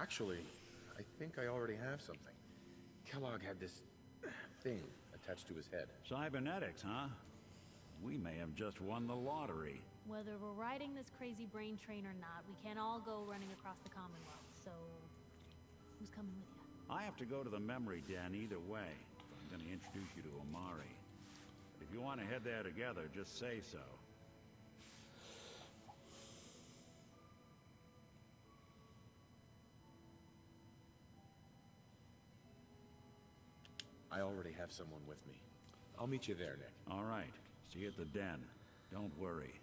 Actually, I think I already have something. Kellogg had this thing attached to his head. Cybernetics, huh? We may have just won the lottery. Whether we're riding this crazy brain train or not, we can't all go running across the Commonwealth, so... who's coming with you? I have to go to the memory den either way. I'm gonna introduce you to Omari. But if you want to head there together, just say so. I already have someone with me. I'll meet you there, Nick. All right. See you at the den. Don't worry.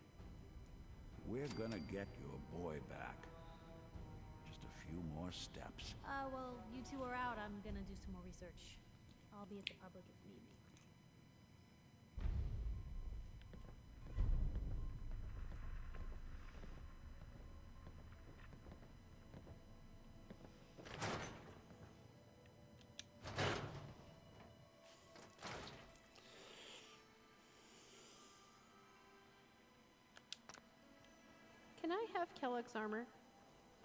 We're gonna get your boy back. Just a few more steps. Well, you two are out. I'm gonna do some more research. I'll be at the public if need be. Can I have Kellogg's armor?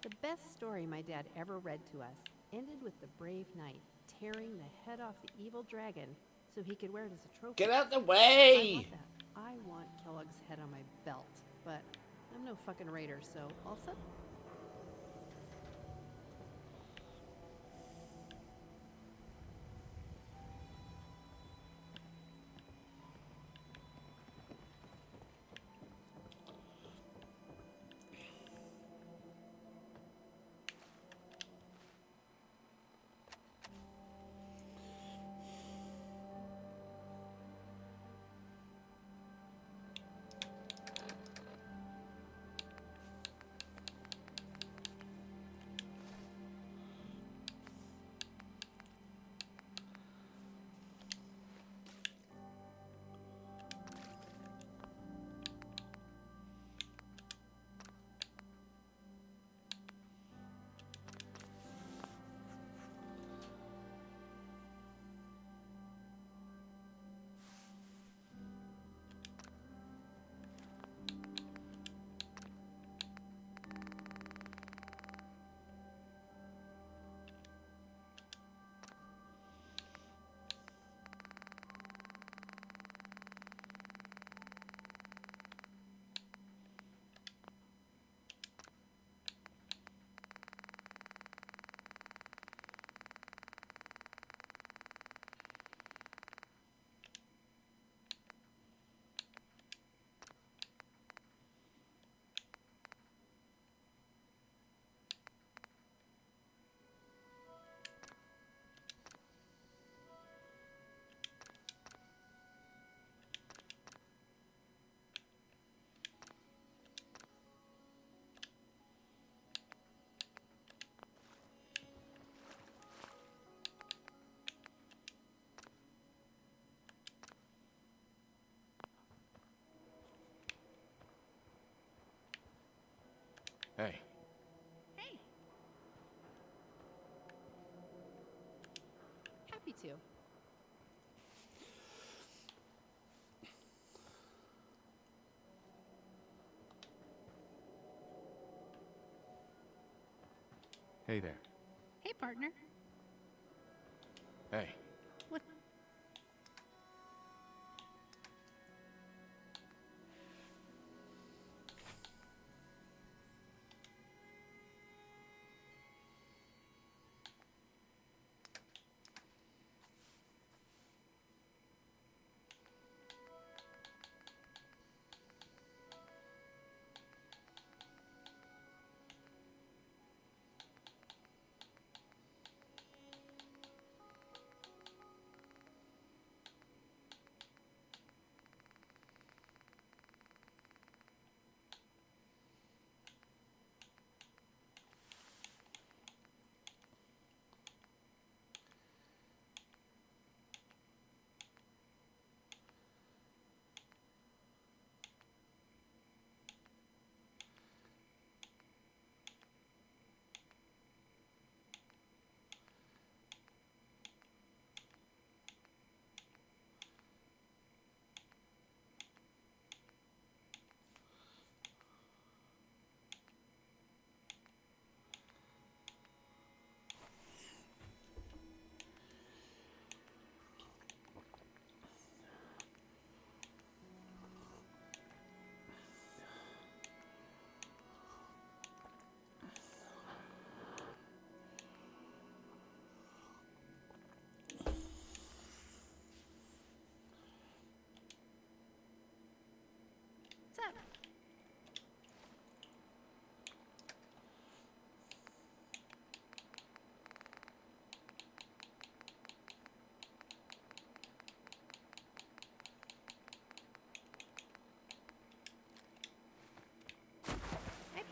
The best story my dad ever read to us ended with the brave knight tearing the head off the evil dragon so he could wear it as a trophy. Get out the I way! want that. I want Kellogg's head on my belt, but I'm no fucking raider, so all set. Hey. Hey. Happy to. Hey there. Hey, partner. Hey. What?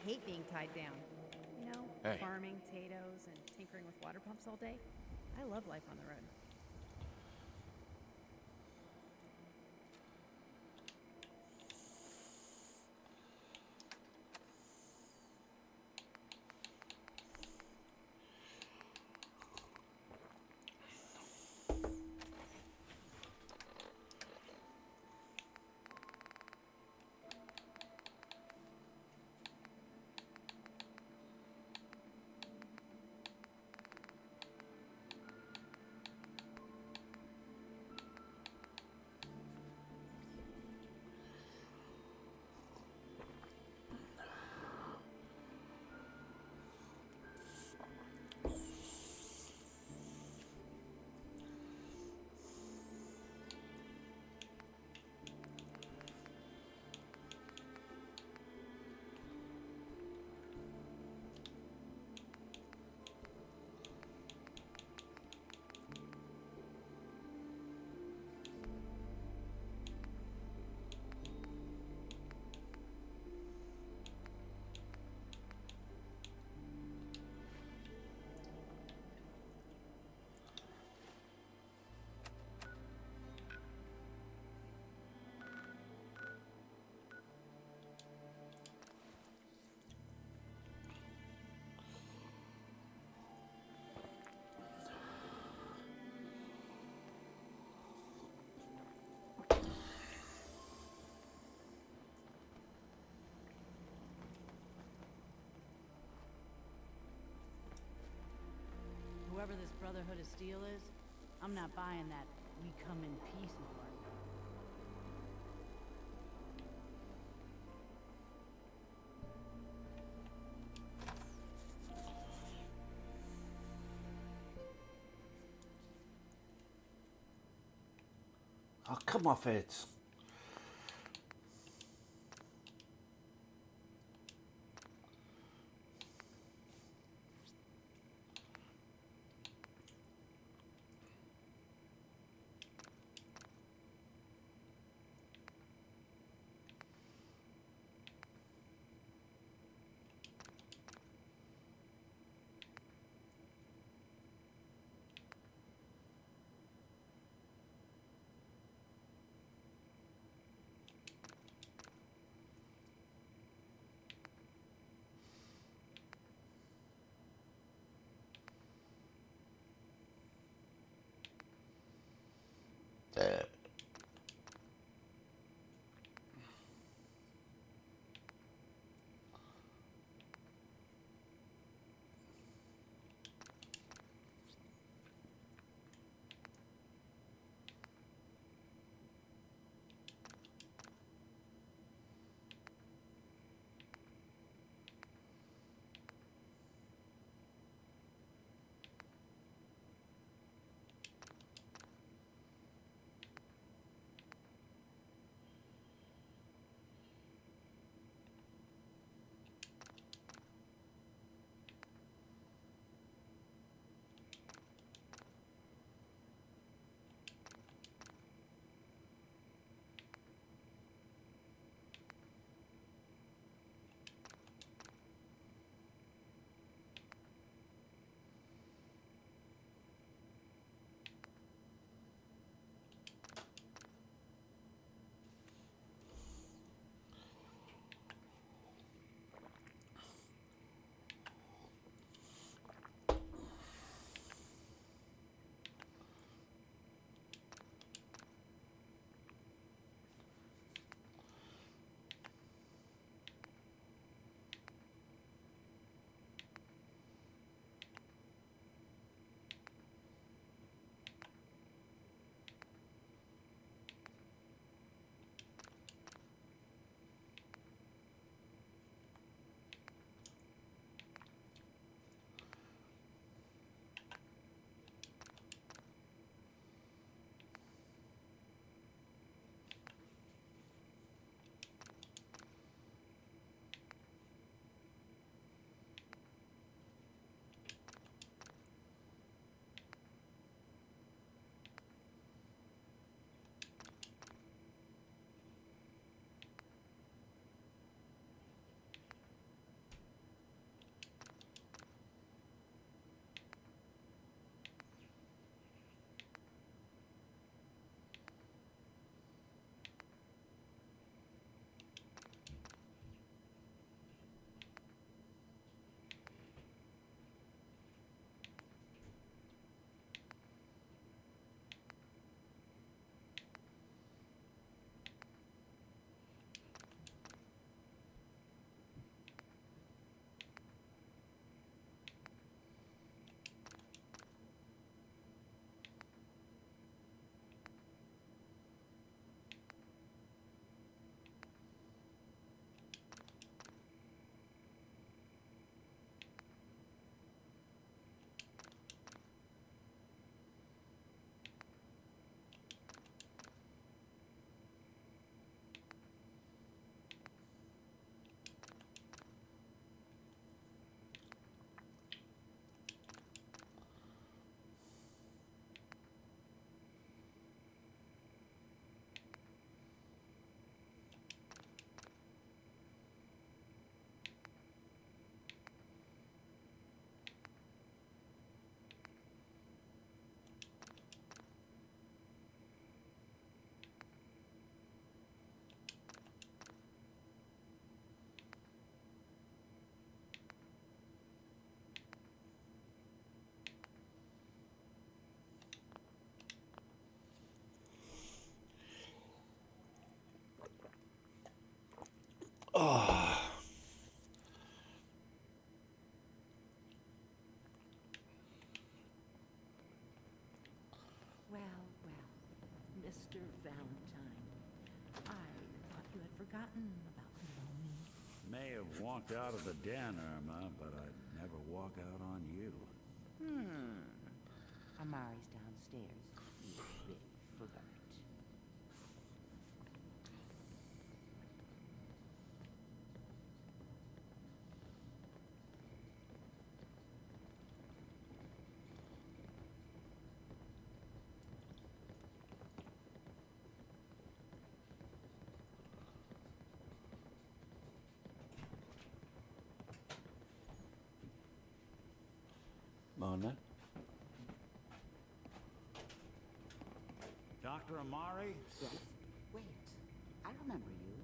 hate being tied down. You know, Hey. farming potatoes and tinkering with water pumps all day. I love life on the road. Whoever this Brotherhood of Steel is, I'm not buying that we come in peace malarkey. Oh, come off it. Well, Mr. Valentine, I thought you had forgotten about little old me. May have walked out of the den, Irma, but I'd never walk out on you. Amari's downstairs. You big flirt. Morning. Dr. Amari? Yes. Wait. I remember you.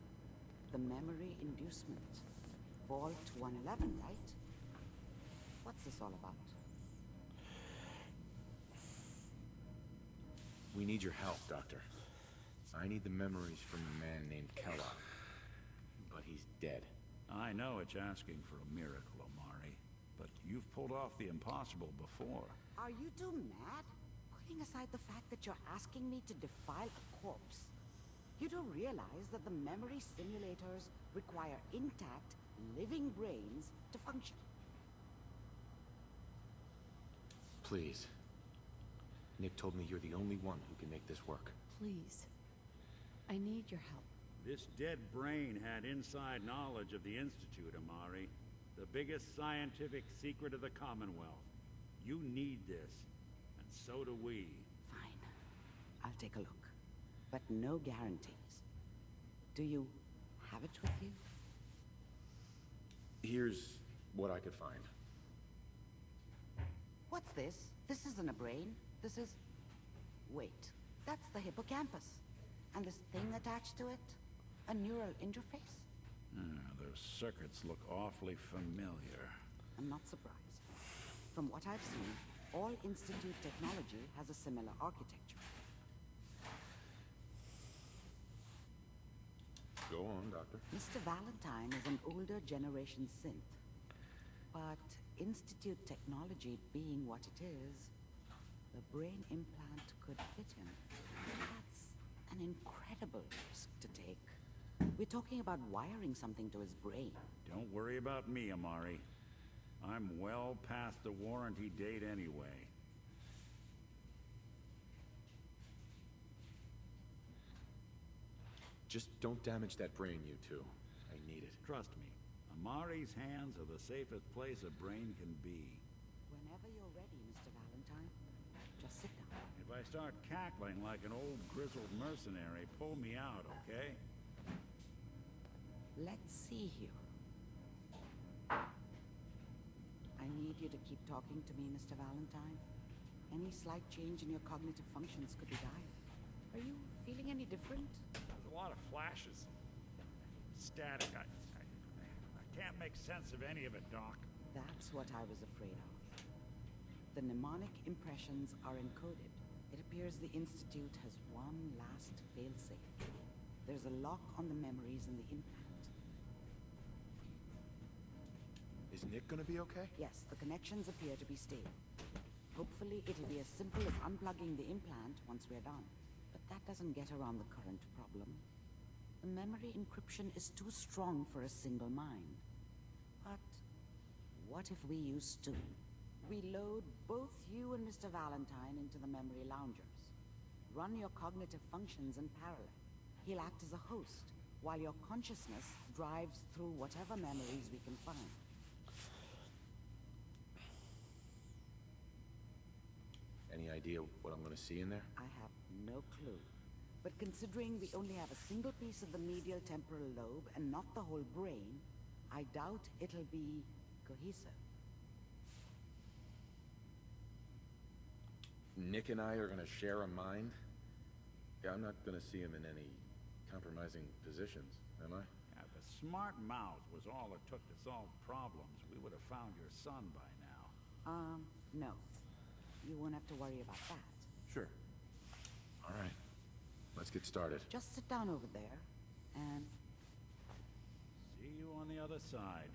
The memory inducement. Vault 111, right? What's this all about? We need your help, Doctor. I need the memories from a man named Kellogg. But he's dead. I know it's asking for a miracle, Amari, but you've pulled off the impossible before. Are you two mad? Putting aside the fact that you're asking me to defile a corpse, you do realize that the memory simulators require intact, living brains to function. Please. Nick told me you're the only one who can make this work. Please. I need your help. This dead brain had inside knowledge of the Institute, Amari. The biggest scientific secret of the Commonwealth. You need this, and so do we. Fine. I'll take a look. But no guarantees. Do you have it with you? Here's what I could find. What's this? This isn't a brain. This is... Wait. That's the hippocampus. And this thing attached to it? A neural interface? Those circuits look awfully familiar. I'm not surprised. From what I've seen, all Institute technology has a similar architecture. Go on, Doctor. Mr. Valentine is an older generation synth. But Institute technology being what it is, the brain implant could fit him. That's an incredible risk to take. We're talking about wiring something to his brain. Don't worry about me, Amari. I'm well past the warranty date anyway. Just don't damage that brain, you two. I need it. Trust me, Amari's hands are the safest place a brain can be. Whenever you're ready, Mr. Valentine, just sit down. If I start cackling like an old grizzled mercenary, pull me out, okay? Let's see here. I need you to keep talking to me, Mr. Valentine. Any slight change in your cognitive functions could be dire. Are you feeling any different? There's a lot of flashes. Static. I can't make sense of any of it, Doc. That's what I was afraid of. The mnemonic impressions are encoded. It appears the Institute has one last failsafe. There's a lock on the memories in the implant. Is Nick gonna be okay? Yes, the connections appear to be stable. Hopefully it'll be as simple as unplugging the implant once we're done. But that doesn't get around the current problem. The memory encryption is too strong for a single mind. But what if we use two? We load both you and Mr. Valentine into the memory loungers. Run your cognitive functions in parallel. He'll act as a host, while your consciousness drives through whatever memories we can find. Any idea what I'm gonna see in there? I have no clue. But considering we only have a single piece of the medial temporal lobe and not the whole brain, I doubt it'll be cohesive. Nick and I are gonna share a mind? Yeah, I'm not gonna see him in any compromising positions, am I? If a smart mouth was all it took to solve problems, we would have found your son by now. No. You won't have to worry about that. Sure. All right. Let's get started. Just sit down over there, and See the other side.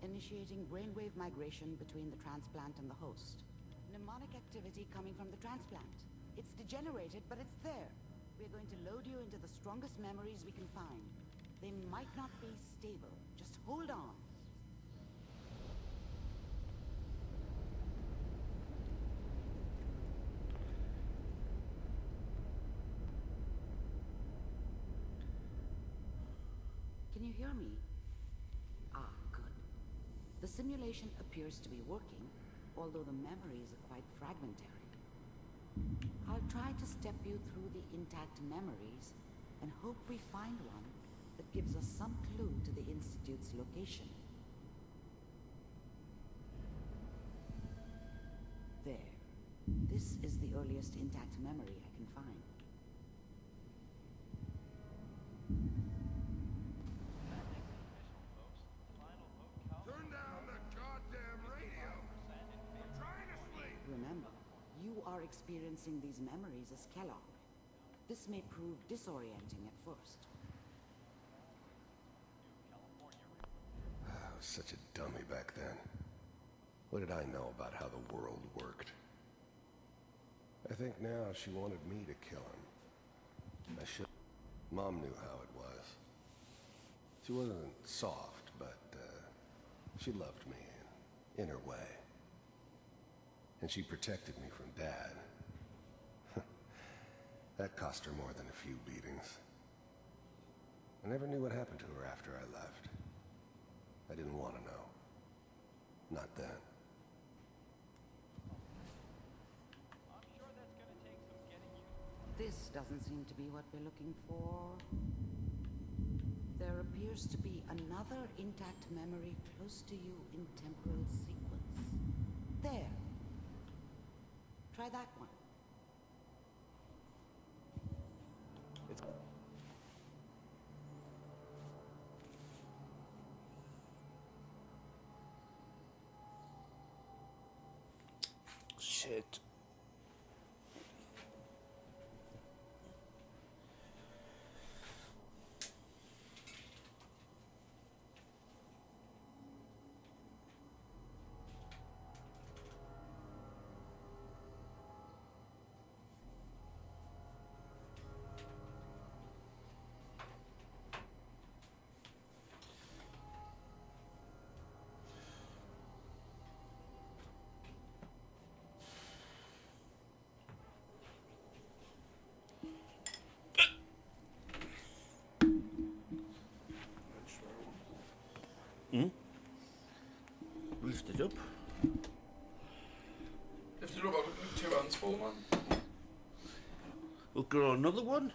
Initiating brainwave migration between the transplant and the host. Mnemonic activity coming from the transplant. It's degenerated, but it's there. We're going to load you into the strongest memories we can find. They might not be stable. Just hold on. Can you hear me? Ah, good. The simulation appears to be working, although the memories are quite fragmentary. I'll try to step you through the intact memories and hope we find one that gives us some clue to the Institute's location. There. This is the earliest intact memory I can find. Turn down the goddamn radio! I'm trying to sleep! Remember, you are experiencing these memories as Kellogg. This may prove disorienting at first. I was such a dummy back then. What did I know about how the world worked? I think now she wanted me to kill him. I should. Mom knew how it was. She wasn't soft, but she loved me in her way. And she protected me from Dad. That cost her more than a few beatings. I never knew what happened to her after I left. I didn't want to know. Not then. This doesn't seem to be what we're looking for. There appears to be another intact memory close to you in temporal sequence. There. Try that one. Shit. Lift it up. Lift it up, I've got 2 hands full, man. We'll grow another one.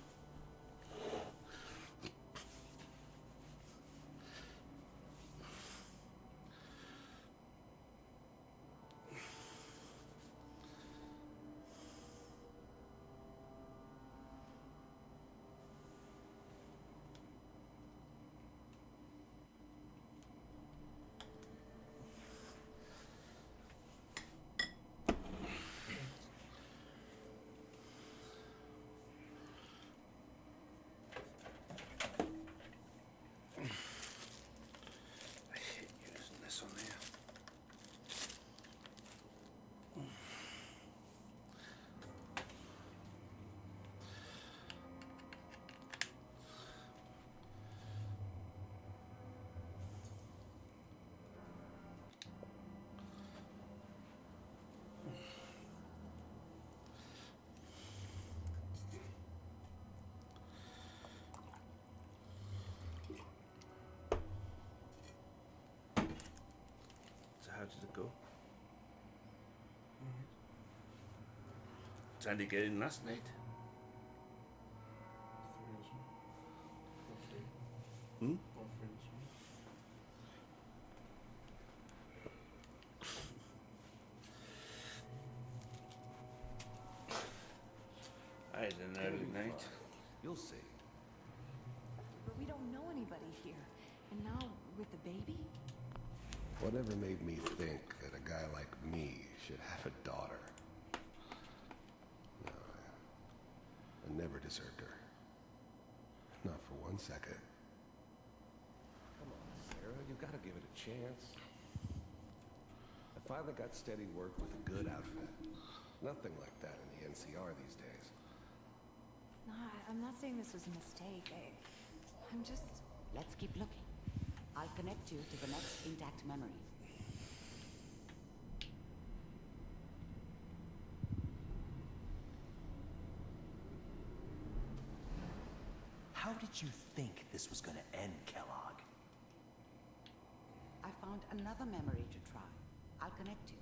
How did it go? Trying to get in last night. Hmm? You'll see. But we don't know anybody here. And now, with the baby? Whatever made me think that a guy like me should have a daughter? No, I never deserved her. Not for 1 second. Come on, Sarah, you gotta give it a chance. I finally got steady work with a good outfit. Nothing like that in the NCR these days. No, I'm not saying this was a mistake. I'm just... Let's keep looking. I'll connect you to the next intact memory. How did you think this was gonna end, Kellogg? I found another memory to try. I'll connect you.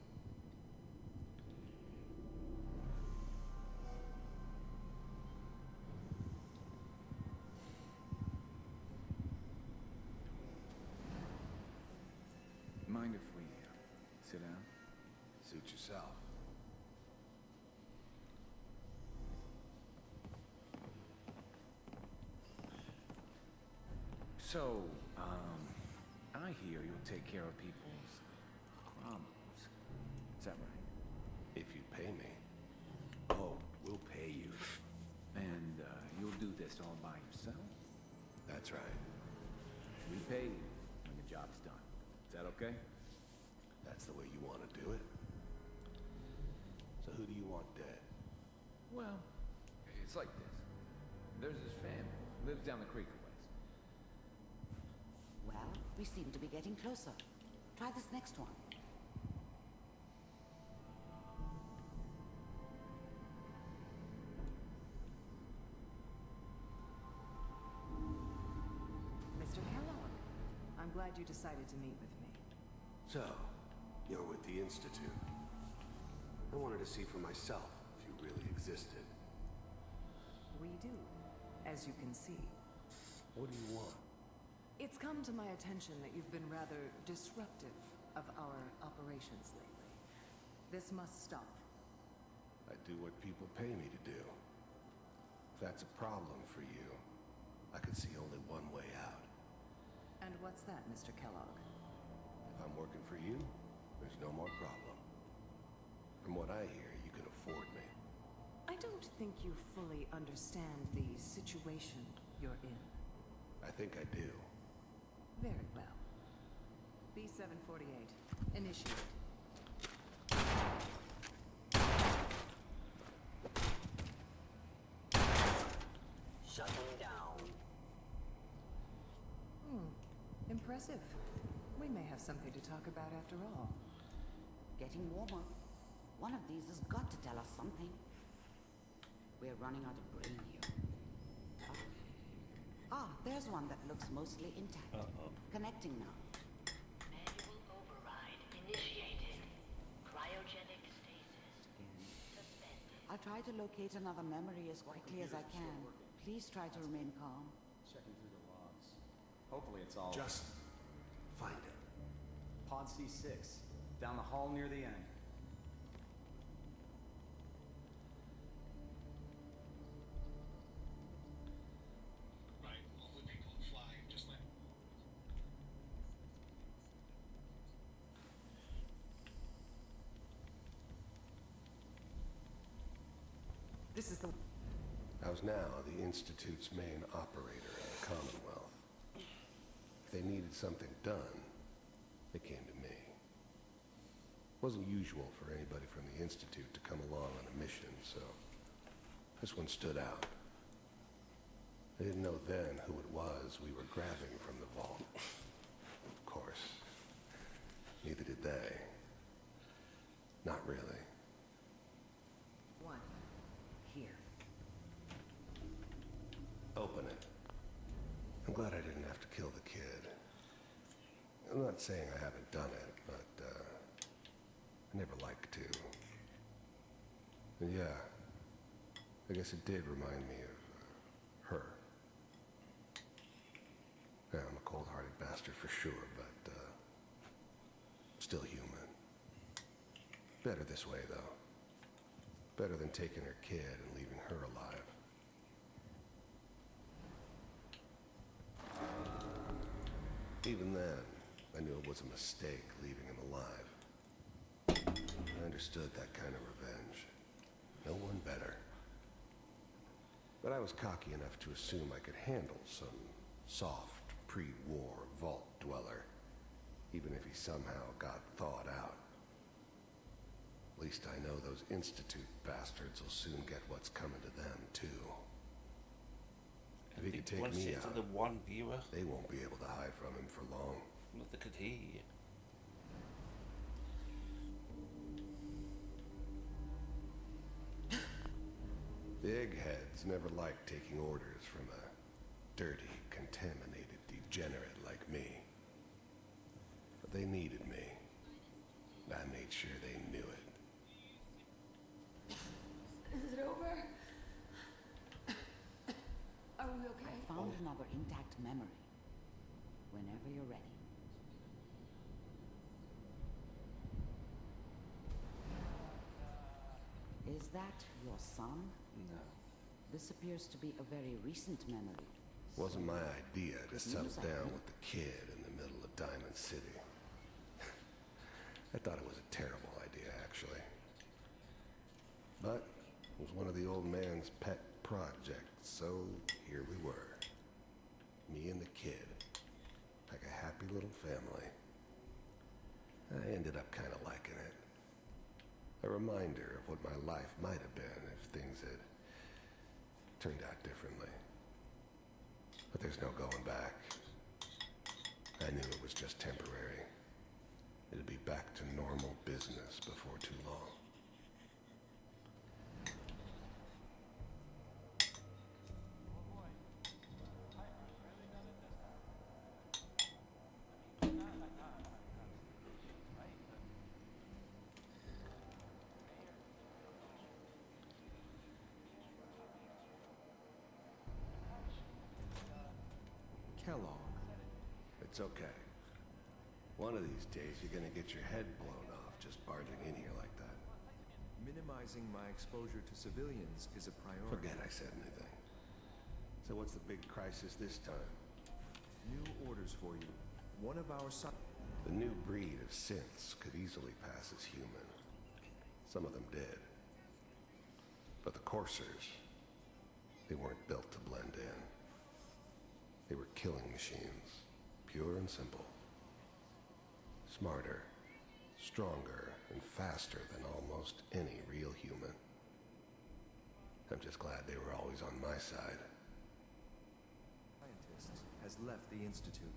Mind if we sit down? Suit yourself. So, I hear you'll take care of people's problems. Is that right? If you pay me. Oh, we'll pay you. And, you'll do this all by yourself? That's right. We pay you when the job's done. Is that okay? That's the way you want to do it. So who do you want dead? Well, it's like this. There's this family, lives down the creek a ways. Well, we seem to be getting closer. Try this next one. Mr. Kellogg, I'm glad you decided to meet with me. So, you're with the Institute. I wanted to see for myself if you really existed. We do, as you can see. What do you want? It's come to my attention that you've been rather disruptive of our operations lately. This must stop. I do what people pay me to do. If that's a problem for you, I could see only one way out. And what's that, Mr. Kellogg? If I'm working for you, there's no more problem. From what I hear, you can afford me. I don't think you fully understand the situation you're in. I think I do. Very well. B-748, initiate. Shutting down. Impressive. We may have something to talk about after all. Getting warmer. One of these has got to tell us something. We're running out of brain here. Ah, there's one that looks mostly intact. Connecting now. Manual override initiated. Cryogenic stasis suspended. I'll try to locate another memory as quickly as I can. Please try to remain calm. Checking through the logs. Hopefully it's all... Just find it. Pod C6. Down the hall near the end. This is the... I was now the Institute's main operator in the Commonwealth. If they needed something done, they came to me. It wasn't usual for anybody from the Institute to come along on a mission, so this one stood out. I didn't know then who it was we were grabbing from the vault. Of course, neither did they. Not really. one. Here. Open it. I'm glad I didn't have to kill the kid. I'm not saying I haven't done it, but, I never like to. And yeah, I guess it did remind me of, her. Yeah, I'm a cold-hearted bastard for sure, but, still human. Better this way, though. Better than taking her kid and leaving her alive. Even then, I knew it was a mistake leaving him alive. I understood that kind of revenge. No one better. But I was cocky enough to assume I could handle some soft, pre-war vault dweller, even if he somehow got thawed out. At least I know those Institute bastards will soon get what's coming to them, too. If he could take me out, the one viewer. they won't be able to hide from him for long. Neither could he. The eggheads never liked taking orders from a dirty, contaminated degenerate like me. But they needed me. And I made sure they knew it. Is it over? Are we okay? I found another intact memory. Whenever you're ready. Is that your son? No. This appears to be a very recent memory. Wasn't my idea to settle news, I down think. with the kid in the middle of Diamond City. I thought it was a terrible idea, actually. But it was one of the old man's pet projects, so here we were. Me and the kid. Like a happy little family. I ended up kind of liking it. A reminder of what my life might have been if things had turned out differently. But there's no going back. I knew it was just temporary. It'd be back to normal business before too long. Kellogg. It's okay. One of these days, you're gonna get your head blown off just barging in here like that. Minimizing my exposure to civilians is a priority. Forget I said anything. So what's the big crisis this time? New orders for you. One of our The new breed of synths could easily pass as human. Some of them did. But the coursers, they weren't built to blend in. They were killing machines, pure and simple. Smarter, stronger, and faster than almost any real human. I'm just glad they were always on my side. scientists has left the Institute.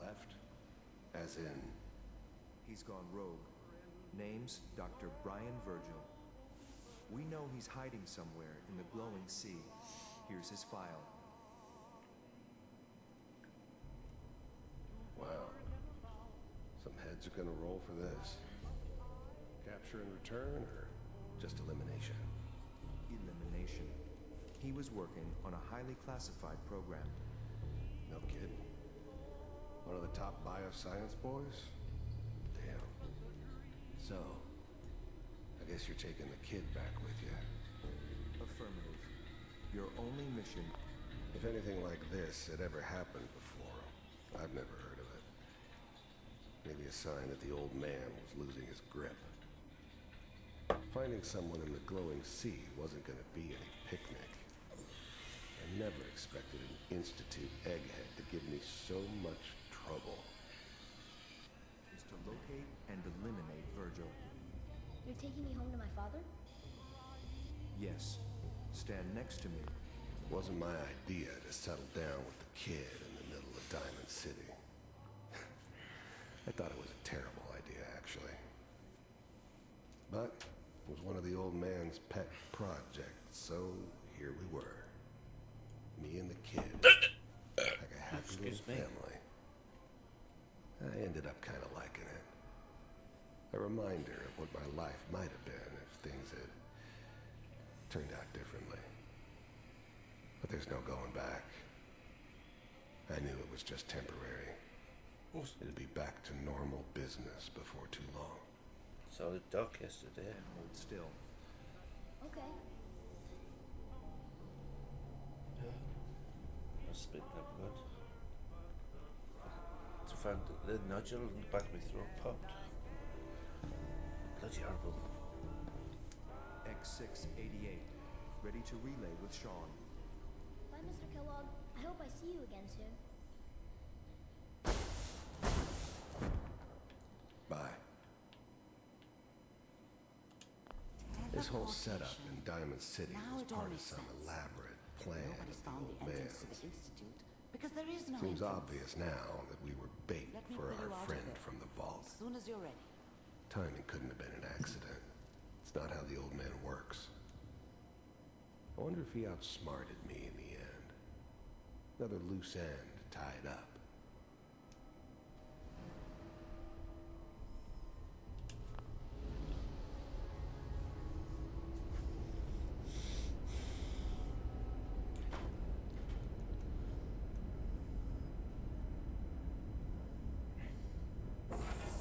Left? As in? He's gone rogue. Name's Dr. Brian Virgil. We know he's hiding somewhere in the glowing sea. Here's his file. Wow. Some heads are gonna roll for this. Capture in return, or just elimination? Elimination. He was working on a highly classified program. No kidding. One of the top bioscience boys? Damn. So, I guess you're taking the kid back with you. Affirmative. Your only mission. If anything like this had ever happened before, I've never heard of it. Maybe a sign that the old man was losing his grip. Finding someone in the glowing sea wasn't gonna be any picnic. I never expected an Institute egghead to give me so much trouble. Is to locate and eliminate Virgil. You're taking me home to my father? Yes. Stand next to me. Wasn't my idea to settle down with the kid in the middle of Diamond City. I thought it was a terrible idea, actually. But it was one of the old man's pet projects, so here we were. Me and the kid. Like a happy little family. I ended up kind of liking it. A reminder of what my life might have been if things had turned out differently. But there's no going back. I knew it was just temporary. It'd be back to normal business before too long. Saw the duck yesterday. And hold still. Okay. That's been that good. found the nodule in the back of my throat popped. Bloody horrible. X688, ready to relay with Sean. Bye, Mr. Kellogg. I hope I see you again soon. Bye. This whole setup in Diamond City Now was it part all of makes some sense. elaborate plan Nobody's of the found old the entrance to man's. the Institute because there is no Seems entrance. obvious now that we were bait Let me for pull you our out of friend there. from the vault. As soon as you're ready. Timing couldn't have been an accident. It's not how the old man works. I wonder if he outsmarted me in the end. Another loose end tied up.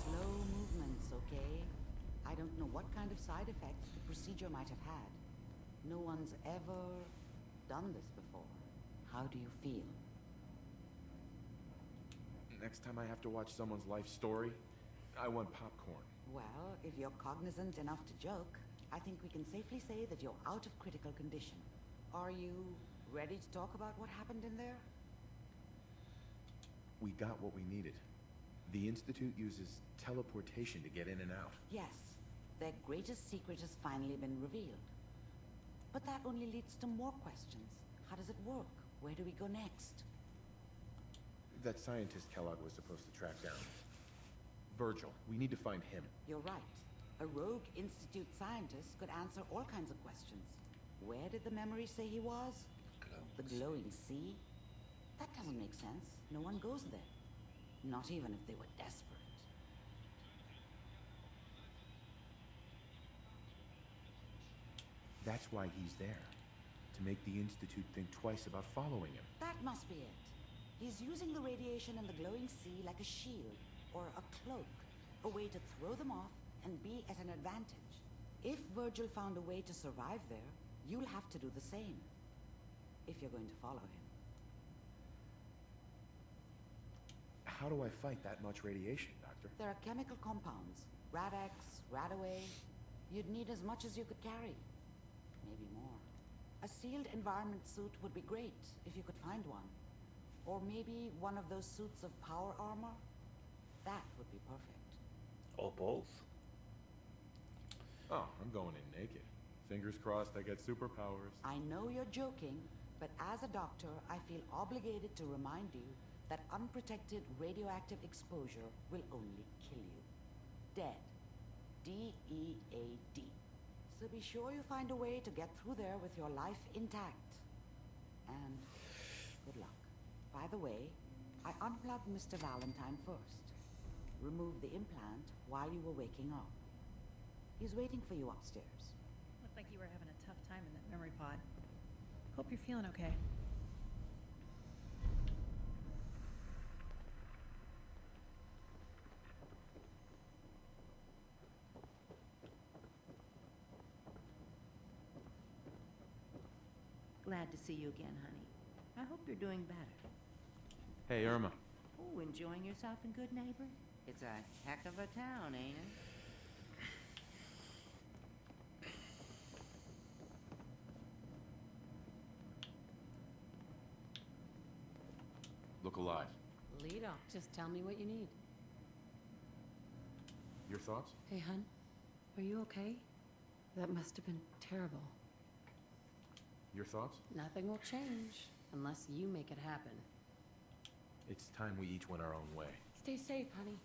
Slow movements, okay? I don't know what kind of side effects the procedure might have had. No one's ever done this before. How do you feel? Next time I have to watch someone's life story, I want popcorn. Well, if you're cognizant enough to joke, I think we can safely say that you're out of critical condition. Are you ready to talk about what happened in there? We got what we needed. The Institute uses teleportation to get in and out. Yes, their greatest secret has finally been revealed. But that only leads to more questions. How does it work? Where do we go next? That scientist Kellogg was supposed to track down. Virgil, we need to find him. You're right. A rogue Institute scientist could answer all kinds of questions. Where did the memory say he was? The glowing sea? That doesn't make sense. No one goes there. Not even if they were desperate. That's why he's there. To make the Institute think twice about following him. That must be it. He's using the radiation in the glowing sea like a shield, or a cloak. A way to throw them off and be at an advantage. If Virgil found a way to survive there, you'll have to do the same. If you're going to follow him. How do I fight that much radiation, Doctor? There are chemical compounds. Rad-X, Radaway. You'd need as much as you could carry. Maybe more. A sealed environment suit would be great, if you could find one. Or maybe one of those suits of power armor? That would be perfect. Or both. Oh, I'm going in naked. Fingers crossed I get superpowers. I know you're joking, but as a doctor, I feel obligated to remind you that unprotected radioactive exposure will only kill you. Dead. D-E-A-D. So be sure you find a way to get through there with your life intact. And good luck. By the way, I unplugged Mr. Valentine first. Removed the implant while you were waking up. He's waiting for you upstairs. Looked like you were having a tough time in that memory pod. Hope you're feeling okay. Glad to see you again, honey. I hope you're doing better. Hey, Irma. Oh, enjoying yourself in Good Neighbor? It's a heck of a town, ain't it? Look alive. Lead off. Just tell me what you need. Your thoughts? Hey, hun. Are you okay? That must have been terrible. Your thoughts? Nothing will change unless you make it happen. It's time we each went our own way. Stay safe, honey.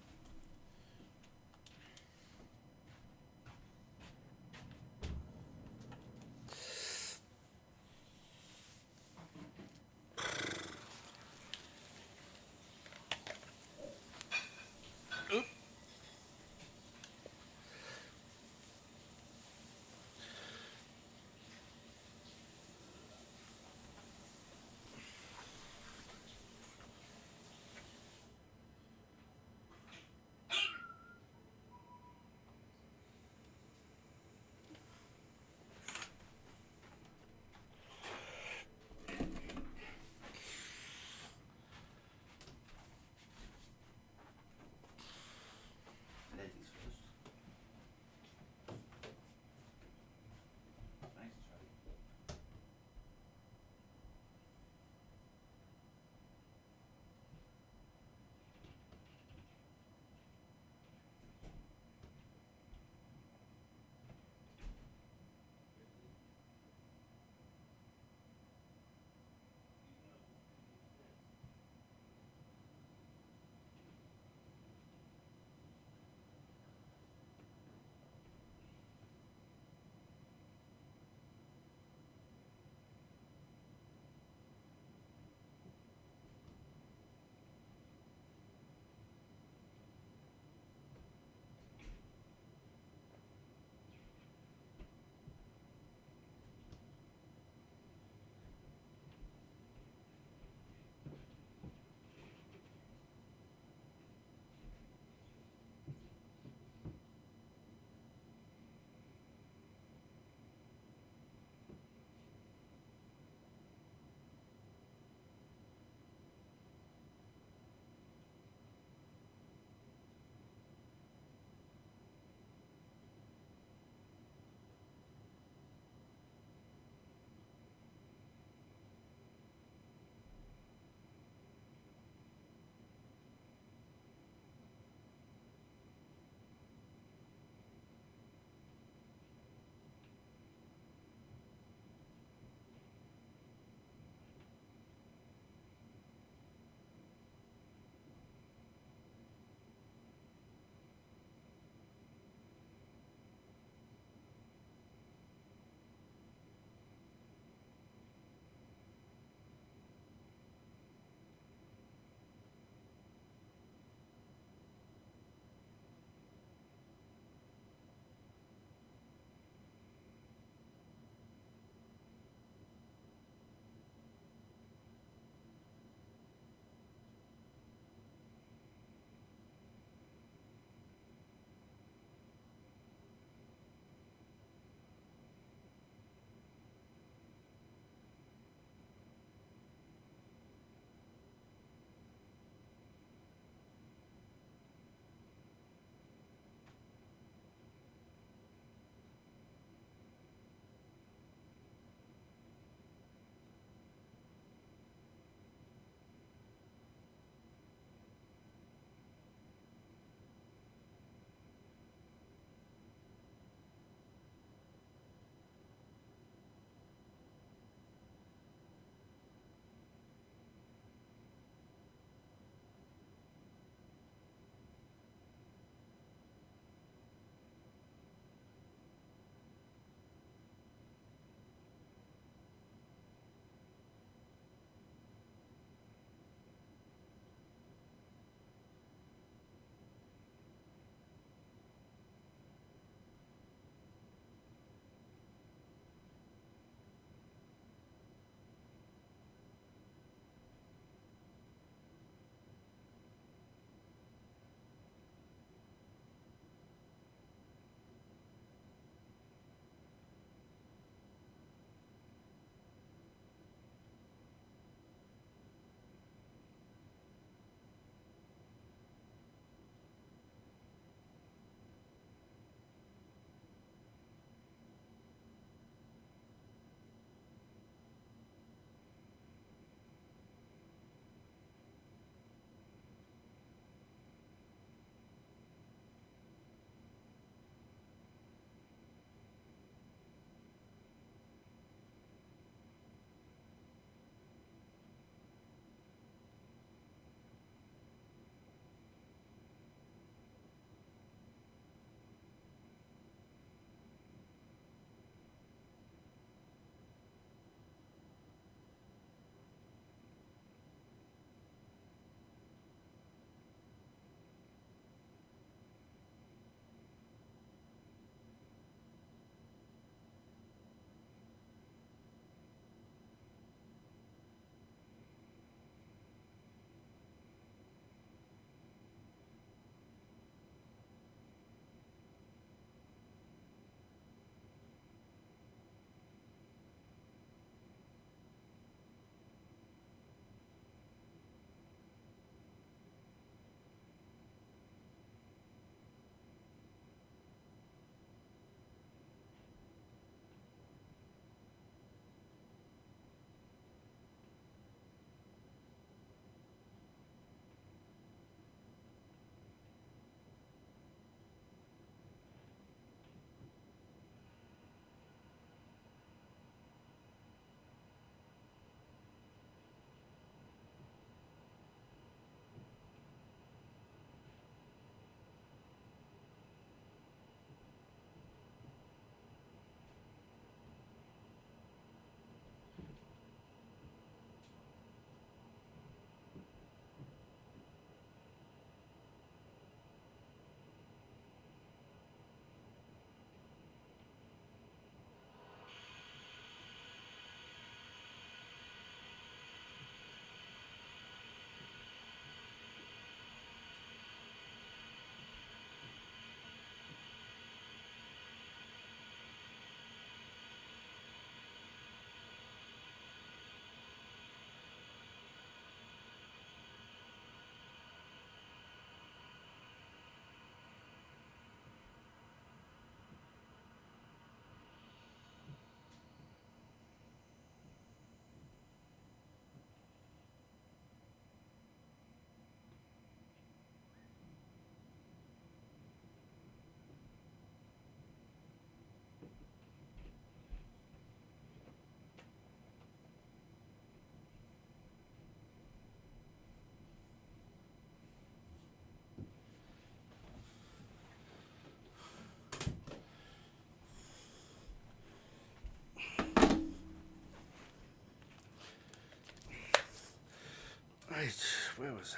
where was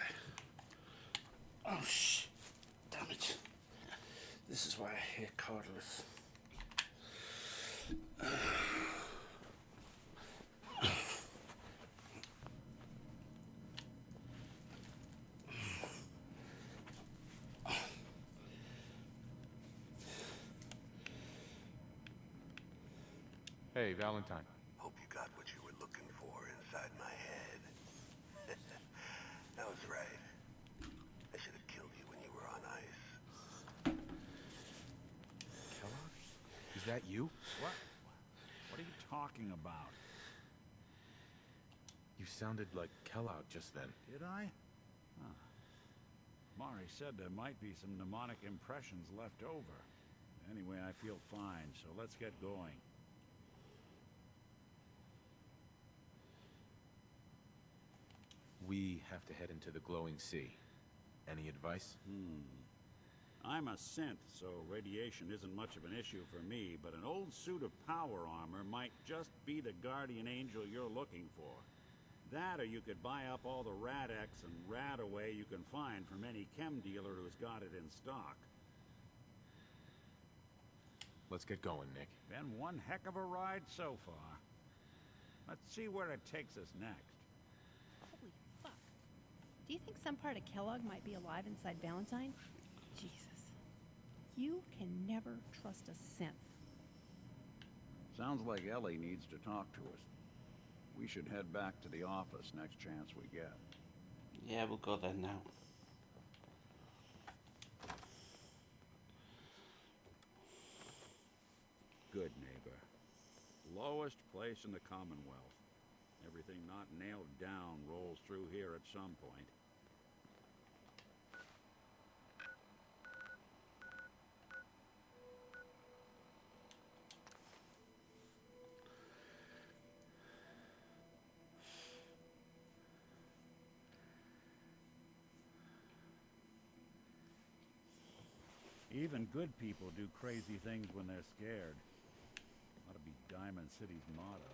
I? Oh, shit. Damn it. This is why I hate cordless. Hey, Valentine. Hope you got what you were looking for inside my head. That was right. I should have killed you when you were on ice. Kellogg? Is that you? What? What are you talking about? You sounded like Kellogg just then. Did I? Huh. Mari said there might be some mnemonic impressions left over. Anyway, I feel fine, so let's get going. We have to head into the glowing sea. Any advice? I'm a synth, so radiation isn't much of an issue for me, but an old suit of power armor might just be the guardian angel you're looking for. That, or you could buy up all the Rad-X and Rad-Away you can find from any chem dealer who's got it in stock. Let's get going, Nick. Been one heck of a ride so far. Let's see where it takes us next. Holy fuck. Do you think some part of Kellogg might be alive inside Valentine? Jesus. You can never trust a synth. Sounds like Ellie needs to talk to us. We should head back to the office next chance we get. Yeah, we'll go there now. Good neighbor. Lowest place in the Commonwealth. Everything not nailed down rolls through here at some point. Even good people do crazy things when they're scared. Ought to be Diamond City's motto.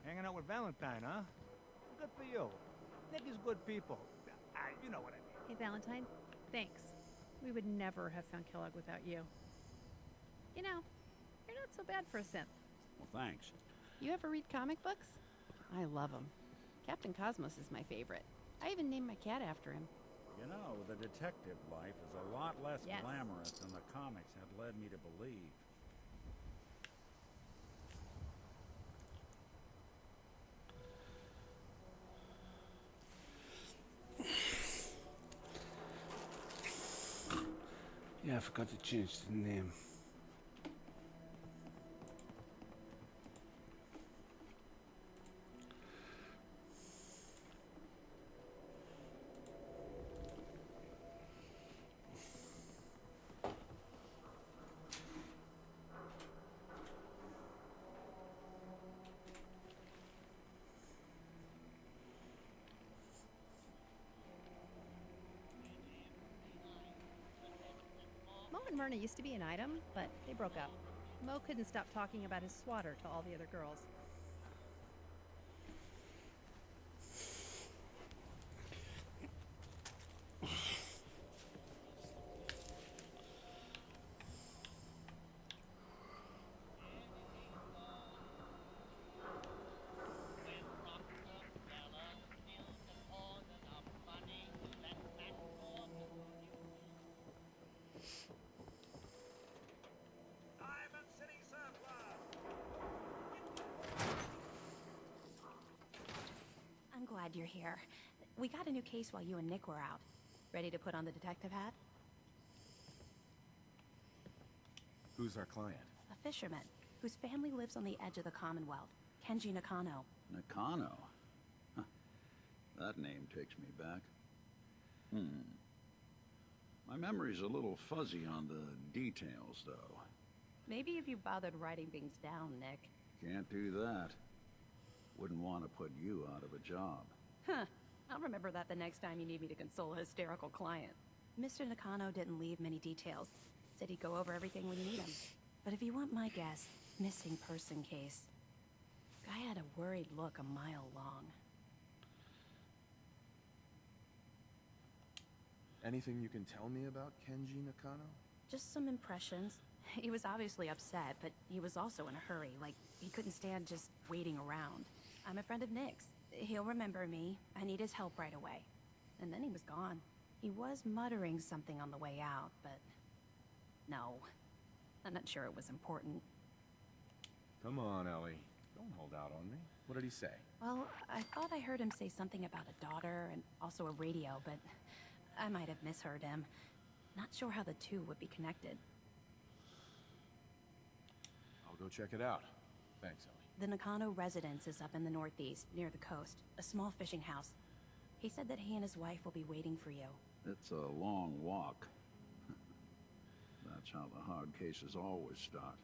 Hanging out with Valentine, huh? Good for you. Nick is good people. You know what I mean. Hey, Valentine. Thanks. We would never have found Kellogg without you. You know, you're not so bad for a synth. Well, thanks. You ever read comic books? I love them. Captain Cosmos is my favorite. I even named my cat after him. You know, the detective life is a lot less Yes. glamorous than the comics had led me to believe. Yeah, I forgot to change the name. Mo and Myrna used to be an item, but they broke up. Mo couldn't stop talking about his swatter to all the other girls. I'm glad you're here. We got a new case while you and Nick were out. Ready to put on the detective hat? Who's our client? A fisherman, whose family lives on the edge of the Commonwealth. Kenji Nakano. Nakano? Huh. That name takes me back. My memory's a little fuzzy on the details, though. Maybe if you bothered writing things down, Nick. Can't do that. Wouldn't want to put you out of a job. Huh. I'll remember that the next time you need me to console a hysterical client. Mr. Nakano didn't leave many details. Said he'd go over everything when you need him. But if you want my guess, missing person case. Guy had a worried look a mile long. Anything you can tell me about Kenji Nakano? Just some impressions. He was obviously upset, but he was also in a hurry, like he couldn't stand just waiting around. I'm a friend of Nick's. He'll remember me. I need his help right away. And then he was gone. He was muttering something on the way out, but no. I'm not sure it was important. Come on, Ellie. Don't hold out on me. What did he say? Well, I thought I heard him say something about a daughter and also a radio, but I might have misheard him. Not sure how the two would be connected. I'll go check it out. Thanks, Ellie. The Nakano residence is up in the northeast, near the coast. A small fishing house. He said that he and his wife will be waiting for you. It's a long walk. That's how the hard cases always start.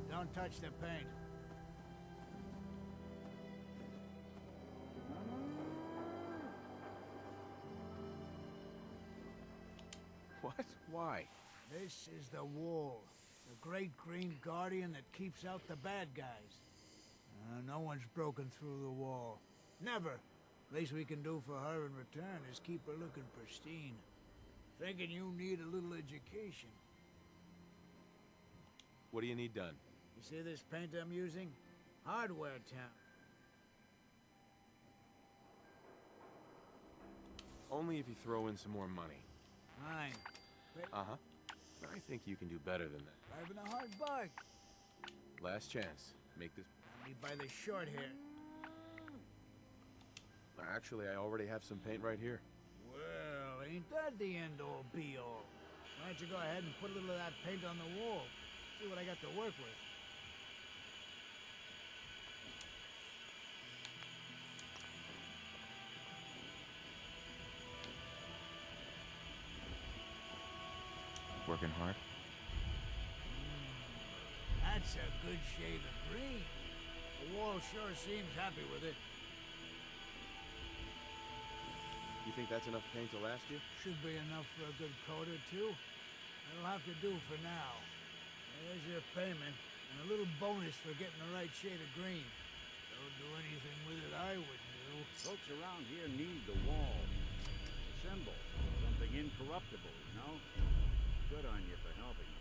Don't touch the paint. What? Why? This is the wall. The great green guardian that keeps out the bad guys. No one's broken through the wall. Never. Least we can do for her in return is keep her looking pristine. Thinking you need a little education. What do you need done? You see this paint I'm using? Hardware Town. Only if you throw in some more money. Fine. Uh-huh. I think you can do better than that. Driving a hard bark. Last chance. Make this... Me by the short hair. Actually, I already have some paint right here. Well, ain't that the end-all be-all? Why don't you go ahead and put a little of that paint on the wall? See what I got to work with. Working hard? That's a good shade of green. The wall sure seems happy with it. You think that's enough paint to last you? Should be enough for a good coat or two. That'll have to do for now. There's your payment, and a little bonus for getting the right shade of green. Don't do anything with it I wouldn't do. Folks around here need the wall. A symbol. Something incorruptible, you know? Good on you for helping me.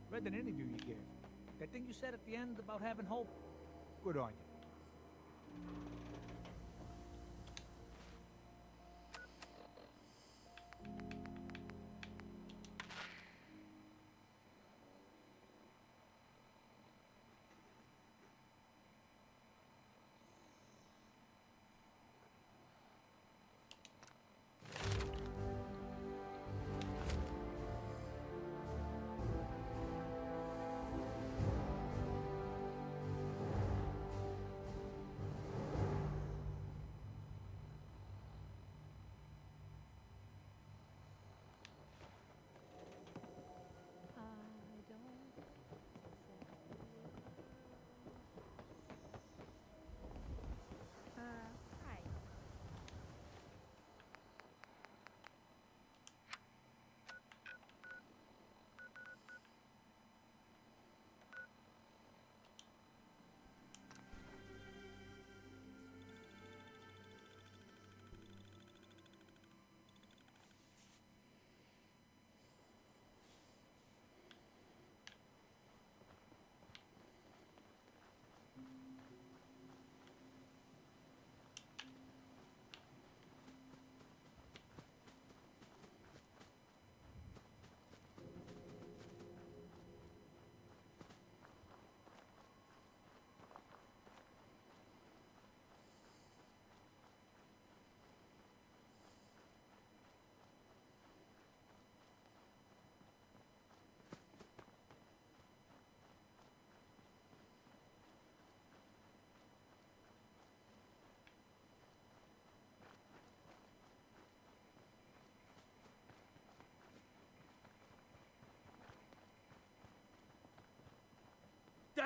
Read an interview you gave. That thing you said at the end about having hope? Good on you.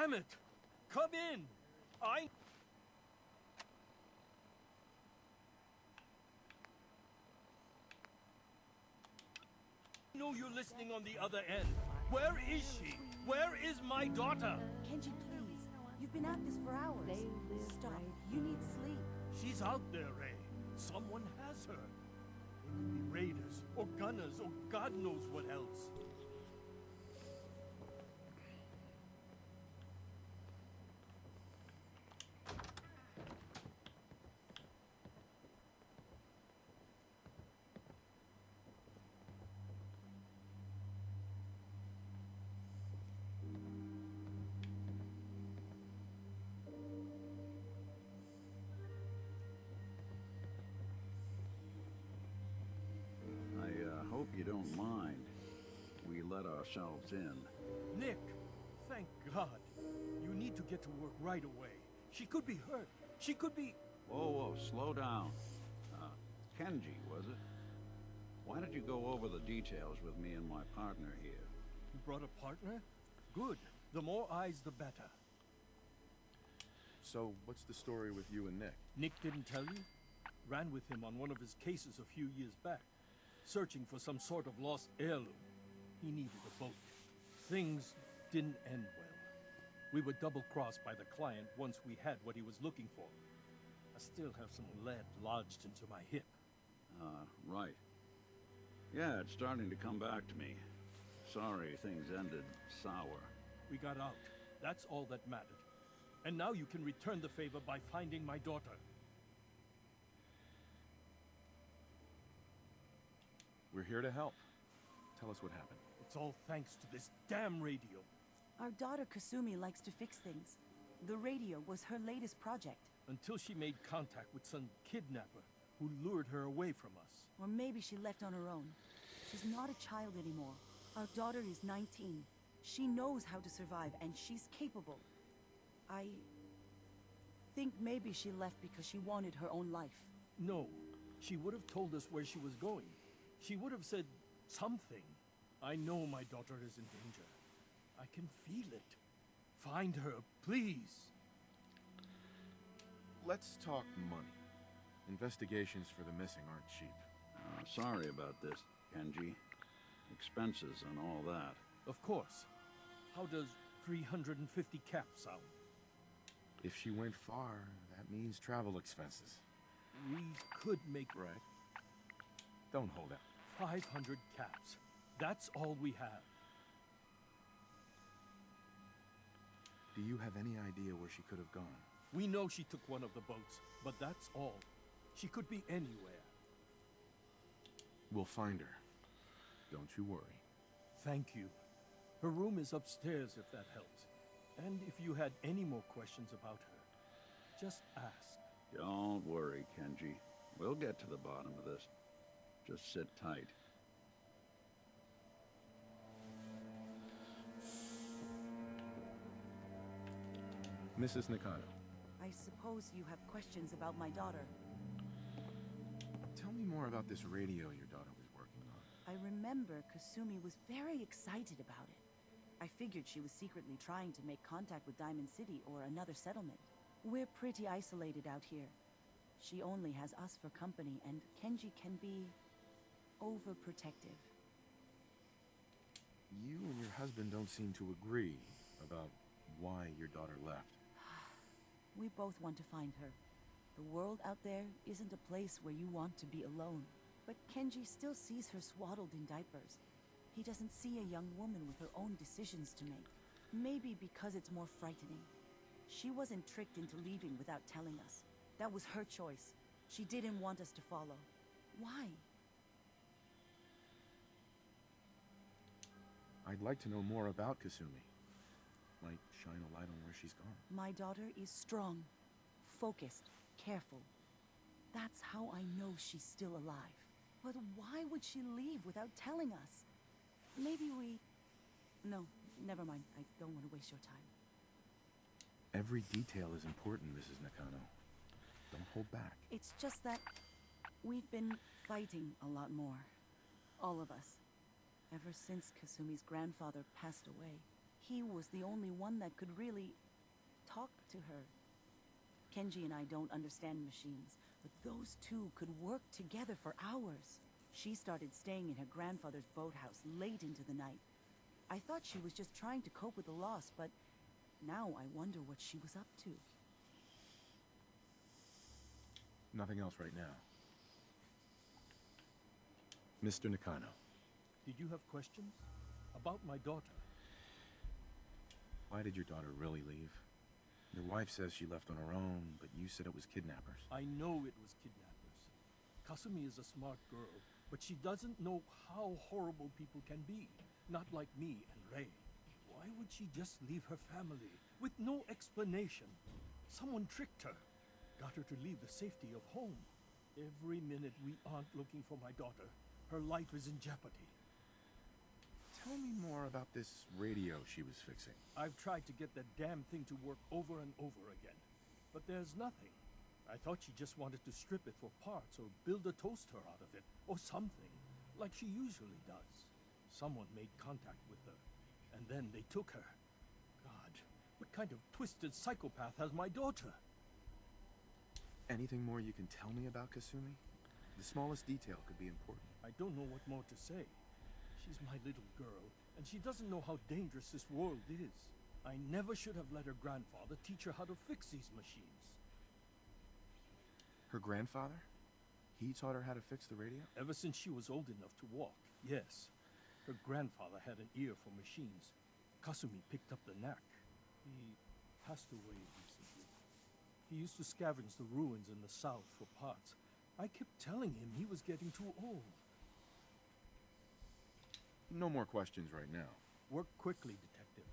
Damn it! Come in! I know you're listening on the other end. Where is she? Where is my daughter? Kenji, please. You've been at this for hours. Stop. You need sleep. She's out there, Ray. Someone has her. It could be raiders, or gunners, or God knows what else. I hope you don't mind. We let ourselves in. Nick, thank God. You need to get to work right away. She could be hurt. She could be... Whoa, slow down. Kenji, was it? Why don't you go over the details with me and my partner here? You brought a partner? Good. The more eyes, the better. So, what's the story with you and Nick? Nick didn't tell you? Ran with him on one of his cases a few years back, searching for some sort of lost heirloom. He needed a boat. Things didn't end well. We were double-crossed by the client once we had what he was looking for. I still have some lead lodged into my hip. Right. Yeah, it's starting to come back to me. Sorry things ended sour. We got out. That's all that mattered. And now you can return the favor by finding my daughter. We're here to help. Tell us what happened. It's all thanks to this damn radio. Our daughter Kasumi likes to fix things. The radio was her latest project. Until she made contact with some kidnapper who lured her away from us. Or maybe she left on her own. She's not a child anymore. Our daughter is 19. She knows how to survive, and she's capable. I think maybe she left because she wanted her own life. No, she would have told us where she was going. She would have said something. I know my daughter is in danger. I can feel it. Find her, please. Let's talk money. Investigations for the missing aren't cheap. Sorry about this, Kenji. Expenses and all that. Of course. How does 350 caps sound? If she went far, that means travel expenses. We could make... Right. Don't hold out. 500 caps. That's all we have. Do you have any idea where she could have gone? We know she took one of the boats, but that's all. She could be anywhere. We'll find her. Don't you worry. Thank you. Her room is upstairs, if that helps. And if you had any more questions about her, just ask. Don't worry, Kenji. We'll get to the bottom of this. Just sit tight. Mrs. Nakano. I suppose you have questions about my daughter. Tell me more about this radio your daughter was working on. I remember Kasumi was very excited about it. I figured she was secretly trying to make contact with Diamond City or another settlement. We're pretty isolated out here. She only has us for company, and Kenji can be overprotective. You and your husband don't seem to agree about why your daughter left. We both want to find her. The world out there isn't a place where you want to be alone. But Kenji still sees her swaddled in diapers. He doesn't see a young woman with her own decisions to make. Maybe because it's more frightening. She wasn't tricked into leaving without telling us. That was her choice. She didn't want us to follow. Why? I'd like to know more about Kasumi. Might shine a light on where she's gone. My daughter is strong, focused, careful. That's how I know she's still alive. But why would she leave without telling us? Maybe we... No, never mind. I don't want to waste your time. Every detail is important, Mrs. Nakano. Don't hold back. It's just that we've been fighting a lot more. All of us. Ever since Kasumi's grandfather passed away. He was the only one that could really talk to her. Kenji and I don't understand machines, but those two could work together for hours. She started staying in her grandfather's boathouse late into the night. I thought she was just trying to cope with the loss, but now I wonder what she was up to. Nothing else right now. Mr. Nakano. Did you have questions? About my daughter? Why did your daughter really leave? Your wife says she left on her own, but you said it was kidnappers. I know it was kidnappers. Kasumi is a smart girl, but she doesn't know how horrible people can be. Not like me and Ray. Why would she just leave her family with no explanation? Someone tricked her. Got her to leave the safety of home. Every minute we aren't looking for my daughter, her life is in jeopardy. Tell me more about this radio she was fixing. I've tried to get that damn thing to work over and over again, but there's nothing. I thought she just wanted to strip it for parts or build a toaster out of it, or something, like she usually does. Someone made contact with her, and then they took her. God, what kind of twisted psychopath has my daughter? Anything more you can tell me about Kasumi? The smallest detail could be important. I don't know what more to say. She's my little girl, and she doesn't know how dangerous this world is. I never should have let her grandfather teach her how to fix these machines. Her grandfather? He taught her how to fix the radio? Ever since she was old enough to walk, yes. Her grandfather had an ear for machines. Kasumi picked up the knack. He passed away recently. He used to scavenge the ruins in the south for parts. I kept telling him he was getting too old. No more questions right now. Work quickly, Detective.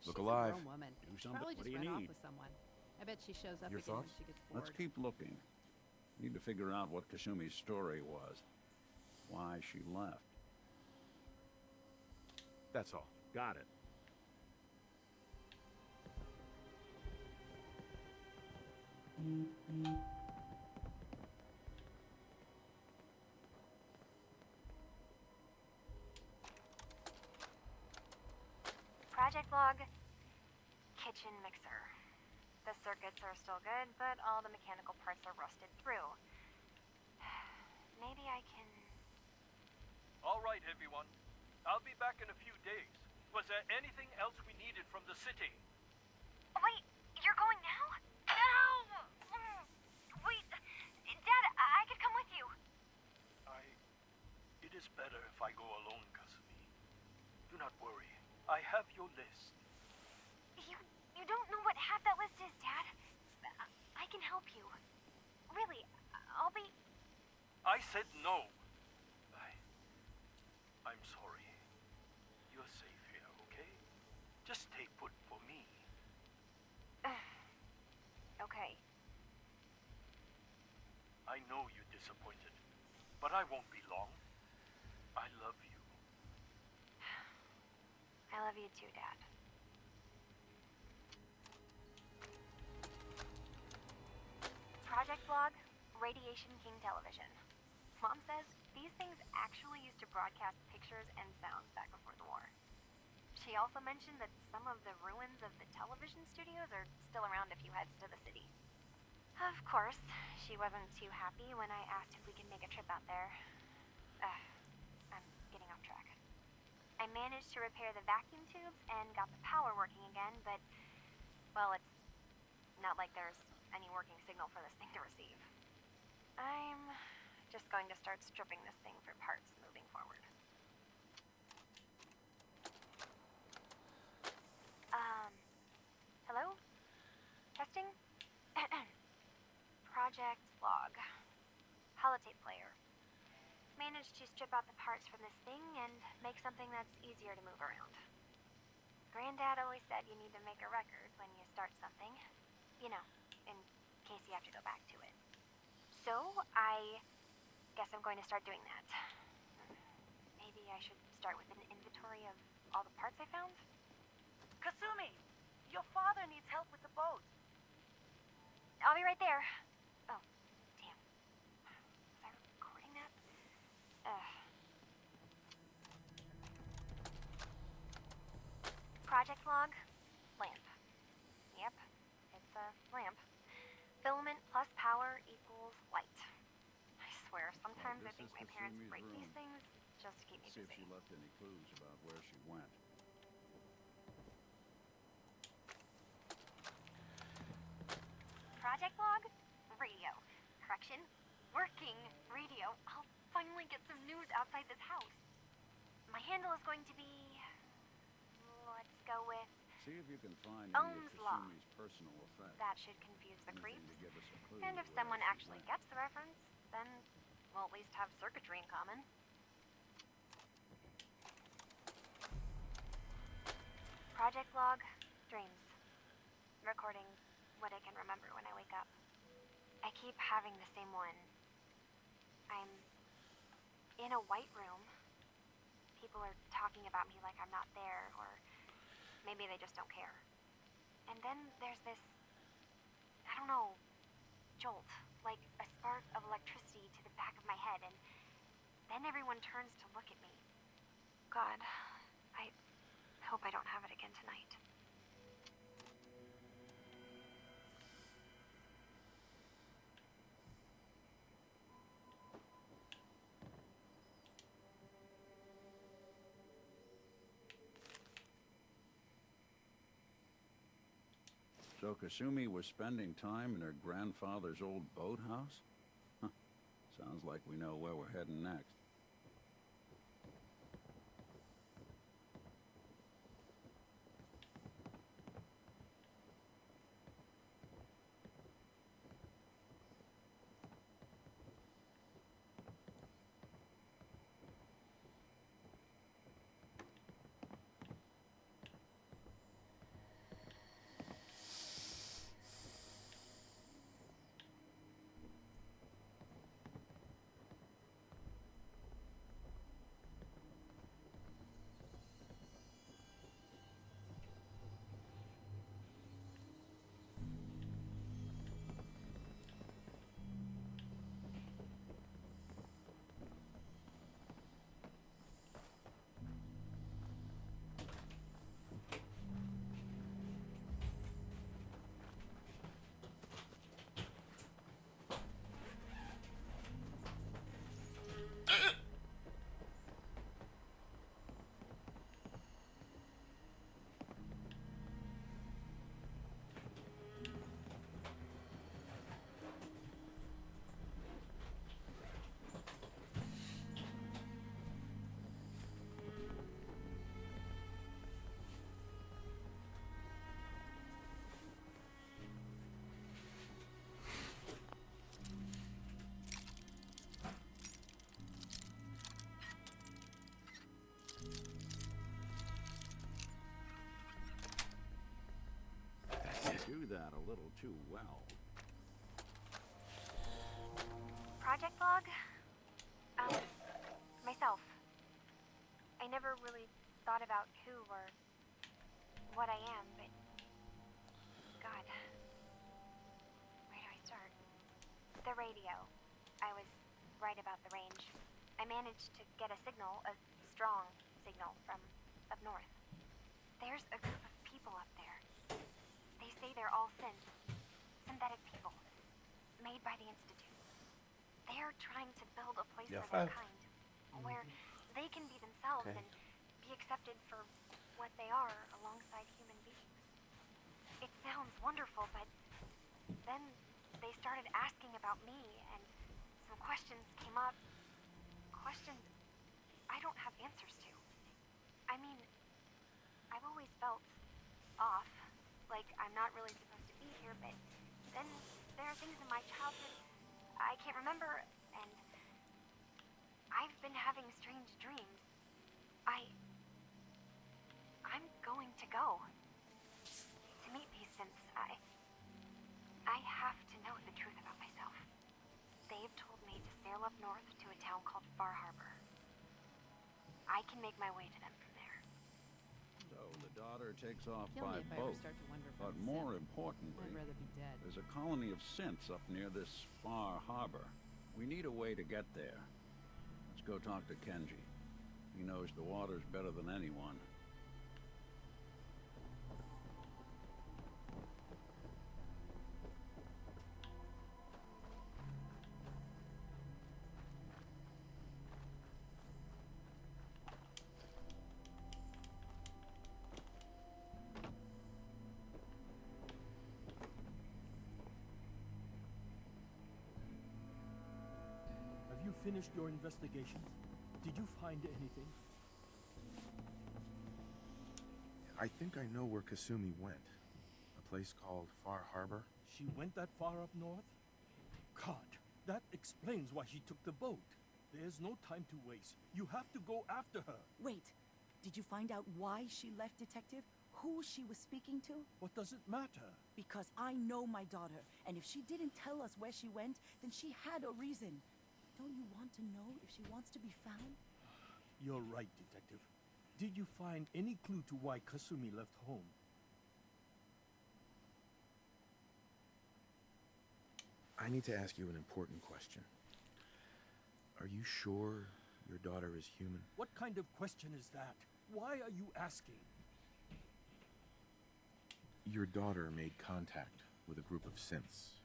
Look She's alive. A grown woman. Do She something. probably What just do you ran off need? with someone. I bet she shows up Your again thoughts? when she gets bored. Let's keep looking. Need to figure out what Kasumi's story was. Why she left. That's all. Got it. Project log, kitchen mixer. The circuits are still good, but all the mechanical parts are rusted through. Maybe I can... All right, everyone. I'll be back in a few days. Was there anything else we needed from the city? Wait, you're going now? No! Wait, Dad, I could come with you. It is better if I go alone, Kasumi. Do not worry. I have your list. You don't know what half that list is, Dad. I can help you. Really, I'll be... I said no. I'm sorry. You're safe here, okay? Just stay put for me. Okay. I know you're disappointed, but I won't be long. I love you. I love you too, Dad. Project Vlog, Radiation King Television. Mom says these things actually used to broadcast pictures and sounds back before the war. She also mentioned that some of the ruins of the television studios are still around a few heads to the city. Of course, she wasn't too happy when I asked if we could make a trip out there. I'm getting off track. I managed to repair the vacuum tubes and got the power working again, but, well, it's not like there's any working signal for this thing to receive. I'm just going to start stripping this thing for parts moving forward. Hello? Testing? Project log. Holotape player. Managed to strip out the parts from this thing and make something that's easier to move around. Granddad always said you need to make a record when you start something. You know, in case you have to go back to it. So, I guess I'm going to start doing that. Maybe I should start with an inventory of all the parts I found? Kasumi! Your father needs help with the boat. I'll be right there. think Mrs. my parents Kasumi's break these room. things just to keep me See if she busy. left any clues about where she went. Project log? Radio. Correction. Working radio. I'll finally get some news outside this house. My handle is going to be... let's go with... See if you can find any Ohm's of law. Kasumi's personal effects. That should confuse the Anything creeps. to give us a clue And to if where someone she actually went. gets the reference, then we'll at least have circuitry in common. Project log, dreams. Recording what I can remember when I wake up. I keep having the same one. I'm in a white room. People are talking about me like I'm not there, or maybe they just don't care. And then there's this, I don't know, jolt, like a spark of electricity to the back of my head, and then everyone turns to look at me. God, I hope I don't have it again tonight. So Kasumi was spending time in her grandfather's old boathouse? Huh. Sounds like we know where we're heading next. Do that a little too well. Project log? Myself. I never really thought about who or what I am, but... God. Where do I start? The radio. I was right about the range. I managed to get a signal, a strong signal, from up north. There's a group of people up there. They say they're all synthetic people, made by the Institute. They're trying to build a place for their kind, where they can be themselves and be accepted for what they are alongside human beings. It sounds wonderful, but then they started asking about me, and some questions came up. Questions I don't have answers to. I mean, I've always felt off, like I'm not really supposed to be here, but then there are things in my childhood I can't remember, and I've been having strange dreams. I'm going to go to meet these synths. I have to know the truth about myself. They've told me to sail up north to a town called Far Harbor. I can make my way to them from there. So the daughter takes off Kill by me if I ever boat. start to wonder if But I'm a more synth. importantly, I'd rather be dead. there's a colony of synths up near this Far Harbor. We need a way to get there. Let's go talk to Kenji. He knows the waters better than anyone. finished your investigation? Did you find anything? I think I know where Kasumi went. A place called Far Harbor. She went that far up north? God, that explains why she took the boat. There's no time to waste. You have to go after her. Wait, did you find out why she left, Detective? Who she was speaking to? What does it matter? Because I know my daughter, and if she didn't tell us where she went, then she had a reason. Don't you want to know if she wants to be found? You're right, Detective. Did you find any clue to why Kasumi left home? I need to ask you an important question. Are you sure your daughter is human? What kind of question is that? Why are you asking? Your daughter made contact with a group of synths.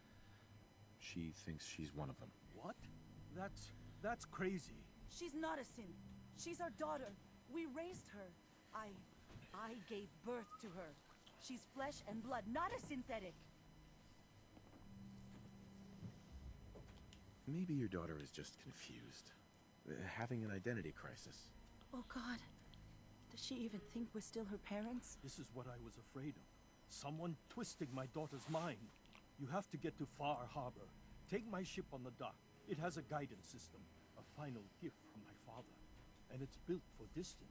She thinks she's one of them. What? That's crazy. She's not a synth. She's our daughter. We raised her. I gave birth to her. She's flesh and blood, not a synthetic. Maybe your daughter is just confused. Having an identity crisis. Oh, God. Does she even think we're still her parents? This is what I was afraid of. Someone twisting my daughter's mind. You have to get to Far Harbor. Take my ship on the dock. It has a guidance system, a final gift from my father. And it's built for distance.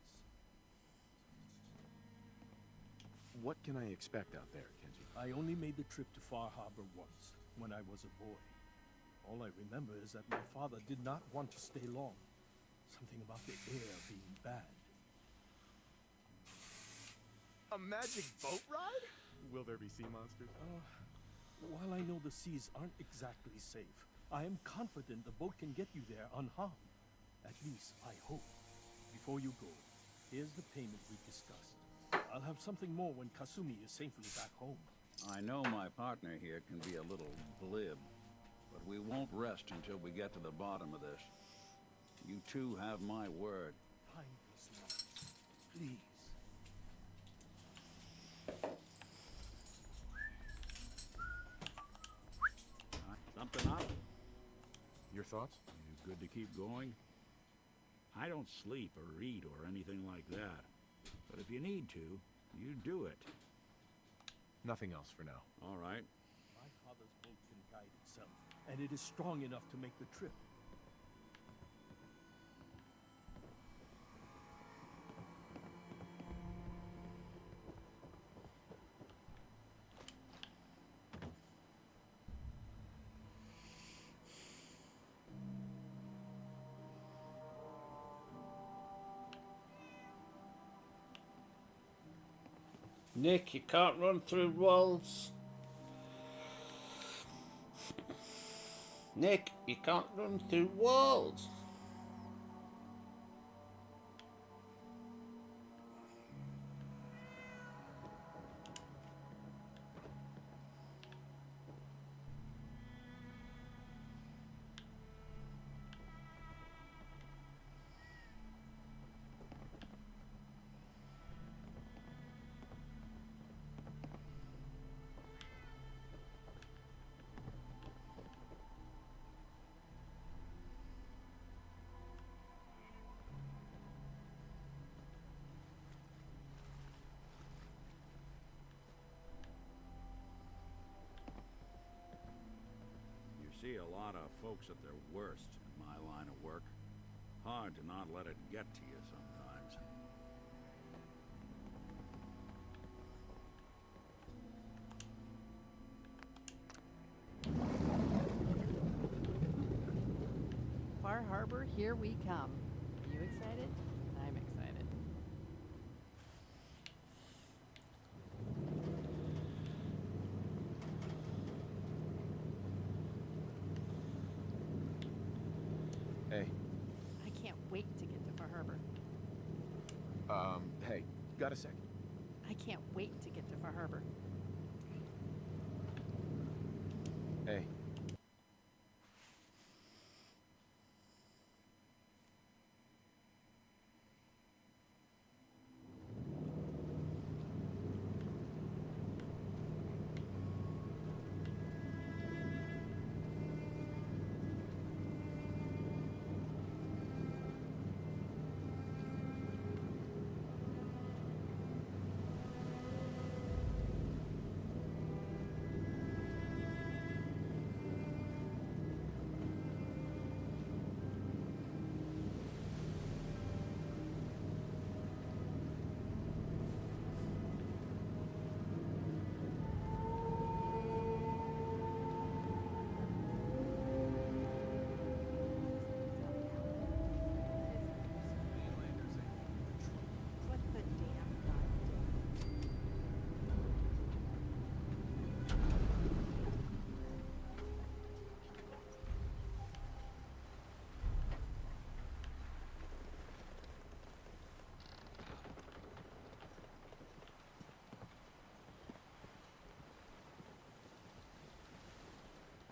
What can I expect out there, Kenji? I only made the trip to Far Harbor once, when I was a boy. All I remember is that my father did not want to stay long. Something about the air being bad. A magic boat ride? Will there be sea monsters? While I know the seas aren't exactly safe, I am confident the boat can get you there unharmed. At least, I hope. Before you go, here's the payment we discussed. I'll have something more when Kasumi is safely back home. I know my partner here can be a little glib, but we won't rest until we get to the bottom of this. You two have my word. Fine, Kasumi. Please. Something up? Your thoughts? You good to keep going? I don't sleep or read or anything like that. But if you need to, you do it. Nothing else for now. All right. My father's boat can guide itself, and it is strong enough to make the trip. Nick, you can't run through walls. Nick, you can't run through walls. See a lot of folks at their worst in my line of work. Hard to not let it get to you sometimes. Far Harbor, here we come. Are you excited? I'm excited. Hey. I can't wait to get to Far Harbor. Hey, got a second? I can't wait to get to Far Harbor. Hey.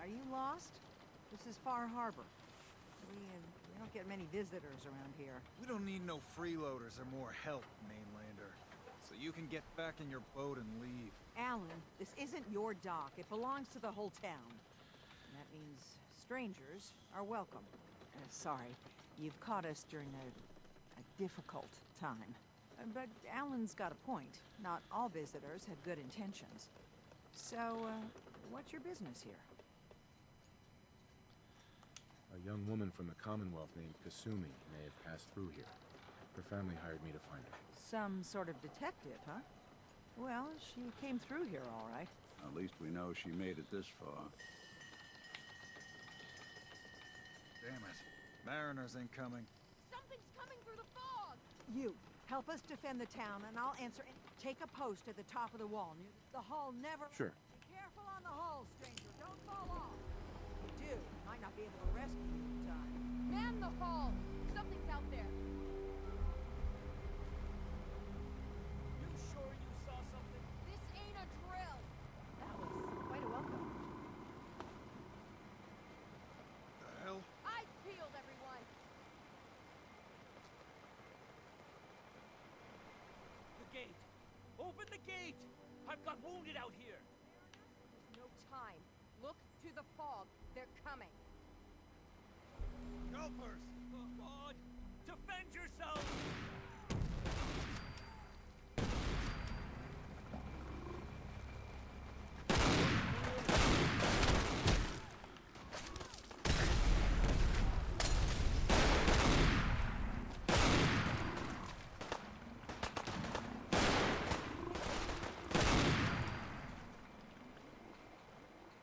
Are you lost? This is Far Harbor. We don't get many visitors around here. We don't need no freeloaders or more help, mainlander. So you can get back in your boat and leave. Alan, this isn't your dock. It belongs to the whole town. And that means strangers are welcome. Sorry, you've caught us during a difficult time. But Alan's got a point. Not all visitors have good intentions. So, what's your business here? A young woman from the Commonwealth named Kasumi may have passed through here. Her family hired me to find her. Some sort of detective, huh? Well, she came through here all right. At least we know she made it this far. Damn it. Mariners ain't coming. Something's coming through the fog! You, help us defend the town, and I'll answer. Take a post at the top of the wall. The hull never... Sure. Be careful on the hull, stranger. Don't fall off. If you do, might not be able to rescue you in time. Man the hull! Something's out there. You sure you saw something? This ain't a drill. That was quite a welcome. The hell? Eyes peeled, everyone. The gate! Open the gate! I've got wounded out here! There's no time. Look to the fog. They're coming. Helpers! Oh, God! Defend yourselves!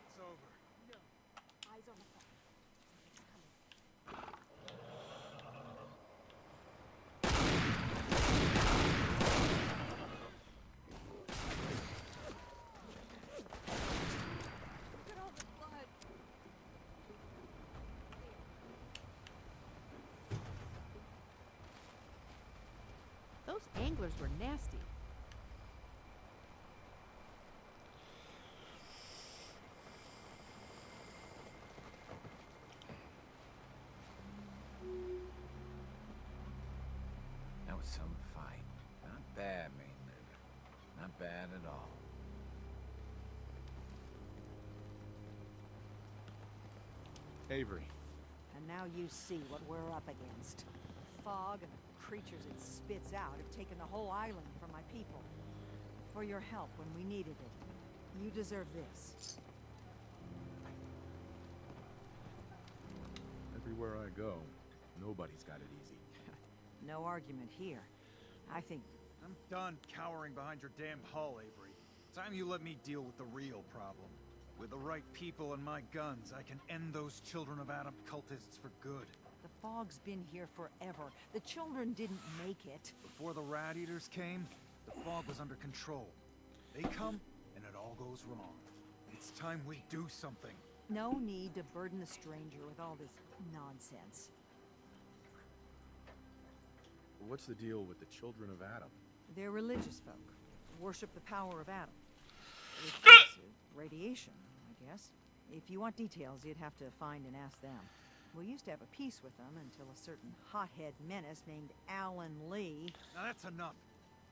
It's over. No. Eyes on the fog. Look at all the blood. Those anglers were nasty. That was some fight. Not bad, mainlander. Not bad at all. Avery. And now you see what we're up against. The fog and the creatures it spits out have taken the whole island from my people. For your help when we needed it. You deserve this. Everywhere I go, nobody's got it easy. No argument here. I think... I'm done cowering behind your damn hull, Avery. Time you let me deal with the real problem. With the right people and my guns, I can end those Children of Adam cultists for good. The fog's been here forever. The children didn't make it. Before the Rat Eaters came, the fog was under control. They come, and it all goes wrong. It's time we do something. No need to burden the stranger with all this nonsense. What's the deal with the Children of Adam? They're religious folk. Worship the power of Adam. Which is radiation, I guess. If you want details, you'd have to find and ask them. We used to have a peace with them until a certain hothead menace named Alan Lee... Now that's enough.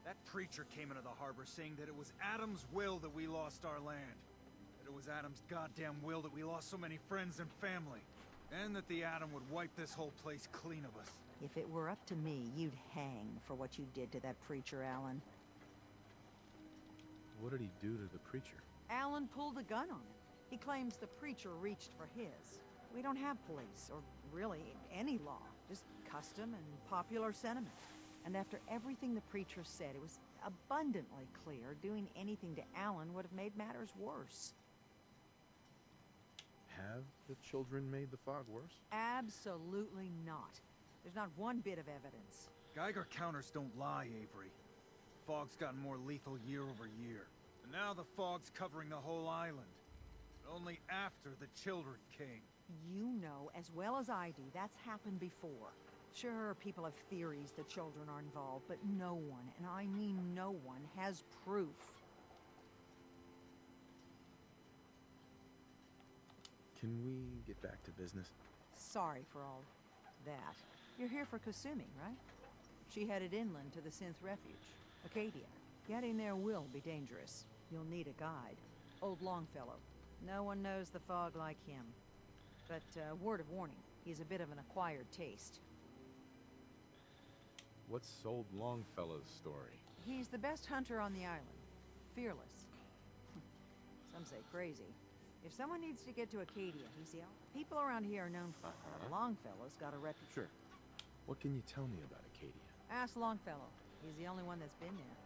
That preacher came into the harbor saying that it was Adam's will that we lost our land. That it was Adam's goddamn will that we lost so many friends and family. And that the Adam would wipe this whole place clean of us. If it were up to me, you'd hang for what you did to that preacher, Alan. What did he do to the preacher? Alan pulled a gun on him. He claims the preacher reached for his. We don't have police, or really any law. Just custom and popular sentiment. And after everything the preacher said, it was abundantly clear doing anything to Alan would have made matters worse. Have the children made the fog worse? Absolutely not. There's not one bit of evidence. Geiger counters don't lie, Avery. Fog's gotten more lethal year over year. And now the fog's covering the whole island. But only after the children came. You know as well as I do that's happened before. Sure, people have theories the children are involved, but no one, and I mean no one, has proof. Can we get back to business? Sorry for all that. You're here for Kasumi, right? She headed inland to the Synth Refuge, Acadia. Getting there will be dangerous. You'll need a guide. Old Longfellow. No one knows the fog like him. But, word of warning, he's a bit of an acquired taste. What's old Longfellow's story? He's the best hunter on the island. Fearless. Some say crazy. If someone needs to get to Acadia, he's the people around here are known for Longfellow's got a reputation. Sure. What can you tell me about Acadia? Ask Longfellow. He's the only one that's been there.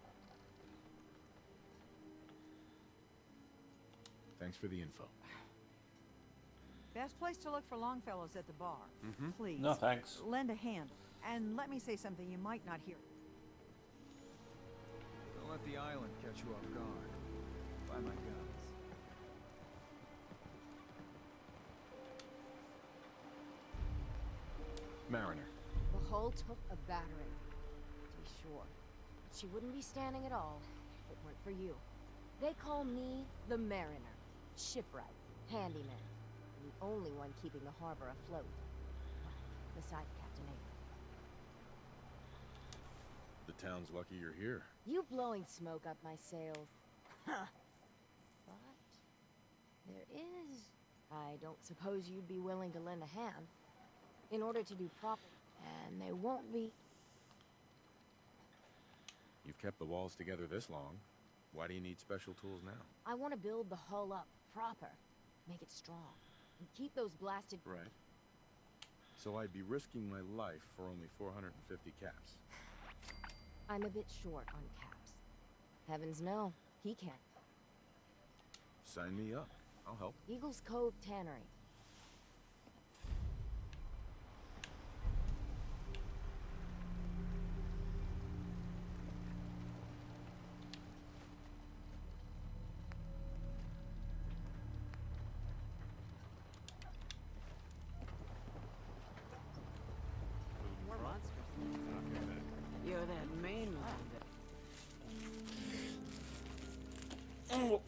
Thanks for the info. Best place to look for Longfellow's at the bar. Mm-hmm. Please. No, thanks. Lend a hand. And let me say something you might not hear. Don't let the island catch you off guard. Buy my guns. Mariner. The hull took a battering, to be sure. But she wouldn't be standing at all if it weren't for you. They call me the Mariner. Shipwright, handyman, and the only one keeping the harbor afloat. Besides Captain Avery. The town's lucky you're here. You blowing smoke up my sails. Huh. But there is... I don't suppose you'd be willing to lend a hand. In order to do proper... And they won't be... You've kept the walls together this long. Why do you need special tools now? I want to build the hull up proper. Make it strong. And keep those blasted... Right. So I'd be risking my life for only 450 caps. I'm a bit short on caps. Heavens no, he can't. Sign me up. I'll help. Eagles Cove Tannery. More monsters. You're that mainlander. Oh.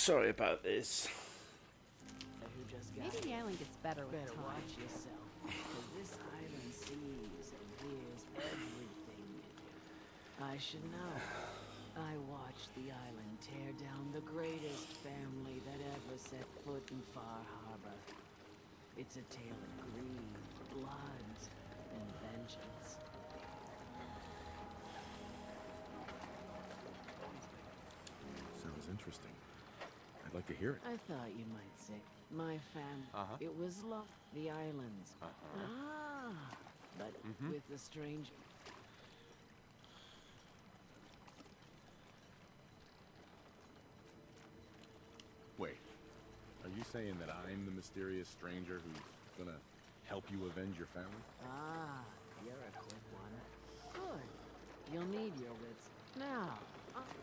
Sorry about this. Who just got Maybe the here. island gets better with Better time. watch yourself, because this island sees and hears everything you do. I should know. I watched the island tear down the greatest family that ever set foot in Far Harbor. It's a tale of greed, blood, and vengeance. Sounds interesting. I'd like to hear it. I thought you might say, my family. It was the islands. But with the stranger. Wait, are you saying that I'm the mysterious stranger who's gonna help you avenge your family? You're a quick one. Good. You'll need your wits. Now,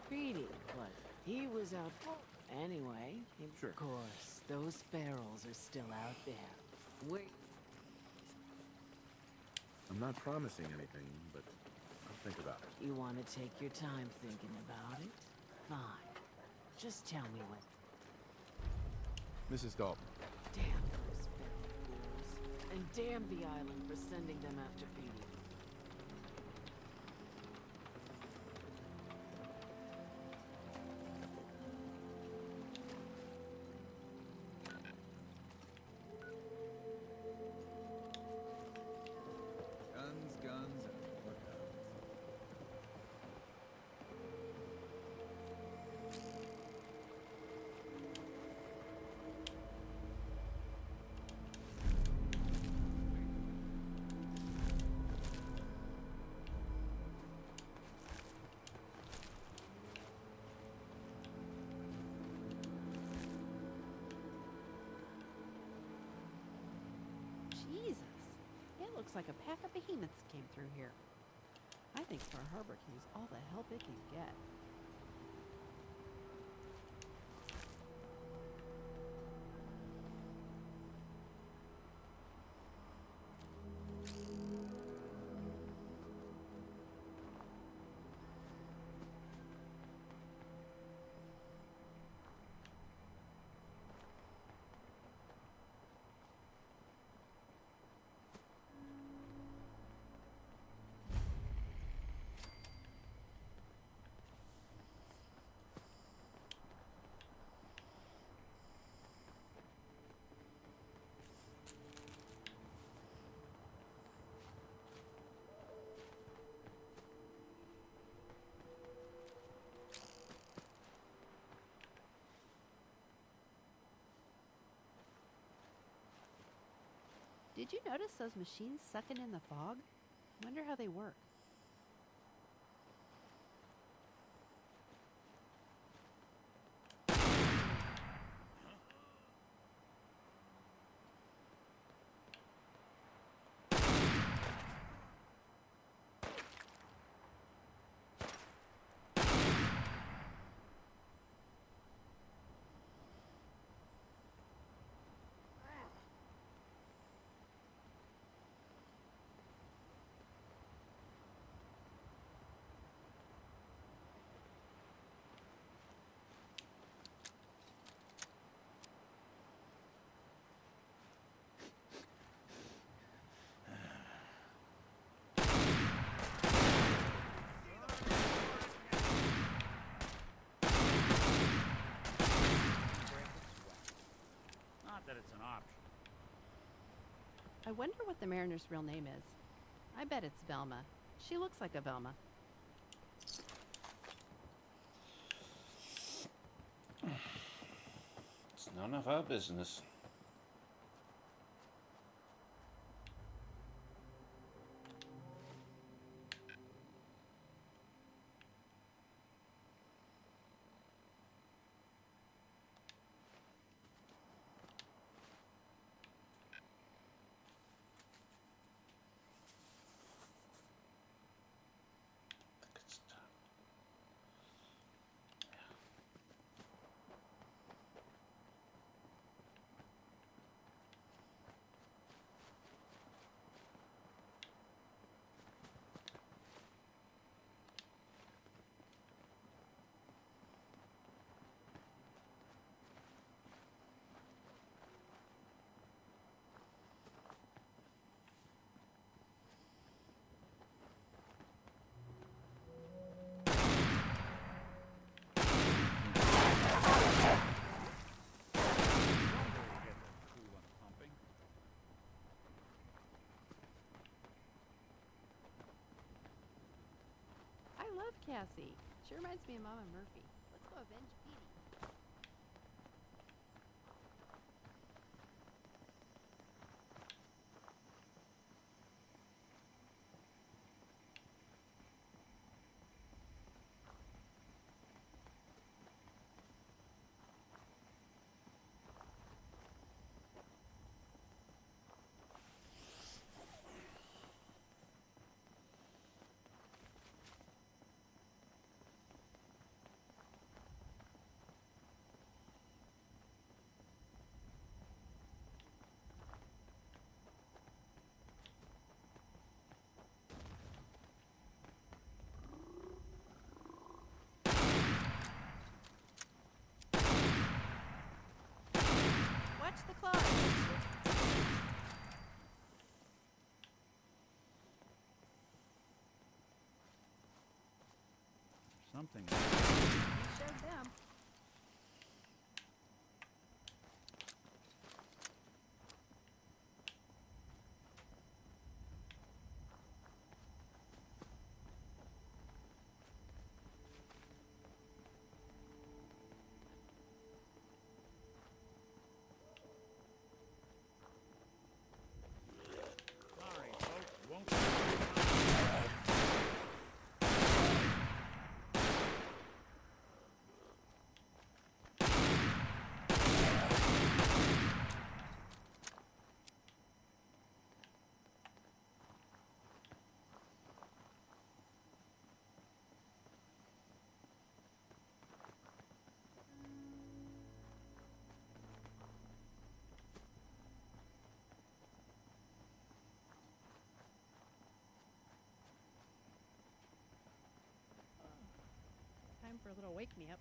Petey, but he was out for... Anyway, of course, those ferals are still out there. Wait. I'm not promising anything, but I'll think about it. You want to take your time thinking about it? Fine. Just tell me when. Mrs. Dalton. Damn those feral fools. And damn the island for sending them after Petey. Guns, guns, and more guns. Jesus. It looks like a pack of behemoths came through here. I think Far Harbor can use all the help it can get. Did you notice those machines sucking in the fog? Wonder how they work. Not that it's an option. I wonder what the Mariner's real name is. I bet it's Velma. She looks like a Velma. It's none of our business. Cassie. Sure reminds me of Mama Murphy. Let's go avenge Petey. Watch the claws. Something. Showed them. Sorry, folks. Won't. Time for a little wake me up.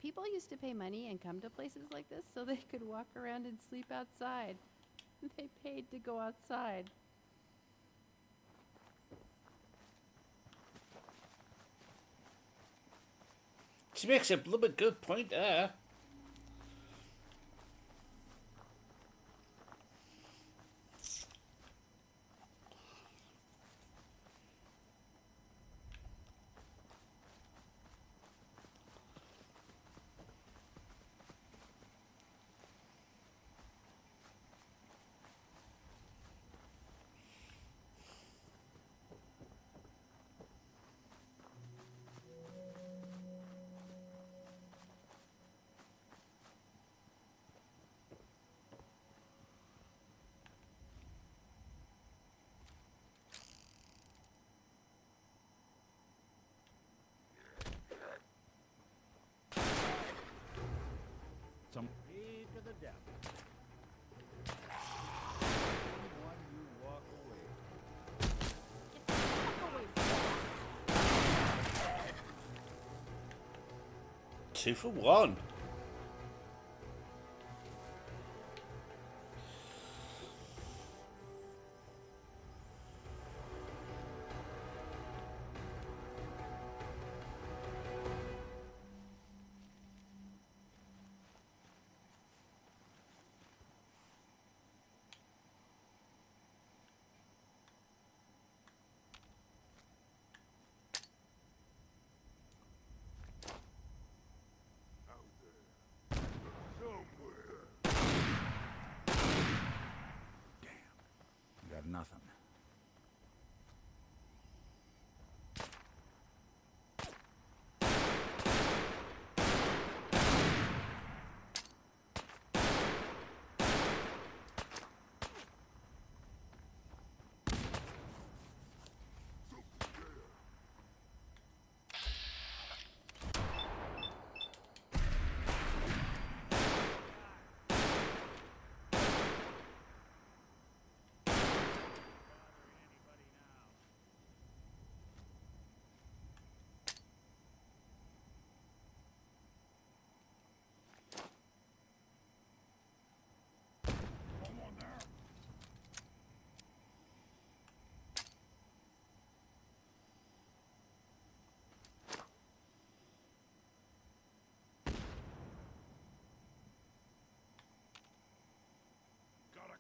People used to pay money and come to places like this so they could walk around and sleep outside. They paid to go outside. She makes a little bit good point there. Some way to the devil. When you walk away. 2 for 1. Got nothing.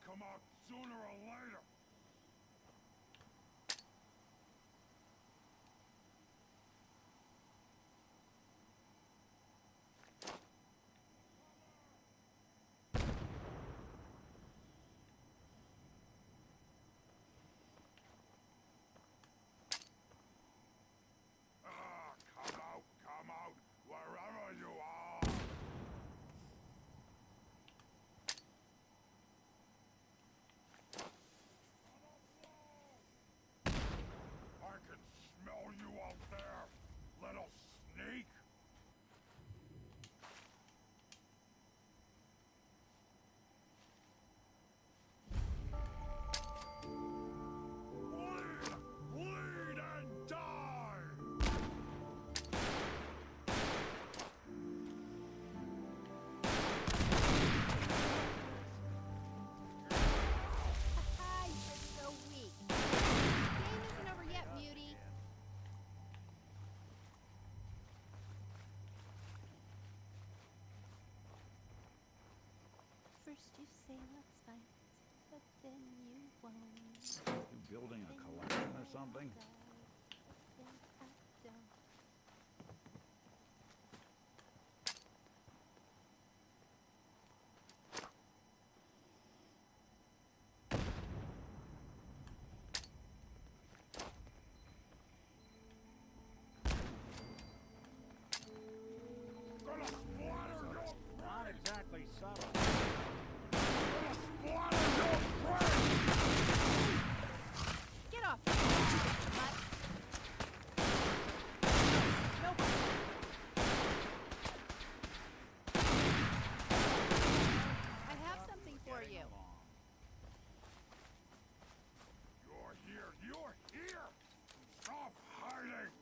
Come out sooner or later. Come out, wherever you are. I can smell you out there, little sneak! Bleed and die! Haha, you're so weak. Game isn't over yet, beauty. First you say let's fight, but then you won't. You building a collection or something? Then I don't. Gonna splatter your Not exactly subtle. Gonna splatter your brain! Get off! Mutt. Nope. I have something for you. You're here! You're here! Stop hiding!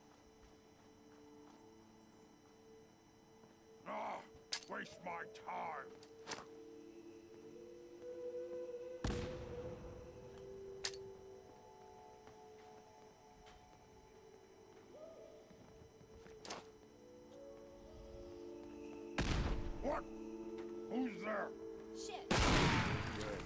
Ah! waste my time. What? Who's there? Shit. Good.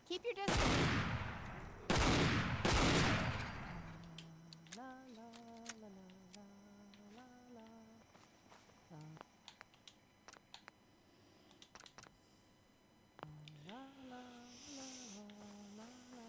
Keep your distance. La, la, la, la, la, la, la. La, la, la, la, la, la.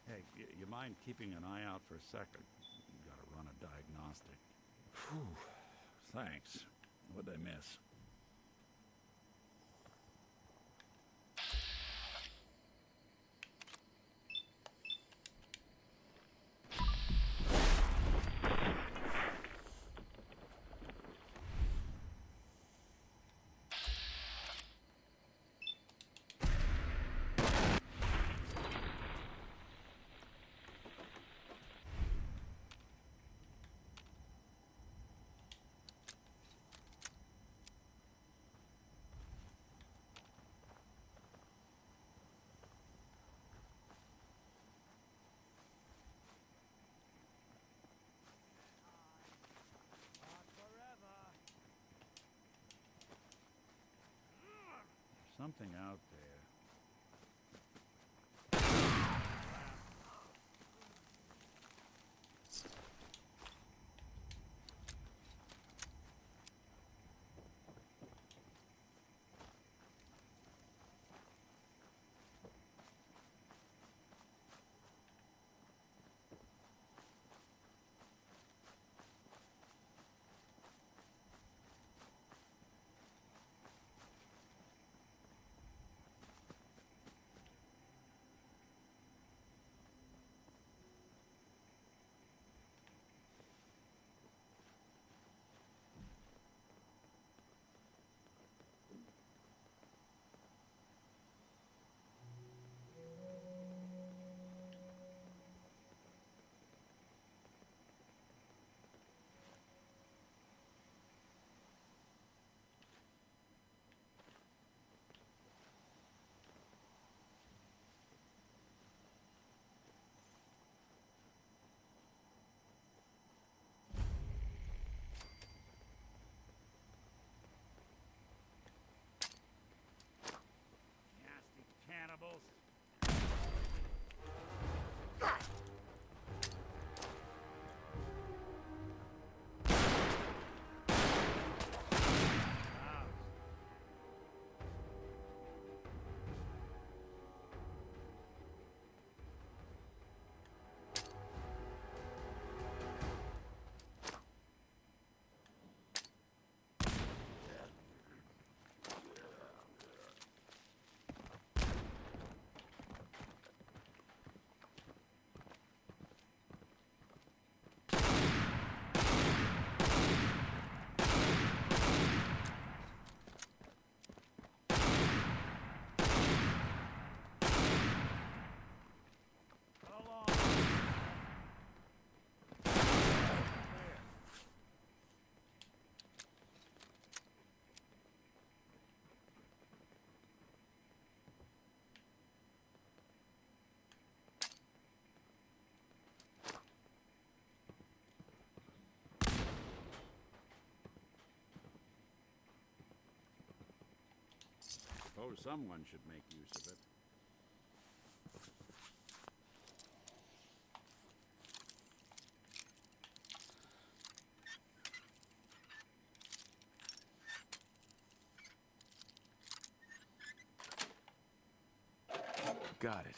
Hey, you mind keeping an eye out for a second? Gotta run a diagnostic. Whew. Thanks. What'd I miss? Something out there. Suppose someone should make use of it. Got it.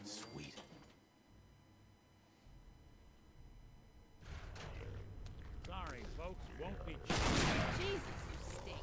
Sweet. Sorry, folks, won't be. Jesus, you stink.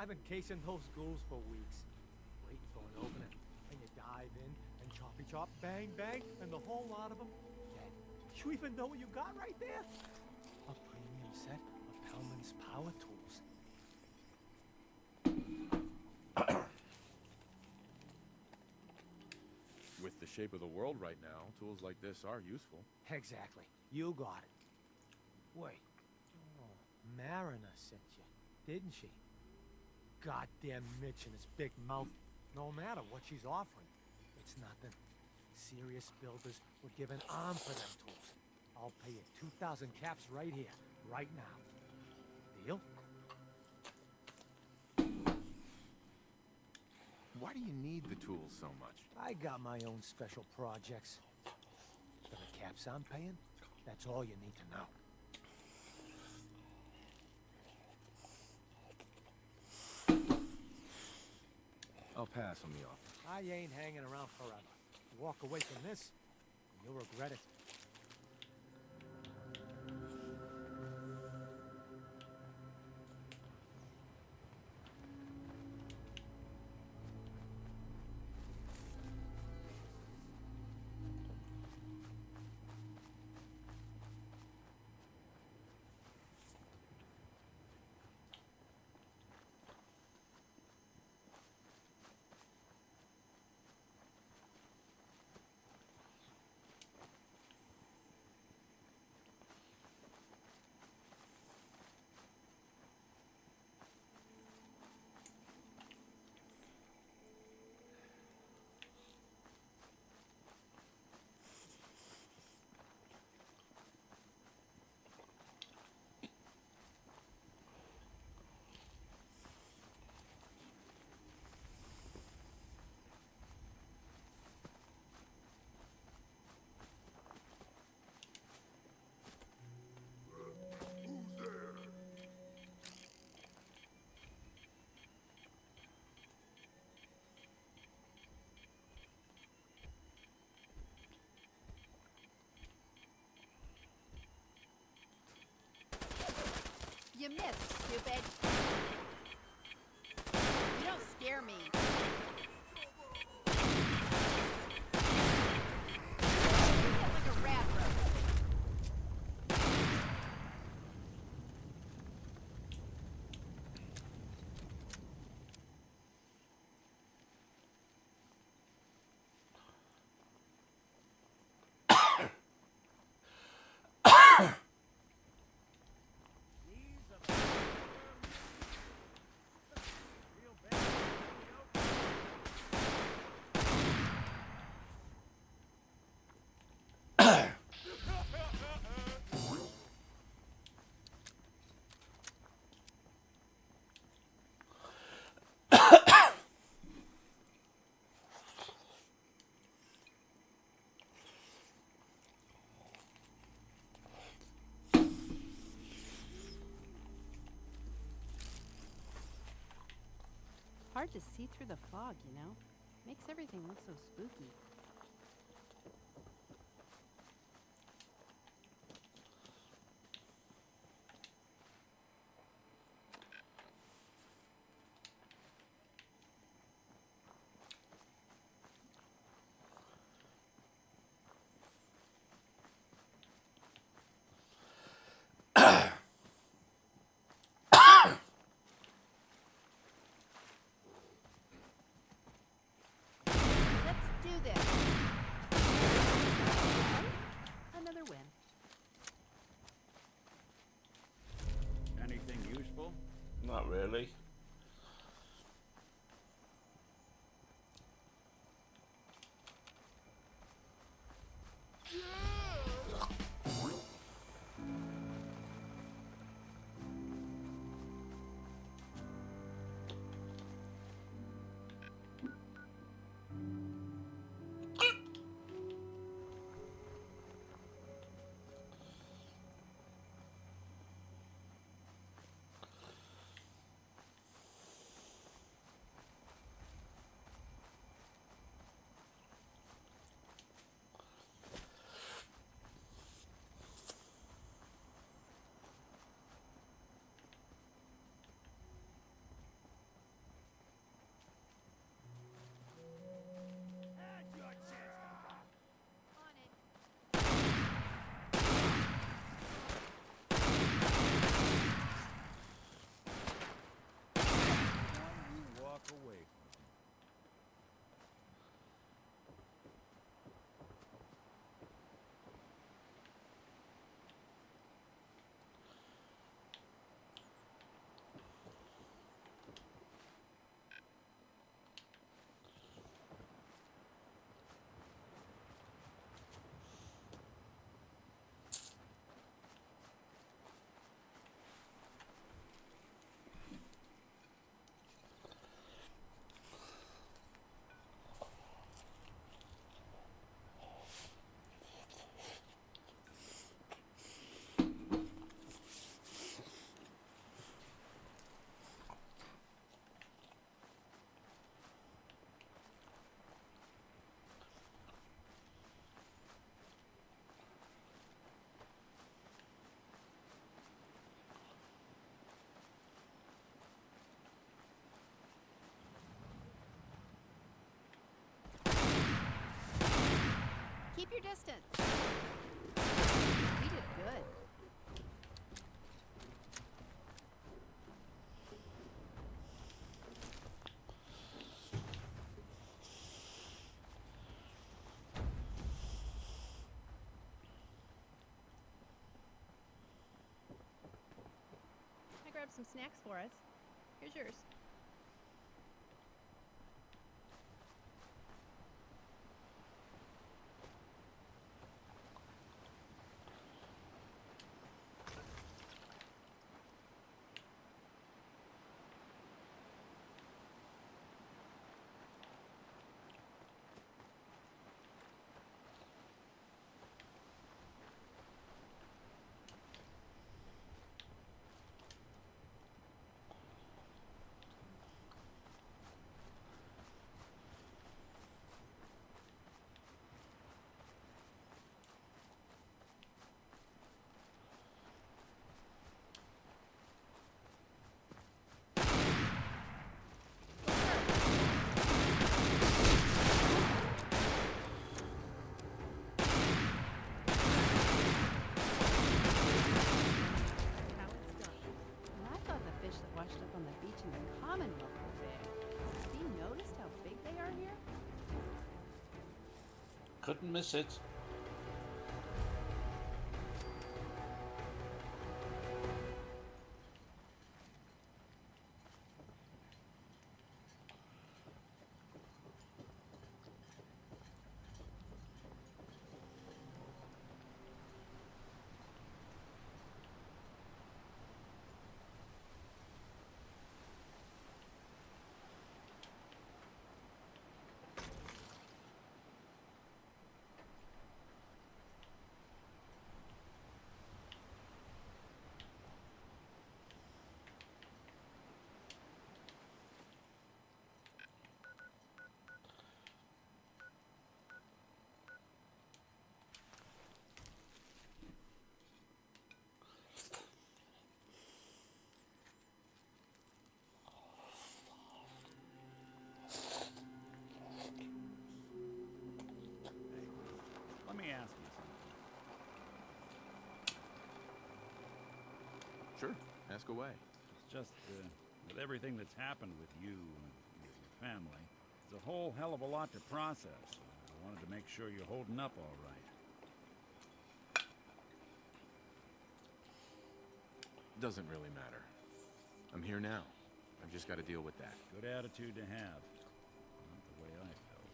I've been casing those ghouls for weeks, waiting for an opening. And you dive in, and choppy chop, bang bang, and the whole lot of them dead. You even know what you got right there? A premium set of Pellman's power tools. With the shape of the world right now, tools like this are useful. Exactly. You got it. Wait. Oh, Mariner sent you, didn't she? Goddamn Mitch and his big mouth. No matter what she's offering, it's nothing. Serious builders would give an arm for them tools. I'll pay you 2,000 caps right here, right now. Deal? Why do you need the tools so much? I got my own special projects. For the caps I'm paying, that's all you need to know. I'll pass on the offer. I ain't hanging around forever. Walk away from this, and you'll regret it. You missed, stupid. You don't scare me. You get like a rat roast. Hard to see through the fog, you know? Makes everything look so spooky. Another win. Anything useful? Not really. Keep your distance. We did good. I grabbed some snacks for us. Here's yours. Washed up on the beach in the Commonwealth were big. Have you noticed how big they are here? Couldn't miss it. Let me ask you something. Sure, ask away. It's just, with everything that's happened with you and your family, it's a whole hell of a lot to process. I wanted to make sure you're holding up all right. Doesn't really matter. I'm here now. I've just got to deal with that. Good attitude to have. Not the way I felt.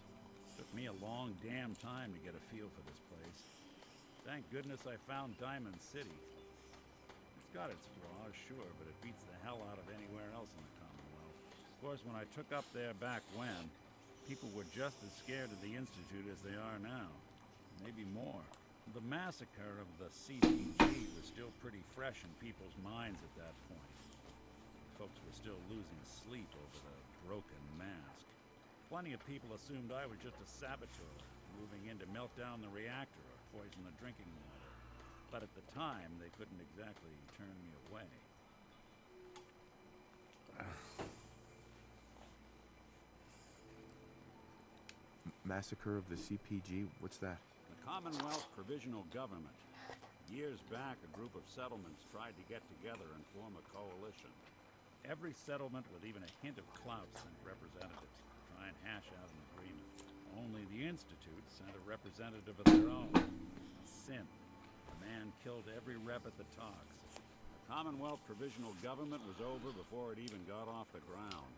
Took me a long damn time to get a feel for this place. Thank goodness I found Diamond City. It's got its flaws, sure, but it beats the hell out of anywhere else in the Commonwealth. Of course, when I took up there back when, people were just as scared of the Institute as they are now. Maybe more. The massacre of the CPG was still pretty fresh in people's minds at that point. Folks were still losing sleep over the broken mask. Plenty of people assumed I was just a saboteur, moving in to melt down the reactor or poison the drinking water. But at the time, they couldn't exactly turn me away. Massacre of the CPG? What's that? The Commonwealth Provisional Government. Years back, a group of settlements tried to get together and form a coalition. Every settlement with even a hint of clout sent representatives to try and hash out an agreement. Only the Institute sent a representative of their own. A synth. The man killed every rep at the talks. The Commonwealth Provisional Government was over before it even got off the ground.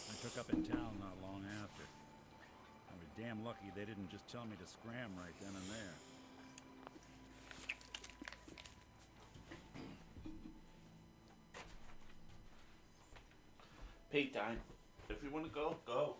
I took up in town not long after. I was damn lucky they didn't just tell me to scram right then and there. Pay time. If you want to go, go.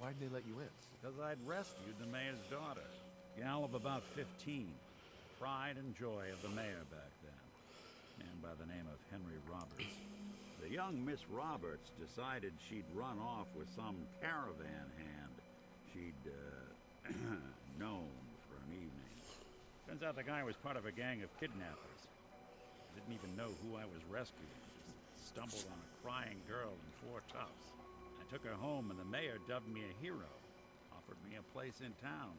Why'd they let you in? Because I'd rescued the mayor's daughter. Gal of about 15. Pride and joy of the mayor back then. Man by the name of Henry Roberts. The young Miss Roberts decided she'd run off with some caravan hand she'd, known for an evening. Turns out the guy was part of a gang of kidnappers. Didn't even know who I was rescuing. Just stumbled on a crying girl and 4 toughs. I took her home and the mayor dubbed me a hero. Offered me a place in town.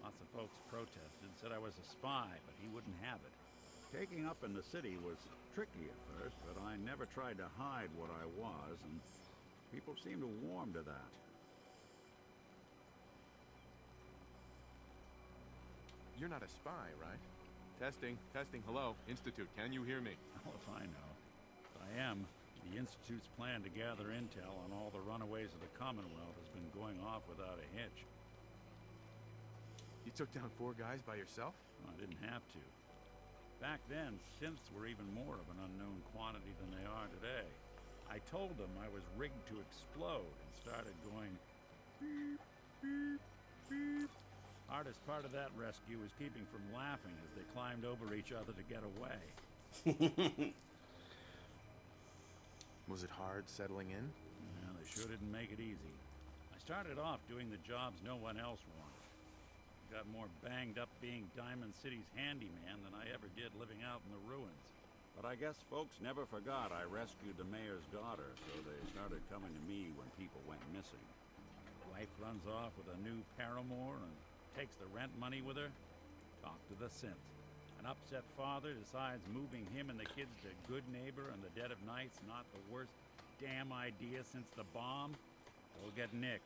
Lots of folks protested, said I was a spy, but he wouldn't have it. Taking up in the city was tricky at first, but I never tried to hide what I was, and people seemed to warm to that. You're not a spy, right? Testing, testing, hello. Institute, can you hear me? Well, if I know. But I am. The Institute's plan to gather intel on all the runaways of the Commonwealth has been going off without a hitch. You took down 4 guys by yourself? Well, I didn't have to. Back then, synths were even more of an unknown quantity than they are today. I told them I was rigged to explode and started going beep, beep, beep. Hardest part of that rescue was keeping from laughing as they climbed over each other to get away. Was it hard settling in? Yeah, they sure didn't make it easy. I started off doing the jobs no one else wanted. Got more banged up being Diamond City's handyman than I ever did living out in the ruins. But I guess folks never forgot I rescued the mayor's daughter, so they started coming to me when people went missing. Wife runs off with a new paramour and takes the rent money with her. Talk to the synth. An upset father decides moving him and the kids to Good Neighbor in the dead of night's not the worst damn idea since the bomb. Go get Nick.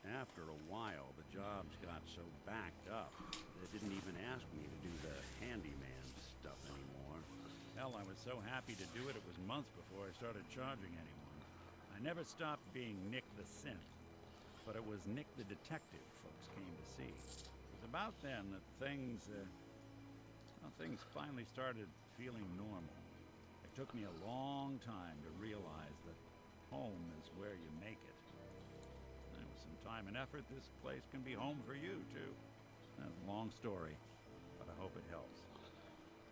After a while, the jobs got so backed up, they didn't even ask me to do the handyman stuff anymore. Hell, I was so happy to do it, it was months before I started charging anyone. I never stopped being Nick the Synth, but it was Nick the Detective folks came to see. It was about then that things finally started feeling normal. It took me a long time to realize that home is where you make it. And with some time and effort, this place can be home for you, too. That's a long story, but I hope it helps.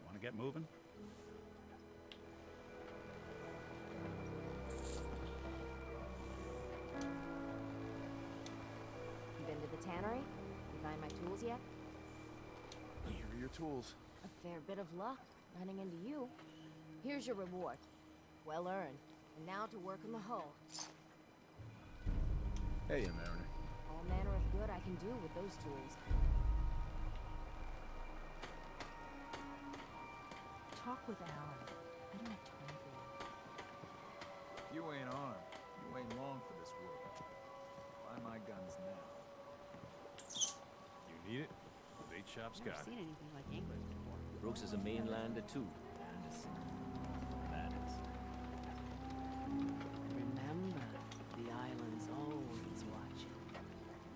Want to get moving? Been to the tannery? You find my tools yet? Here are your tools. A fair bit of luck running into you. Here's your reward. Well earned. And now to work on the hull. Hey, Mariner. All manner of good I can do with those tools. Talk with Alan. I don't have time for you. If you ain't armed, you ain't long for this world. Buy my guns now. You need it? Bait shop's Never got seen it. anything like anglers before. Brooks is a mainlander too, Anderson. That is. Remember, the island's always watching.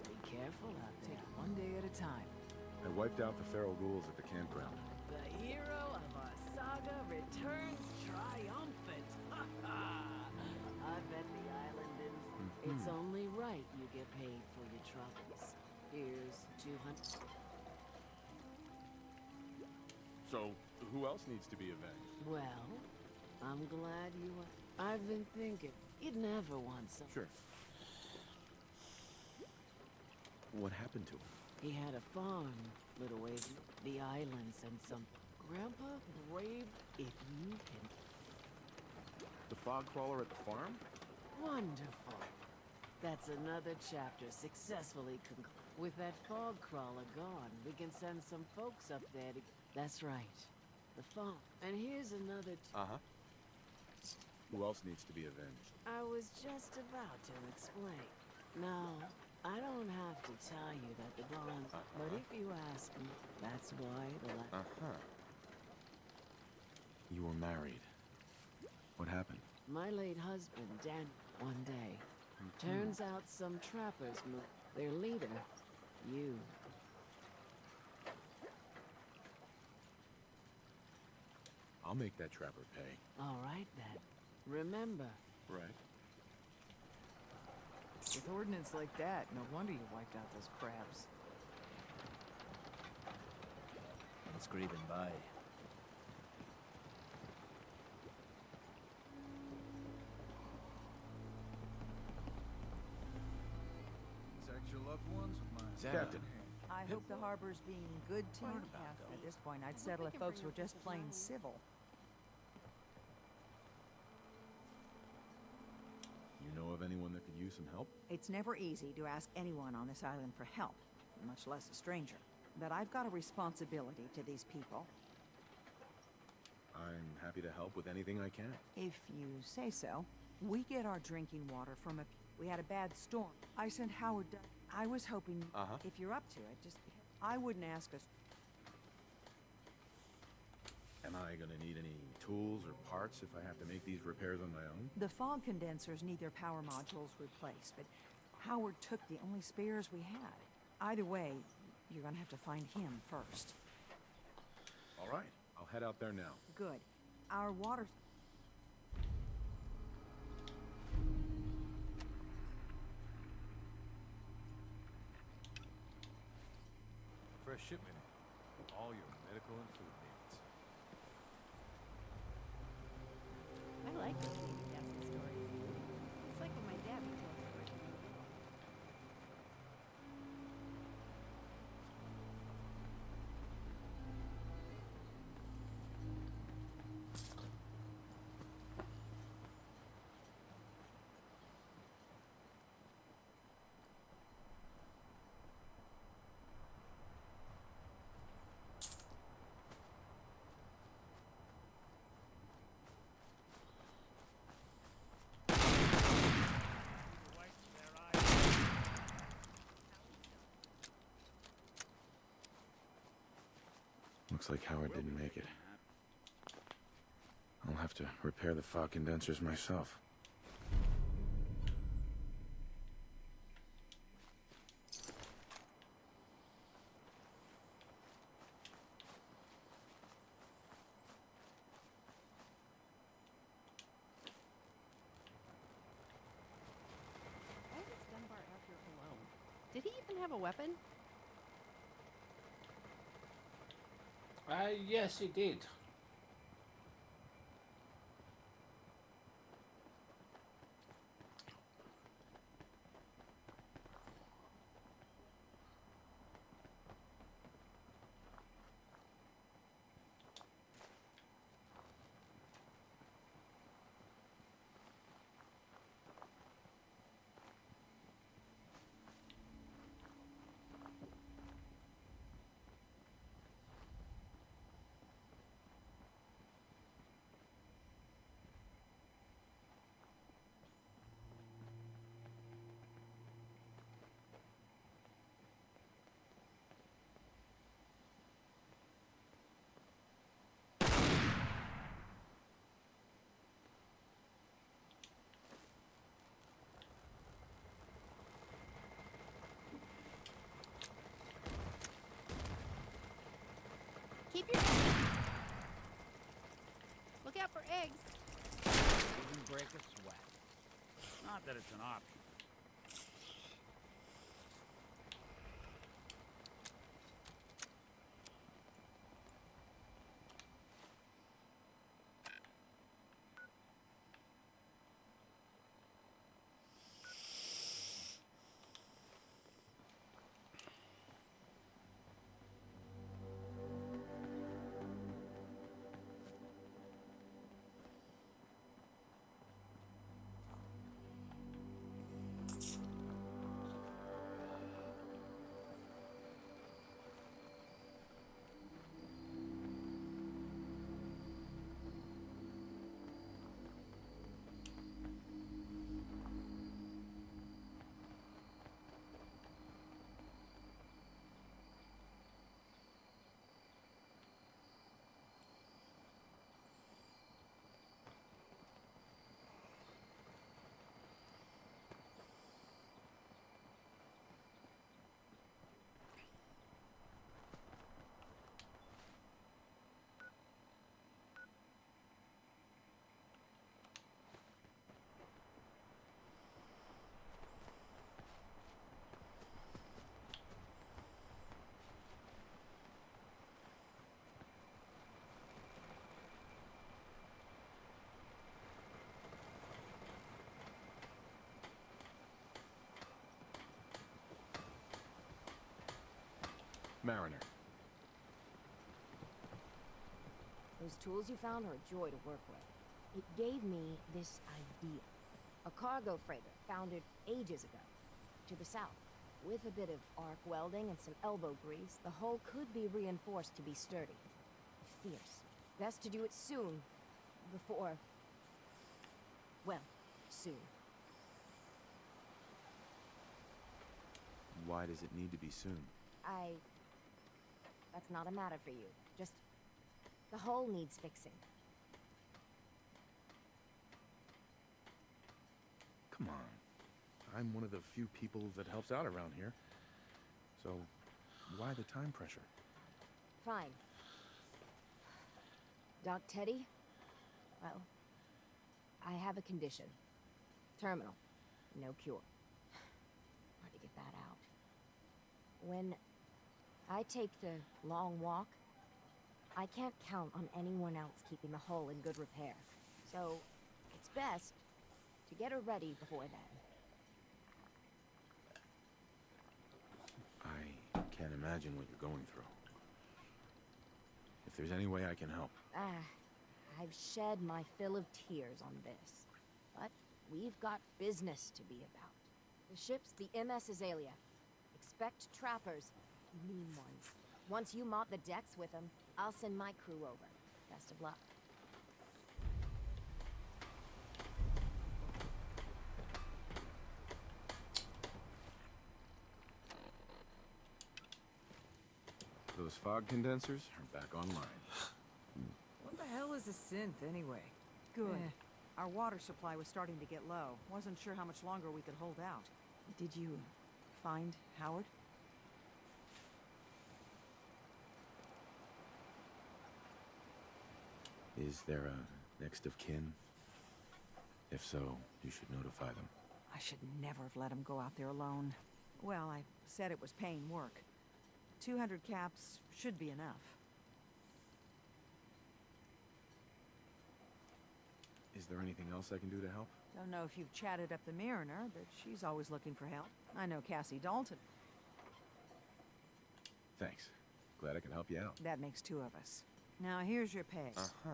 Be careful out there. Take it one day at a time. I wiped out the feral ghouls at the campground. The hero of our saga returns triumphant. I bet the island is. It's only right you get paid for your troubles. Here's 200. So, who else needs to be avenged? Well, I'm glad you were. I've been thinking. You'd never want some. Sure. What happened to him? He had a farm, little ways from the island sent some. Grandpa, brave if you can. The fog crawler at the farm? Wonderful. That's another chapter successfully concluded. With that fog crawler gone, we can send some folks up there to... That's right. The fog. And here's another... Uh-huh. Who else needs to be avenged? I was just about to explain. No, I don't have to tell you that the blonde... But if you ask me, that's why the Uh-huh. You were married. What happened? My late husband, Dan, one day. Turns out some trappers moved. Their leader, you. I'll make that trapper pay. All right, then. Remember. Right. With ordnance like that, no wonder you wiped out those crabs. And scraping by. Protect your loved ones with my Captain. I hope the harbor's being good to you. At this point, I'd settle if folks were just plain civil. You know of anyone that could use some help? It's never easy to ask anyone on this island for help, much less a stranger. But I've got a responsibility to these people. I'm happy to help with anything I can. If you say so. We get our drinking water from a... We had a bad storm. I sent Howard down. I was hoping, if you're up to it, just... I wouldn't ask us... Am I gonna need any tools or parts if I have to make these repairs on my own? The fog condensers need their power modules replaced, but Howard took the only spares we had. Either way, you're gonna have to find him first. All right. I'll head out there now. Good. Our water... Fresh shipment in. All your medical and food needs. I like listening to Captain stories. It's like when my dad would tell stories. Looks like Howard didn't make it. I'll have to repair the fog condensers myself. Why was Dunbar out here alone? Did he even have a weapon? Yes, he did. Keep your... Look out for eggs. Didn't break a sweat. Not that it's an option. Mariner. Those tools you found are a joy to work with. It gave me this idea. A cargo freighter founded ages ago, to the south. With a bit of arc welding and some elbow grease, the hull could be reinforced to be sturdy. Fierce. Best to do it soon, before... well, soon. Why does it need to be soon? That's not a matter for you. Just... the hull needs fixing. Come on. I'm one of the few people that helps out around here. So, why the time pressure? Fine. Doc Teddy? Well, I have a condition. Terminal. No cure. Hard to get that out. When I take the long walk, I can't count on anyone else keeping the hull in good repair. So, it's best to get her ready before then. I can't imagine what you're going through. If there's any way I can help. I've shed my fill of tears on this. But we've got business to be about. The ship's the MS Azalea. Expect trappers, mean ones. Once you mop the decks with them, I'll send my crew over. Best of luck. Those fog condensers are back online. What the hell is a synth, anyway? Good. Our water supply was starting to get low. Wasn't sure how much longer we could hold out. Did you find Howard? Is there a next of kin? If so, you should notify them. I should never have let him go out there alone. Well, I said it was paying work. 200 caps should be enough. Is there anything else I can do to help? Don't know if you've chatted up the Mariner, but she's always looking for help. I know Cassie Dalton. Thanks. Glad I could help you out. That makes two of us. Now here's your pay. Uh-huh.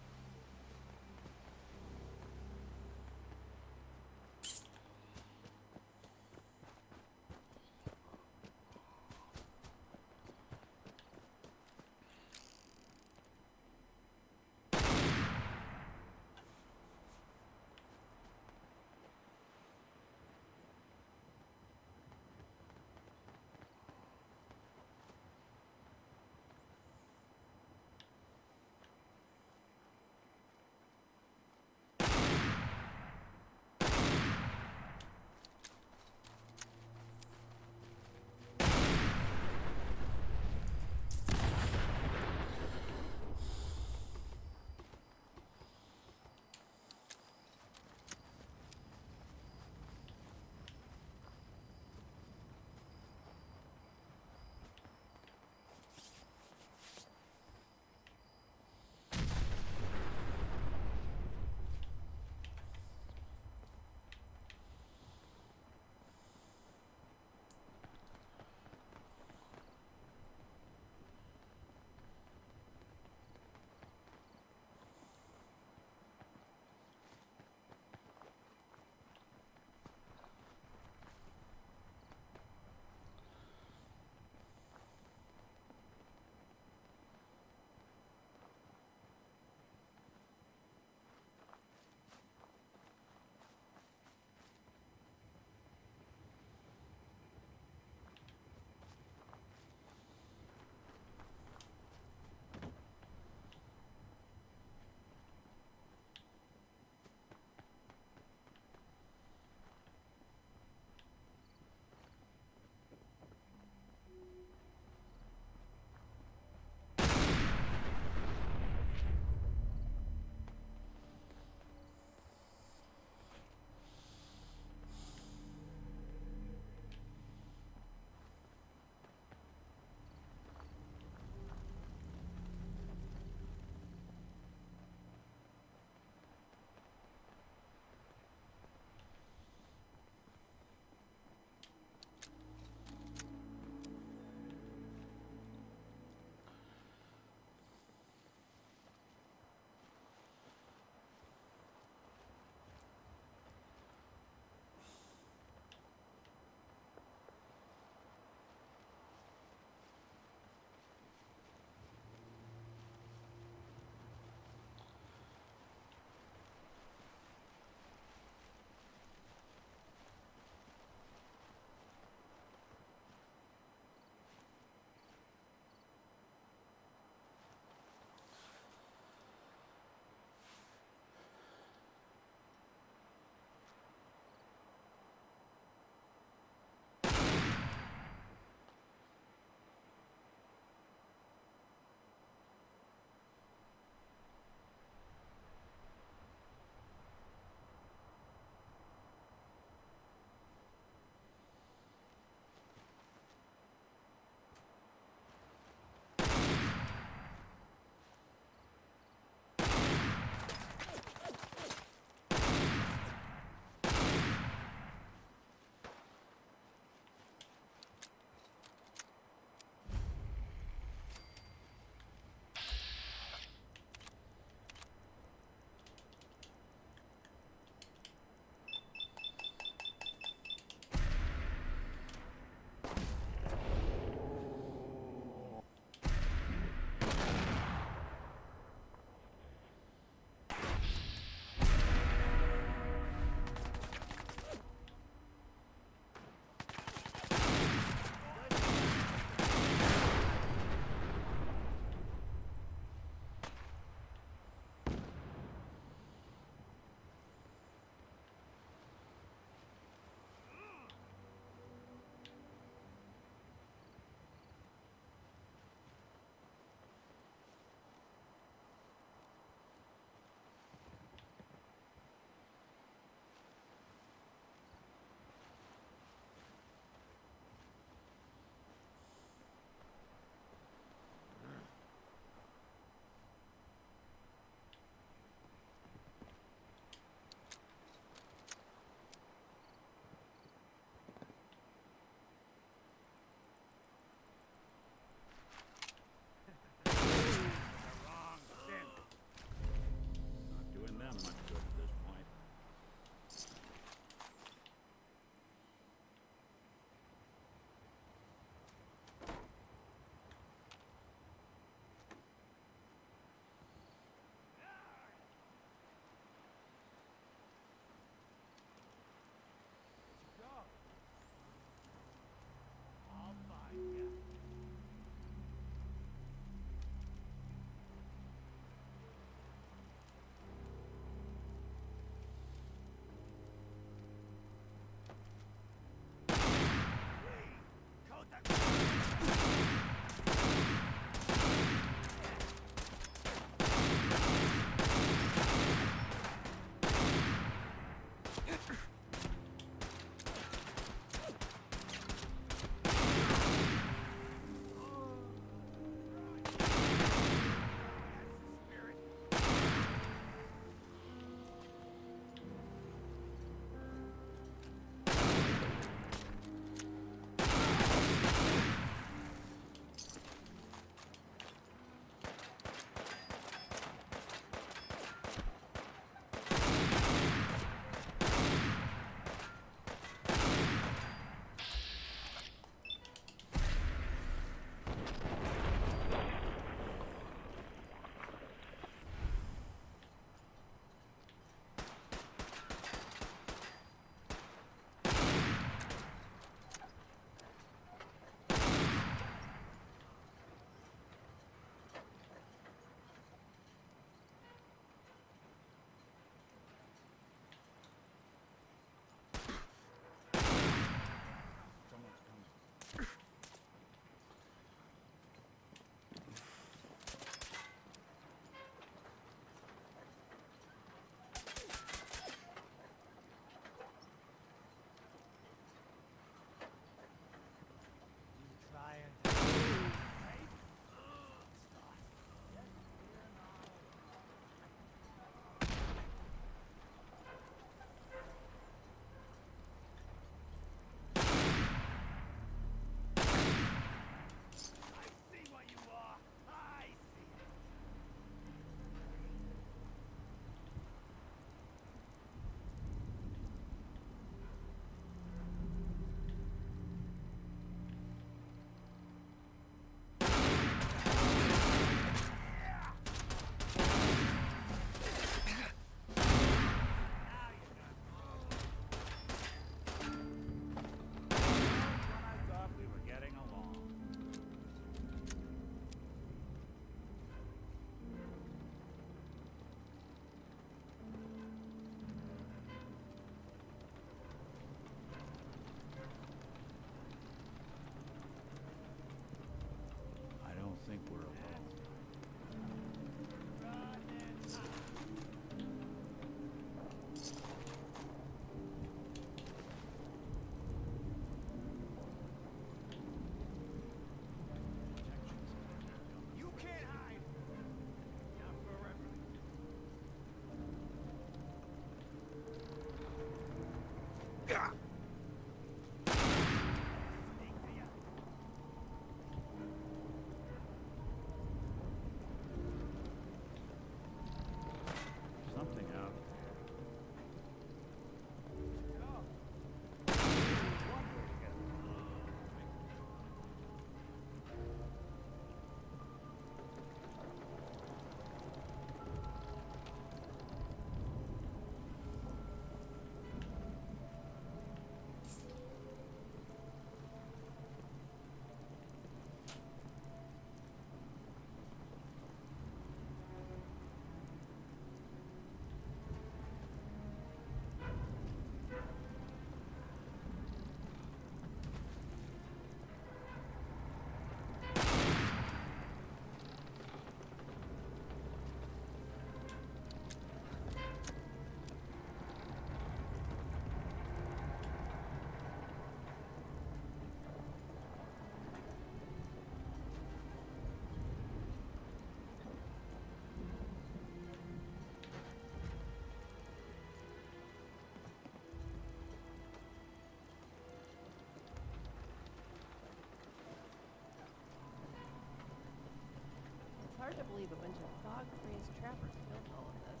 hard to believe a bunch of fog-crazed trappers built all of this.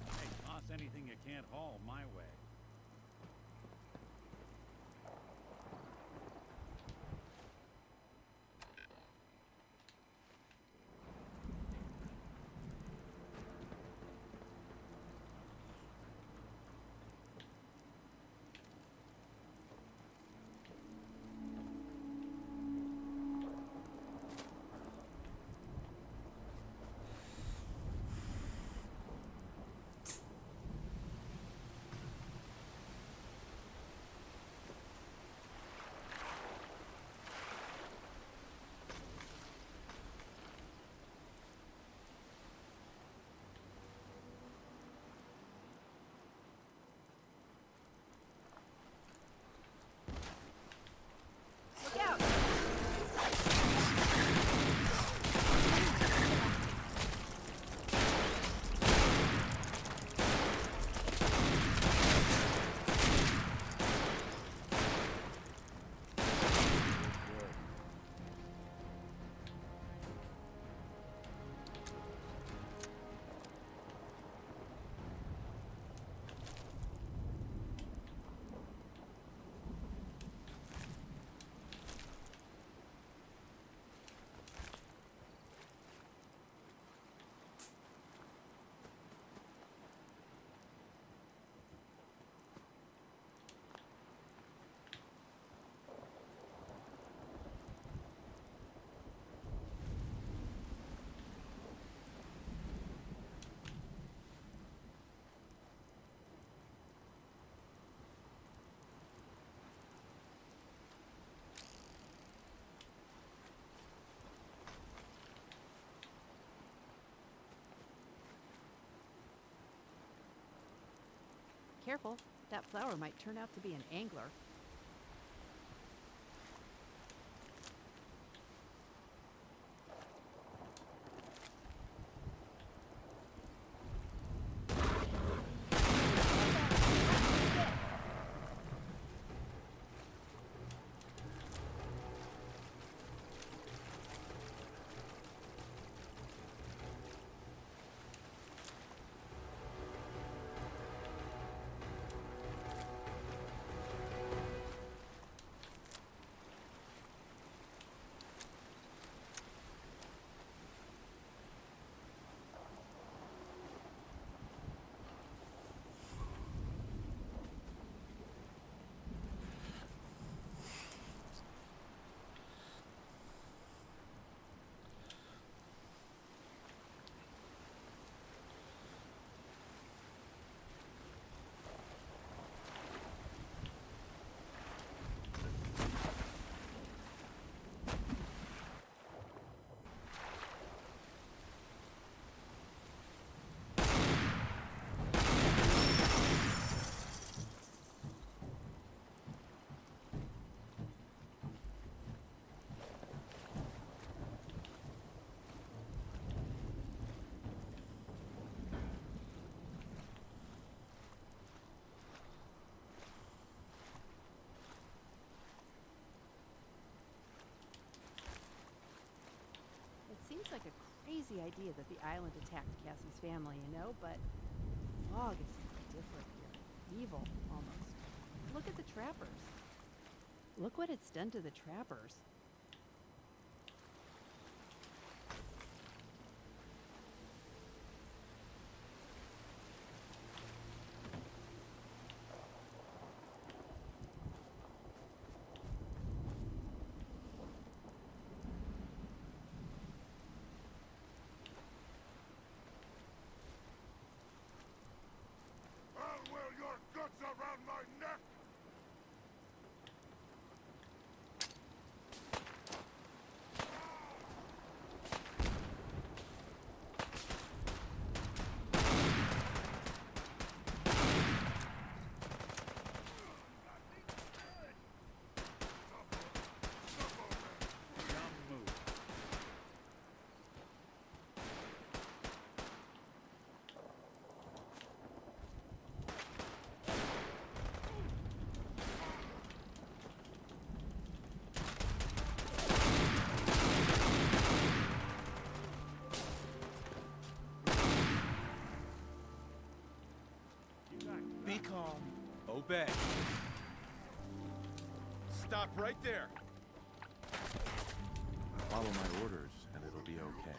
Hey, toss anything you can't haul my way. Look out! Careful, that flower might turn out to be an angler. like a crazy idea that the island attacked Cassie's family, you know, but fog is different here. Evil, almost. Look at the trappers. Look what it's done to the trappers. I'll wear your guts around my neck! Be calm. Obey. Stop right there. Follow my orders, and it'll be okay.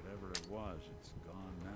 Whatever it was, it's gone now.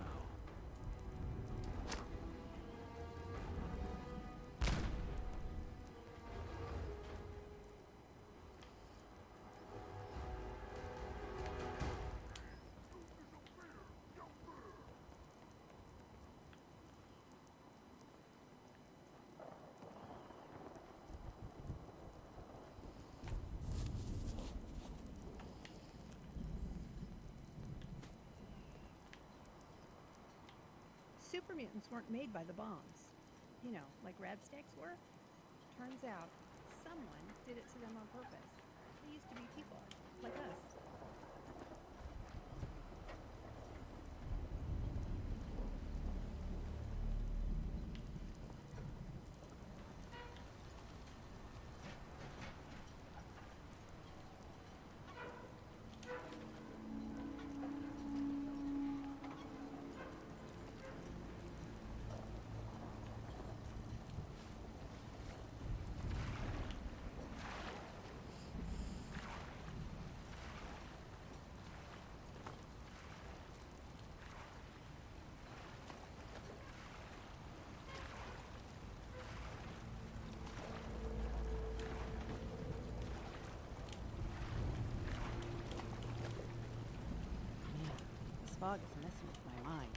super mutants weren't made by the bombs. You know, like rad snakes were. Turns out, someone did it to them on purpose. They used to be people, like us. This fog is messing with my mind.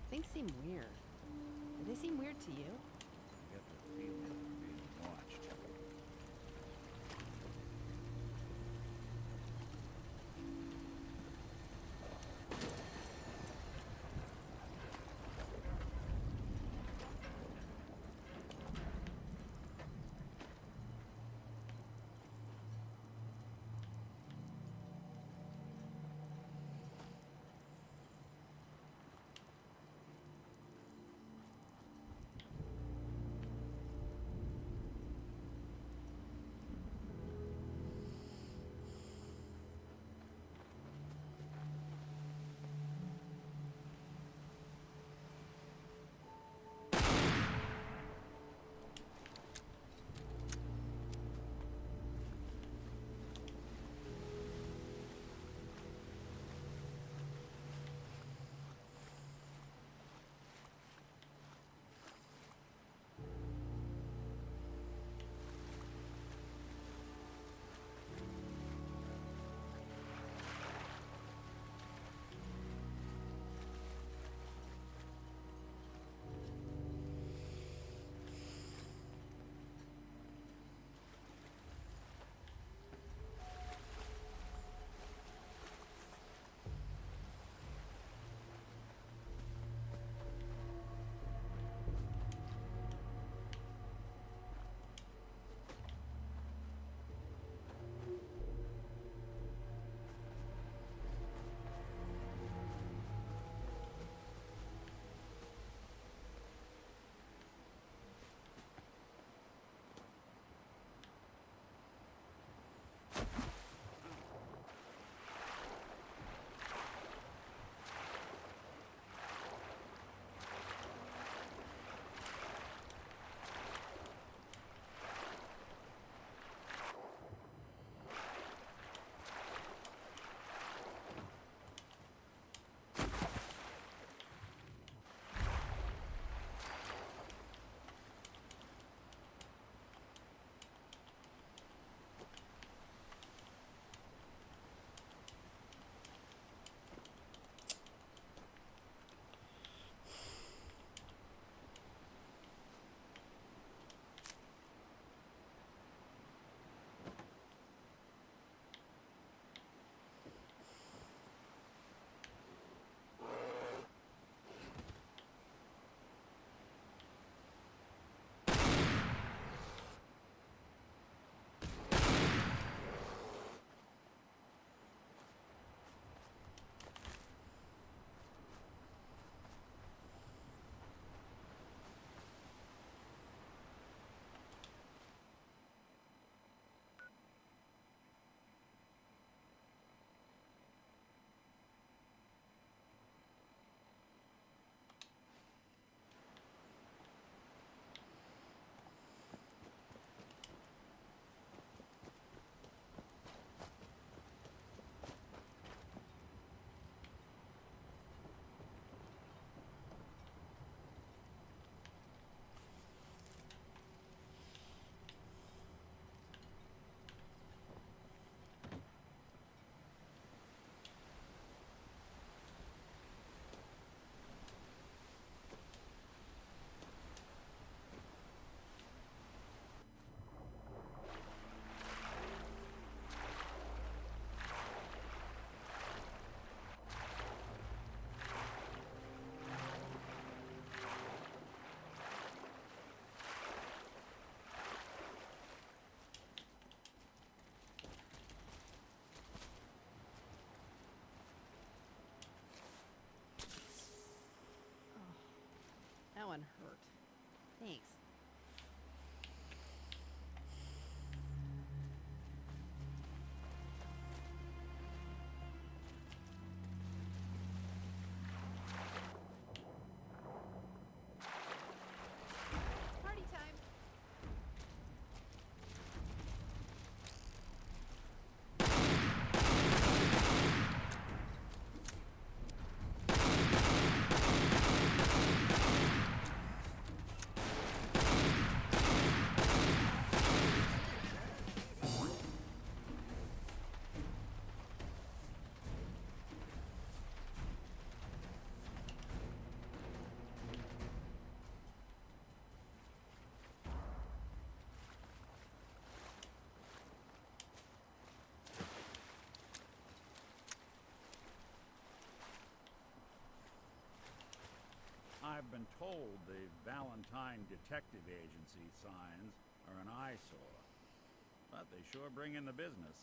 Things seem weird. Do they seem weird to you? I get the feeling we're being watched. unhurt. Thanks. Party time. I've been told the Valentine Detective Agency signs are an eyesore, but they sure bring in the business.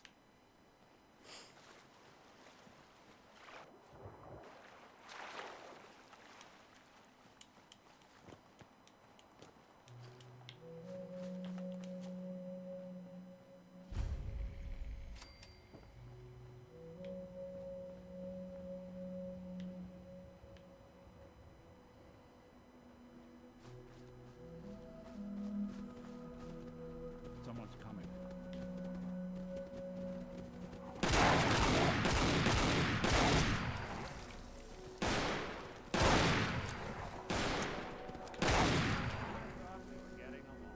Someone's coming. We're getting along.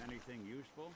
Anything useful?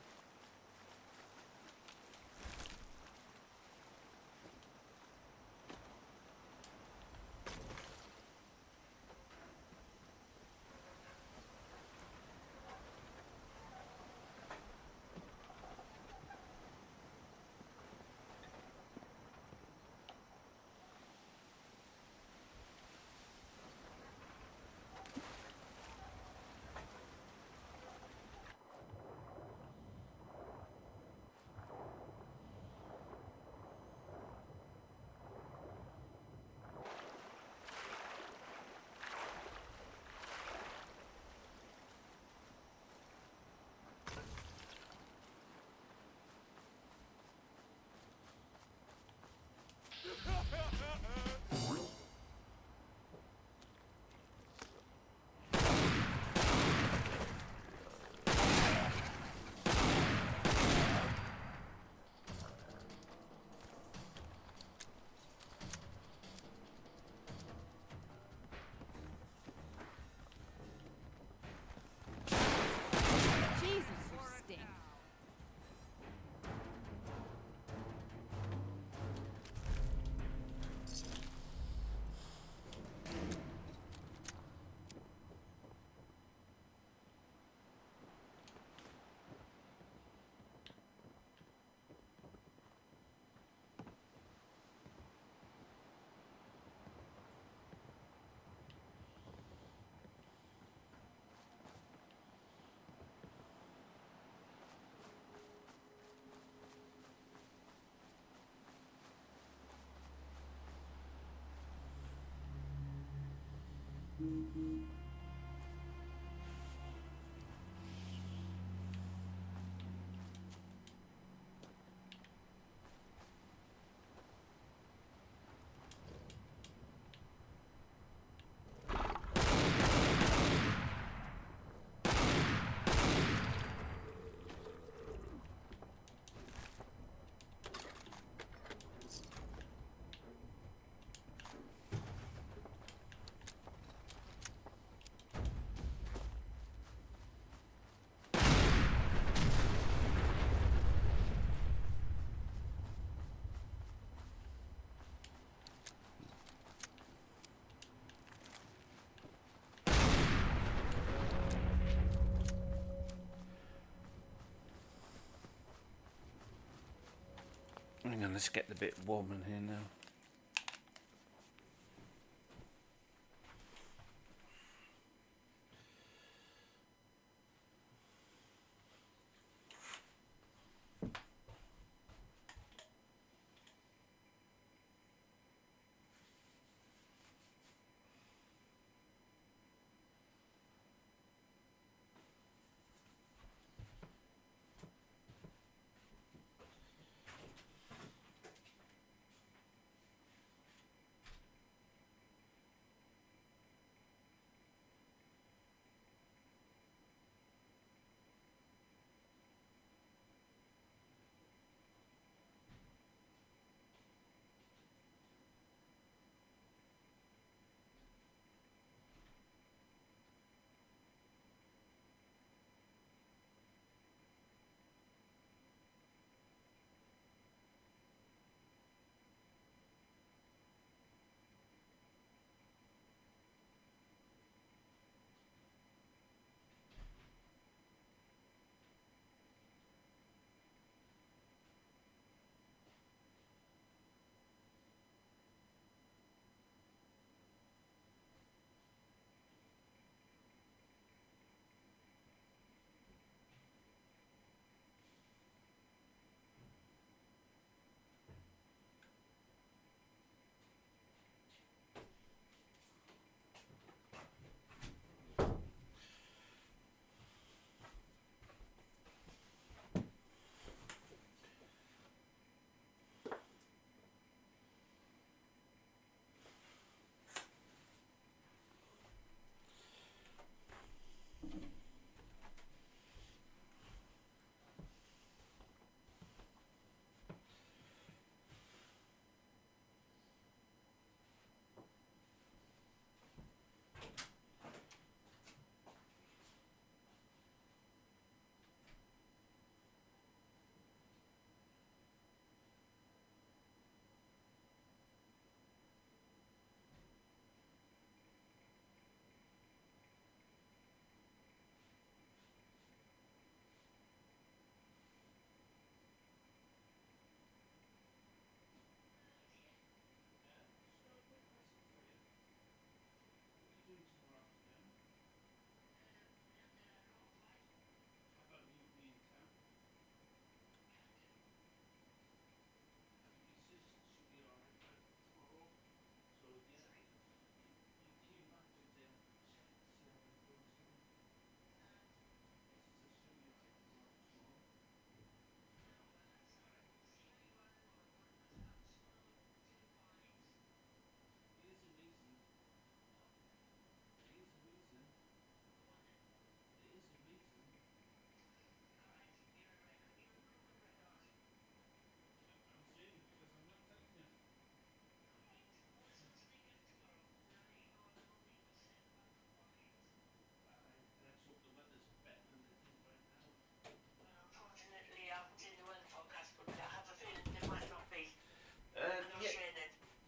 Hang on, let's get the bit warm in here now.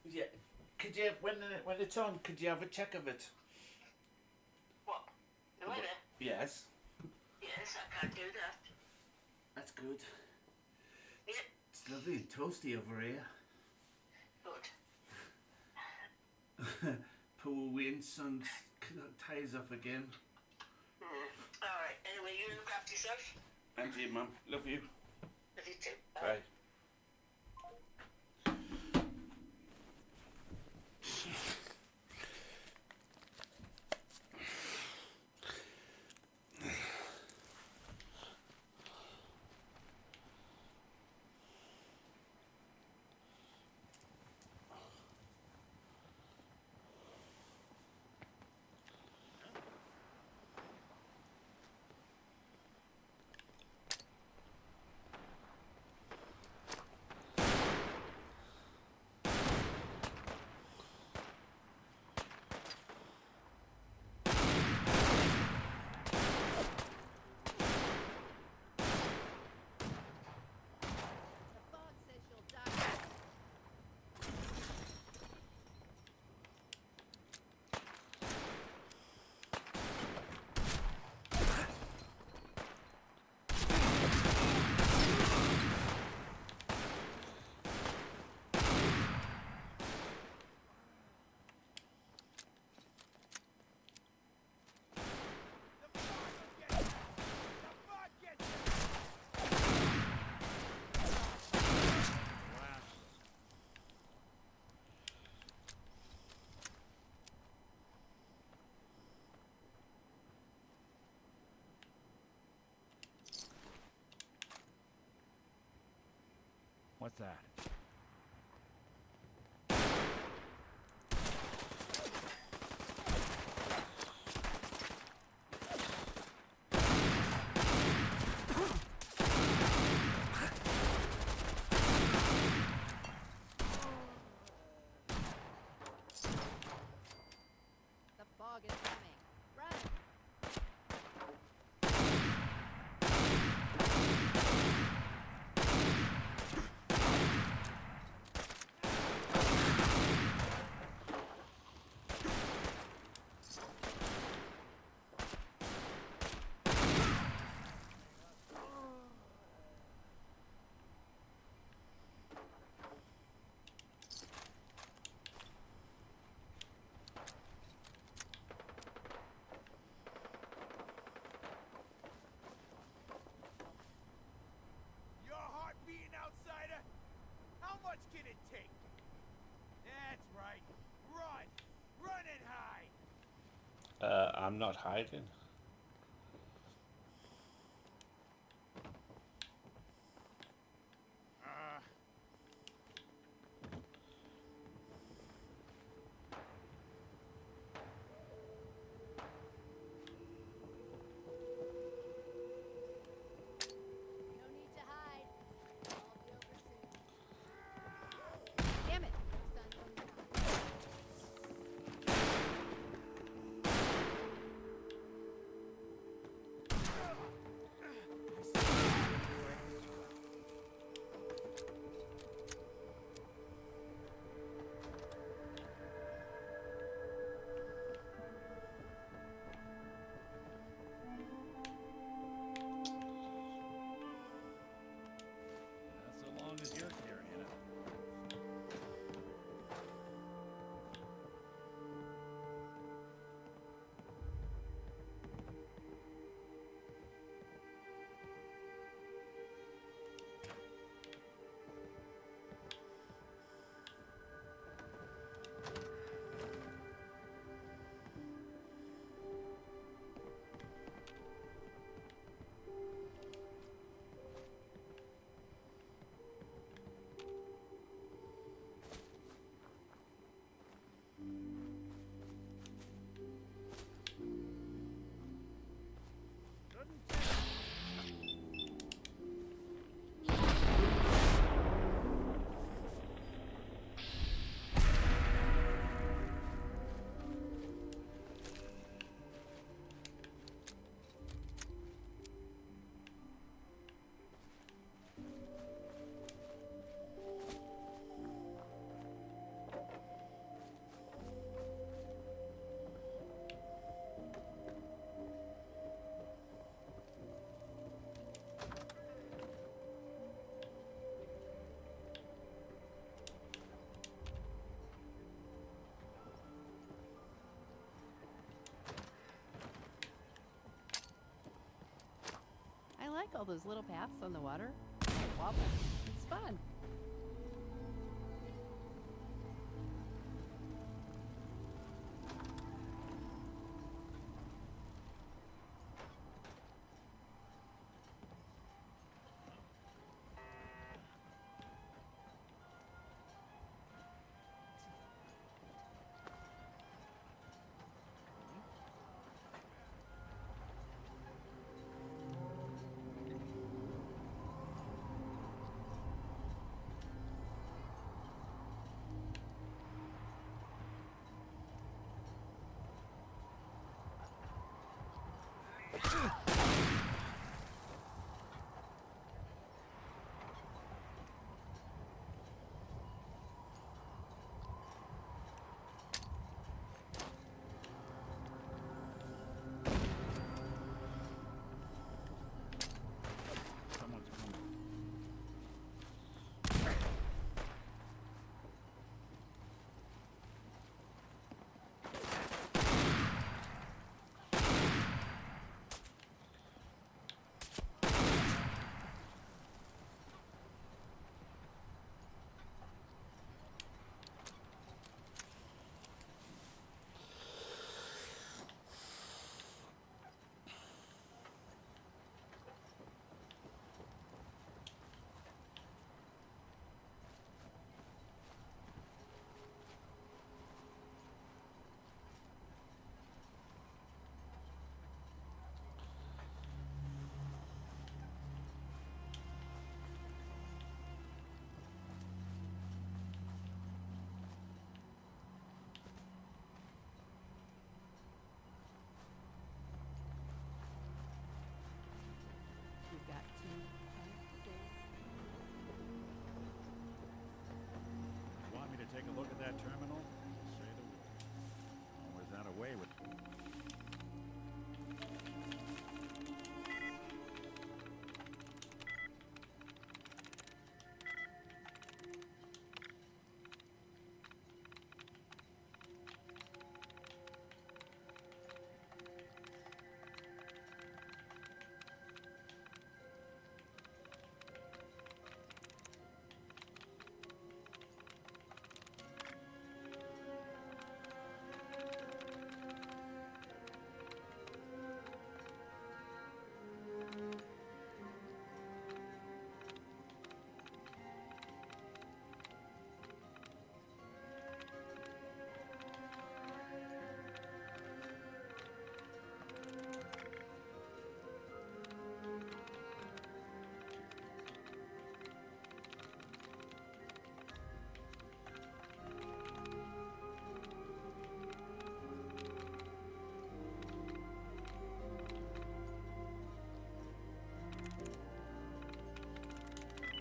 Yeah. Could you, when it's on, could you have a check of it? What? The weather? Yes. Yes, I can do that. That's good. Yeah. It's lovely and toasty over here. Good. Poor wind, sun ties off again. Alright, anyway, you look after yourself. And you, Mum. Love you. Love you too. Bye. What's that? The fog is coming. Run! Your heart beating, outsider? How much can it take? That's right. Run! Run and hide! I'm not hiding. No need to hide. I'll be over soon. Damn it! Sun coming out. Not so long as you're carrying it. I like all those little paths on the water. Wobble. It's fun.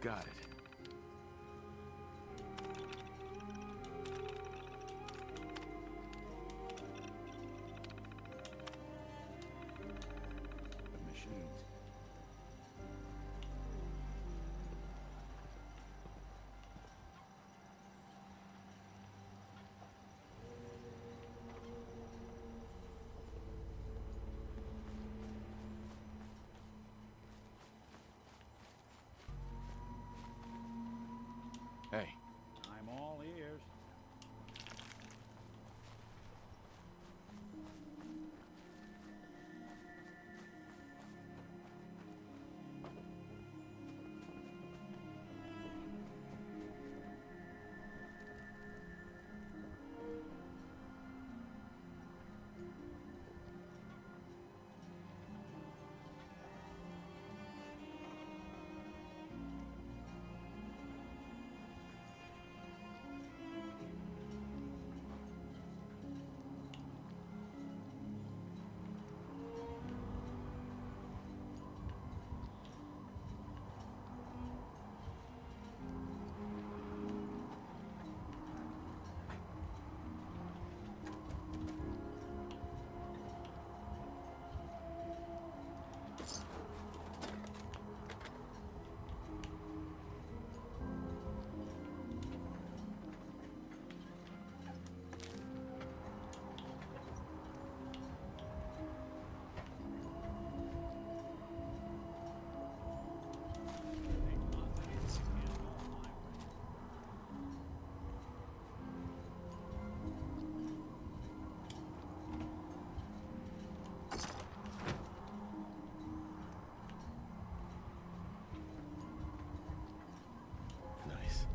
got it. The machines. Hey. I'm all ears. Nice.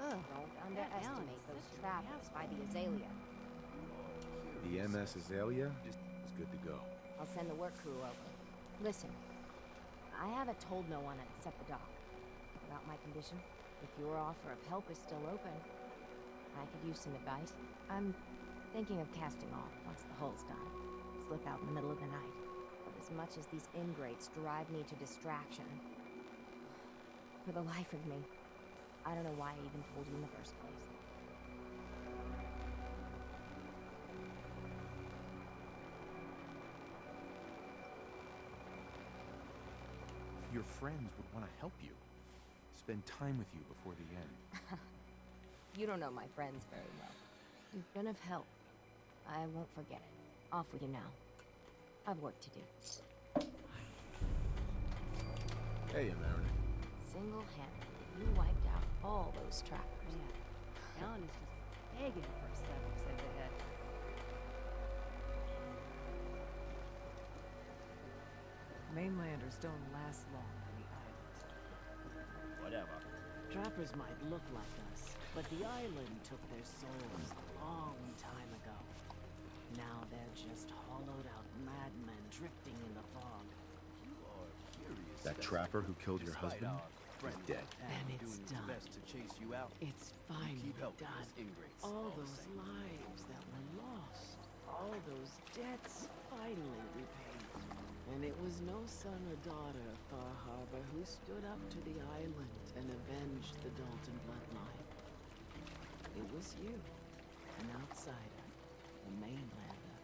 Don't underestimate those trappers by the Azalea. The MS Azalea is good to go. I'll send the work crew over. Listen, I haven't told no one except the doc about my condition. If your offer of help is still open, I could use some advice. I'm thinking of casting off once the hull's done. Slip out in the middle of the night. But as much as these ingrates drive me to distraction, for the life of me, I don't know why I even told you in the first place. Your friends would want to help you. Spend time with you before the end. You don't know my friends very well. You've been of help. I won't forget it. Off with you now. I've work to do. Hey, America. Single-handedly, you wiped out all those trappers. Man, Alan is just begging for a slap upside the head. Mainlanders don't last long on the islands. Whatever. Trappers might look like us, but the island took their souls a long time ago. Now they're just hollowed-out madmen drifting in the fog. That trapper who killed your husband? friendly dead. town And it's doing its done. best to chase you out. It's finally keep helping done. us ingrates All the those same. lives that were lost. All those debts finally repaid. And it was no son or daughter of Far Harbor who stood up to the island and avenged the Dalton bloodline. It was you, an outsider, a mainlander.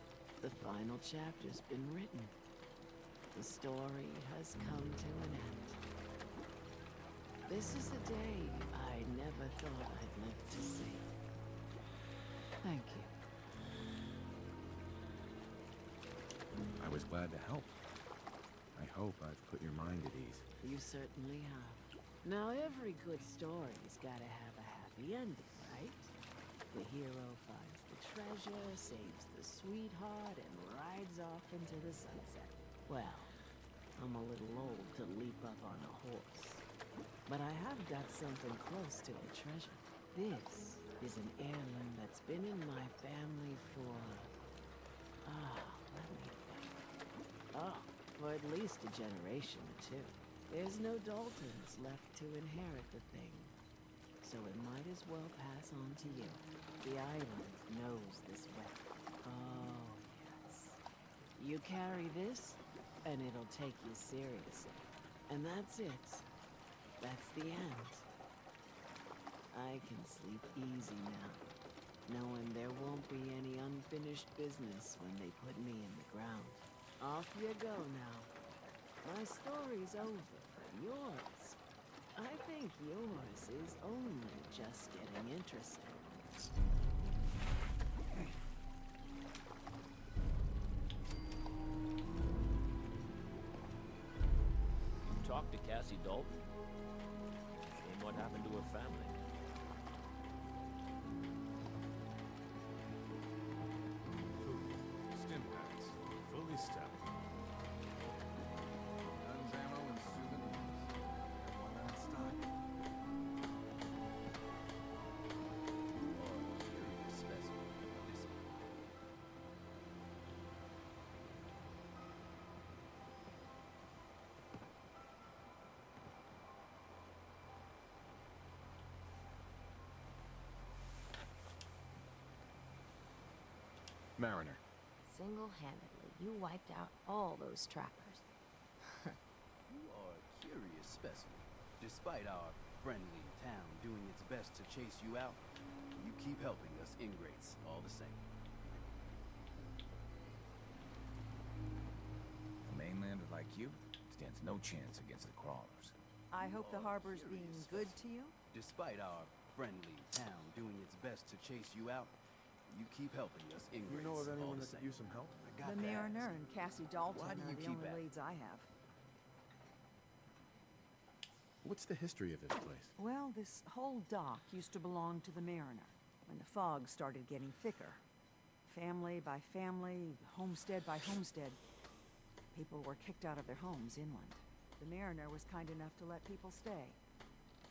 The final chapter's been written. The story has come to an end. This is a day I never thought I'd live to see. Thank you. I was glad to help. I hope I've put your mind at ease. You certainly have. Now, every good story's gotta have a happy ending, right? The hero finds the treasure, saves the sweetheart, and rides off into the sunset. Well, I'm a little old to leap up on a horse. But I have got something close to a treasure. This is an heirloom that's been in my family for... let me think. Oh, for at least a generation or two. There's no Daltons left to inherit the thing. So it might as well pass on to you. The island knows this weapon. Oh, yes. You carry this, and it'll take you seriously. And that's it. That's the end. I can sleep easy now, knowing there won't be any unfinished business when they put me in the ground. Off you go now. My story's over, but yours, I think yours is only just getting interesting. Talk to Cassie Dalton. Shame what happened to her family. Food, stim packs, fully stocked. Guns, ammo, and souvenirs. One on stock. You are a curious specimen. Mariner. Single-handedly, you wiped out all those trappers. You are a curious specimen. Despite our friendly town doing its best to chase you out, you keep helping us ingrates all the same. A mainlander like you stands no chance against the crawlers. I hope the harbor's being good to you? Despite our friendly town doing its best to chase you out, you keep helping us ingrates You know of all anyone the that could same. use some help? The Mariner and Cassie Dalton Why do are you the keep only at it? leads I have. What's the history of this place? Well, this whole dock used to belong to the Mariner when the fog started getting thicker. Family by family, homestead by homestead, people were kicked out of their homes inland. The Mariner was kind enough to let people stay.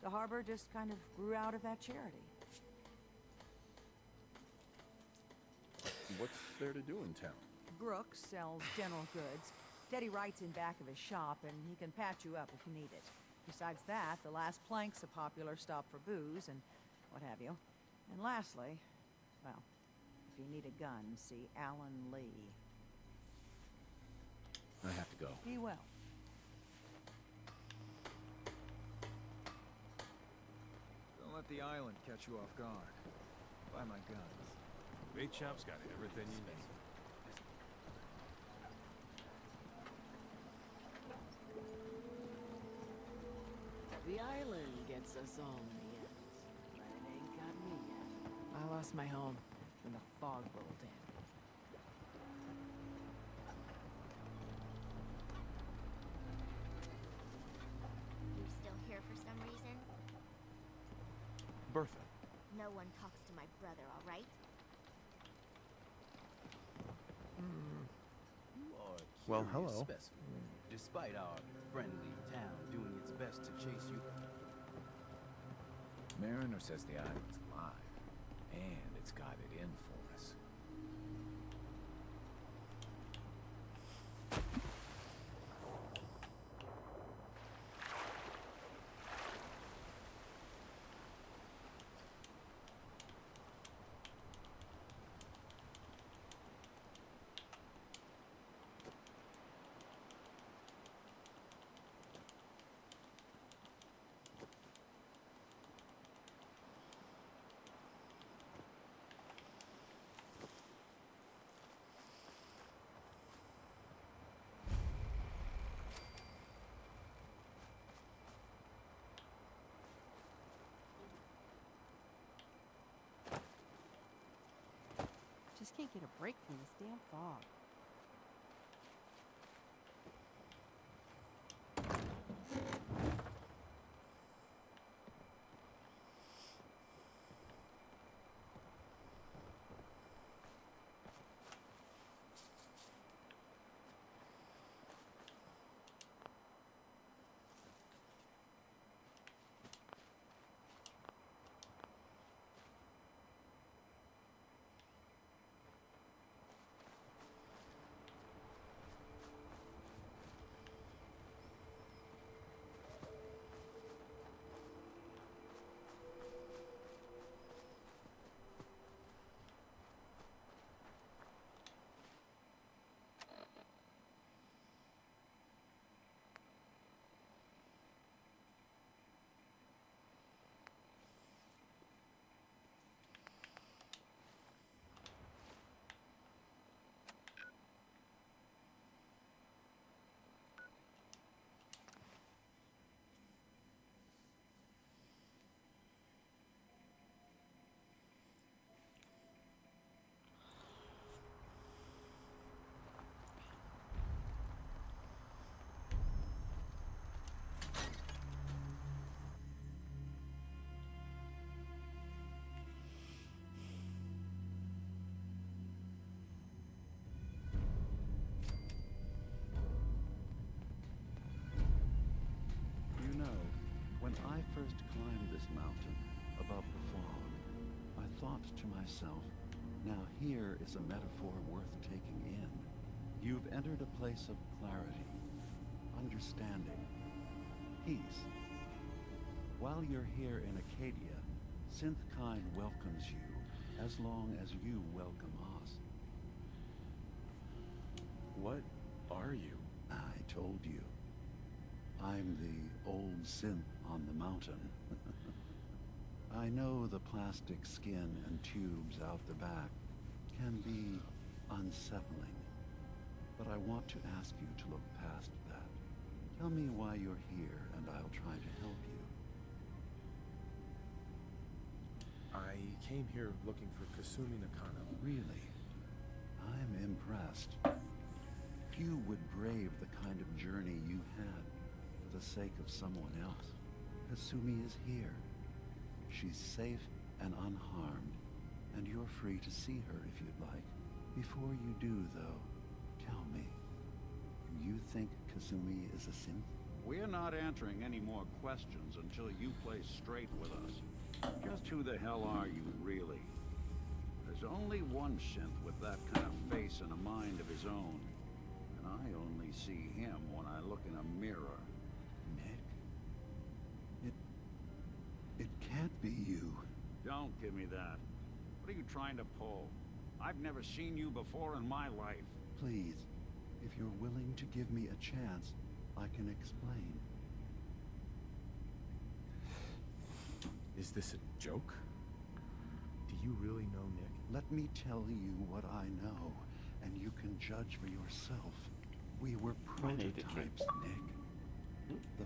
The harbor just kind of grew out of that charity. What's there to do in town? Brooks sells general goods. Teddy Wright's in back of his shop, and he can patch you up if you need it. Besides that, the Last Plank's a popular stop for booze and what have you. And lastly, well, if you need a gun, see Alan Lee. I have to go. Be well. Don't let the island catch you off guard. Buy my guns. Bait shop's got everything you need. The island gets us all in the end, but it ain't got me yet. I lost my home when the fog rolled in. You still here for some reason? Bertha. No one talks to my brother, all right? You are a Well, curious hello. specimen. Despite our friendly town doing its best to chase you. Mariner says the island's alive, and it's got it in for us. just can't get a break from this damn fog. You know, when I first climbed this mountain above the fog, I thought to myself, now here is a metaphor worth taking in. You've entered a place of clarity, understanding, peace. While you're here in Acadia, Synthkind welcomes you as long as you welcome us. What are you? I told you. I'm the old synth on the mountain. I know the plastic skin and tubes out the back can be unsettling, but I want to ask you to look past that. Tell me why you're here, and I'll try to help you. I came here looking for Kasumi Nakano. Really? I'm impressed. Few would brave the kind of journey you've had for the sake of someone else. Kasumi is here. She's safe and unharmed, and you're free to see her if you'd like. Before you do, though, tell me, do you think Kasumi is a synth? We're not answering any more questions until you play straight with us. Just who the hell are you, really? There's only one synth with that kind of face and a mind of his own. And I only see him when I look in a mirror. Nick? It can't be you. Don't give me that. What are you trying to pull? I've never seen you before in my life. Please, if you're willing to give me a chance, I can explain. Is this a joke? Do you really know Nick? Let me tell you what I know, and you can judge for yourself. We were prototypes, Nick. The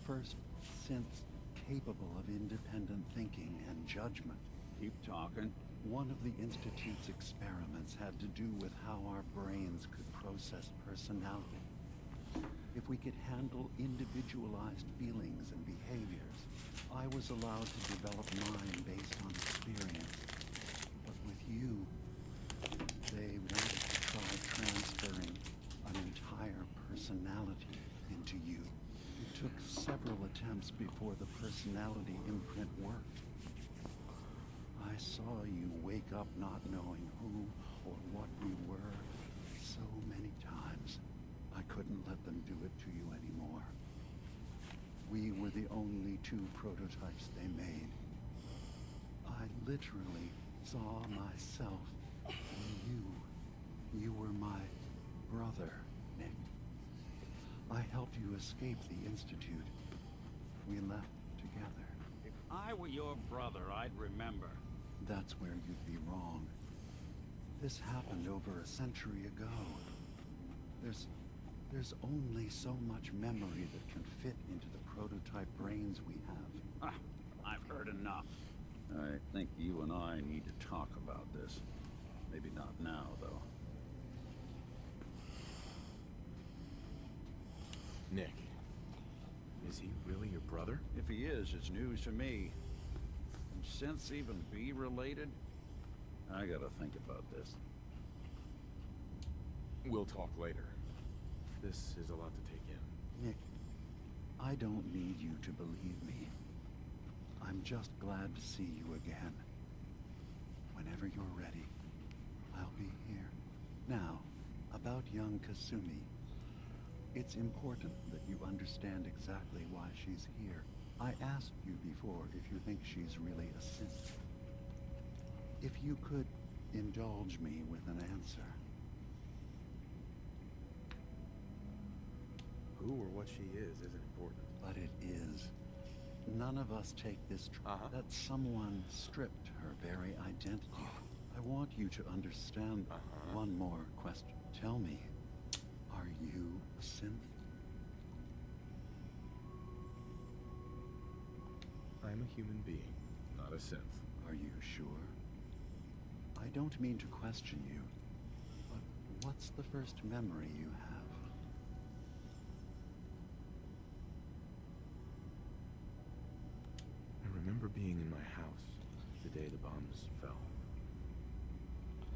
First synths capable of independent thinking and judgment. Keep talking. One of the Institute's experiments had to do with how our brains could process personality. If we could handle individualized feelings and behaviors, I was allowed to develop mine based on experience. But with you, they wanted to try transferring an entire personality into you. It took several attempts before the personality imprint worked. I saw you wake up not knowing who or what you were so many times. I couldn't let them do it to you anymore. We were the only two prototypes they made. I literally saw myself in you. You were my brother, Nick. I helped you escape the Institute. We left together. If I were your brother, I'd remember. That's where you'd be wrong. This happened over a century ago. There's only so much memory that can fit into the prototype brains we have. I've heard enough. I think you and I need to talk about this. Maybe not now, though. Nick, is he really your brother? If he is, it's news to me. Can synths even be related? I gotta think about this. We'll talk later. This is a lot to take in. Nick, I don't need you to believe me. I'm just glad to see you again. Whenever you're ready, I'll be here. Now, about young Kasumi. It's important that you understand exactly why she's here. I asked you before if you think she's really a synth. If you could indulge me with an answer. Who or what she is isn't important. But it is. None of us take this that someone stripped her very identity. I want you to understand one more question. Tell me, are you a synth? I'm a human being, not a synth. Are you sure? I don't mean to question you, but what's the first memory you have? I remember being in my house the day the bombs fell.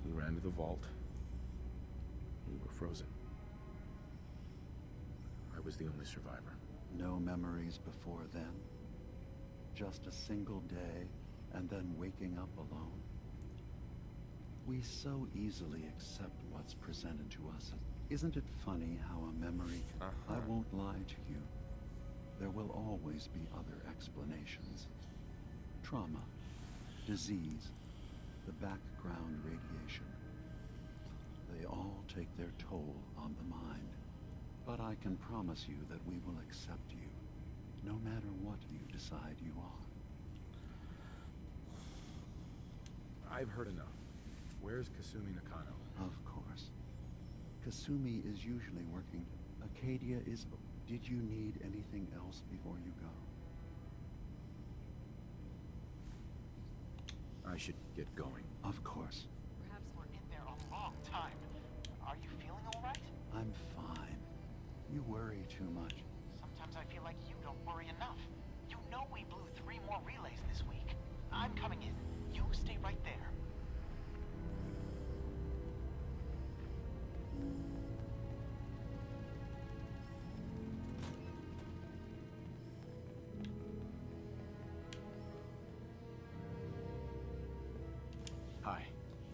We ran to the vault. We were frozen. I was the only survivor. No memories before then? Just a single day, and then waking up alone? We so easily accept what's presented to us. Isn't it funny how a memory... I won't lie to you. There will always be other explanations. Trauma, disease, the background radiation. They all take their toll on the mind. But I can promise you that we will accept you, no matter what you decide you are. I've heard enough. Where's Kasumi Nakano? Of course. Kasumi is usually working. Acadia is... Did you need anything else before you go? I should get going. Of course. Perhaps we're in there a long time. Are you feeling all right? I'm fine. You worry too much. Sometimes I feel like you don't worry enough. You know we blew 3 more relays this week. I'm coming in. You stay right there. Hi.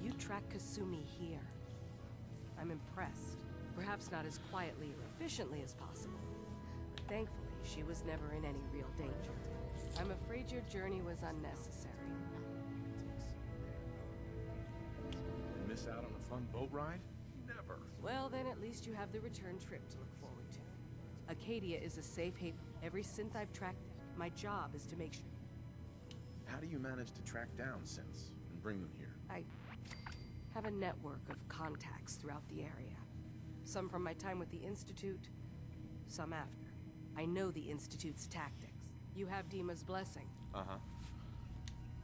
You track Kasumi here. I'm impressed. Perhaps not as quietly or efficiently as possible. But thankfully, she was never in any real danger. I'm afraid your journey was unnecessary. Miss out on a fun boat ride? Never. Well, then at least you have the return trip to look forward to. Acadia is a safe haven. Every synth I've tracked, my job is to make sure... How do you manage to track down synths? and bring them here? I have a network of contacts throughout the area. Some from my time with the Institute, some after. I know the Institute's tactics. You have Dima's blessing. Uh-huh.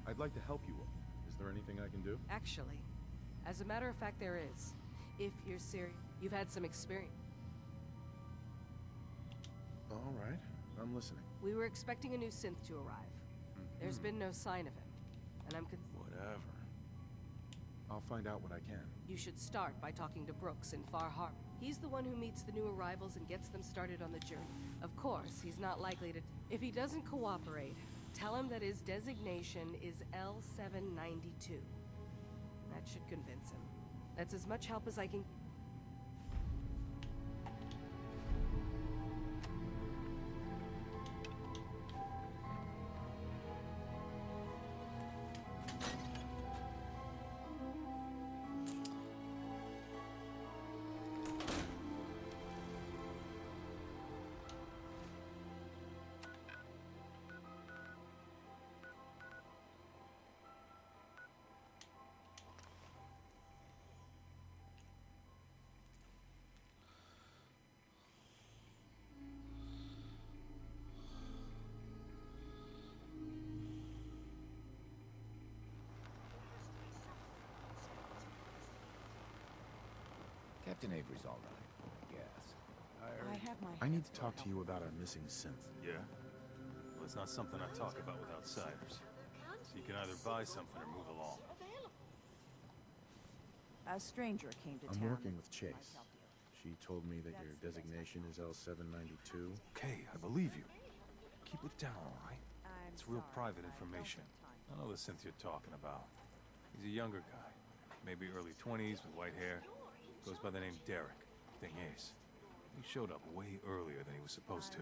I'd like to help you all. Is there anything I can do? Actually, as a matter of fact, there is. If you're serious, you've had some experience. All right, I'm listening. We were expecting a new synth to arrive. There's been no sign of him, and I'm Whatever. I'll find out what I can. You should start by talking to Brooks in Far Harbor. He's the one who meets the new arrivals and gets them started on the journey. Of course, he's not likely to... If he doesn't cooperate, tell him that his designation is L792. That should convince him. That's as much help as I can... Captain Avery's all right, I guess. I have my... I need to talk to you about our missing synth. Yeah? Well, it's not something I talk about with outsiders. So you can either buy something or move along. A stranger came to I'm town. working with Chase. She told me that your designation is L792. Okay, I believe you. Keep it down, all right? It's real private information. I know the synth you're talking about. He's a younger guy. Maybe early 20s with white hair. Goes by the name Derek. Thing is, he showed up way earlier than he was supposed to.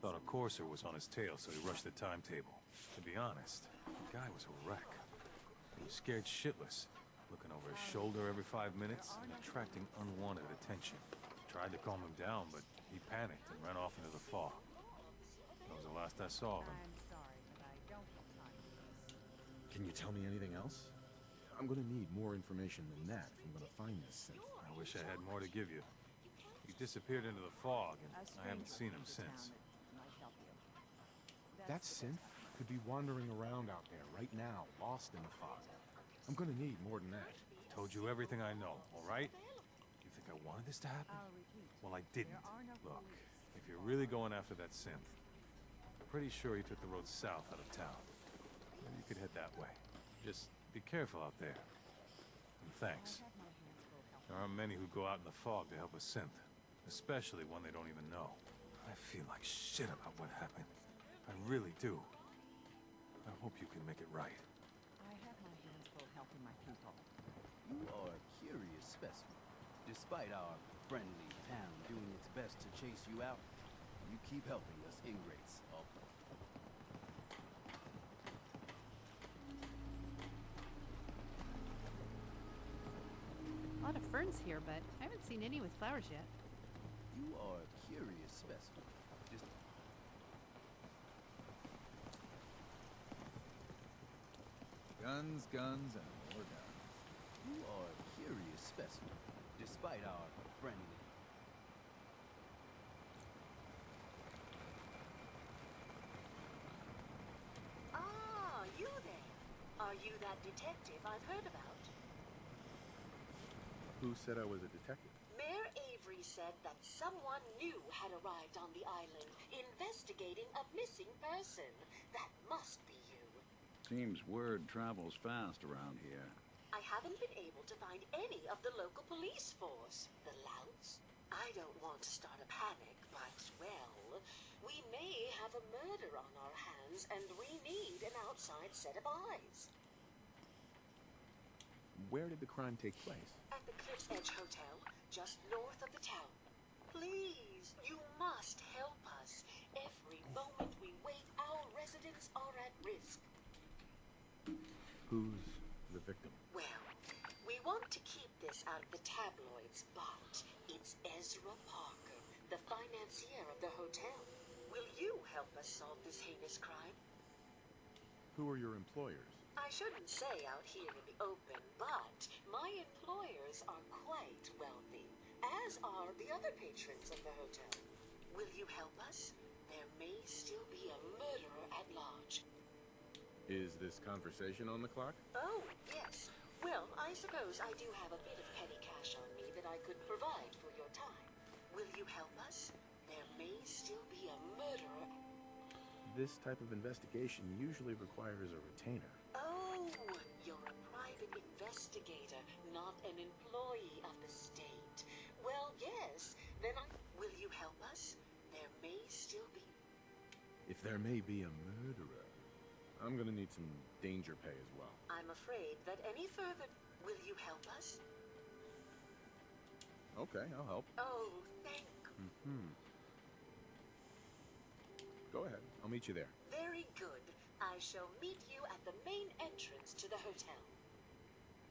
Thought a courser was on his tail, so he rushed the timetable. To be honest, the guy was a wreck. He was scared shitless, looking over his shoulder every 5 minutes and attracting unwanted attention. Tried to calm him down, but he panicked and ran off into the fog. That was the last I saw of him. Can you tell me anything else? I'm gonna need more information than that if I'm gonna find this synth. I wish I had more to give you. He disappeared into the fog, and I haven't seen him since. That synth could be wandering around out there right now, lost in the fog. I'm gonna need more than that. Told you everything I know, all right? You think I wanted this to happen? Well, I didn't. Look, if you're really going after that synth, I'm pretty sure he took the road south out of town. Maybe you could head that way. Just be careful out there. And thanks. There aren't many who go out in the fog to help a synth, especially one they don't even know. I feel like shit about what happened. I really do. I hope you can make it right. I have my hands full helping my people. You are a curious specimen. Despite our friendly town doing its best to chase you out, you keep helping us ingrates. A lot of ferns here, but I haven't seen any with flowers yet. You are a curious specimen. Guns, guns, and more guns. You are a curious specimen, despite our friendly... Ah, you there. Are you that detective I've heard about? Who said I was a detective? Mayor Avery said that someone new had arrived on the island, investigating a missing person. That must be you. Seems word travels fast around here. I haven't been able to find any of the local police force. The louts? I don't want to start a panic, but, well, we may have a murder on our hands, and we need an outside set of eyes. Where did the crime take place? At the Cliff's Edge Hotel, just north of the town. Please, you must help us. Every moment we wait, our residents are at risk. Who's the victim? Well, we want to keep this out of the tabloids, but it's Ezra Parker, the financier of the hotel. Will you help us solve this heinous crime? Who are your employers? I shouldn't say out here in the open, but my employers are quite wealthy, as are the other patrons of the hotel. Will you help us? There may still be a murderer at large. Is this conversation on the clock? Oh, yes. Well, I suppose I do have a bit of petty cash on me that I could provide for your time. Will you help us? There may still be a murderer. This type of investigation usually requires a retainer. Oh, you're a private investigator, not an employee of the state. Well, yes, then will you help us? There may still be... If there may be a murderer, I'm gonna need some danger pay as well. I'm afraid that any further... Will you help us? Okay, I'll help. Oh, thank... Go ahead, I'll meet you there. Very good. I shall meet you at the main entrance to the hotel.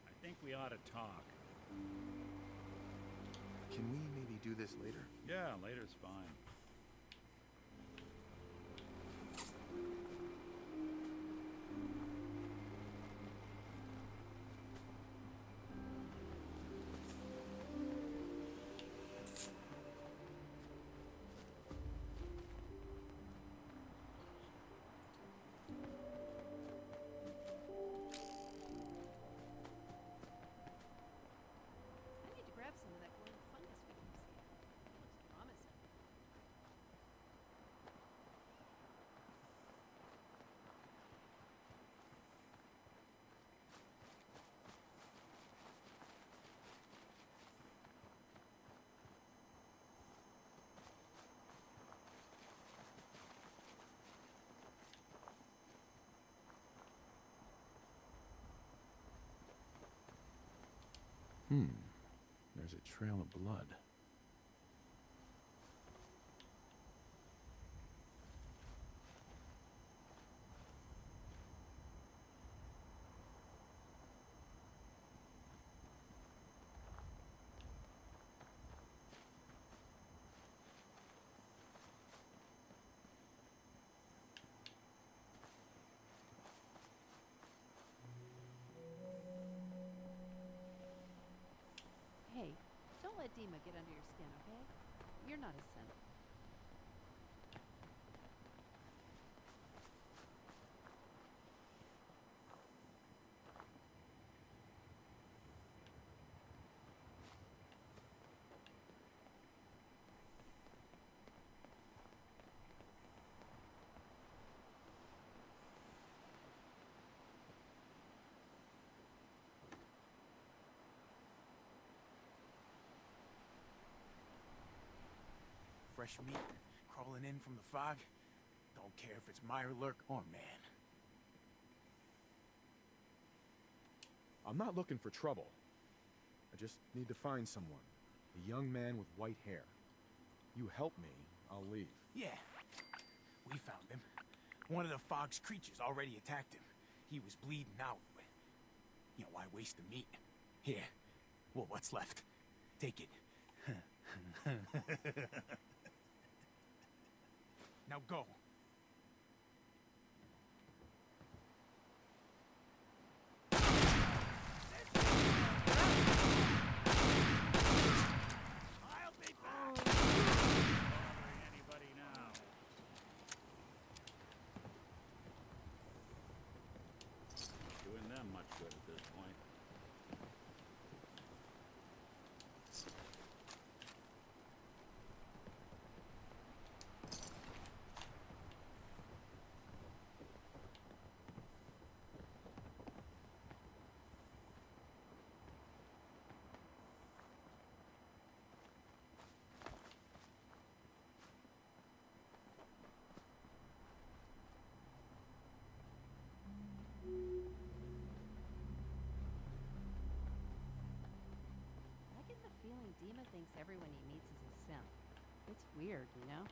I think we ought to talk. Can we maybe do this later? Yeah, later's fine. I need to grab some of that glowing fungus we keep seeing. It looks promising. There's a trail of blood. Hey, don't let Dima get under your skin, okay? You're not a synth. Fresh meat crawling in from the fog. Don't care if it's Mirelurk or man. I'm not looking for trouble. I just need to find someone. A young man with white hair. You help me, I'll leave. Yeah, we found him. One of the fog's creatures already attacked him. He was bleeding out, but... why waste the meat? Here, well, what's left? Take it. Now go. I'll be back! Bothering anybody now? Doing them much good at this point. I get the feeling Dima thinks everyone he meets is a synth. It's weird, you know?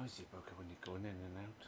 noisy about it when you're going in and out.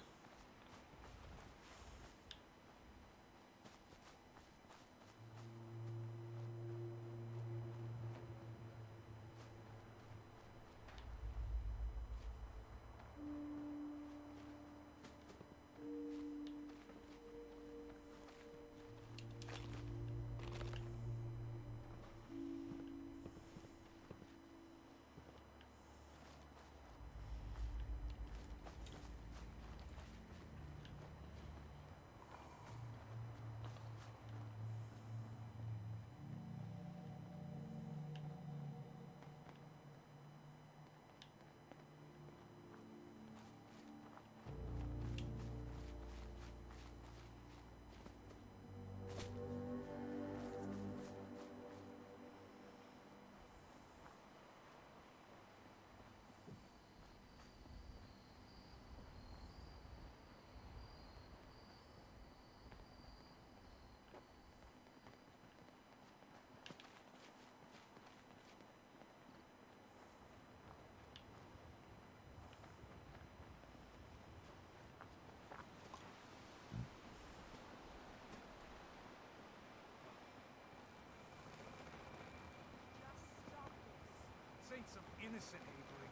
This ain't some innocent Avery.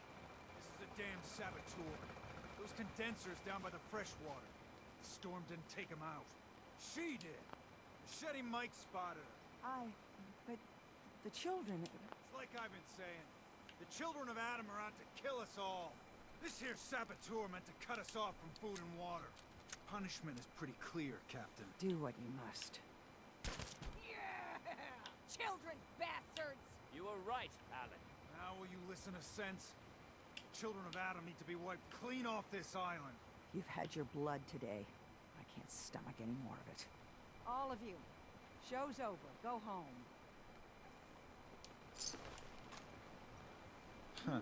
This is a damn saboteur. Those condensers down by the freshwater. The storm didn't take them out. She did. Machete Mike spotted her. But the children... It's like I've been saying. The children of Adam are out to kill us all. This here saboteur meant to cut us off from food and water. Punishment is pretty clear, Captain. Do what you must. Yeah! Children, bastards! You were right, Alan. Now will you listen to sense? The children of Adam need to be wiped clean off this island. You've had your blood today. I can't stomach any more of it. All of you. Show's over. Go home. You are a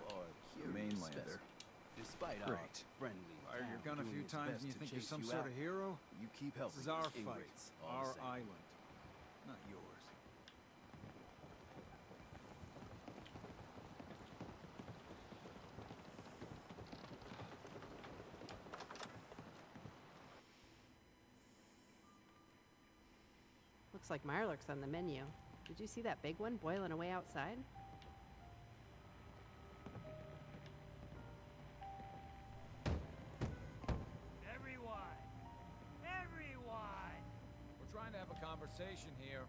curious Mainlander. specimen. Despite Great. our friendly Fired your town gun a few doing its times best and you to think you're chase some you sort out, of hero? you keep helping This is our us fight. ingrates, all the Our same. island. Not yours. Looks like Mirelurk's on the menu. Did you see that big one boiling away outside? Everyone! Everyone! We're trying to have a conversation here.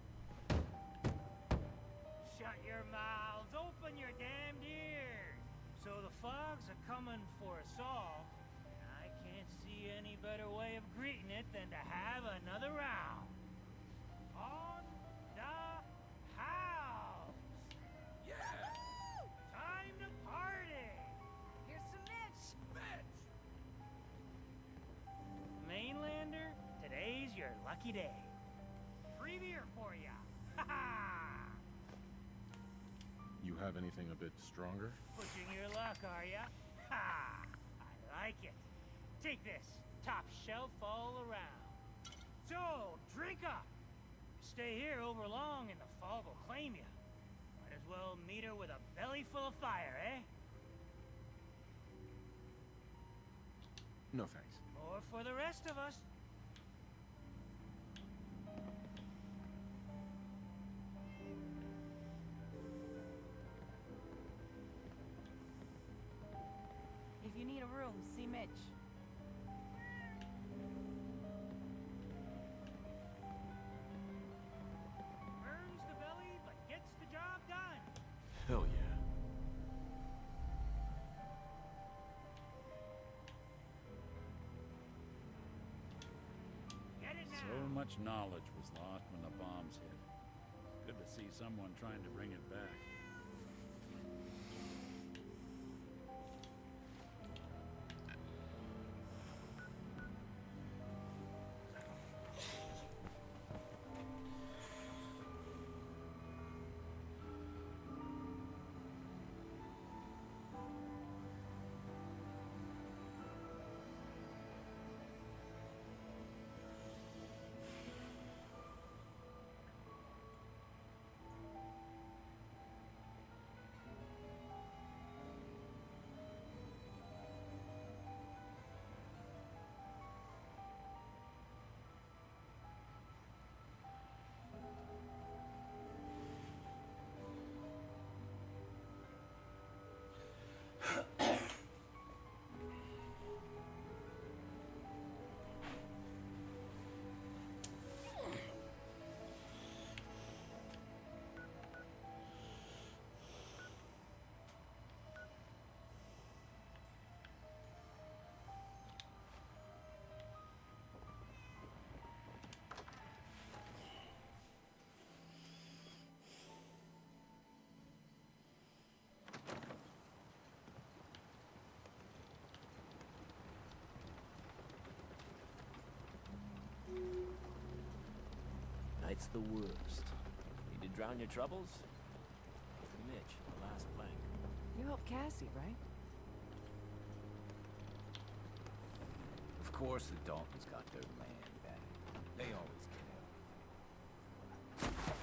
Shut your mouths, open your damned ears! So the fogs are coming for us all, and I can't see any better way of greeting it than to have another round. On the house! Yeah! Time to party! Here's some Mitch! Mitch! Mainlander, today's your lucky day. Free beer for ya! Ha ha! You have anything a bit stronger? Pushing your luck, are ya? Ha! I like it. Take this, top shelf all around. So, drink up! Stay here over long and the fog will claim you. Might as well meet her with a belly full of fire, eh? No thanks. More for the rest of us. If you need a room, see Mitch. Burns the belly, but gets the job done. Hell yeah. Get it now. So much knowledge was lost when the bombs hit. Good to see someone trying to bring it back. Night's the worst. Need to drown your troubles? Mitch, the last plank. You helped Cassie, right? Of course the Daltons got their land back. They always get everything.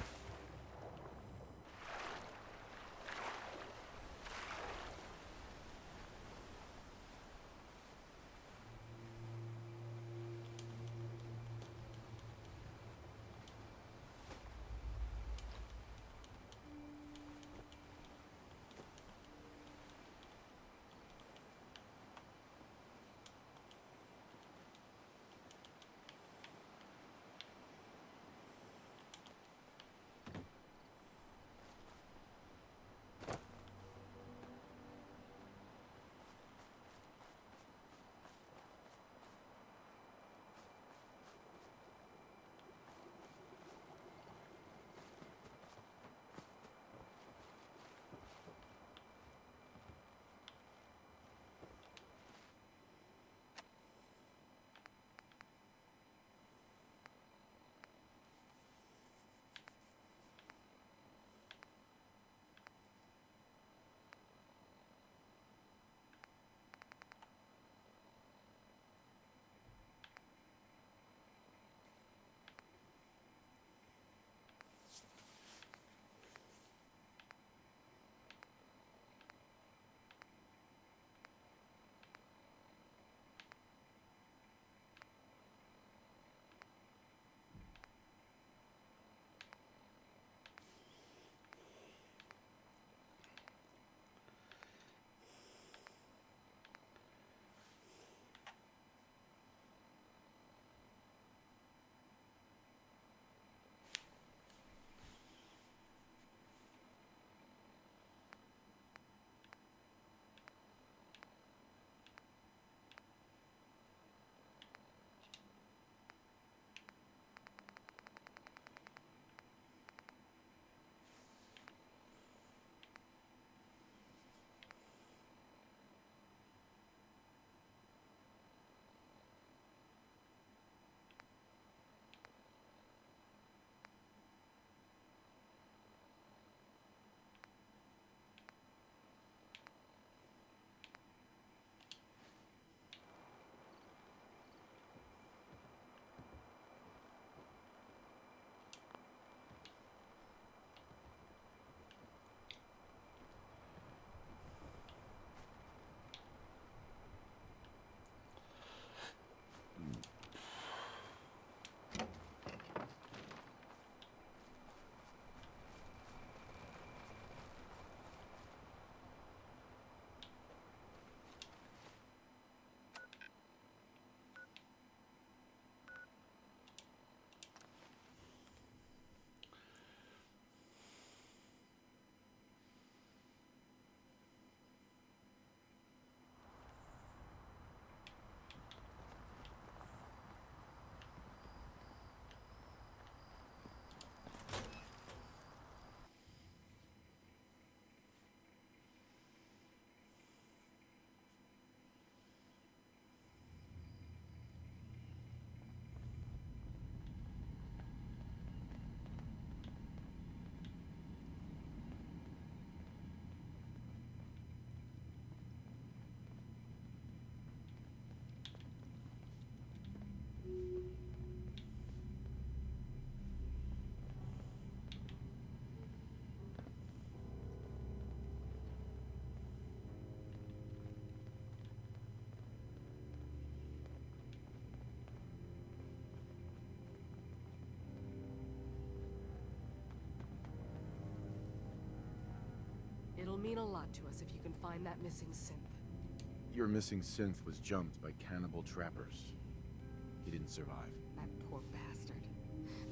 It'll mean a lot to us if you can find that missing synth. Your missing synth was jumped by cannibal trappers. He didn't survive. That poor bastard.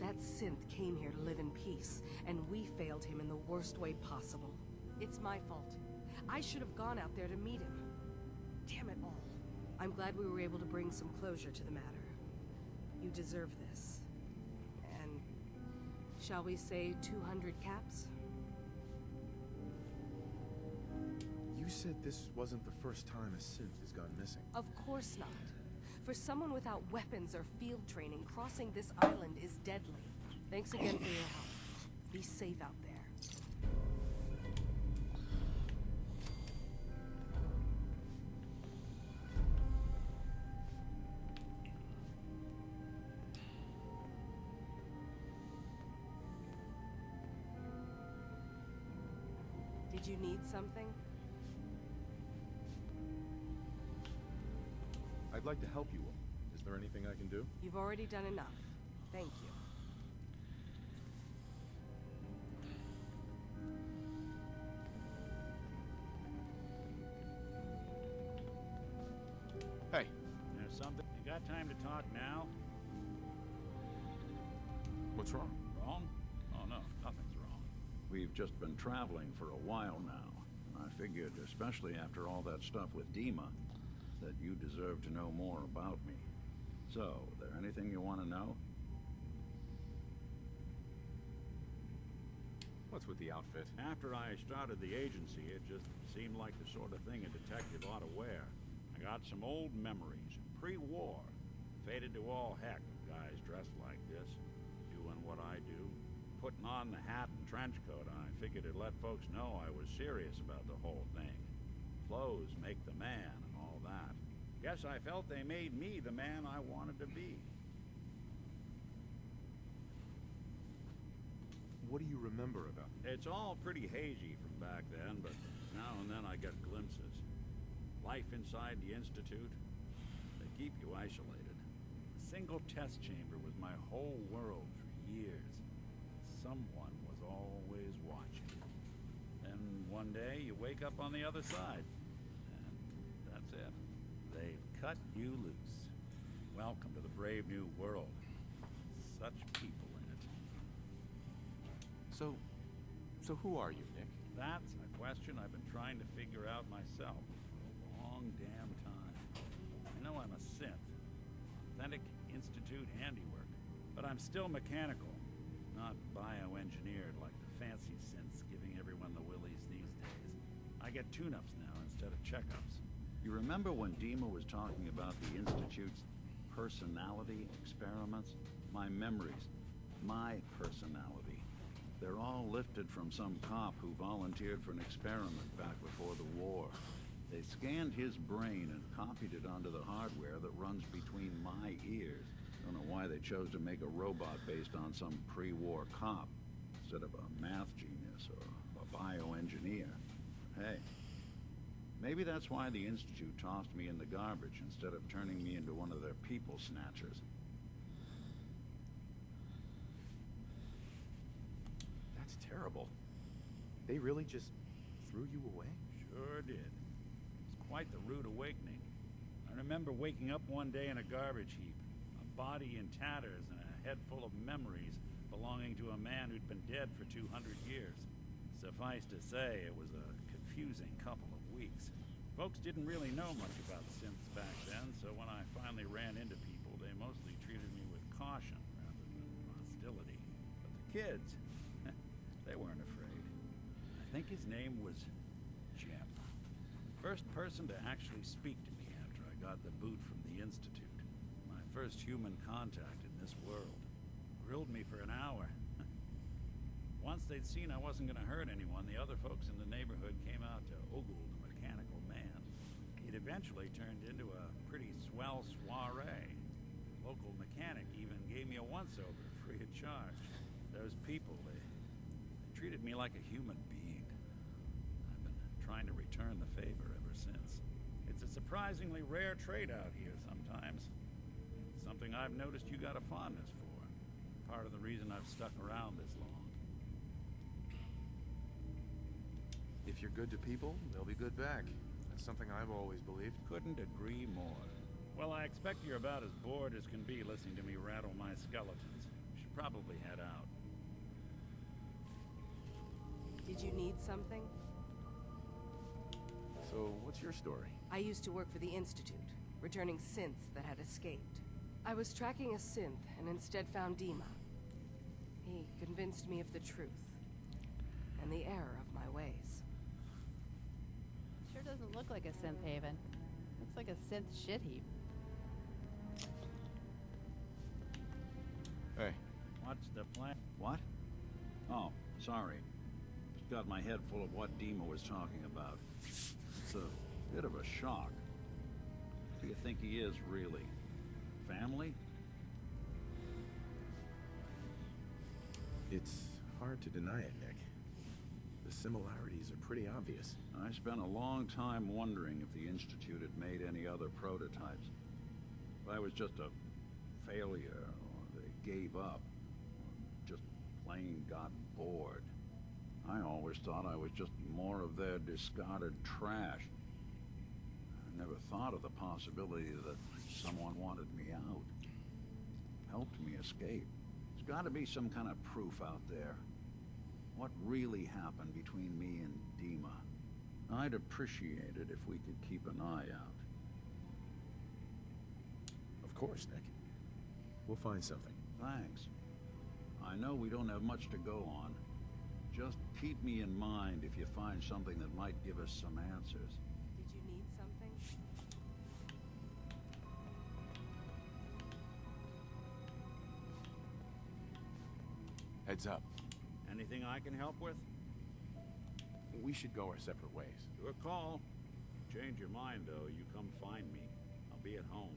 That synth came here to live in peace, and we failed him in the worst way possible. It's my fault. I should have gone out there to meet him. Damn it all. I'm glad we were able to bring some closure to the matter. You deserve this. And shall we say 200 caps? You said this wasn't the first time a synth has gone missing. Of course not. For someone without weapons or field training, crossing this island is deadly. Thanks again for your help. Be safe out there. Did you need something? I'd like to help you all. Is there anything I can do? You've already done enough. Thank you. Hey. There's something. You got time to talk now? What's wrong? Wrong? Oh, no. Nothing's wrong. We've just been traveling for a while now. I figured, especially after all that stuff with Dima, that you deserve to know more about me. So, there anything you want to know? What's with the outfit? After I started the agency, it just seemed like the sort of thing a detective ought to wear. I got some old memories, pre-war. Faded to all heck of guys dressed like this, doing what I do. Putting on the hat and trench coat, I figured it'd let folks know I was serious about the whole thing. Clothes make the man and all that. Guess I felt they made me the man I wanted to be. What do you remember about it? It's all pretty hazy from back then, but now and then I get glimpses. Life inside the Institute, they keep you isolated. A single test chamber was my whole world for years. Someone was always watching. And one day you wake up on the other side, and that's it. They've cut you loose. Welcome to the brave new world. Such people in it. So who are you, Nick? That's a question I've been trying to figure out myself for a long damn time. I know I'm a synth, authentic Institute handiwork, but I'm still mechanical, not bioengineered like the fancy synths giving everyone the willies these days. I get tune-ups now instead of checkups. You remember when Dima was talking about the Institute's personality experiments? My memories. My personality. They're all lifted from some cop who volunteered for an experiment back before the war. They scanned his brain and copied it onto the hardware that runs between my ears. Don't know why they chose to make a robot based on some pre-war cop instead of a math genius or a bioengineer. Hey, maybe that's why the Institute tossed me in the garbage instead of turning me into one of their people snatchers. That's terrible. They really just threw you away? Sure did. It was quite the rude awakening. I remember waking up one day in a garbage heap, a body in tatters and a head full of memories belonging to a man who'd been dead for 200 years. Suffice to say, it was a confusing couple of weeks. Folks didn't really know much about synths back then, so when I finally ran into people, they mostly treated me with caution rather than hostility. But the kids, they weren't afraid. I think his name was Jim. First person to actually speak to me after I got the boot from the Institute. My first human contact in this world. Grilled me for an hour. Once they'd seen I wasn't going to hurt anyone, the other folks in the neighborhood came out to ogle the mechanical man. It eventually turned into a pretty swell soiree. Local mechanic even gave me a once-over free of charge. Those people, they treated me like a human being. I've been trying to return the favor ever since. It's a surprisingly rare trait out here sometimes. It's something I've noticed you got a fondness for. Part of the reason I've stuck around this long. If you're good to people, they'll be good back. That's something I've always believed. Couldn't agree more. Well, I expect you're about as bored as can be listening to me rattle my skeletons. Should probably head out. Did you need something? So, what's your story? I used to work for the Institute, returning synths that had escaped. I was tracking a synth and instead found Dima. He convinced me of the truth and the error of my ways. Sure doesn't look like a synth haven. Looks like a synth shit heap. Hey. What's the plan? What? Oh, sorry. Just got my head full of what Dima was talking about. It's a bit of a shock. Who do you think he is, really? Family? It's hard to deny it, Nick. The similarities are pretty obvious. I spent a long time wondering if the Institute had made any other prototypes. If I was just a failure, or they gave up, or just plain got bored. I always thought I was just more of their discarded trash. I never thought of the possibility that someone wanted me out, helped me escape. There's got to be some kind of proof out there. What really happened between me and Dima? I'd appreciate it if we could keep an eye out. Of course, Nick. We'll find something. Thanks. I know we don't have much to go on. Just keep me in mind if you find something that might give us some answers. Did you need something? Heads up. Anything I can help with? We should go our separate ways. Your call. Change your mind, though. You come find me. I'll be at home.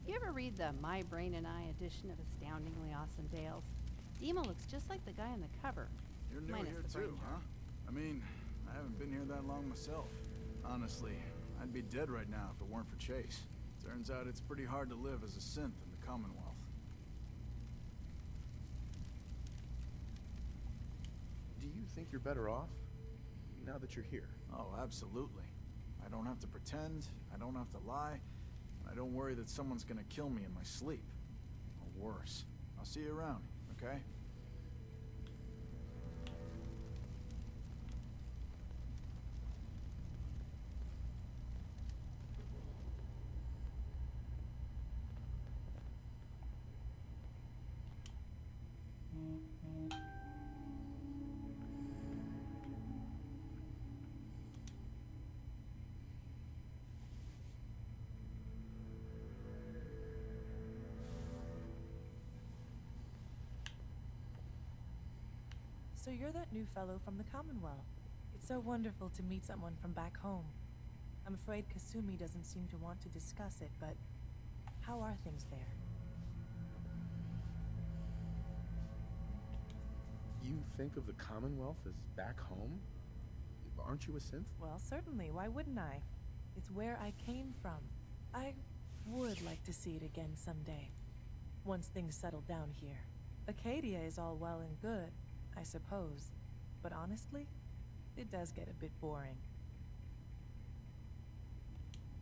You ever read the My Brain and I edition of Astoundingly Awesome Tales? Dima looks just like the guy on the cover. You're new minus here the brain too, jar. huh? I mean, I haven't been here that long myself. Honestly, I'd be dead right now if it weren't for Chase. Turns out it's pretty hard to live as a synth in the Commonwealth. Do you think you're better off now that you're here? Oh, absolutely. I don't have to pretend, I don't have to lie, and I don't worry that someone's gonna kill me in my sleep. Or worse. I'll see you around, okay? So you're that new fellow from the Commonwealth. It's so wonderful to meet someone from back home. I'm afraid Kasumi doesn't seem to want to discuss it, but how are things there? You think of the Commonwealth as back home? Aren't you a synth? Well, certainly. Why wouldn't I? It's where I came from. I would like to see it again someday, once things settle down here. Acadia is all well and good, I suppose, but honestly, it does get a bit boring.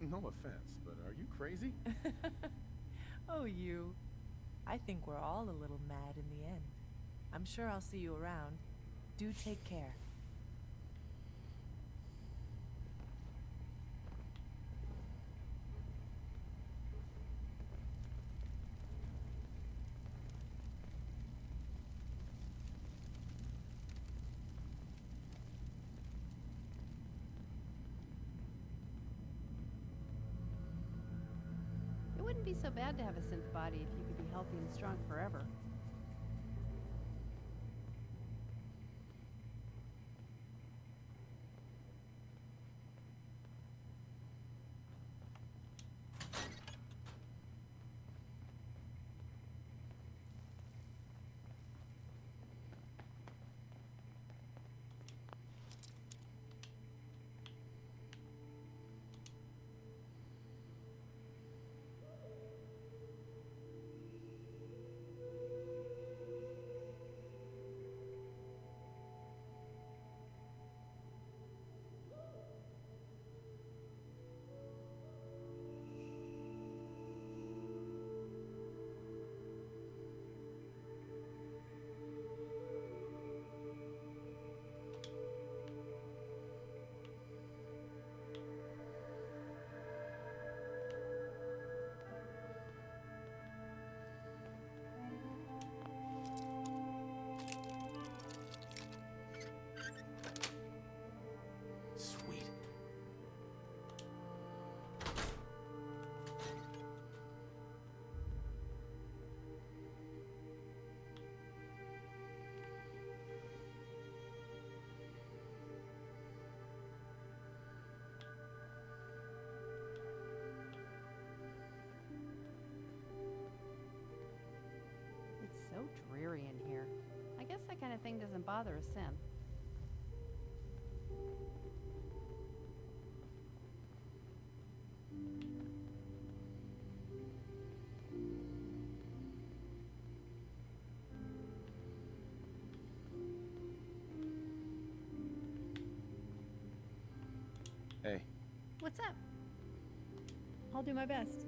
No offense, but are you crazy? Oh, you. I think we're all a little mad in the end. I'm sure I'll see you around. Do take care. It wouldn't be so bad to have a synth body if you could be healthy and strong forever. wouldn't bother a synth. Hey. What's up? I'll do my best.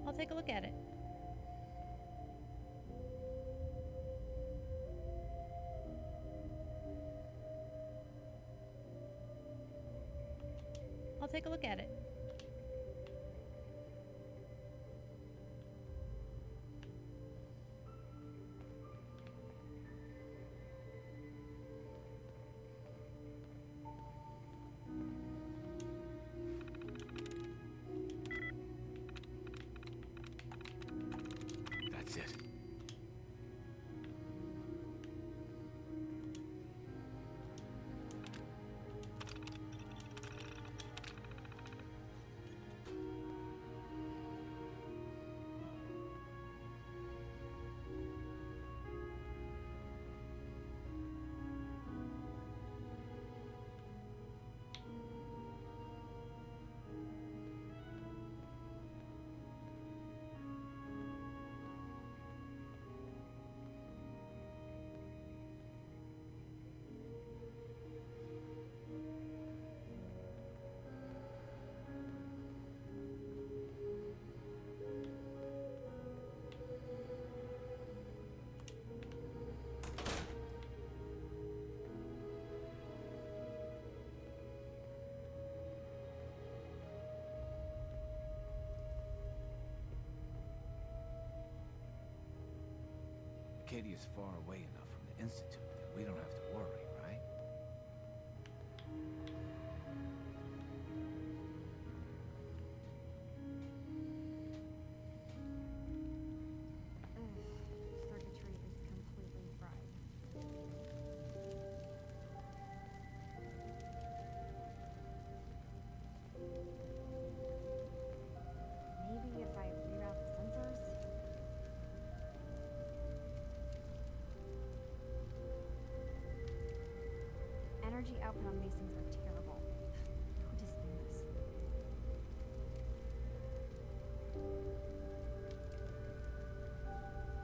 I'll take a look at it. I'll take a look at it. That's it. Acadia's far away enough from the Institute that we don't have to worry, right? Circuitry is completely fried. Maybe if I reroute the sensors? Energy output on these things are terrible. Who designed this?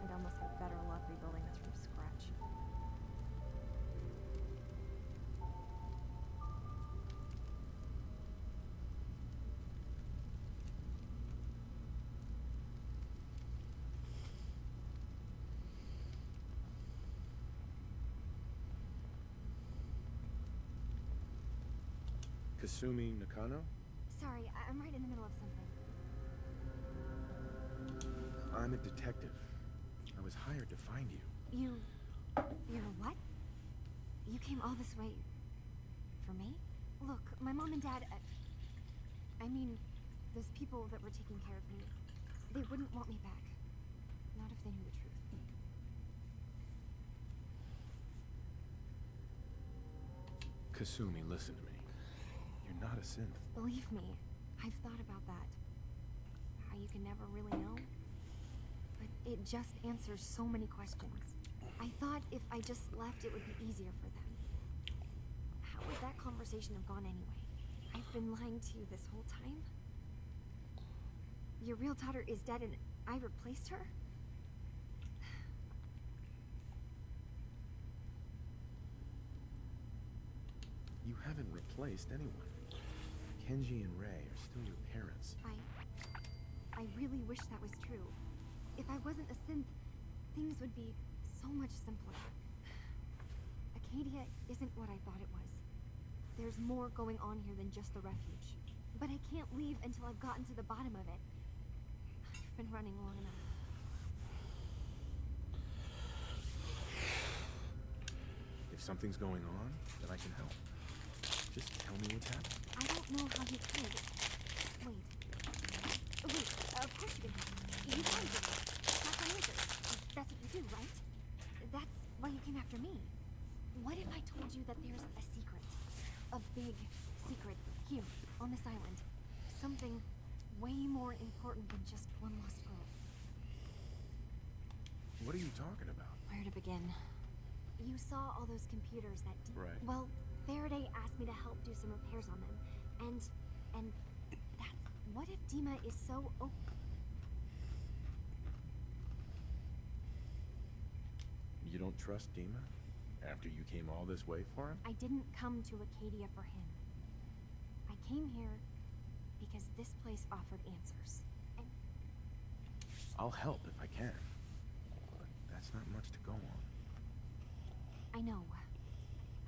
I'd almost have better luck rebuilding this from scratch. Kasumi Nakano? Sorry, I'm right in the middle of something. I'm a detective. I was hired to find you. You're what? You came all this way for me? Look, my mom and dad, I mean, those people that were taking care of me, they wouldn't want me back. Not if they knew the truth. Kasumi, listen to me. You're not a synth. Believe me, I've thought about that. How you can never really know. But it just answers so many questions. I thought if I just left, it would be easier for them. How would that conversation have gone anyway? I've been lying to you this whole time? Your real daughter is dead and I replaced her? You haven't replaced anyone. Kenji and Ray are still your parents. I really wish that was true. If I wasn't a synth, things would be so much simpler. Acadia isn't what I thought it was. There's more going on here than just the refuge. But I can't leave until I've gotten to the bottom of it. I've been running long enough. If something's going on, then I can help. Just tell me what's happening. I don't know how you could. Wait. Wait, of course you can help. You can do it. Track on answers. That's what you do, right? That's why you came after me. What if I told you that there's a secret? A big secret Here, on this island. Something way more important than just one lost girl. What are you talking about? Where to begin? You saw all those computers that... Right. Well, Faraday asked me to help do some repairs on them. And that's... What if Dima is so You don't trust Dima? After you came all this way for him? I didn't come to Acadia for him. I came here because this place offered answers. And I'll help if I can. But that's not much to go on. I know.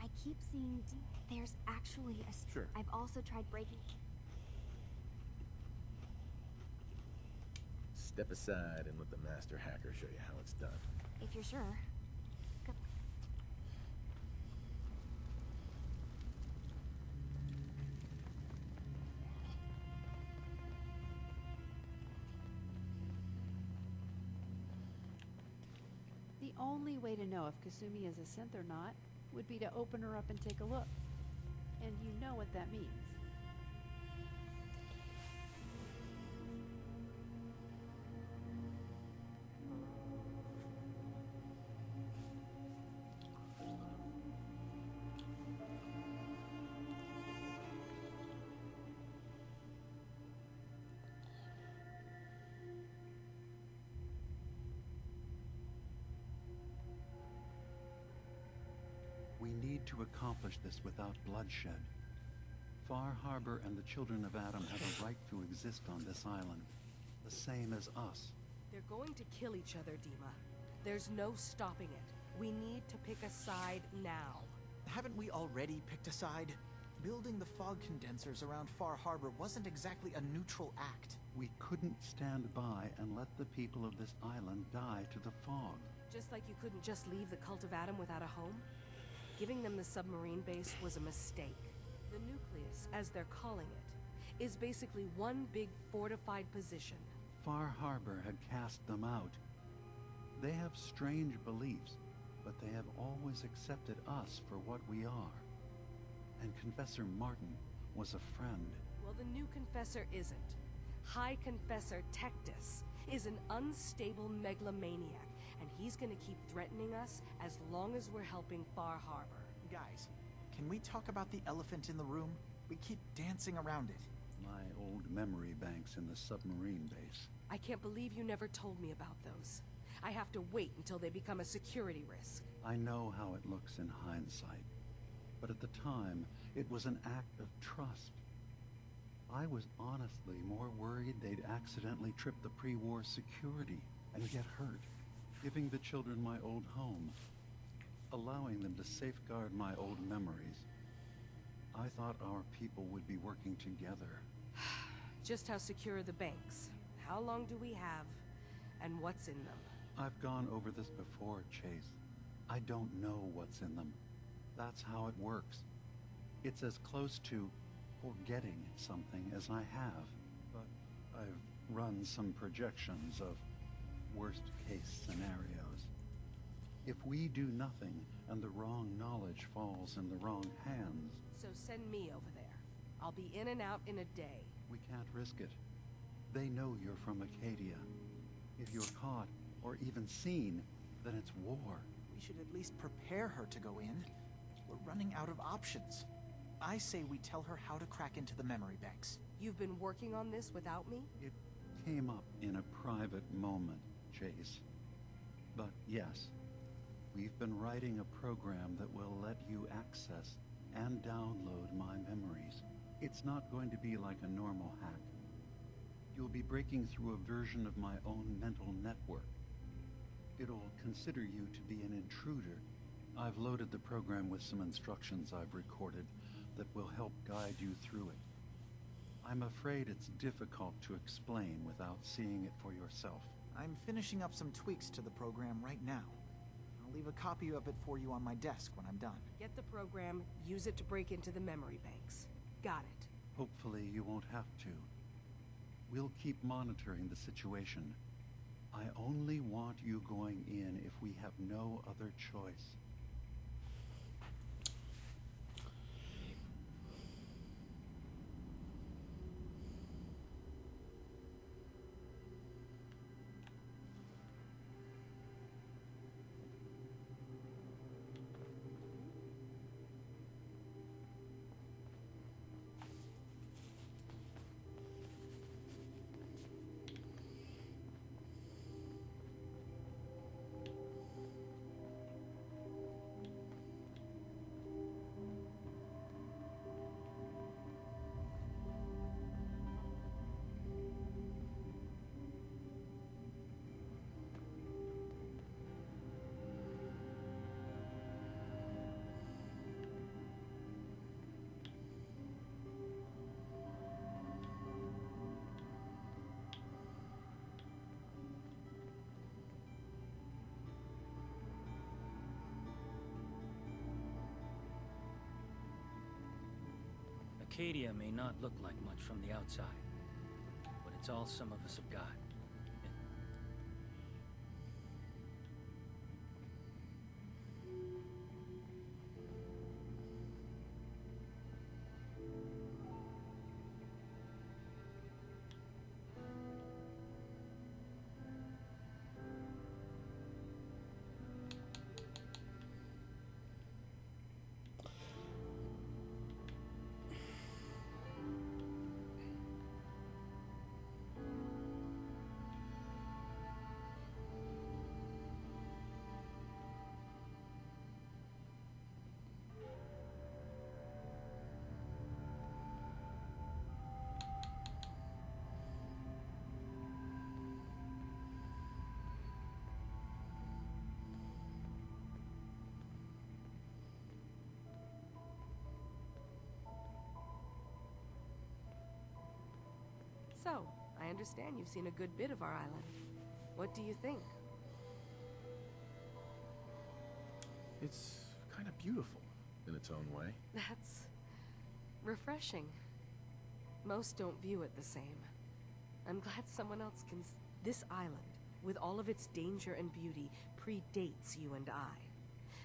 I keep seeing there's actually a... Sure. I've also tried breaking... Step aside and let the master hacker show you how it's done. If you're sure. Good. The only way to know if Kasumi is a synth or not would be to open her up and take a look. And you know what that means. We need to accomplish this without bloodshed. Far Harbor and the children of Adam have a right to exist on this island, the same as us. They're going to kill each other, Dima. There's no stopping it. We need to pick a side now. Haven't we already picked a side? Building the fog condensers around Far Harbor wasn't exactly a neutral act. We couldn't stand by and let the people of this island die to the fog. Just like you couldn't just leave the Cult of Adam without a home? Giving them the submarine base was a mistake. The nucleus, as they're calling it, is basically one big fortified position. Far Harbor had cast them out. They have strange beliefs, but they have always accepted us for what we are. And Confessor Martin was a friend. Well, the new Confessor isn't. High Confessor Tectus is an unstable megalomaniac, and he's gonna keep threatening us as long as we're helping Far Harbor. Guys, can we talk about the elephant in the room? We keep dancing around it. My old memory banks in the submarine base. I can't believe you never told me about those. I have to wait until they become a security risk. I know how it looks in hindsight, but at the time, it was an act of trust. I was honestly more worried they'd accidentally trip the pre-war security and get hurt, giving the children my old home, allowing them to safeguard my old memories. I thought our people would be working together. Just how secure are the banks? How long do we have? And what's in them? I've gone over this before, Chase. I don't know what's in them. That's how it works. It's as close to forgetting something as I have. But I've run some projections of worst-case scenarios. If we do nothing and the wrong knowledge falls in the wrong hands... So send me over there. I'll be in and out in a day. We can't risk it. They know you're from Acadia. If you're caught, or even seen, then it's war. We should at least prepare her to go in. We're running out of options. I say we tell her how to crack into the memory banks. You've been working on this without me? It came up in a private moment, Chase. But yes, we've been writing a program that will let you access and download my memories. It's not going to be like a normal hack. You'll be breaking through a version of my own mental network. It'll consider you to be an intruder. I've loaded the program with some instructions I've recorded that will help guide you through it. I'm afraid it's difficult to explain without seeing it for yourself. I'm finishing up some tweaks to the program right now. I'll leave a copy of it for you on my desk when I'm done. Get the program, use it to break into the memory banks. Got it. Hopefully you won't have to. We'll keep monitoring the situation. I only want you going in if we have no other choice. Arcadia may not look like much from the outside, but it's all some of us have got. So, I understand you've seen a good bit of our island. What do you think? It's kind of beautiful in its own way. That's refreshing. Most don't view it the same. I'm glad someone else can This island, with all of its danger and beauty, predates you and I.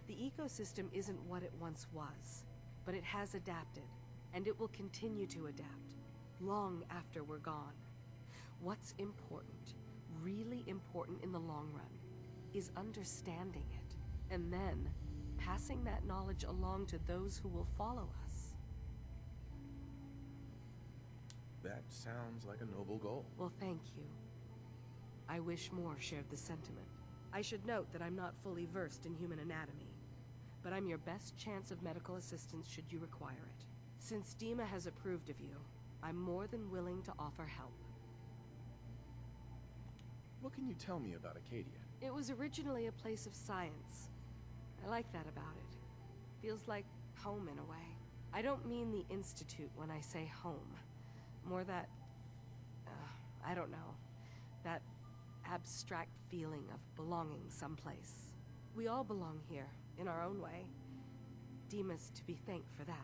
The ecosystem isn't what it once was, but it has adapted, and it will continue to adapt, long after we're gone. What's important, really important in the long run, is understanding it, and then passing that knowledge along to those who will follow us. That sounds like a noble goal. Well, thank you. I wish more shared the sentiment. I should note that I'm not fully versed in human anatomy, but I'm your best chance of medical assistance should you require it. Since Dima has approved of you, I'm more than willing to offer help. What can you tell me about Acadia? It was originally a place of science. I like that about it. Feels like home in a way. I don't mean the Institute when I say home. More that, I don't know, that abstract feeling of belonging someplace. We all belong here, in our own way. Dima's to be thanked for that.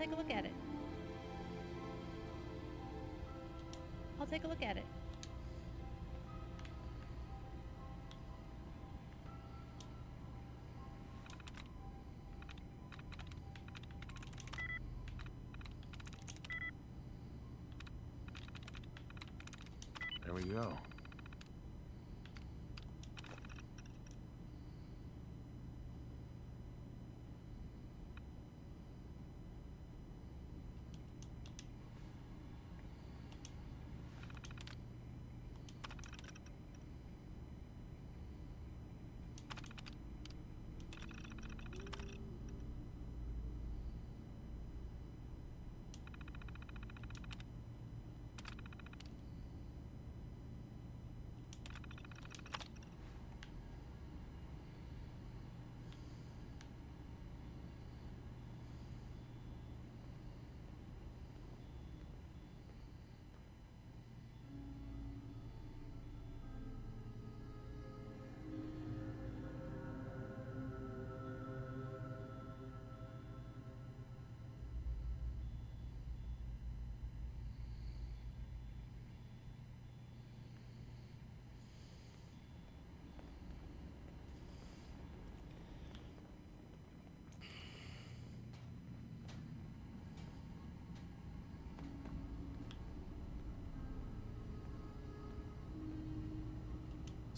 take a look at it. I'll take a look at it. There we go.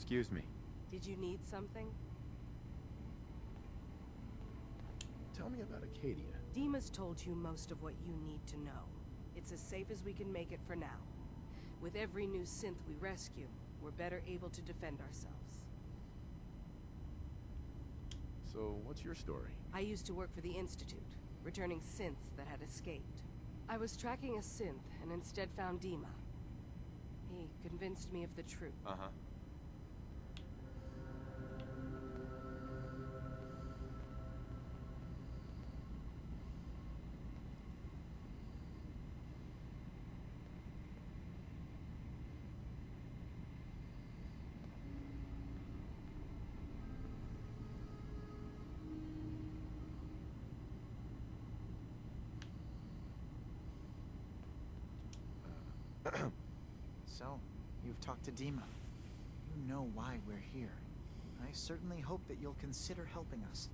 Excuse me. Did you need something? Tell me about Acadia. Dima's told you most of what you need to know. It's as safe as we can make it for now. With every new synth we rescue, we're better able to defend ourselves. So, what's your story? I used to work for the Institute, returning synths that had escaped. I was tracking a synth and instead found Dima. He convinced me of the truth. Uh-huh. So, you've talked to Dima. You know why we're here. I certainly hope that you'll consider helping us.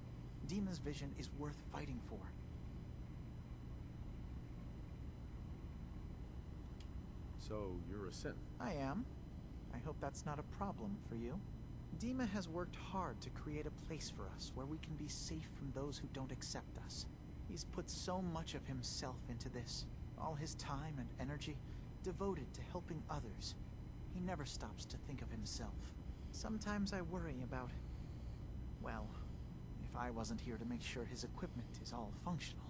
Dima's vision is worth fighting for. So, you're a synth? I am. I hope that's not a problem for you. Dima has worked hard to create a place for us where we can be safe from those who don't accept us. He's put so much of himself into this, all his time and energy devoted to helping others. He never stops to think of himself. Sometimes I worry about, well, if I wasn't here to make sure his equipment is all functional.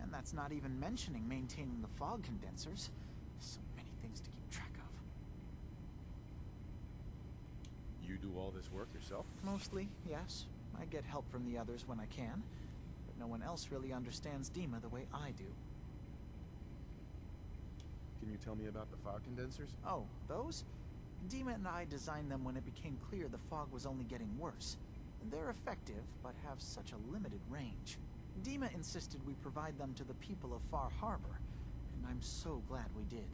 And that's not even mentioning maintaining the fog condensers. So many things to keep track of. You do all this work yourself? Mostly, yes. I get help from the others when I can, but no one else really understands Dima the way I do. Can you tell me about the fog condensers? Oh, those? Dima and I designed them when it became clear the fog was only getting worse. They're effective, but have such a limited range. Dima insisted we provide them to the people of Far Harbor, and I'm so glad we did.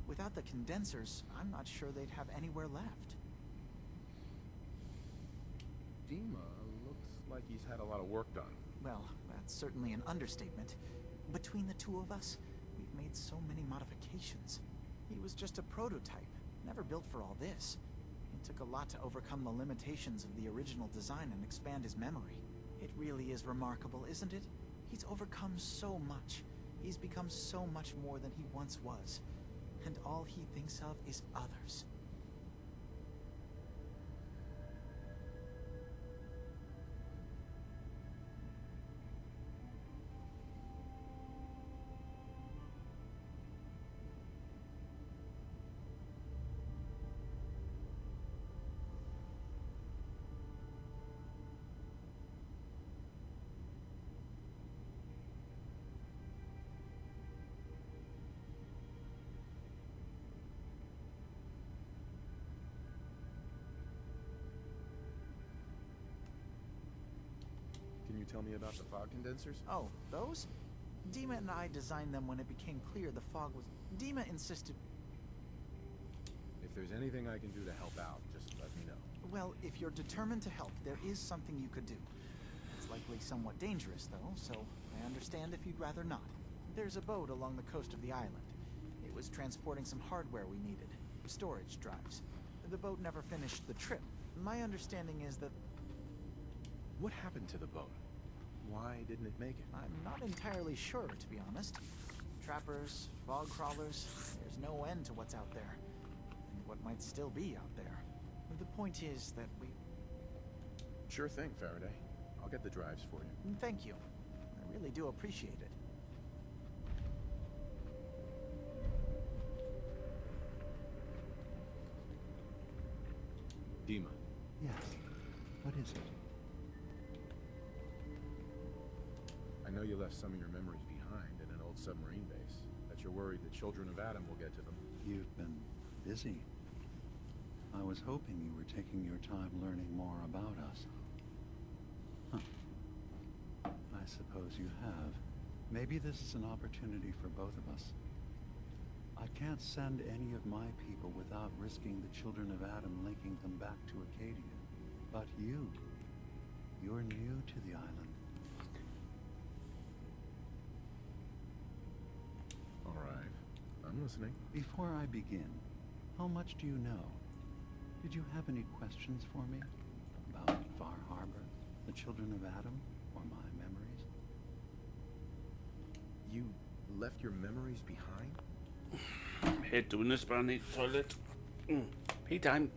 Without the condensers, I'm not sure they'd have anywhere left. Dima looks like he's had a lot of work done. Well, that's certainly an understatement. Between the two of us, we've made so many modifications. He was just a prototype, never built for all this. It took a lot to overcome the limitations of the original design and expand his memory. It really is remarkable, isn't it? He's overcome so much. He's become so much more than he once was. And all he thinks of is others. Can you tell me about the fog condensers? Oh, those? Dima and I designed them when it became clear the fog was... Dima insisted... If there's anything I can do to help out, just let me know. Well, if you're determined to help, there is something you could do. It's likely somewhat dangerous, though, so I understand if you'd rather not. There's a boat along the coast of the island. It was transporting some hardware we needed. Storage drives. The boat never finished the trip. My understanding is that... What happened to the boat? Why didn't it make it? I'm not entirely sure, to be honest. Trappers, fog crawlers, there's no end to what's out there. And what might still be out there. The point is that we... Sure thing, Faraday. I'll get the drives for you. Thank you. I really do appreciate it. Dima. Yes. What is it? I know you left some of your memories behind in an old submarine base. That you're worried the children of Adam will get to them. You've been busy. I was hoping you were taking your time learning more about us. Huh. I suppose you have. Maybe this is an opportunity for both of us. I can't send any of my people without risking the children of Adam linking them back to Acadia. But you're new to the island. All right. I'm listening. Before I begin, how much do you know? Did you have any questions for me? About Far Harbor, the children of Adam, or my memories? You left your memories behind? Hey, doing this but I need the toilet. Pee time.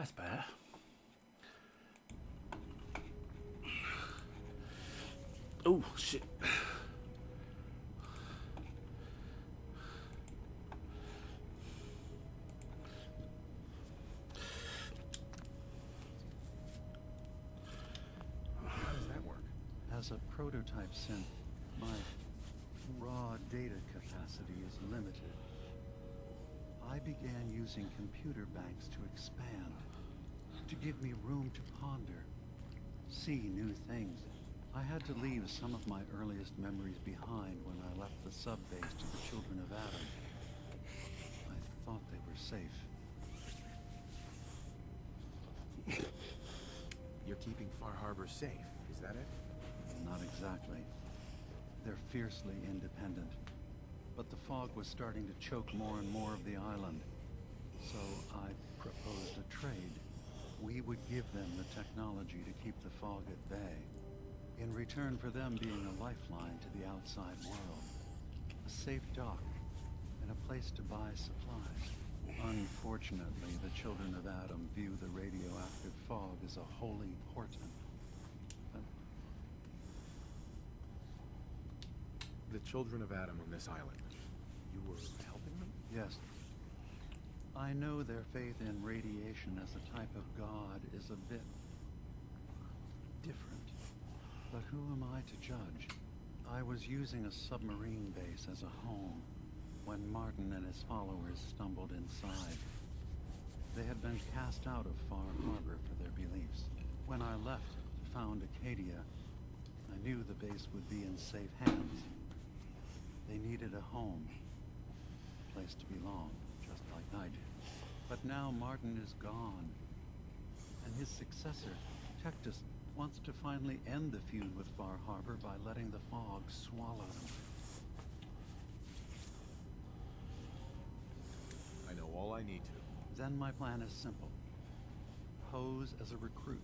That's better. Oh, shit. How does that work? As a prototype synth, my raw data capacity is limited. I began using computer banks to expand, to give me room to ponder, see new things. I had to leave some of my earliest memories behind when I left the sub-base to the Children of Adam. I thought they were safe. You're keeping Far Harbor safe, is that it? Not exactly. They're fiercely independent. But the fog was starting to choke more and more of the island. So I proposed a trade. We would give them the technology to keep the fog at bay, in return for them being a lifeline to the outside world. A safe dock, and a place to buy supplies. Unfortunately, the Children of Adam view the radioactive fog as a holy portent. The Children of Adam on this island. You were helping them? Yes. I know their faith in radiation as a type of god is a bit different. But who am I to judge? I was using a submarine base as a home when Martin and his followers stumbled inside. They had been cast out of Far Harbor for their beliefs. When I left to found Acadia, I knew the base would be in safe hands. They needed a home, a place to belong, just like I did. But now Martin is gone, and his successor, Tectus, wants to finally end the feud with Far Harbor by letting the fog swallow them. I know all I need to. Then my plan is simple. Pose as a recruit,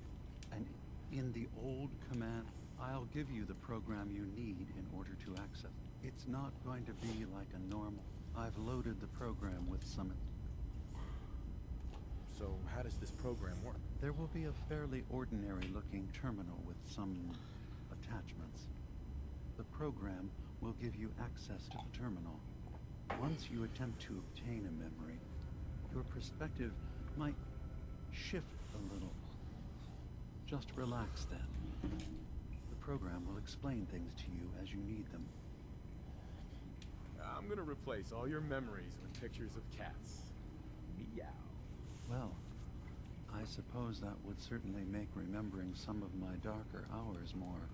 and in the old command, I'll give you the program you need in order to access. It's not going to be like a normal. I've loaded the program with some... So how does this program work? There will be a fairly ordinary-looking terminal with some attachments. The program will give you access to the terminal. Once you attempt to obtain a memory, your perspective might shift a little. Just relax then. The program will explain things to you as you need them. I'm gonna replace all your memories with pictures of cats. Meow. Well, I suppose that would certainly make remembering some of my darker hours more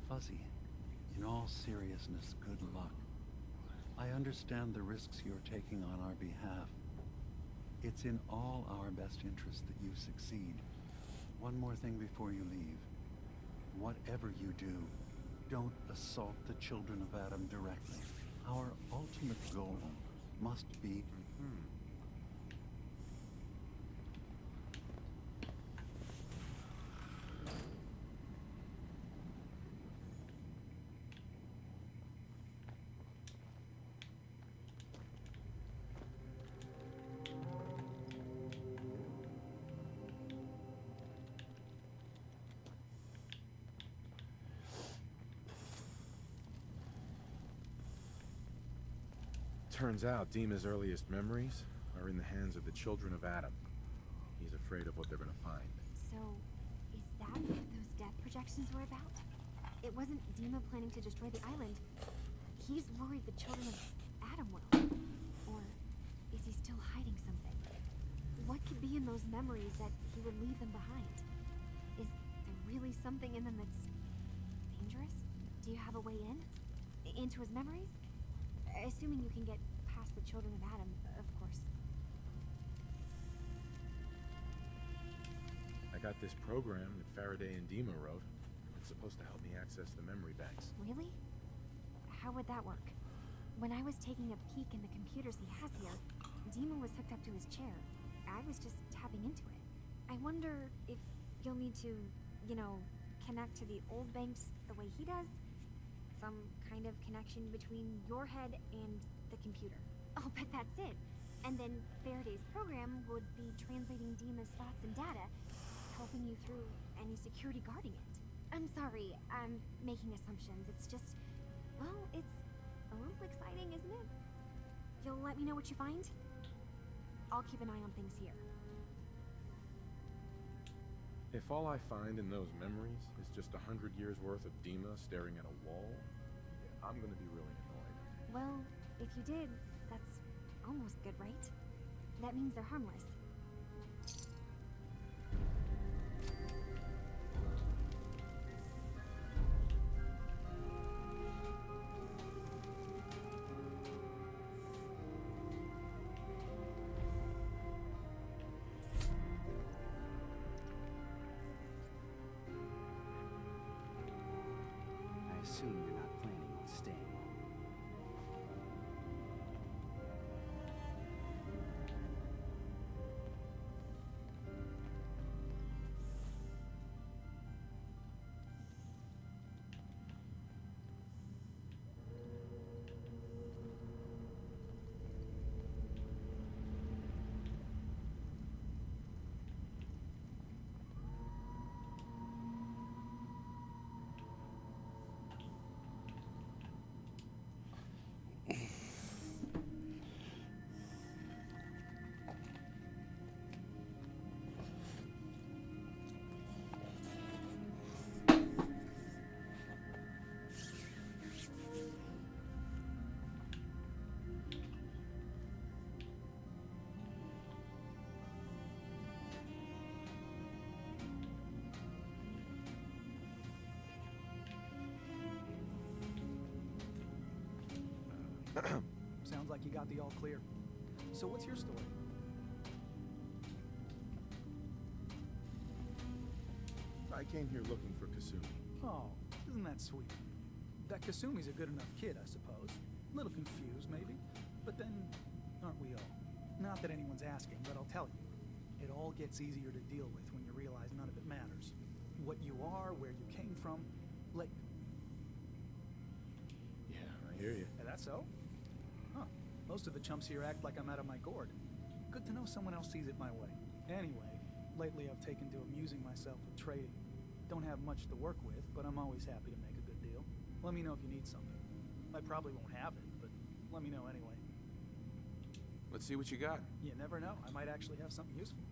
fuzzy. In all seriousness, good luck. I understand the risks you're taking on our behalf. It's in all our best interest that you succeed. One more thing before you leave. Whatever you do, don't assault the Children of Adam directly. Our ultimate goal must be... Turns out Dima's earliest memories are in the hands of the Children of Adam. He's afraid of what they're gonna find. So, is that what those death projections were about? It wasn't Dima planning to destroy the island. He's worried the Children of Adam will. Or is he still hiding something? What could be in those memories that he would leave them behind? Is there really something in them that's dangerous? Do you have a way in? Into his memories? Assuming you can get past the Children of Adam, of course. I got this program that Faraday and Dima wrote. It's supposed to help me access the memory banks. Really? How would that work? When I was taking a peek in the computers he has here, Dima was hooked up to his chair. I was just tapping into it. I wonder if you'll need to, you know, connect to the old banks the way he does? Some kind of connection between your head and the computer. I'll bet that's it. And then Faraday's program would be translating Dima's thoughts and data, helping you through any security guarding it. I'm sorry, I'm making assumptions. It's just, well, it's a little exciting, isn't it? You'll let me know what you find? I'll keep an eye on things here. If all I find in those memories is just 100 years worth of Dima staring at a wall, yeah, I'm gonna be really annoyed. Well, if you did, that's almost good, right? That means they're harmless. I assume you're not planning on staying long. Sounds like you got the all clear. So what's your story? I came here looking for Kasumi. Oh, isn't that sweet? That Kasumi's a good enough kid, I suppose. A little confused, maybe. But then, aren't we all? Not that anyone's asking, but I'll tell you. It all gets easier to deal with when you realize none of it matters. What you are, where you came from, like... Yeah, I hear you. Is that so? Huh. Most of the chumps here act like I'm out of my gourd. Good to know someone else sees it my way. Anyway, lately I've taken to amusing myself with trading. Don't have much to work with, but I'm always happy to make a good deal. Let me know if you need something. I probably won't have it, but let me know anyway. Let's see what you got. You never know. I might actually have something useful.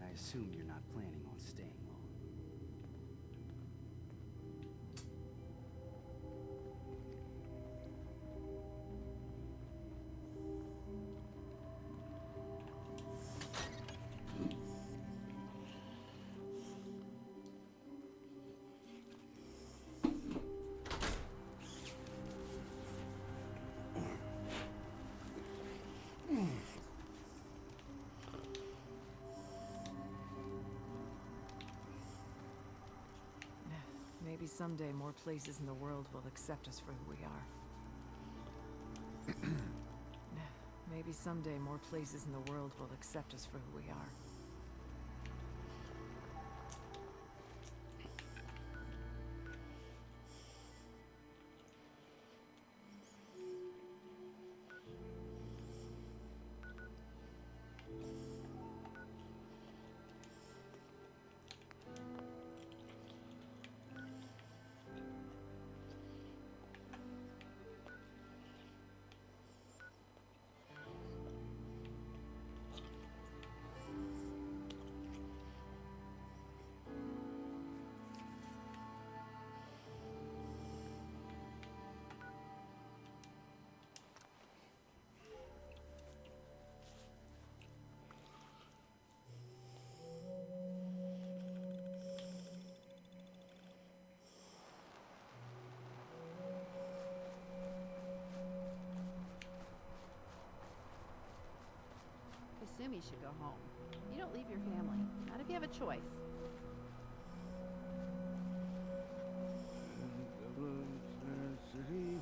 I assume you're not planning on staying long. Maybe someday more places in the world will accept us for who we are. Maybe someday more places in the world will accept us for who we are. Sumi should go home. You don't leave your family, not if you have a choice. City,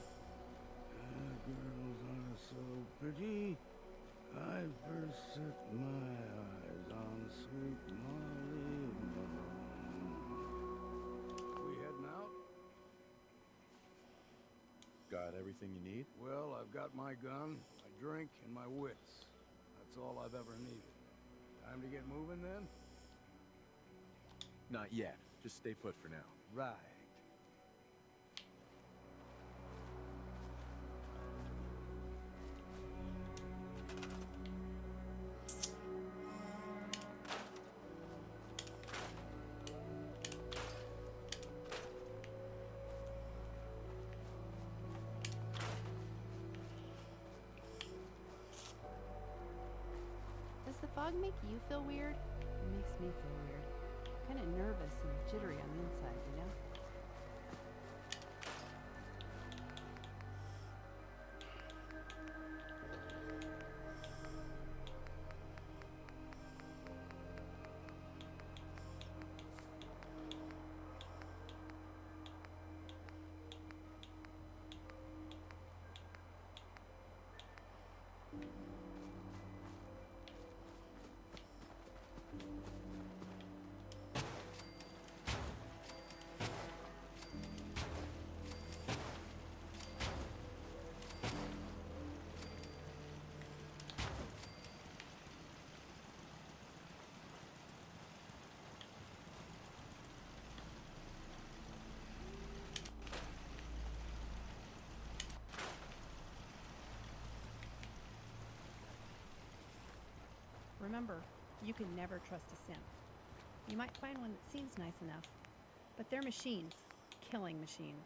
girls are so pretty. I first set my eyes on sweet Molly Malone. We heading out? Got everything you need? Well, I've got my gun, my drink, and my wits. That's all I've ever needed. Time to get moving then? Not yet. Just stay put for now. Right. Does the fog make you feel weird? It makes me feel weird. Kind of nervous and jittery on the inside, you know? Remember, you can never trust a synth. You might find one that seems nice enough, but they're machines, killing machines.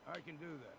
I can do that.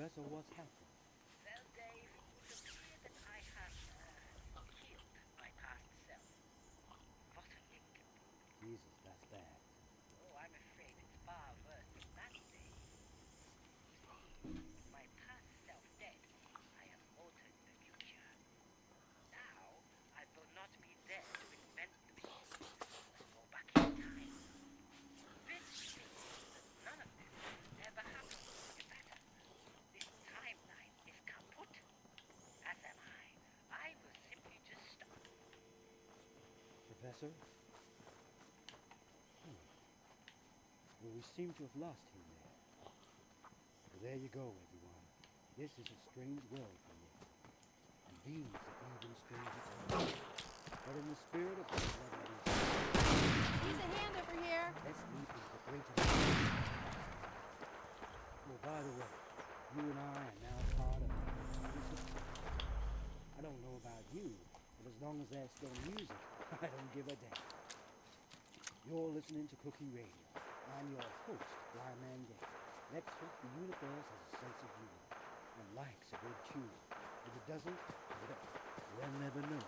Professor, what's happened? Well, Dave, it appeared that I have killed my past self. What a nincompoop. Jesus, that's bad. Oh, I'm afraid it's far worse than that, Dave. You see, with my past self dead, I have altered the future. Now, I will not be there to invent the beast, but go back in time. This means that none of this will ever happen to get better. This timeline is kaput. As am I. I will simply just stop. Professor? Well, we seem to have lost him there. Well, there you go, everyone. This is a strange world we live in. And these are even stranger times. But in the spirit of what it is, He's a hand over here. let's leave the greater. Well, by the way, you and I are now part of this. I don't know about you, but as long as there's still music, I don't give a damn. You're listening to Cookie Radio. I'm your host, Blind Man Dave. Let's hope the universe has a sense of humor and likes a good tune. If it doesn't, we'll never know.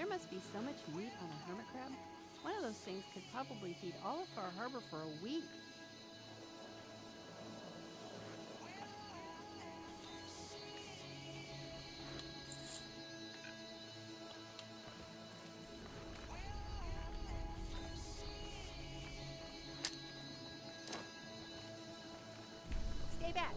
There must be so much meat on a hermit crab. One of those things could probably feed all of our harbor for a week. Stay back.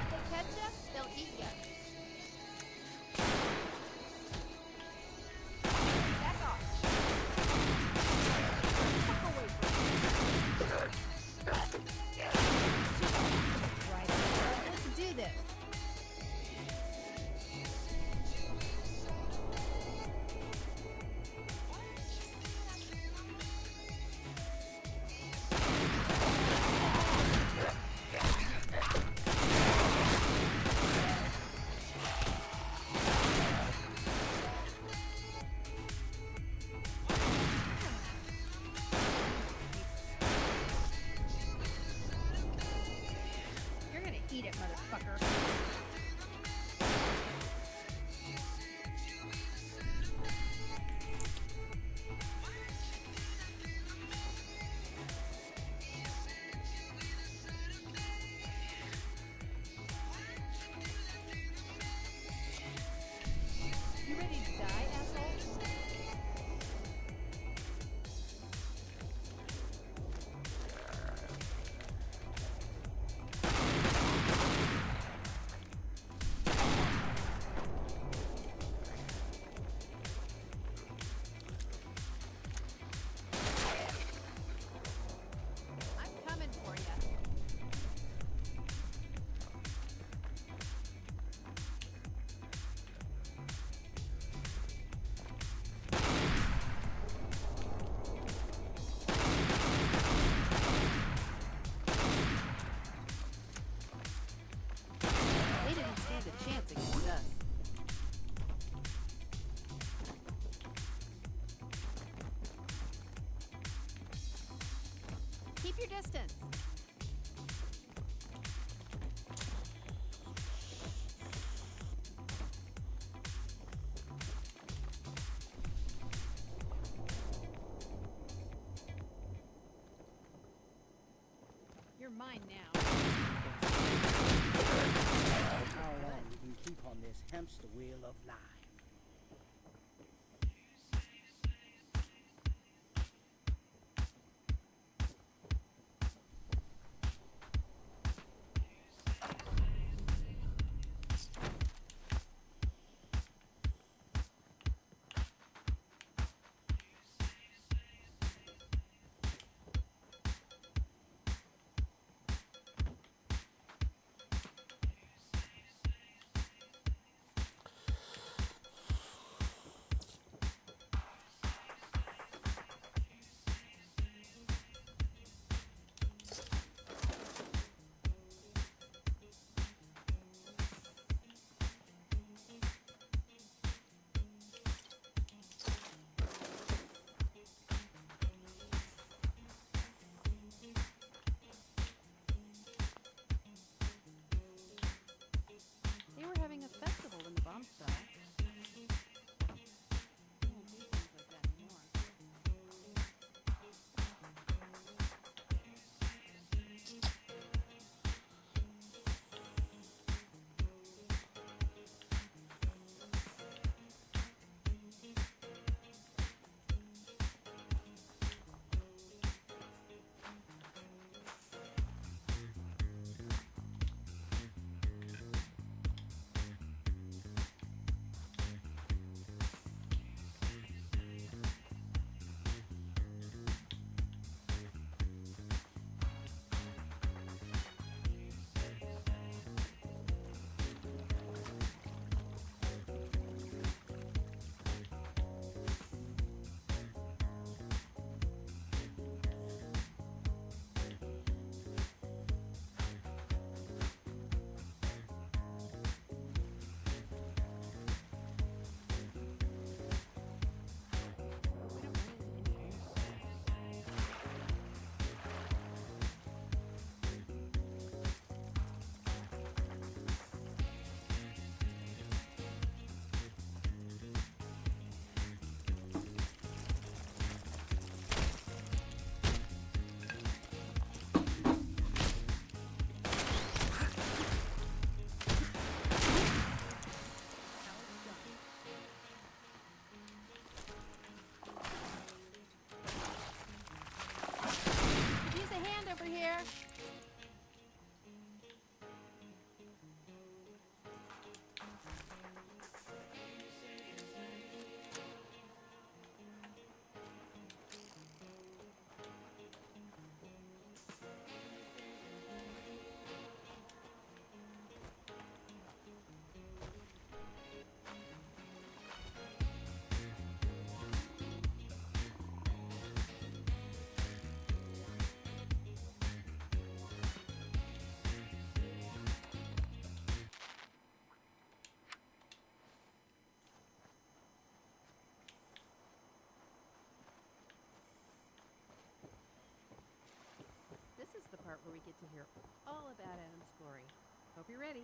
They catch ya, they'll eat ya. Back off. Fuck away from me. Right. Let's do this. You're gonna eat it, motherfucker. You ready to die, asshole? I'm coming for ya. They didn't stand a chance against us. Keep your distance. You're mine now. How long you can keep on this hamster wheel of life? here? This is the part where we get to hear all about Adam's glory. Hope you're ready.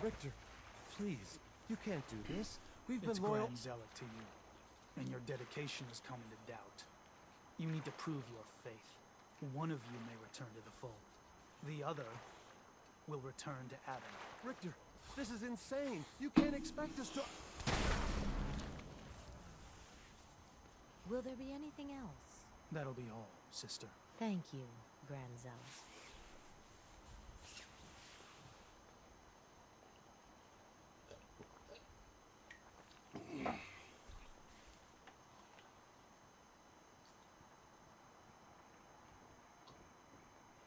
Richter, please, you can't do this. We've It's been loyal. Grand Zealot to you, and your dedication is coming to doubt. You need to prove your faith. One of you may return to the fold. The other will return to Adam. Richter, this is insane. You can't expect us to... Will there be anything else? That'll be all, sister. Thank you, Grand Zealot.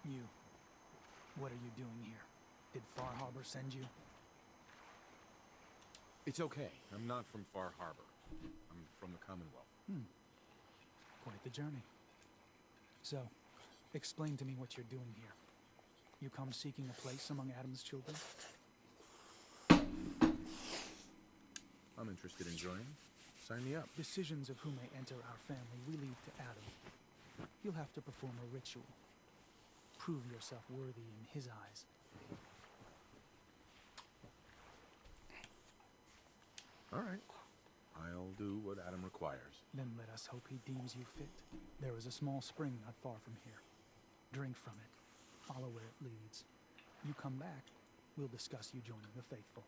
You. What are you doing here? Did Far Harbor send you? It's okay. I'm not from Far Harbor. I'm from the Commonwealth. Quite the journey. So, explain to me what you're doing here. You come seeking a place among Adam's children? I'm interested in joining. Sign me up. Decisions of who may enter our family we leave to Adam. You'll have to perform a ritual. Prove yourself worthy in his eyes. All right. I'll do what Adam requires. Then let us hope he deems you fit. There is a small spring not far from here. Drink from it. Follow where it leads. You come back, we'll discuss you joining the faithful.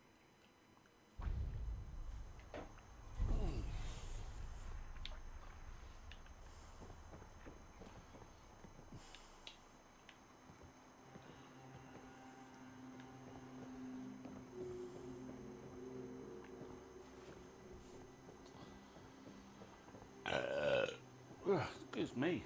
Excuse me.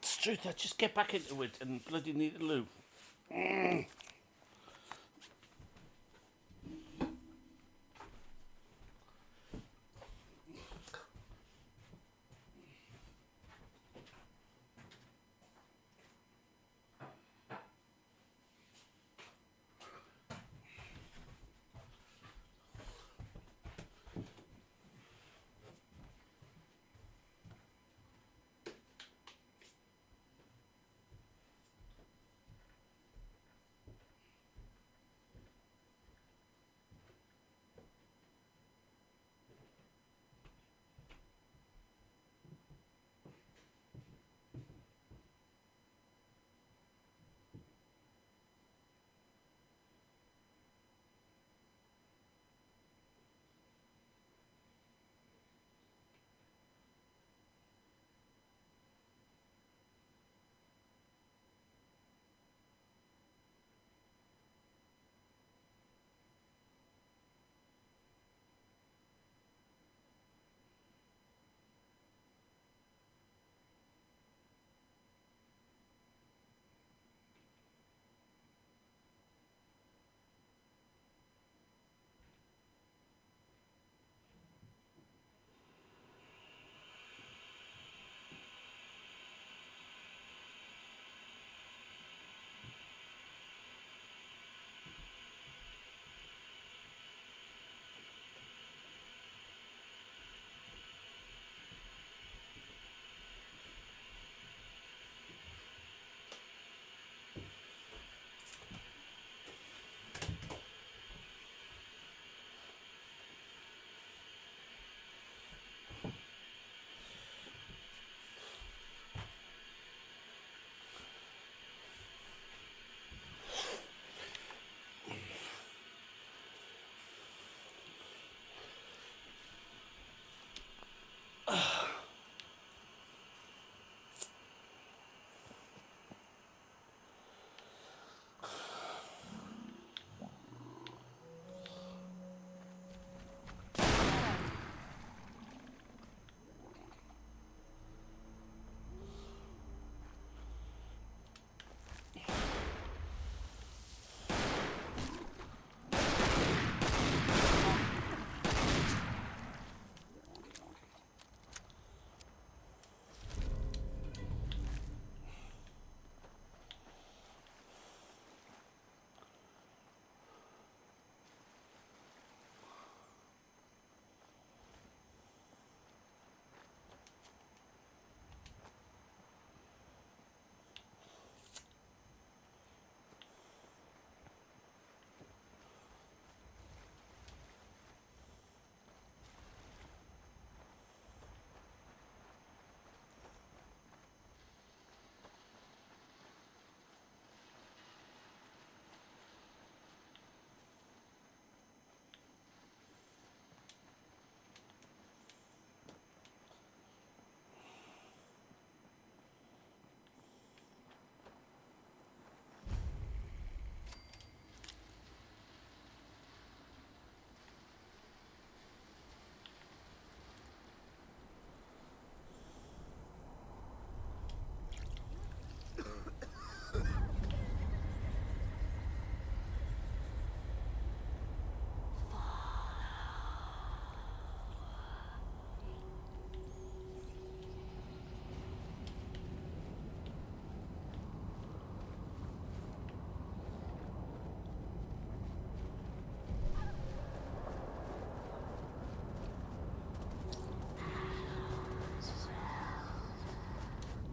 It's the truth, I just get back into it and bloody need a loo.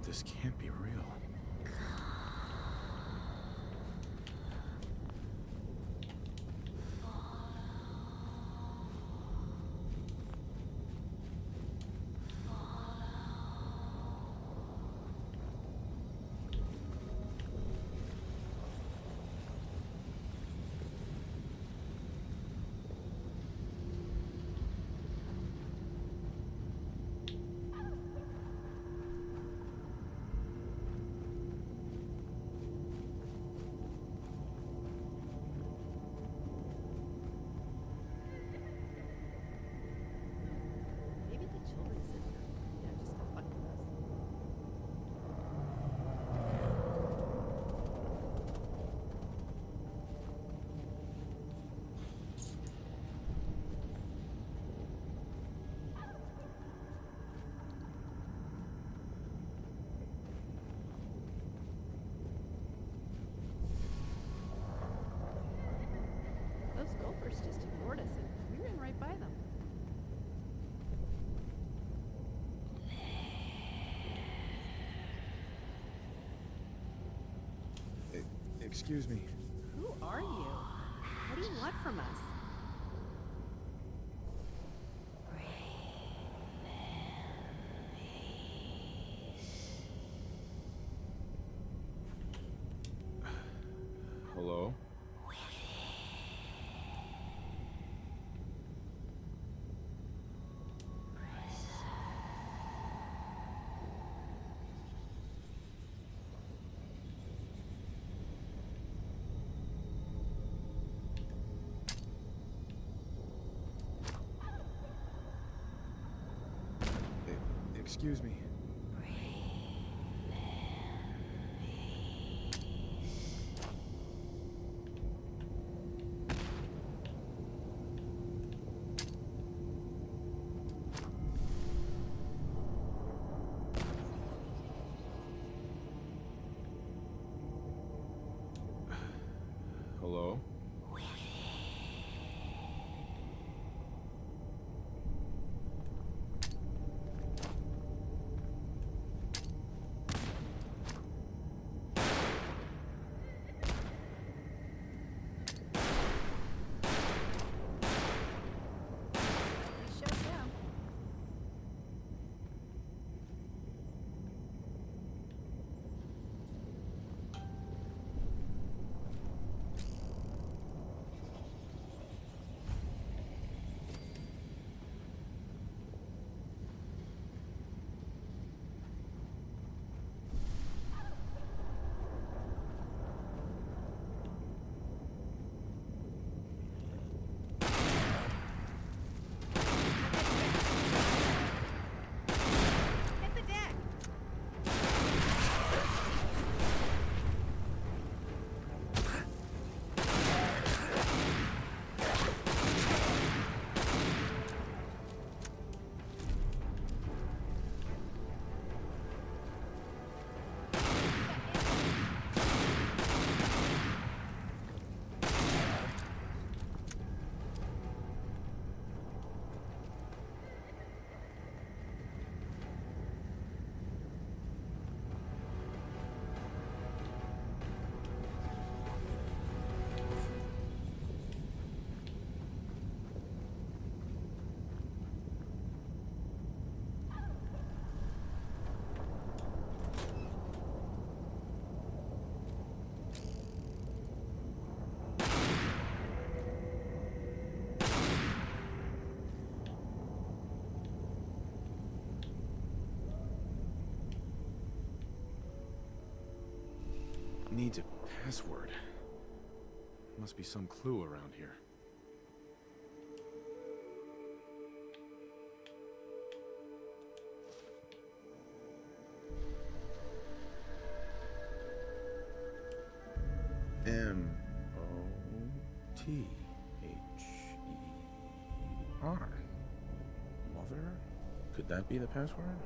This can't be real. Maybe the children's center. Yeah, just to fuck with us. Those gophers just ignored us and we ran right by them. Excuse me. Who are you? What do you want from us? Hello? Excuse me. Hello? We showed them. Hit the deck! Needs a password. Must be some clue around here. M-O-T-H-E-R. Mother? Could that be the password?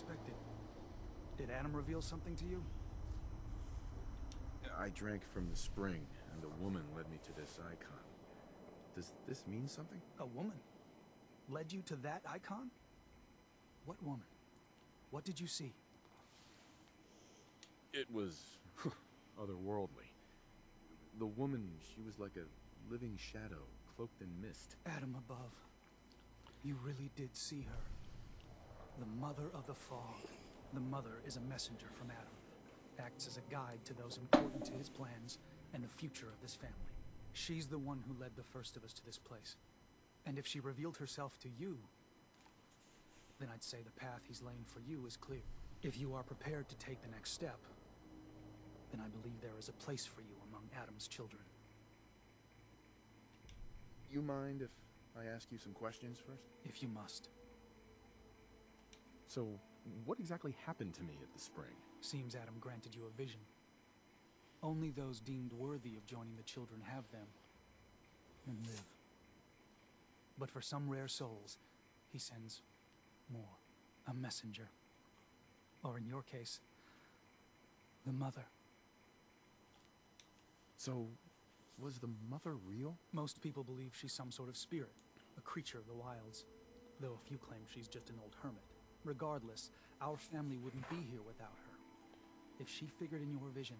unexpected. Did Adam reveal something to you? I drank from the spring, and a woman led me to this icon. Does this mean something? A woman? Led you to that icon? What woman? What did you see? It was otherworldly. The woman, she was like a living shadow, cloaked in mist. Adam above. You really did see her. The Mother of the Fog. The Mother is a messenger from Adam. Acts as a guide to those important to his plans and the future of this family. She's the one who led the first of us to this place. And if she revealed herself to you, then I'd say the path he's laying for you is clear. If you are prepared to take the next step, then I believe there is a place for you among Adam's children. You mind if I ask you some questions first? If you must. So, what exactly happened to me at the spring? Seems Adam granted you a vision. Only those deemed worthy of joining the children have them and live. But for some rare souls, he sends more. A messenger. Or in your case, the Mother. So, was the Mother real? Most people believe she's some sort of spirit, a creature of the wilds, though a few claim she's just an old hermit. Regardless, our family wouldn't be here without her. If she figured in your vision,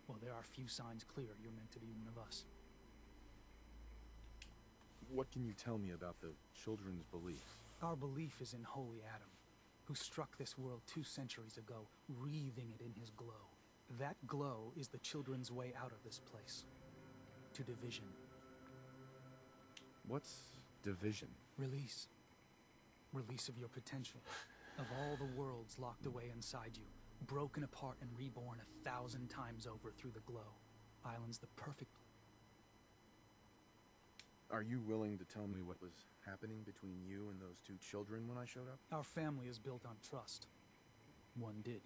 well, there are few signs clear you're meant to be one of us. What can you tell me about the children's beliefs? Our belief is in Holy Adam, who struck this world 2 centuries ago, wreathing it in his glow. That glow is the children's way out of this place. To division. What's division? Release. Release of your potential. Of all the worlds locked away inside you, broken apart and reborn 1,000 times over through the glow. Island's the perfect... Are you willing to tell me what was happening between you and those 2 children when I showed up? Our family is built on trust. One did.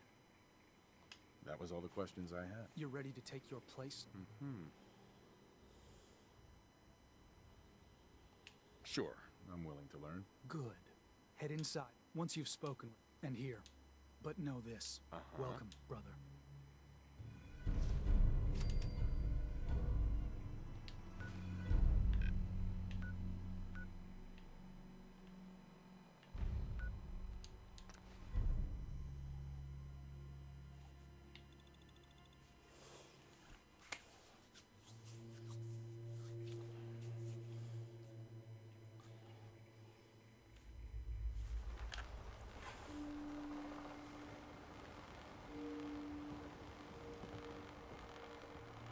That was all the questions I had. You're ready to take your place? Mm-hmm. Sure, I'm willing to learn. Good. Head inside, once you've spoken, and here. But know this. Welcome, brother.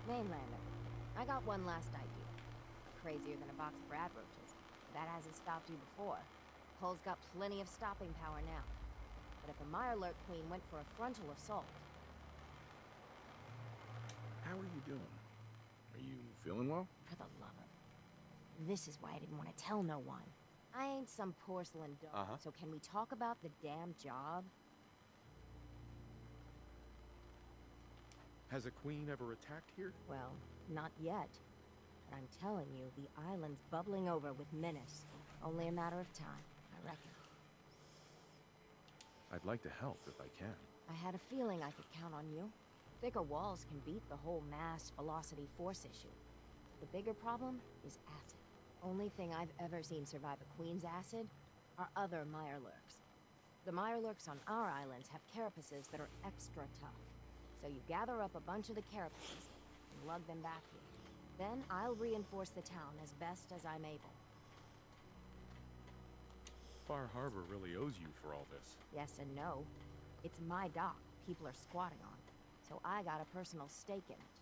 Mainlander, I got one last idea. Crazier than a box of rat roaches. That hasn't stopped you before. Hull's got plenty of stopping power now. But if a Mirelurk queen went for a frontal assault... How are you doing? Are you feeling well? For the love of... This is why I didn't want to tell no one. I ain't some porcelain doll, so can we talk about the damn job? Has a queen ever attacked here? Well, not yet. But I'm telling you, the island's bubbling over with menace. Only a matter of time, I reckon. I'd like to help if I can. I had a feeling I could count on you. Thicker walls can beat the whole mass velocity force issue. The bigger problem is acid. Only thing I've ever seen survive a queen's acid are other Mirelurks. The Mirelurks on our islands have carapaces that are extra tough. So you gather up a bunch of the carapaces and lug them back here. Then I'll reinforce the town as best as I'm able. Far Harbor really owes you for all this. Yes and no. It's my dock people are squatting on, so I got a personal stake in it.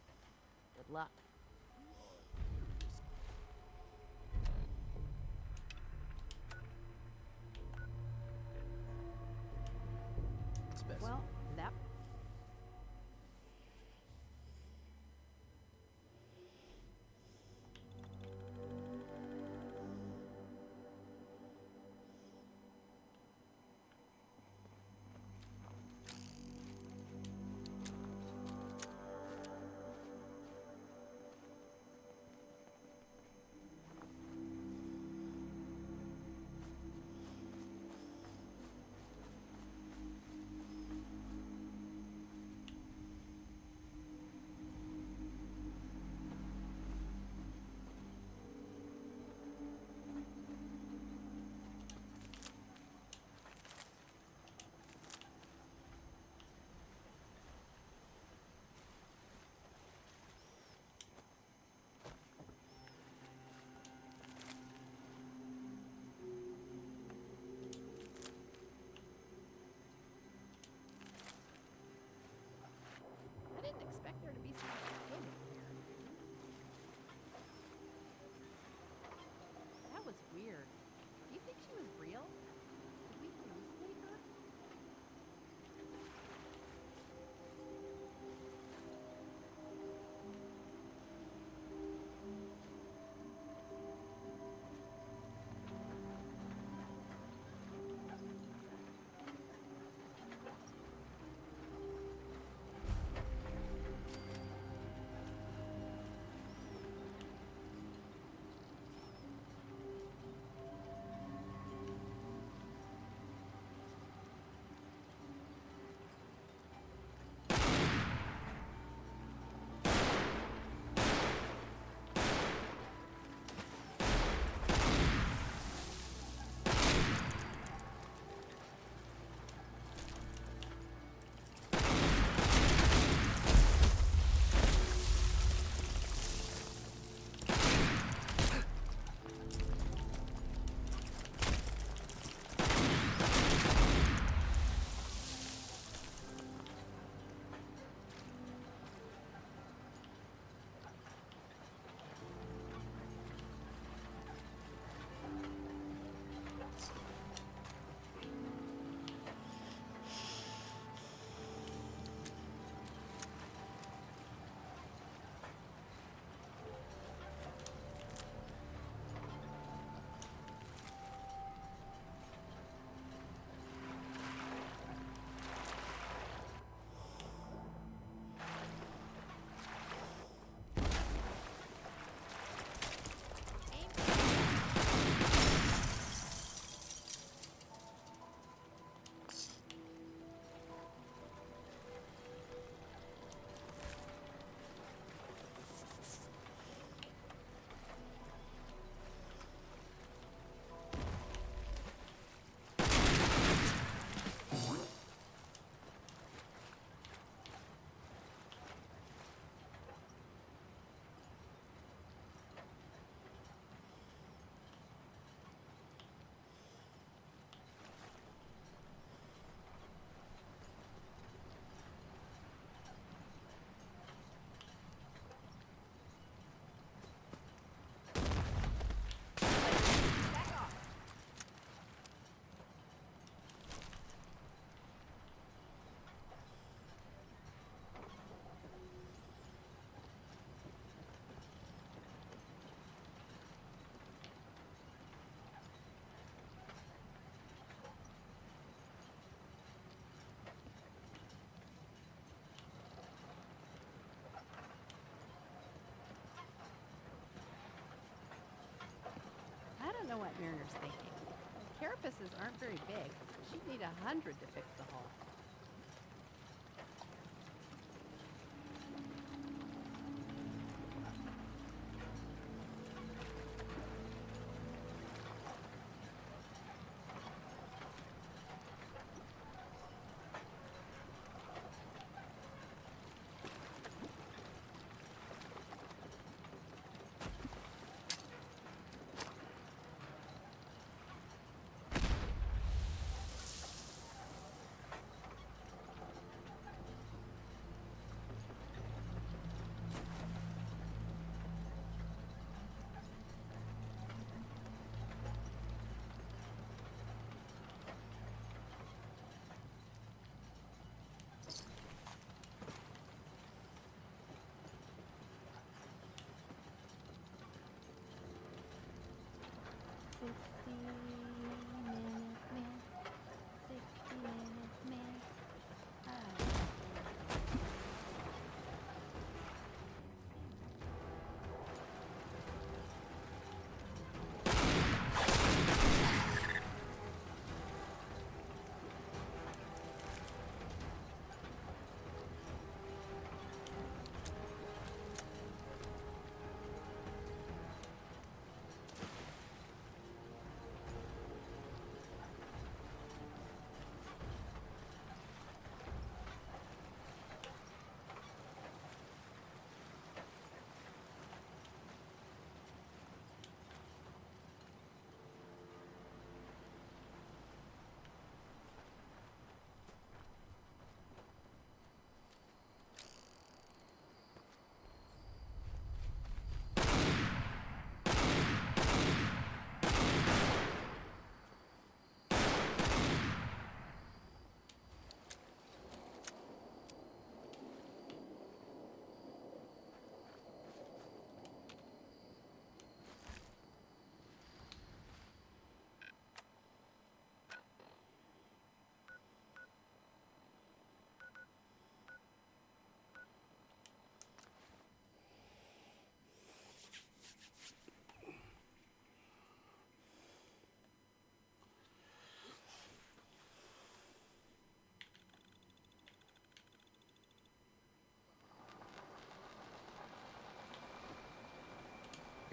Good luck. Well, that... know what Mariner's thinking. Carapaces aren't very big. She'd need 100 to fix the hull.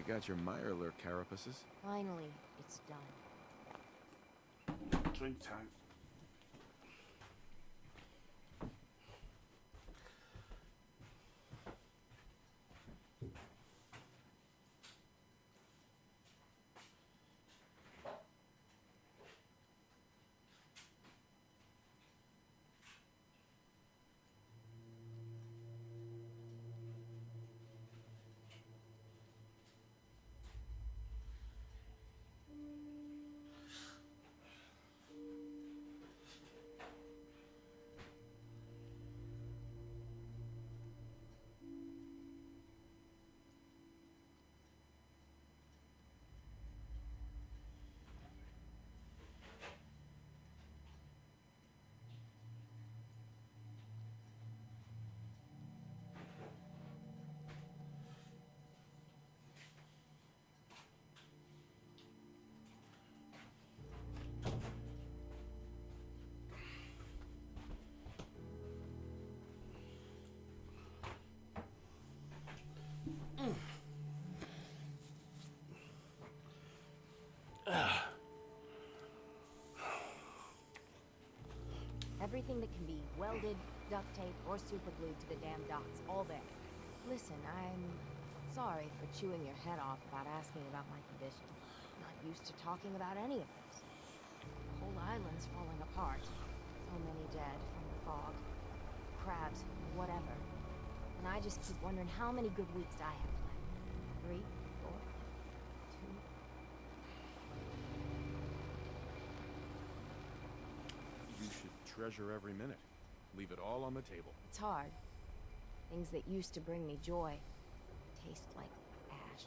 You got your Mirelurk carapaces? Finally, it's done. Drink time. Everything that can be welded, duct tape, or superglued to the damn docks, all there. Listen, I'm sorry for chewing your head off about asking about my condition. Not used to talking about any of this. The whole island's falling apart. So many dead from the fog. Crabs, whatever. And I just keep wondering how many good weeks I have left. 3, 4, 2... You should treasure every minute. Leave it all on the table. It's hard. Things that used to bring me joy taste like ash.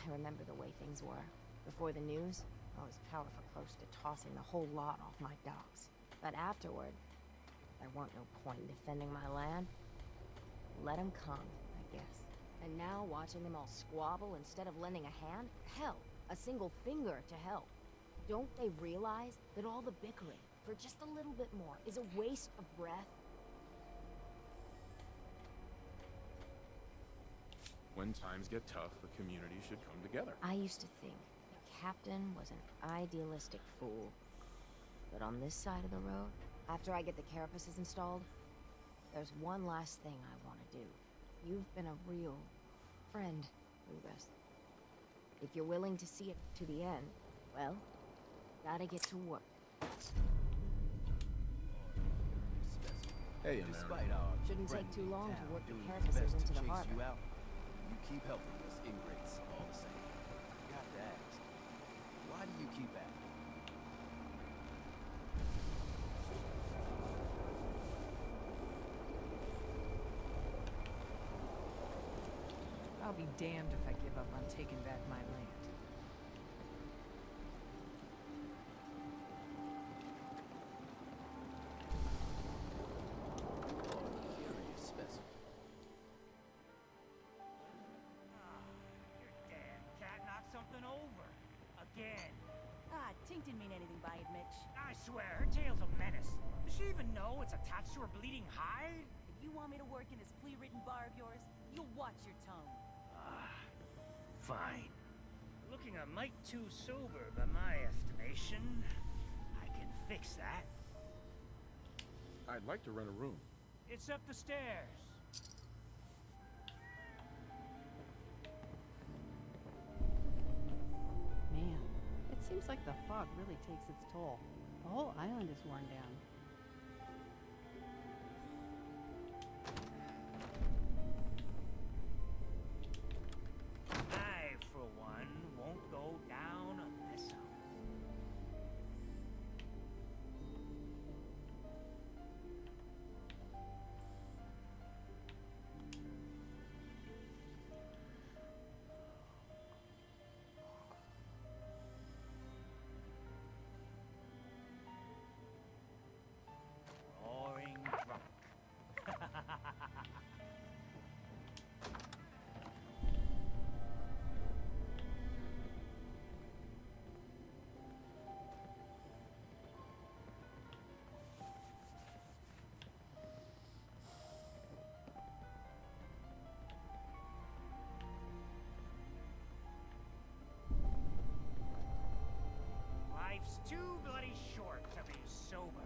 I remember the way things were. Before the news, I was powerful close to tossing the whole lot off my docks. But afterward, there weren't no point in defending my land. Let them come, I guess. And now watching them all squabble instead of lending a hand? Hell, a single finger to help. Don't they realize that all the bickering for just a little bit more is a waste of breath? When times get tough, a community should come together. I used to think the captain was an idealistic fool. But on this side of the road, after I get the carapaces installed, there's one last thing I want to do. You've been a real friend, Lucas. If you're willing to see it to the end, well, gotta get to work. Hey, Despite our Shouldn't take too friendly long to town work the doing its carapaces best to into the chase harbor. you out, you keep helping us ingrates all the same. Got to ask, why do you keep at it? I'll be damned if I give up on taking back my land. Curious specimen. Your damn cat knocked something over. Again. Ah, Tink didn't mean anything by it, Mitch. I swear, her tail's a menace. Does she even know it's attached to her bleeding hide? If you want me to work in this flea-ridden bar of yours, you'll watch your tongue. Fine. Looking a mite too sober by my estimation. I can fix that. I'd like to rent a room. It's up the stairs. Man, it seems like the fog really takes its toll. The whole island is worn down. I, for one, won't go down unless I'm... roaring drunk. Life's too bloody short to be sober.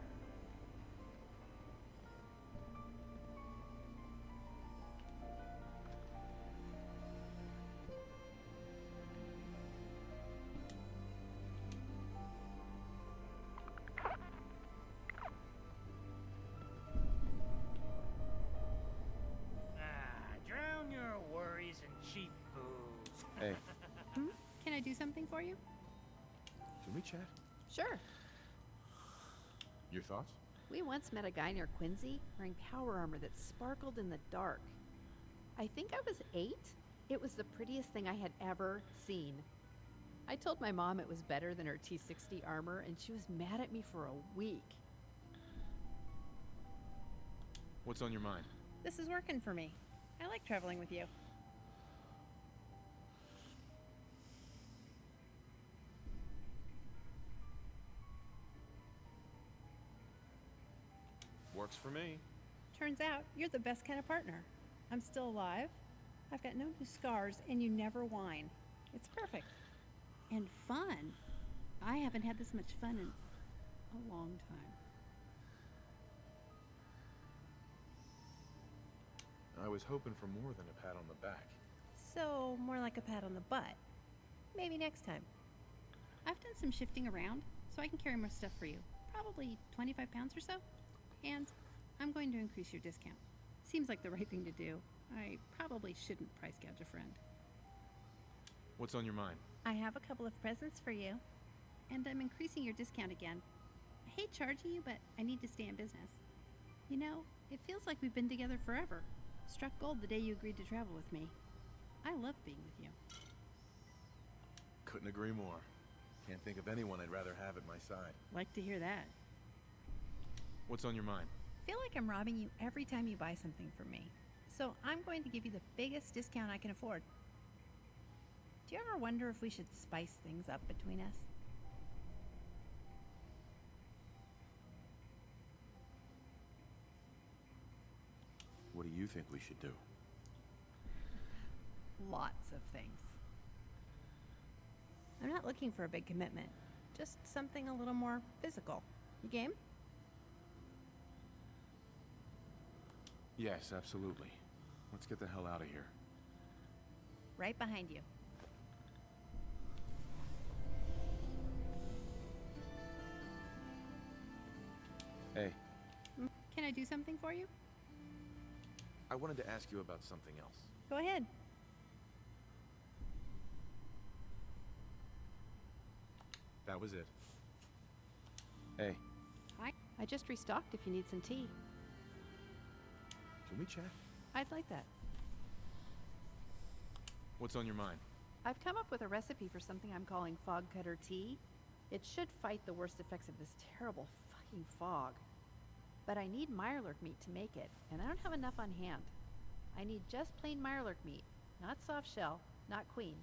Drown your worries in cheap booze. Hey, Can I do something for you? can we chat? Sure. Your thoughts? We once met a guy near Quincy wearing power armor that sparkled in the dark. I think I was 8. It was the prettiest thing I had ever seen. I told my mom it was better than her T-60 armor, and she was mad at me for a week. What's on your mind? This is working for me. I like traveling with you. Works for me. Turns out you're the best kind of partner. I'm still alive. I've got no new scars, and you never whine. It's perfect. And fun. I haven't had this much fun in a long time. I was hoping for more than a pat on the back. So, more like a pat on the butt. Maybe next time. I've done some shifting around, so I can carry more stuff for you. Probably 25 pounds or so. And I'm going to increase your discount. Seems like the right thing to do. I probably shouldn't price gouge a friend. What's on your mind? I have a couple of presents for you. And I'm increasing your discount again. I hate charging you, but I need to stay in business. You know, it feels like we've been together forever. Struck gold the day you agreed to travel with me. I love being with you. Couldn't agree more. Can't think of anyone I'd rather have at my side. Like to hear that. What's on your mind? Feel like I'm robbing you every time you buy something from me. So I'm going to give you the biggest discount I can afford. Do you ever wonder if we should spice things up between us? What do you think we should do? Lots of things. I'm not looking for a big commitment. Just something a little more physical. You game? Yes, absolutely. Let's get the hell out of here. Right behind you. Hey, Can I do something for you? I wanted to ask you about something else. Go ahead. That was it. Hey, Hi. I just restocked if you need some tea. can we chat? I'd like that. What's on your mind? I've come up with a recipe for something I'm calling fog cutter tea. It should fight the worst effects of this terrible fucking fog. But I need mirelurk meat to make it, and I don't have enough on hand. I need just plain mirelurk meat, not soft shell, not queen.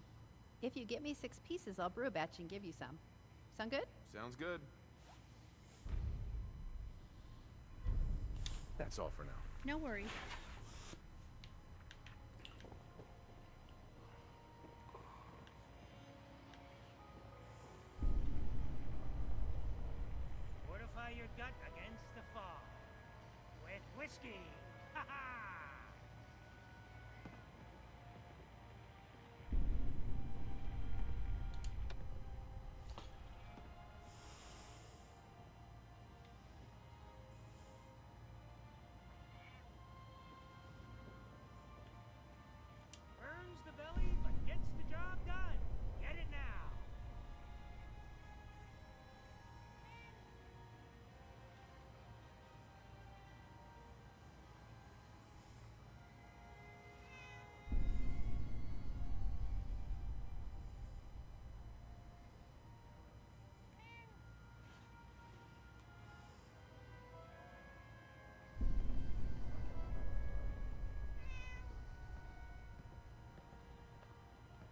If you get me 6 pieces, I'll brew a batch and give you some. Sound good? Sounds good. That's all for now. No worries. Fortify your gut against the fog. With whiskey. Ha ha! Burns the belly, but gets the job done. Get it now.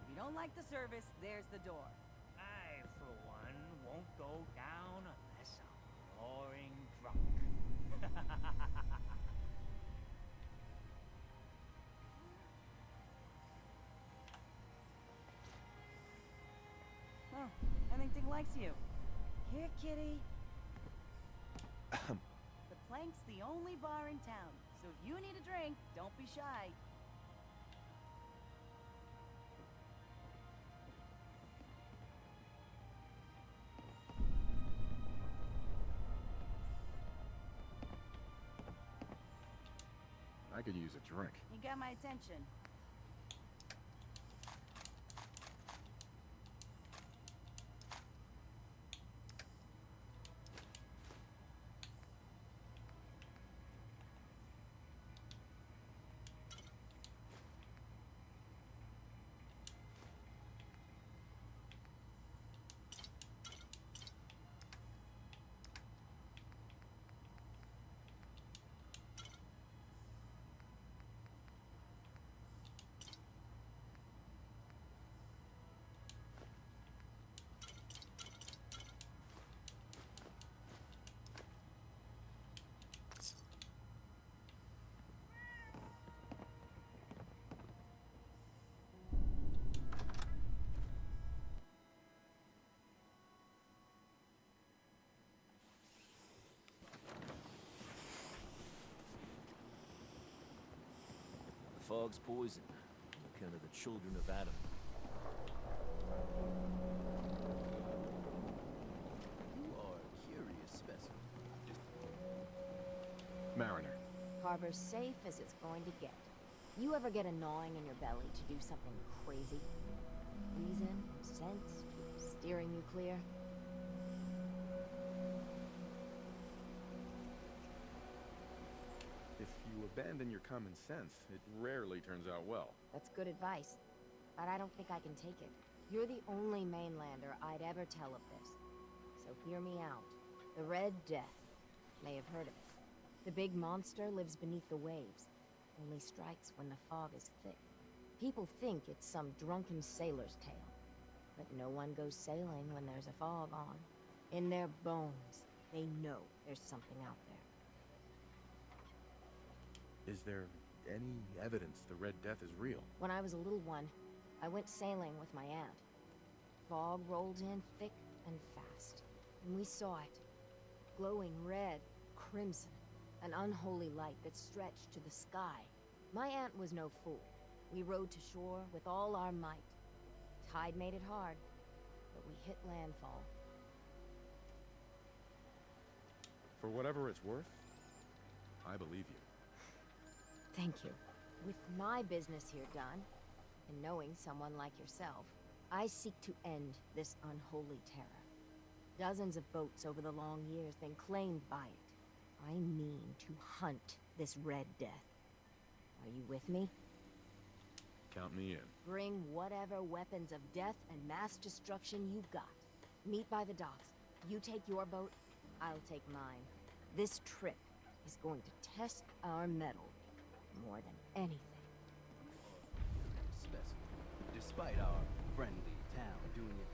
If you don't like the service, there's the door. I, for one, won't go down unless I'm roaring drunk. Huh, I think Dick likes you. Here, kitty. The Plank's the only bar in town, so if you need a drink, don't be shy. I could use a drink. You got my attention. The fog's poison, kind of the children of Adam. You are a curious specimen. Mariner. Harbor's safe as it's going to get. You ever get a gnawing in your belly to do something crazy? Reason, sense, steering you clear? If you abandon your common sense, it rarely turns out well. That's good advice, but I don't think I can take it. You're the only mainlander I'd ever tell of this. So hear me out. The Red Death. May have heard of it. The big monster lives beneath the waves. Only strikes when the fog is thick. People think it's some drunken sailor's tale. But no one goes sailing when there's a fog on. In their bones, they know there's something out there. Is there any evidence the Red Death is real? When I was a little one, I went sailing with my aunt. Fog rolled in thick and fast, and we saw it. Glowing red, crimson, an unholy light that stretched to the sky. My aunt was no fool. We rowed to shore with all our might. Tide made it hard, but we hit landfall. For whatever it's worth, I believe you. Thank you. With my business here done, and knowing someone like yourself, I seek to end this unholy terror. Dozens of boats over the long years been claimed by it. I mean to hunt this Red Death. Are you with me? Count me in. Bring whatever weapons of death and mass destruction you've got. Meet by the docks. You take your boat, I'll take mine. This trip is going to test our mettle more than anything. Specimen. Despite our friendly town doing it.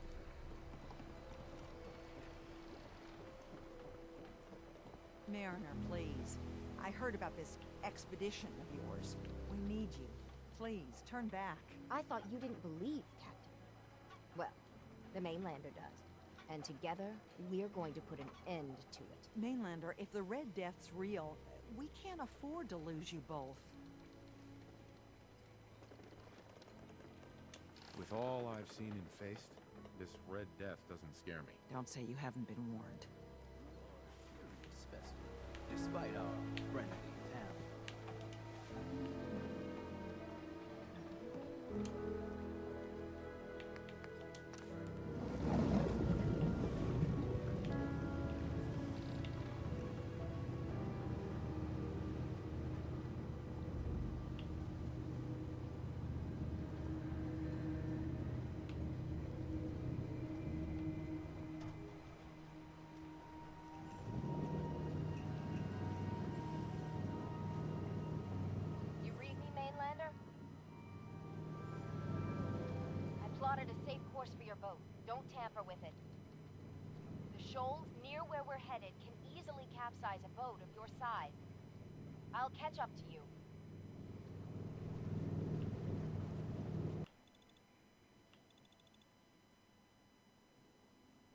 Mariner, please. I heard about this expedition of yours. We need you. Please, turn back. I thought you didn't believe, Captain. Well, the Mainlander does. And together, we're going to put an end to it. Mainlander, if the Red Death's real, we can't afford to lose you both. With all I've seen and faced, this Red Death doesn't scare me. Don't say you haven't been warned. Specimen. Despite our friendly town. Plotted a safe course for your boat. Don't tamper with it. The shoals near where we're headed can easily capsize a boat of your size. I'll catch up to you.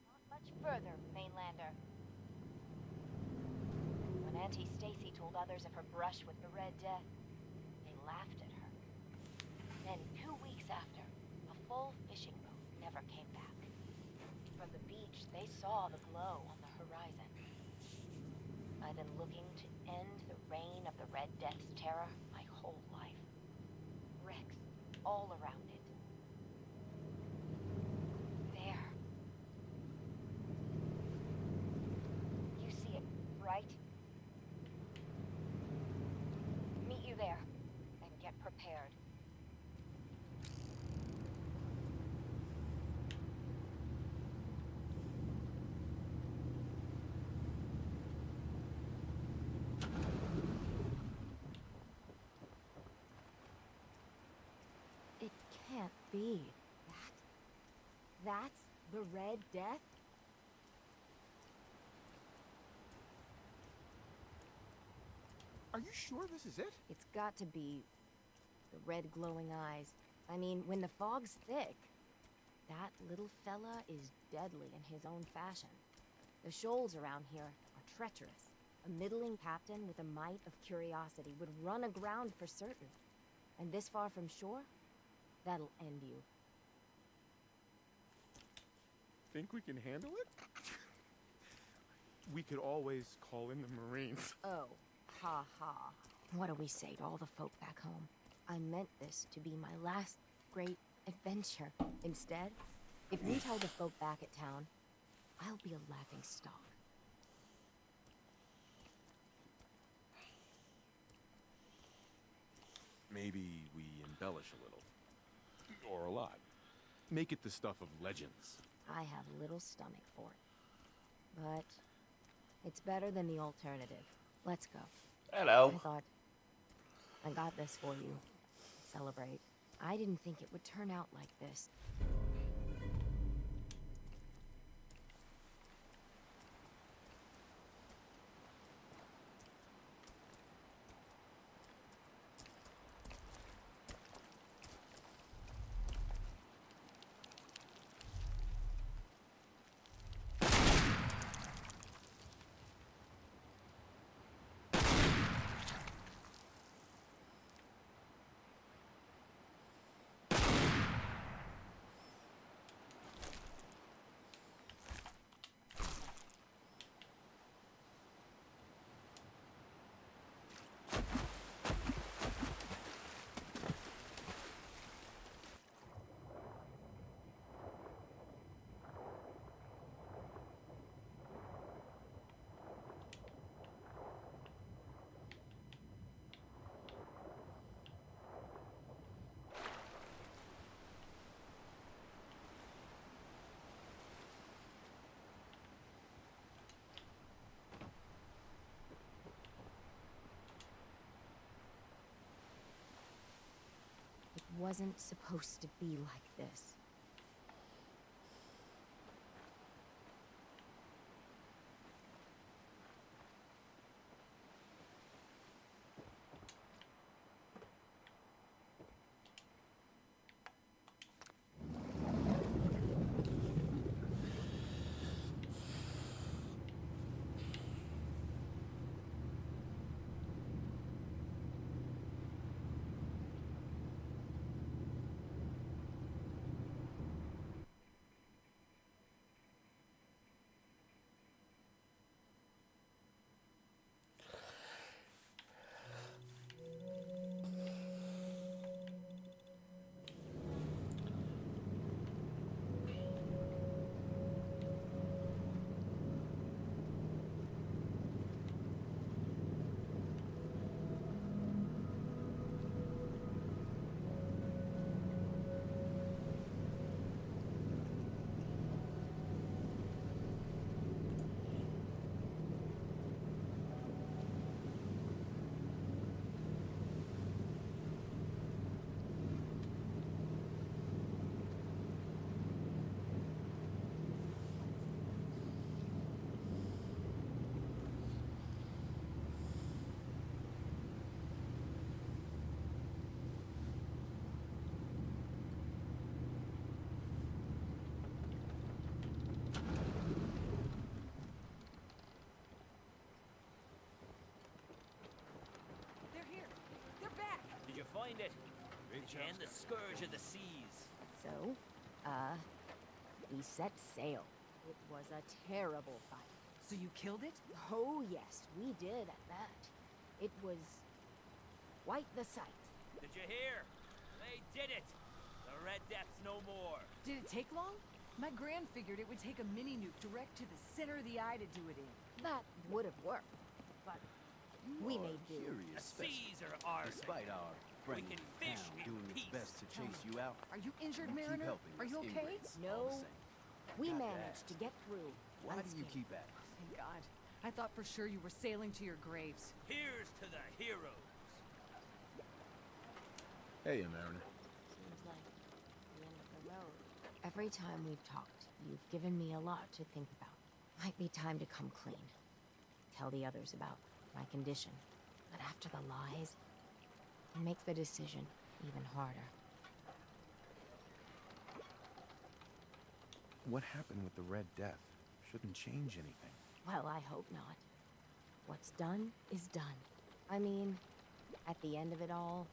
Not much further, Mainlander. When Auntie Stacy told others of her brush with the Red Death, they laughed at her. Then 2 weeks after, a full fishing boat never came back. From the beach, they saw the glow on the horizon. I've been looking to end the reign of the Red Death's terror my whole life. Wrecks all around it. There. You see it, right? Meet you there, and get prepared. It can't be. That's the Red Death? Are you sure this is it? It's got to be the red glowing eyes. I mean, when the fog's thick, that little fella is deadly in his own fashion. The shoals around here are treacherous. A middling captain with a mite of curiosity would run aground for certain. And this far from shore, that'll end you. Think we can handle it? We could always call in the Marines. Oh, ha ha. What do we say to all the folk back home? I meant this to be my last great adventure. Instead, if we tell the folk back at town, I'll be a laughing stock. Maybe we embellish a little. Or a lot. Make it the stuff of legends. I have little stomach for it. But it's better than the alternative. Let's go. Hello. I thought I got this for you. Celebrate. I didn't think it would turn out like this. wasn't supposed to be like this. They're here. They're back. Did you find it? And the scourge of the seas. So, we set sail. It was a terrible fight. So you killed it? Oh yes, we did at that. It was quite the sight. Did you hear? They did it. The Red Death's no more. Did it take long? My Gran figured it would take a mini nuke direct to the center of the eye to do it in. That would have worked, but we made do. Curious The seas are ours. Despite our friendly can fish town in doing its peace. best to chase you out, Are you injured, you keep Mariner? helping Are us you okay? ingrates all No, the same. we Got to managed to ask, get through. Why do you unscathed. keep at us? Thank God. I thought for sure you were sailing to your graves. Here's to the heroes. Hey, Mariner. Seems like the end of the road. Every time we've talked, you've given me a lot to think about. Might be time to come clean. Tell the others about my condition. But after the lies, it makes the decision even harder. What happened with the Red Death? Shouldn't change anything. Well, I hope not. What's done is done. I mean, at the end of it all,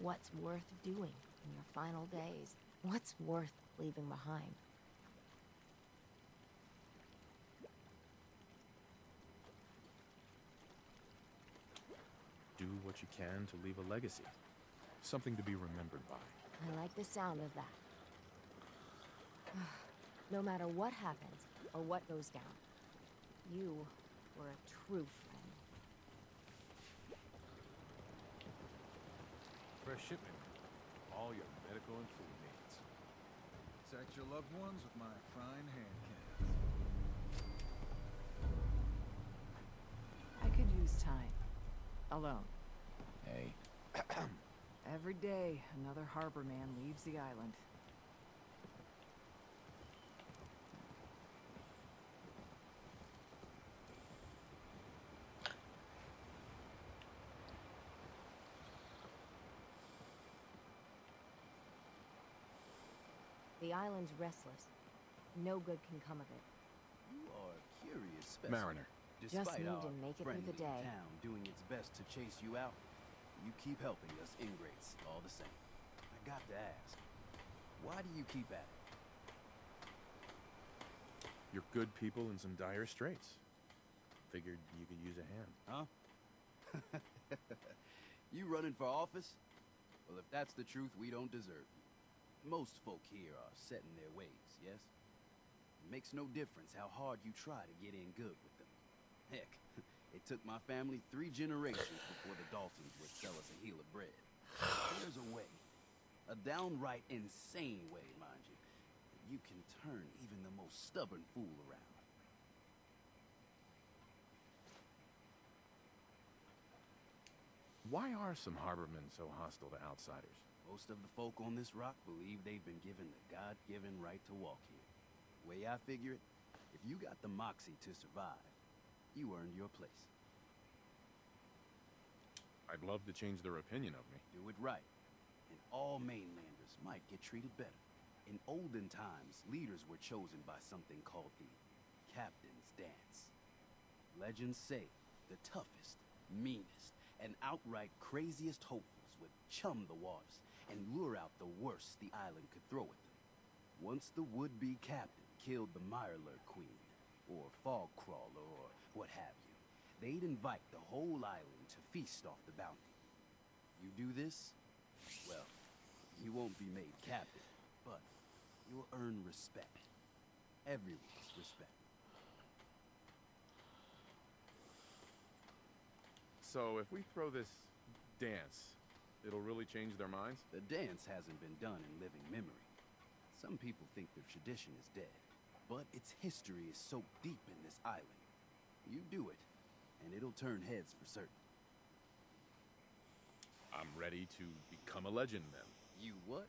what's worth doing in your final days? What's worth leaving behind? Do what you can to leave a legacy. Something to be remembered by. I like the sound of that. No matter what happens or what goes down, you were a true friend. Fresh shipment. All your medical and food needs. Protect your loved ones with my frying hand cannons. I could use time. Alone. Hey. Every day, another harbor man leaves the island. The island's restless. No good can come of it. You are a curious specimen. Mariner. Despite need our to make it through the friendly day. town doing its best to chase you out, you keep helping us ingrates all the same. I got to ask, why do you keep at it? You're good people in some dire straits. Figured you could use a hand. Huh? You running for office? Well, if that's the truth, we don't deserve you. Most folk here are set in their ways, yes? It makes no difference how hard you try to get in good with them. Heck, it took my family 3 generations before the Daltons would sell us a heel of bread. There's a way. A downright insane way, mind you. You can turn even the most stubborn fool around. Why are some harbormen so hostile to outsiders? Most of the folk on this rock believe they've been given the God-given right to walk here. Way I figure it, if you got the moxie to survive, you earned your place. I'd love to change their opinion of me. Do it right, and all mainlanders might get treated better. In olden times, leaders were chosen by something called the Captain's Dance. Legends say the toughest, meanest, and outright craziest hopefuls would chum the waters and lure out the worst the island could throw at them. Once the would-be captain killed the Mirelurk Queen, or Fog Crawler, or what have you, they'd invite the whole island to feast off the bounty. You do this, well, you won't be made captain, but you'll earn respect. Everyone's respect. So if we throw this dance, it'll really change their minds? The dance hasn't been done in living memory. Some people think the tradition is dead, but its history is soaked deep in this island. You do it, and it'll turn heads for certain. I'm ready to become a legend then. You what?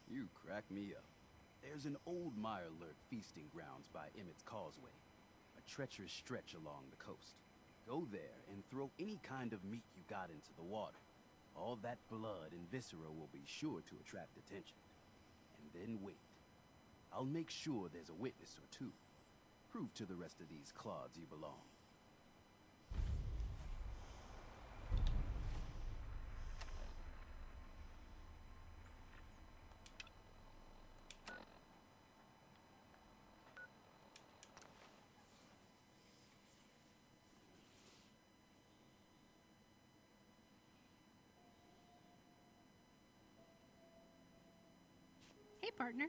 You crack me up. There's an old Mirelurk feasting grounds by Emmett's Causeway, a treacherous stretch along the coast. Go there and throw any kind of meat you got into the water. All that blood and viscera will be sure to attract attention. And then wait. I'll make sure there's a witness or two. Prove to the rest of these clods you belong. Hey, partner.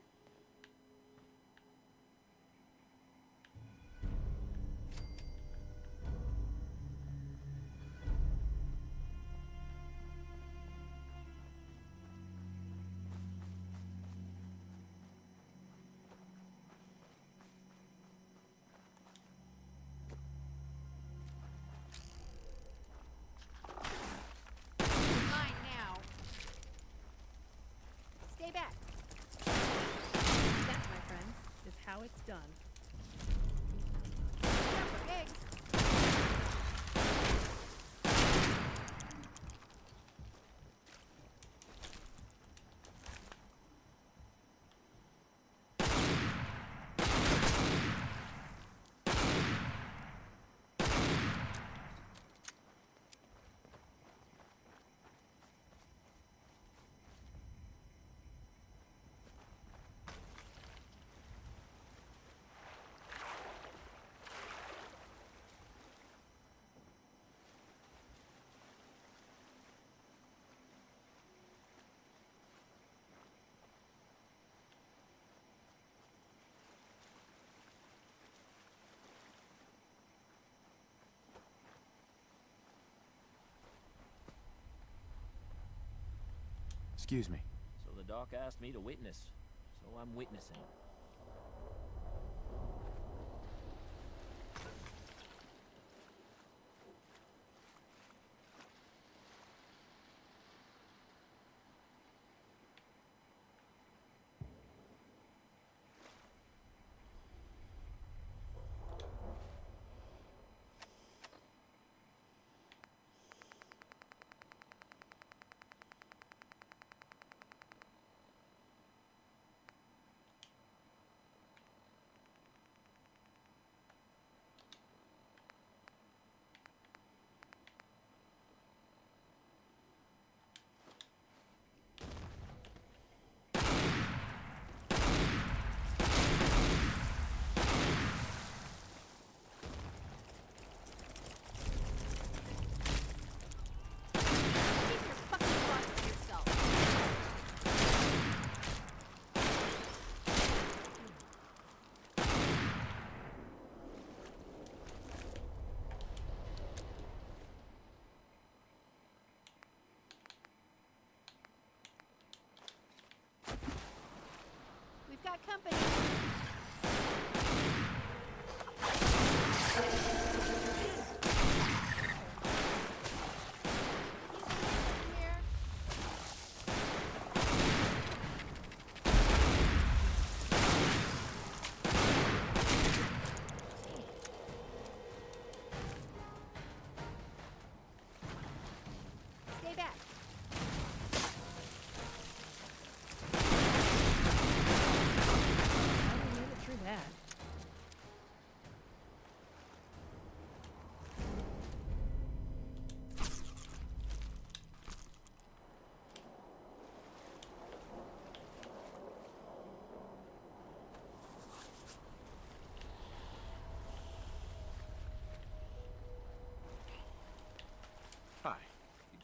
Mine now. Stay back. That, my friend, is how it's done. Now for eggs. Excuse me. So the doc asked me to witness, so I'm witnessing.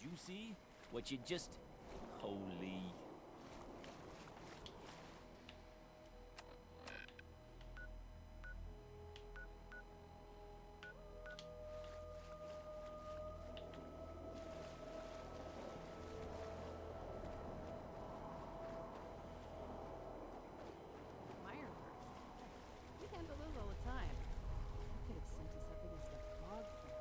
you see what you just... Holy... Meyer we handle those all the time. You could have sent us up against a fog trap.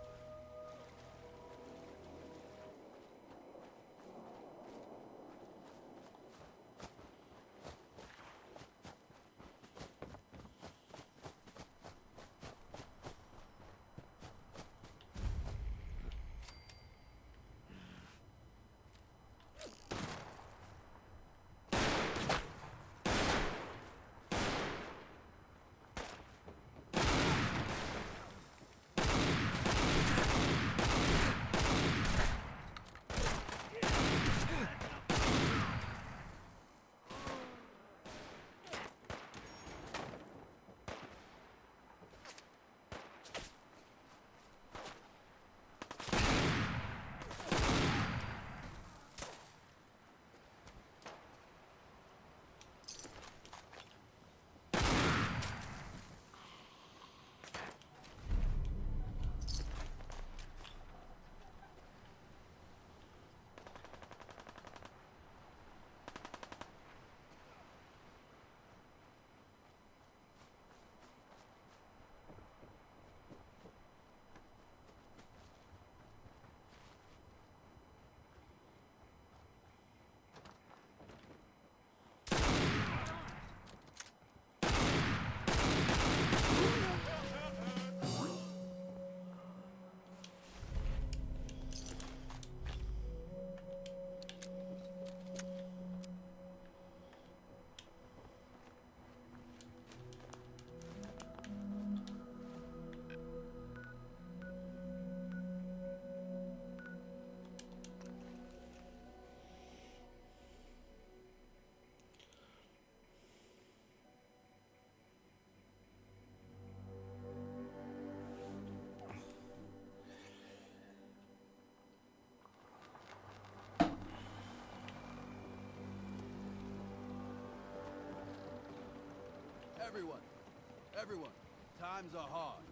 Everyone, times are hard.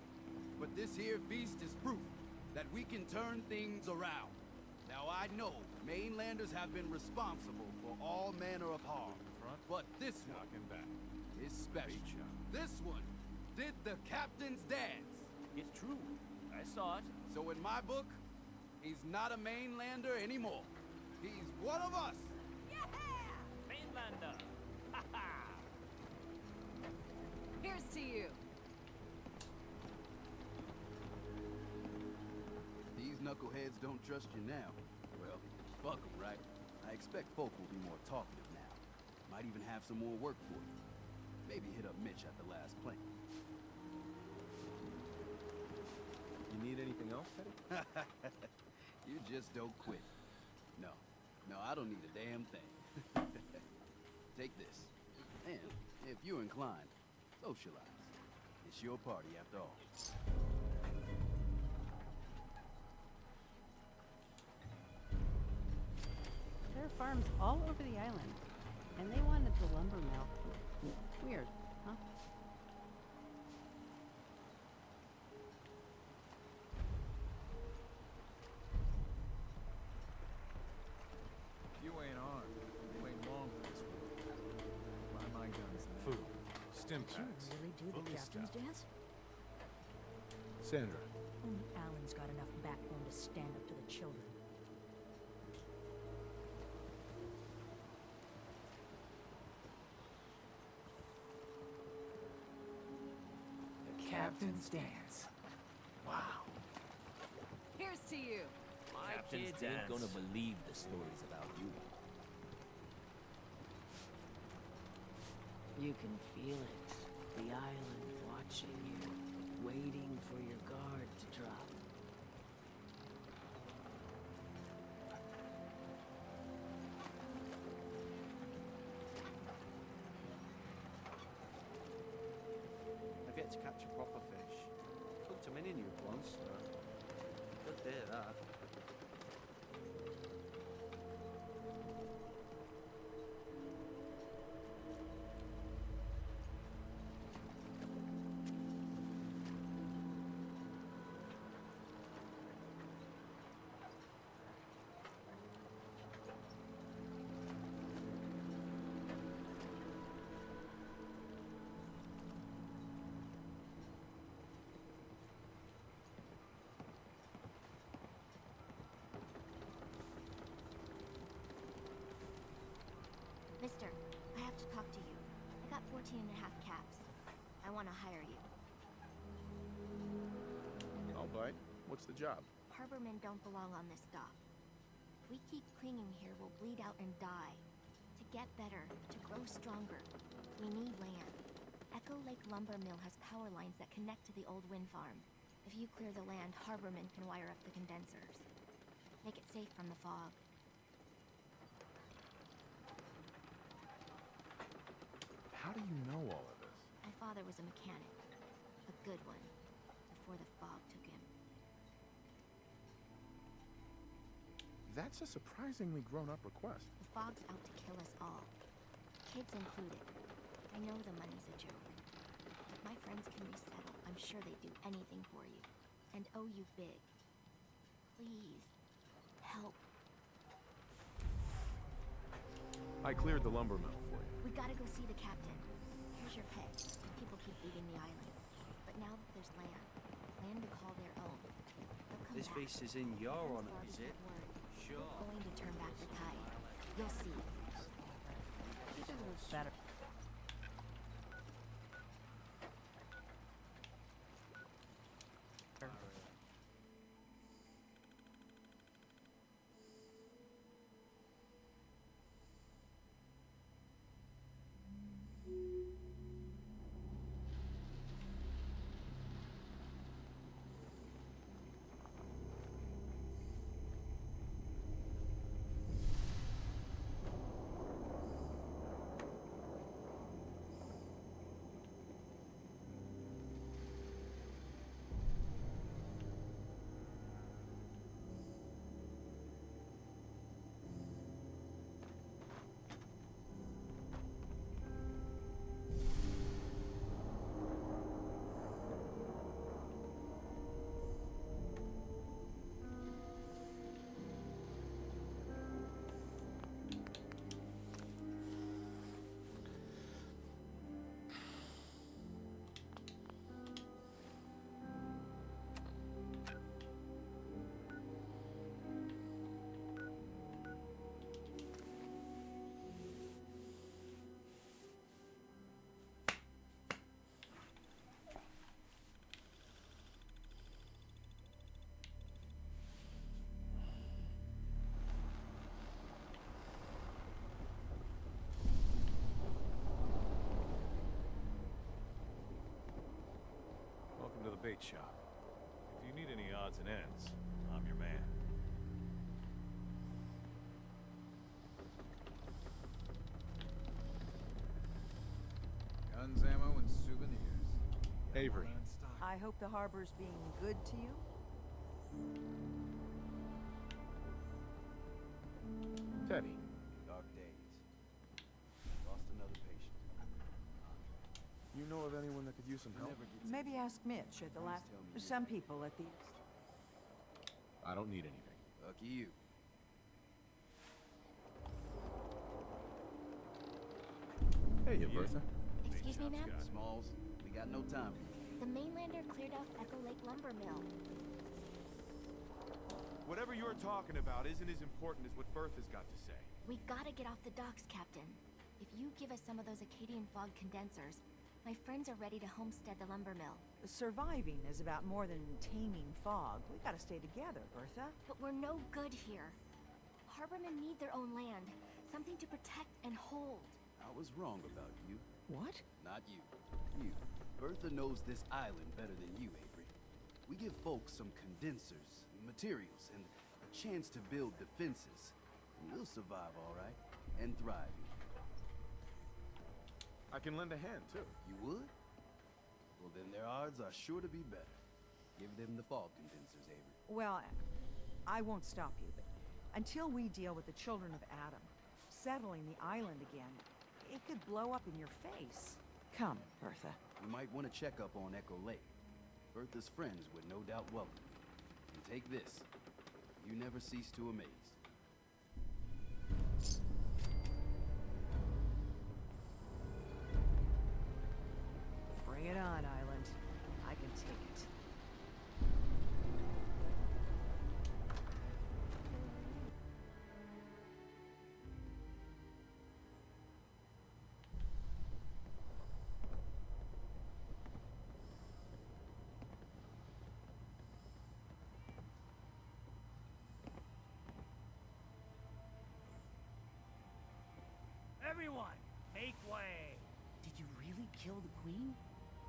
But this here feast is proof that we can turn things around. Now I know mainlanders have been responsible for all manner of harm. But this one is special. This one did the captain's dance. It's true. I saw it. So in my book, he's not a mainlander anymore. He's one of us. Mainlander! Here's to you. If these knuckleheads don't trust you now, well, fuck 'em, right? I expect folk will be more talkative now. Might even have some more work for you. Maybe hit up Mitch at the last plank. You need anything else, Teddy? You just don't quit. No, I don't need a damn thing. Take this. And, if you're inclined, socialize. It's your party after all. There are farms all over the island, and they wanted the lumber mill. Weird, huh? You ain't armed. You ain't long for this world. Buy my guns now. Food. Stim Did you packs. really do the Fully captain's stocked. dance? Sandra, Only Alan's got enough backbone to stand up to the children. The captain's dance. Wow. Here's to you. My Captain's kids ain't dance. gonna believe the stories about you. You can feel it. The island watching you, waiting for your guard to drop. I've yet to catch a proper fish. Cooked a mini nuke once, though. Good day, that. 14.5 caps. I want to hire you. I'll bite. What's the job? Harbormen don't belong on this dock. If we keep clinging here, we'll bleed out and die. To get better, to grow stronger, we need land. Echo Lake Lumber Mill has power lines that connect to the old wind farm. If you clear the land, Harbormen can wire up the condensers. Make it safe from the fog. How do you know all of this? My father was a mechanic. A good one. Before the fog took him. That's a surprisingly grown-up request. The fog's out to kill us all. Kids included. I know the money's a joke. If my friends can resettle, I'm sure they'd do anything for you. And owe you big. Please. Help. I cleared the lumber mill for you. We gotta go see the captain. Here's your pay. People keep leaving the island. But now that there's land to call their own. They'll come This back. feast is in your Friends honor, already is said it? word. Sure. We're going to turn back the tide. You'll see. Better. Welcome to the bait shop. If you need any odds and ends, I'm your man. Guns, ammo, and souvenirs. Avery. I hope the harbor's being good to you. Teddy. Dark days. Lost another patient. You know of anyone that could use some help? Maybe ask Mitch at the last. Some people at the. I don't need anything. Lucky you. Hey, you, Bertha. Excuse me, ma'am? Smalls, we got no time for you. The mainlander cleared out Echo Lake Lumber Mill. Whatever you're talking about isn't as important as what Bertha's got to say. We gotta get off the docks, Captain. If you give us some of those Acadian fog condensers, my friends are ready to homestead the lumber mill. Surviving is about more than taming fog. We gotta stay together, Bertha. But we're no good here. Harbormen need their own land, something to protect and hold. I was wrong about you. What? Not you. You. Bertha knows this island better than you, Avery. We give folks some condensers, materials, and a chance to build defenses. And we'll survive all right, and thrive. I can lend a hand, too. You would? Well, then their odds are sure to be better. Give them the fog condensers, Avery. Well, I won't stop you, but until we deal with the children of Adam, settling the island again, it could blow up in your face. Come, Bertha. We might want to check up on Echo Lake. Bertha's friends would no doubt welcome you. And take this. You never cease to amaze. Bring it on, Island. I can take it. Everyone, make way. Did you really kill the queen?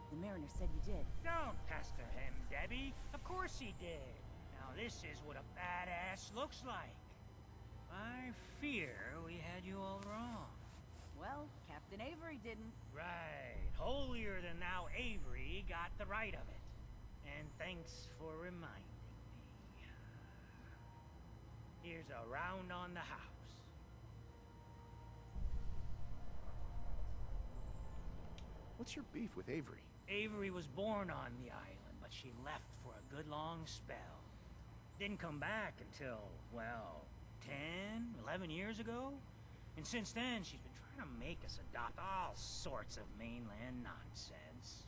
The mariner said you did. Don't pester him, Debbie. Of course he did. Now this is what a badass looks like. I fear we had you all wrong. Well, Captain Avery didn't. Right. Holier than thou Avery got the right of it. And thanks for reminding me. Here's a round on the house. What's your beef with Avery? Avery was born on the island, but she left for a good long spell. Didn't come back until, well, 10, 11 years ago? And since then, she's been trying to make us adopt all sorts of mainland nonsense.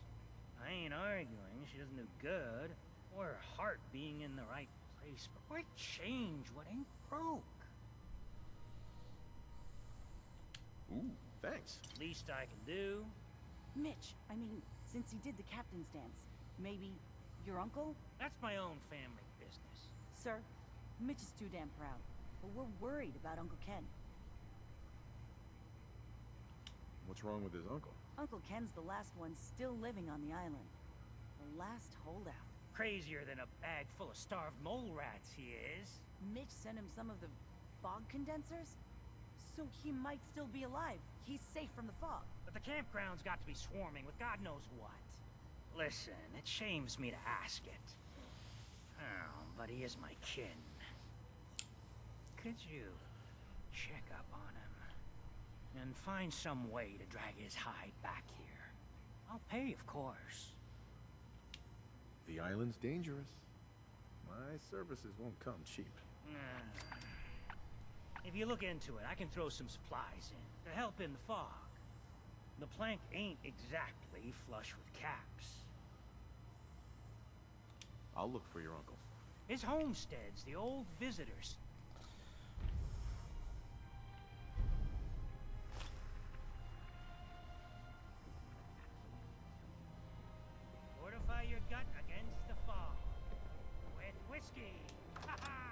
I ain't arguing she doesn't do good, or her heart being in the right place, but why change what ain't broke? Ooh, thanks. Least I can do. Mitch, I mean, since he did the captain's dance, maybe your uncle? That's my own family business. Sir, Mitch is too damn proud, but we're worried about Uncle Ken. What's wrong with his uncle? Uncle Ken's the last one still living on the island. The last holdout. Crazier than a bag full of starved mole rats, he is. Mitch sent him some of the fog condensers? So he might still be alive. He's safe from the fog. But the campground's got to be swarming with God knows what. Listen, it shames me to ask it. Oh, but he is my kin. Could you check up on him? And find some way to drag his hide back here. I'll pay, of course. The island's dangerous. My services won't come cheap. If you look into it, I can throw some supplies in to help in the fog. The plank ain't exactly flush with caps. I'll look for your uncle. His homestead's the old visitors. Fortify your gut against the fog. With whiskey. Ha ha!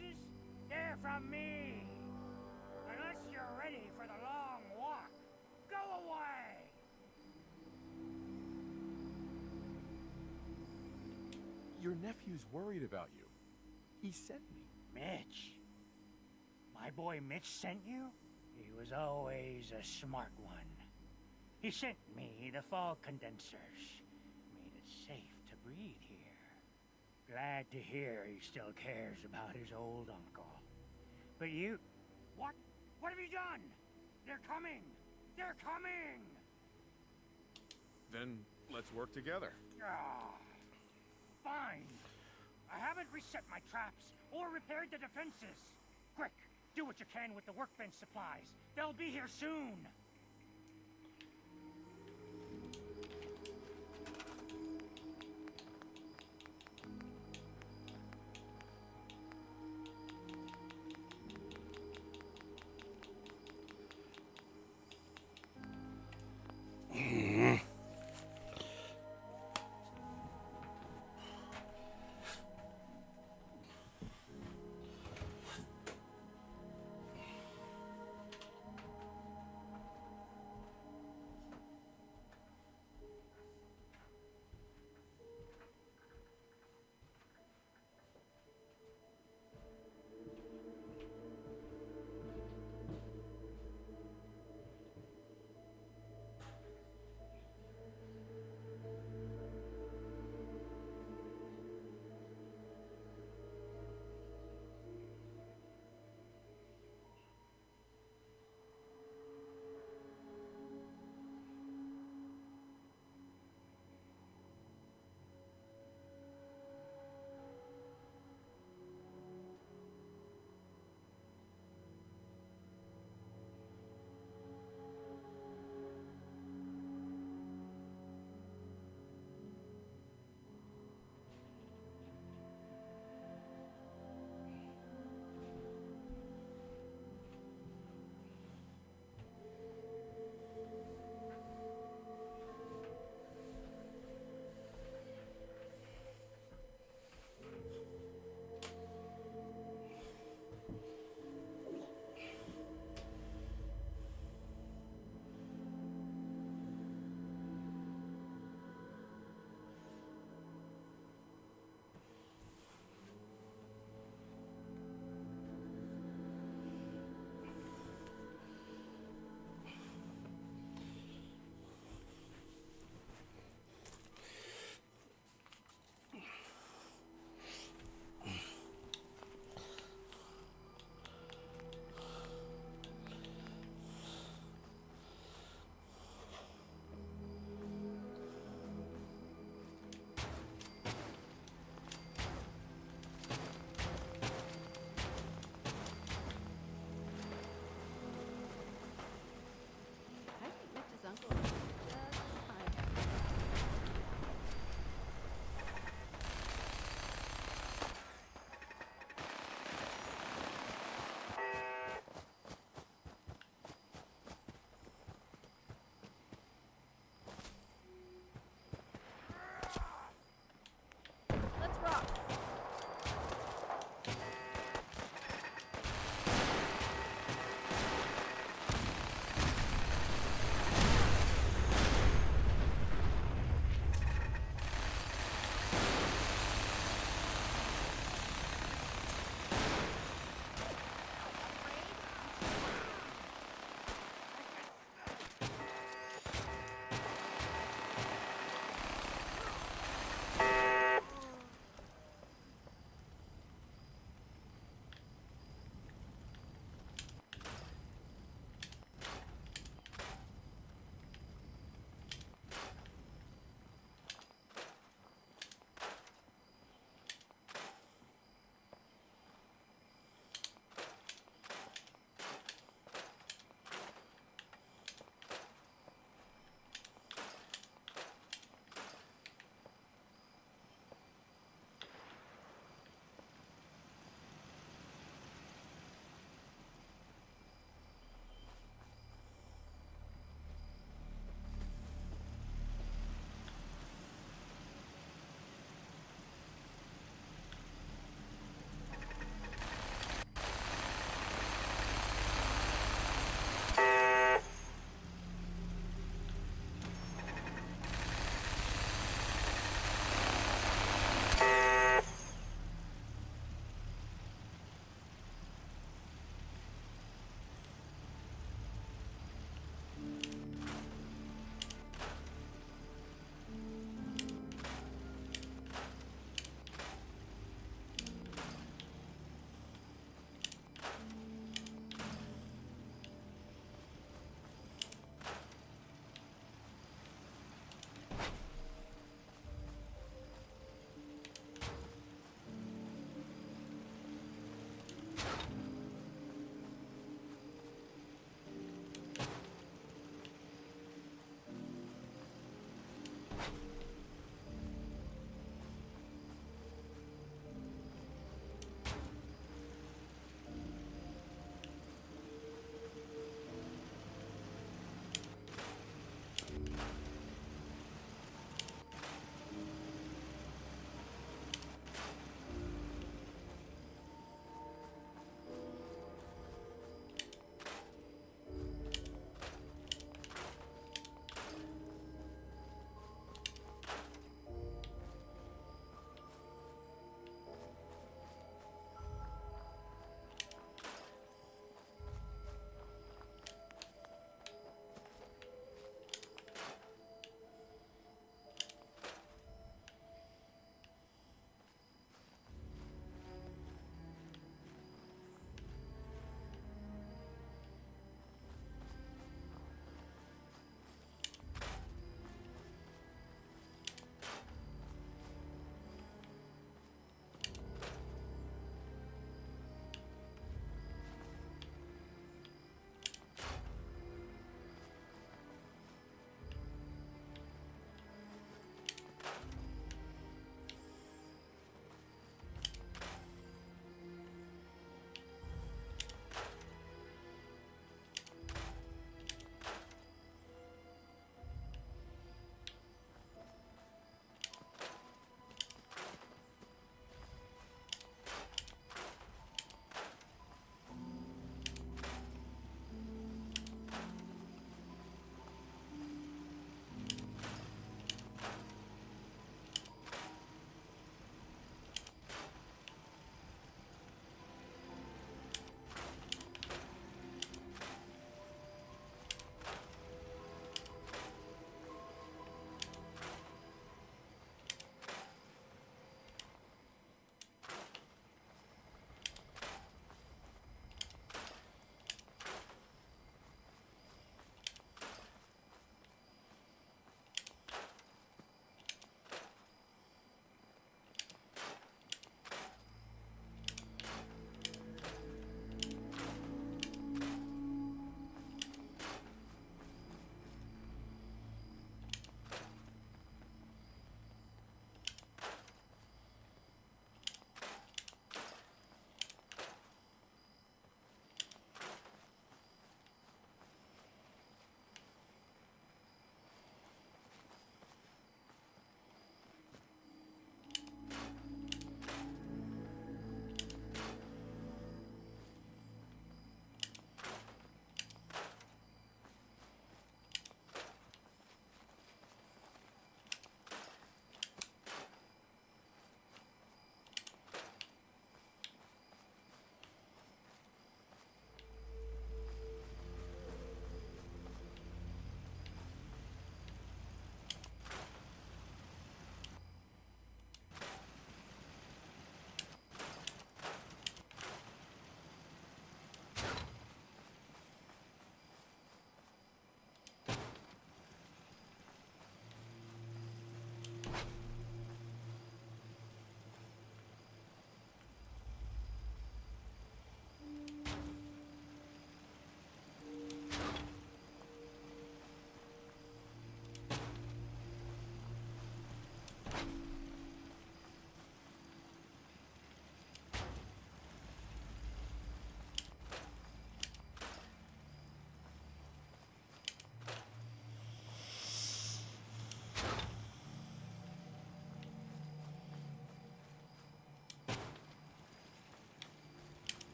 defenses? They're from me. Unless you're ready for the long walk, go away! Your nephew's worried about you. He sent me. Mitch. My boy Mitch sent you? He was always a smart one. He sent me the fog condensers. Made it safe to breathe here. Glad to hear he still cares about his old uncle. But you... What? What have you done? They're coming! They're coming! Then let's work together. Ah, fine. I haven't reset my traps or repaired the defenses. Quick, do what you can with the workbench supplies. They'll be here soon.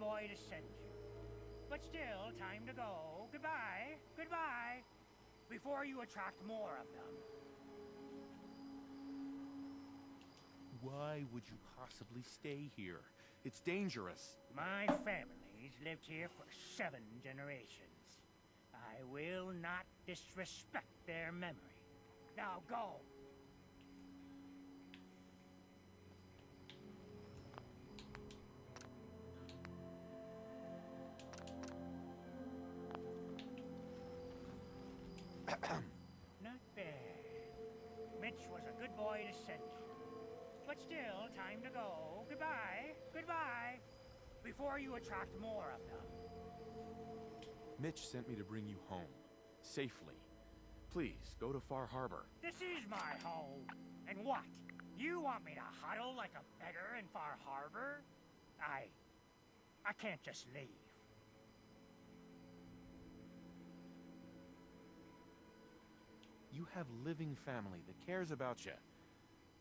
boy to send you. But still, time to go. Goodbye. Goodbye. Before you attract more of them. Why would you possibly stay here? It's dangerous. My family's lived here for 7 generations. I will not disrespect their memory. Now go. Not bad. Mitch was a good boy to send you. But still, time to go. Goodbye. Goodbye. Before you attract more of them. Mitch sent me to bring you home. Safely. Please, go to Far Harbor. This is my home. And what? You want me to huddle like a beggar in Far Harbor? I can't just leave. You have living family that cares about you.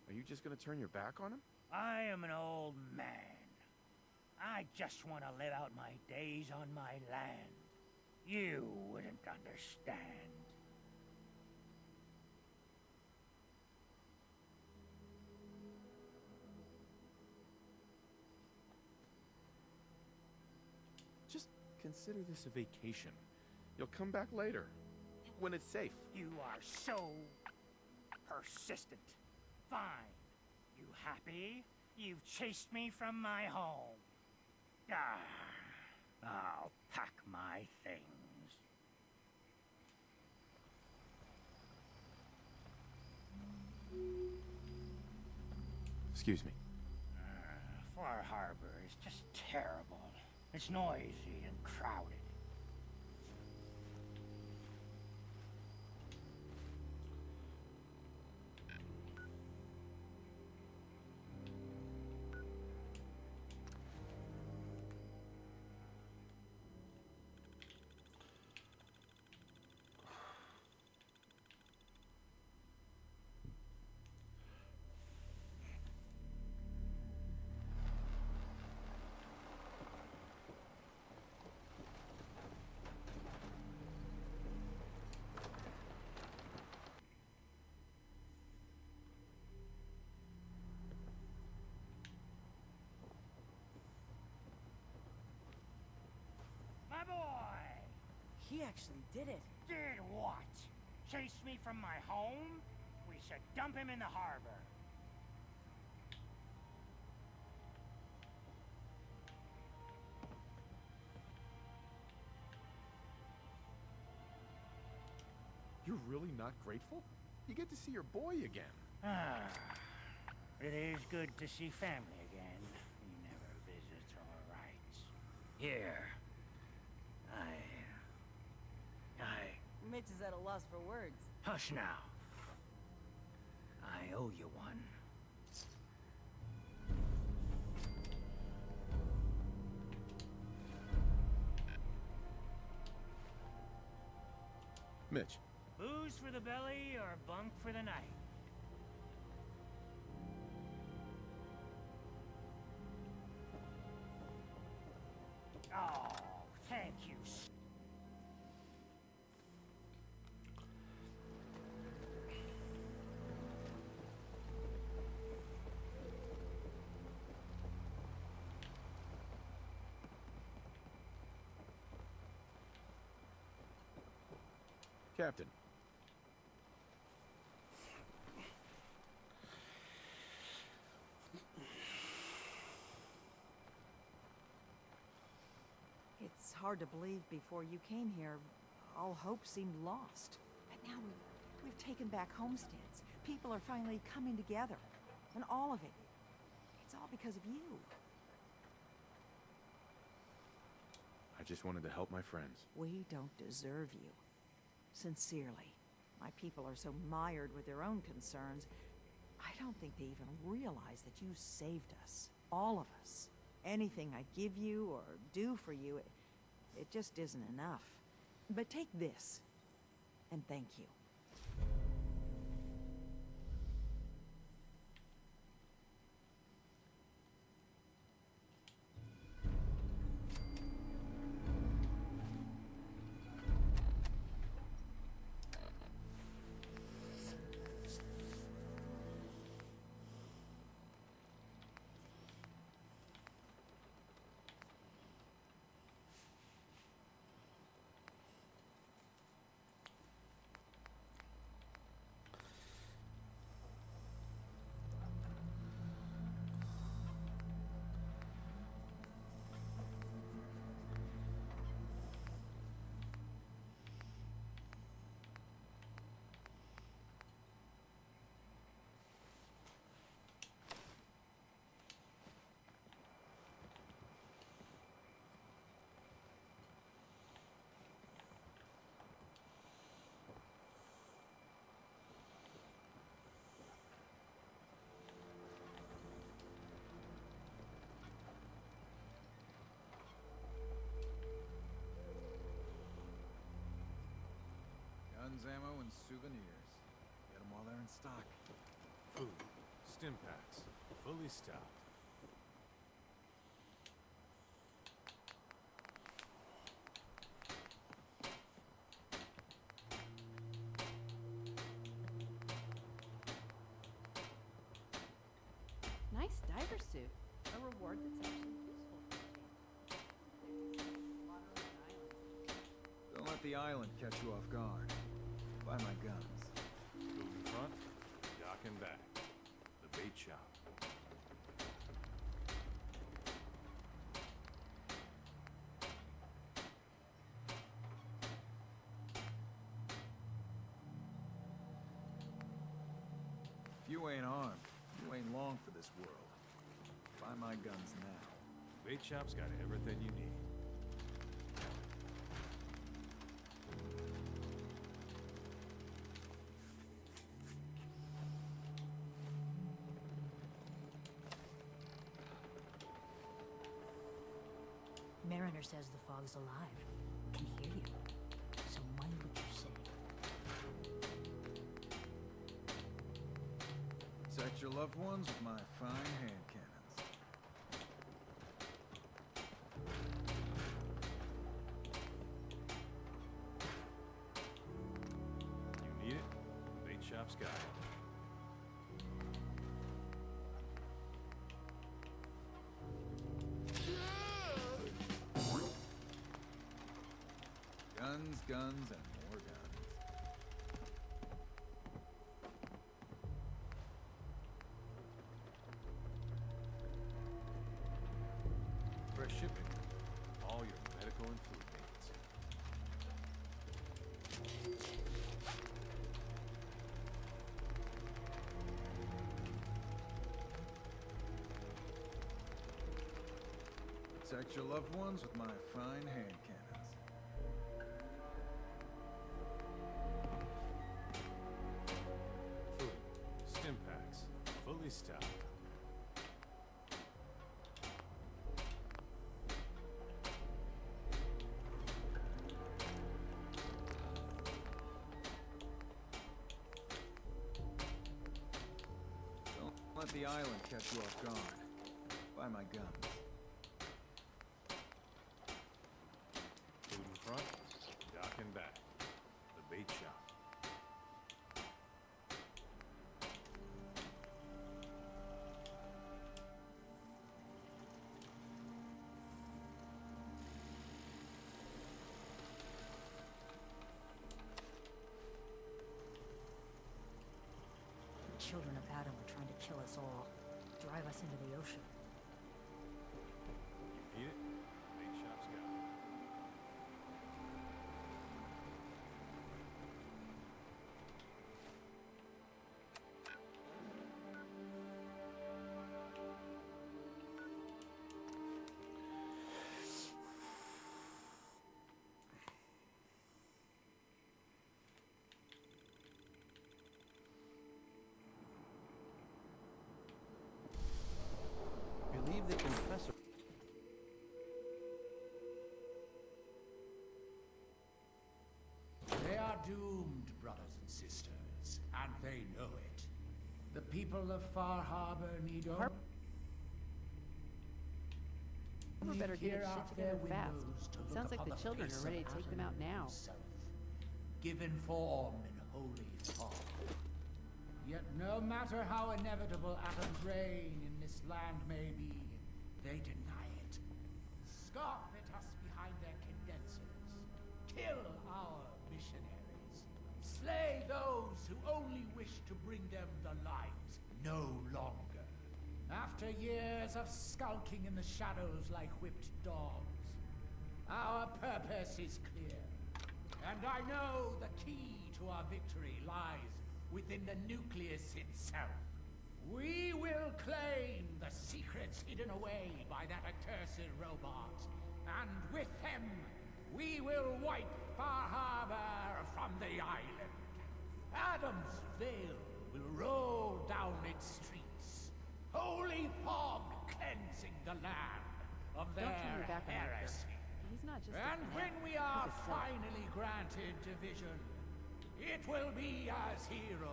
Are you just gonna turn your back on him? I am an old man. I just want to live out my days on my land. You wouldn't understand. Just consider this a vacation. You'll come back later, when it's safe. You are so persistent. Fine. You happy? You've chased me from my home. I'll pack my things. Excuse me. Far Harbor is just terrible. It's noisy and crowded. My boy! He actually did it. Did what? Chased me from my home? We should dump him in the harbor. You're really not grateful? You get to see your boy again. It is good to see family again. He never visits or writes. Here. Mitch is at a loss for words. Hush now. I owe you one. Mitch. Booze for the belly or bunk for the night? Oh, thank you. Captain. It's hard to believe before you came here, all hope seemed lost. But now we've taken back homesteads. People are finally coming together. And all of it, it's all because of you. I just wanted to help my friends. We don't deserve you. Sincerely. My people are so mired with their own concerns, I don't think they even realize that you saved us. All of us. Anything I give you or do for you, it just isn't enough. But take this, and thank you. weapons, ammo, and souvenirs. Get them while they're in stock. Food, stim packs, fully stocked. Nice diver suit. A reward that's actually useful for the team. Don't let the island catch you off guard. Buy my guns. Food in front, dock and back. The bait shop. If you ain't armed, you ain't long for this world. Buy my guns now. Bait shop's got everything you need. Mariner says the fog's alive. Can hear you. So mind what you say. Protect your loved ones with my fine hand cannons. You need it? The bait shop's got it. Guns, guns, and more guns. Fresh shipping. All your medical and food needs. Protect your loved ones with my fine hand cannons. Food, stim packs, fully stocked. Don't let the island catch you off guard. Buy my guns. Food in front, dock and back. The bait shop. The children of Adam are trying to kill us all. Drive us into the ocean. You need it? The bait shop's got it. Believe the confessor. They are doomed, brothers and sisters, and they know it. The people of Far Harbor need only We better get peer its shit out together their fast. windows to look Sounds like upon the children face are ready of to take them out Adam now. himself, given form in holy fog. Yet no matter how inevitable Adam's reign in this land may be, they deny it. Scoff at us behind their condensers. Kill our missionaries. Slay those who only wish to bring them the light no longer. After years of skulking in the shadows like whipped dogs, our purpose is clear. And I know the key to our victory lies within the nucleus itself. We will claim the secrets hidden away by that accursed robot. And with them, we will wipe Far Harbor from the island. Adam's veil will roll down its streets. Holy fog cleansing the land of Don't turn their your back on Richter. heresy. He's not just a And fan. when we He's are a son. finally granted division, It will be as heroes.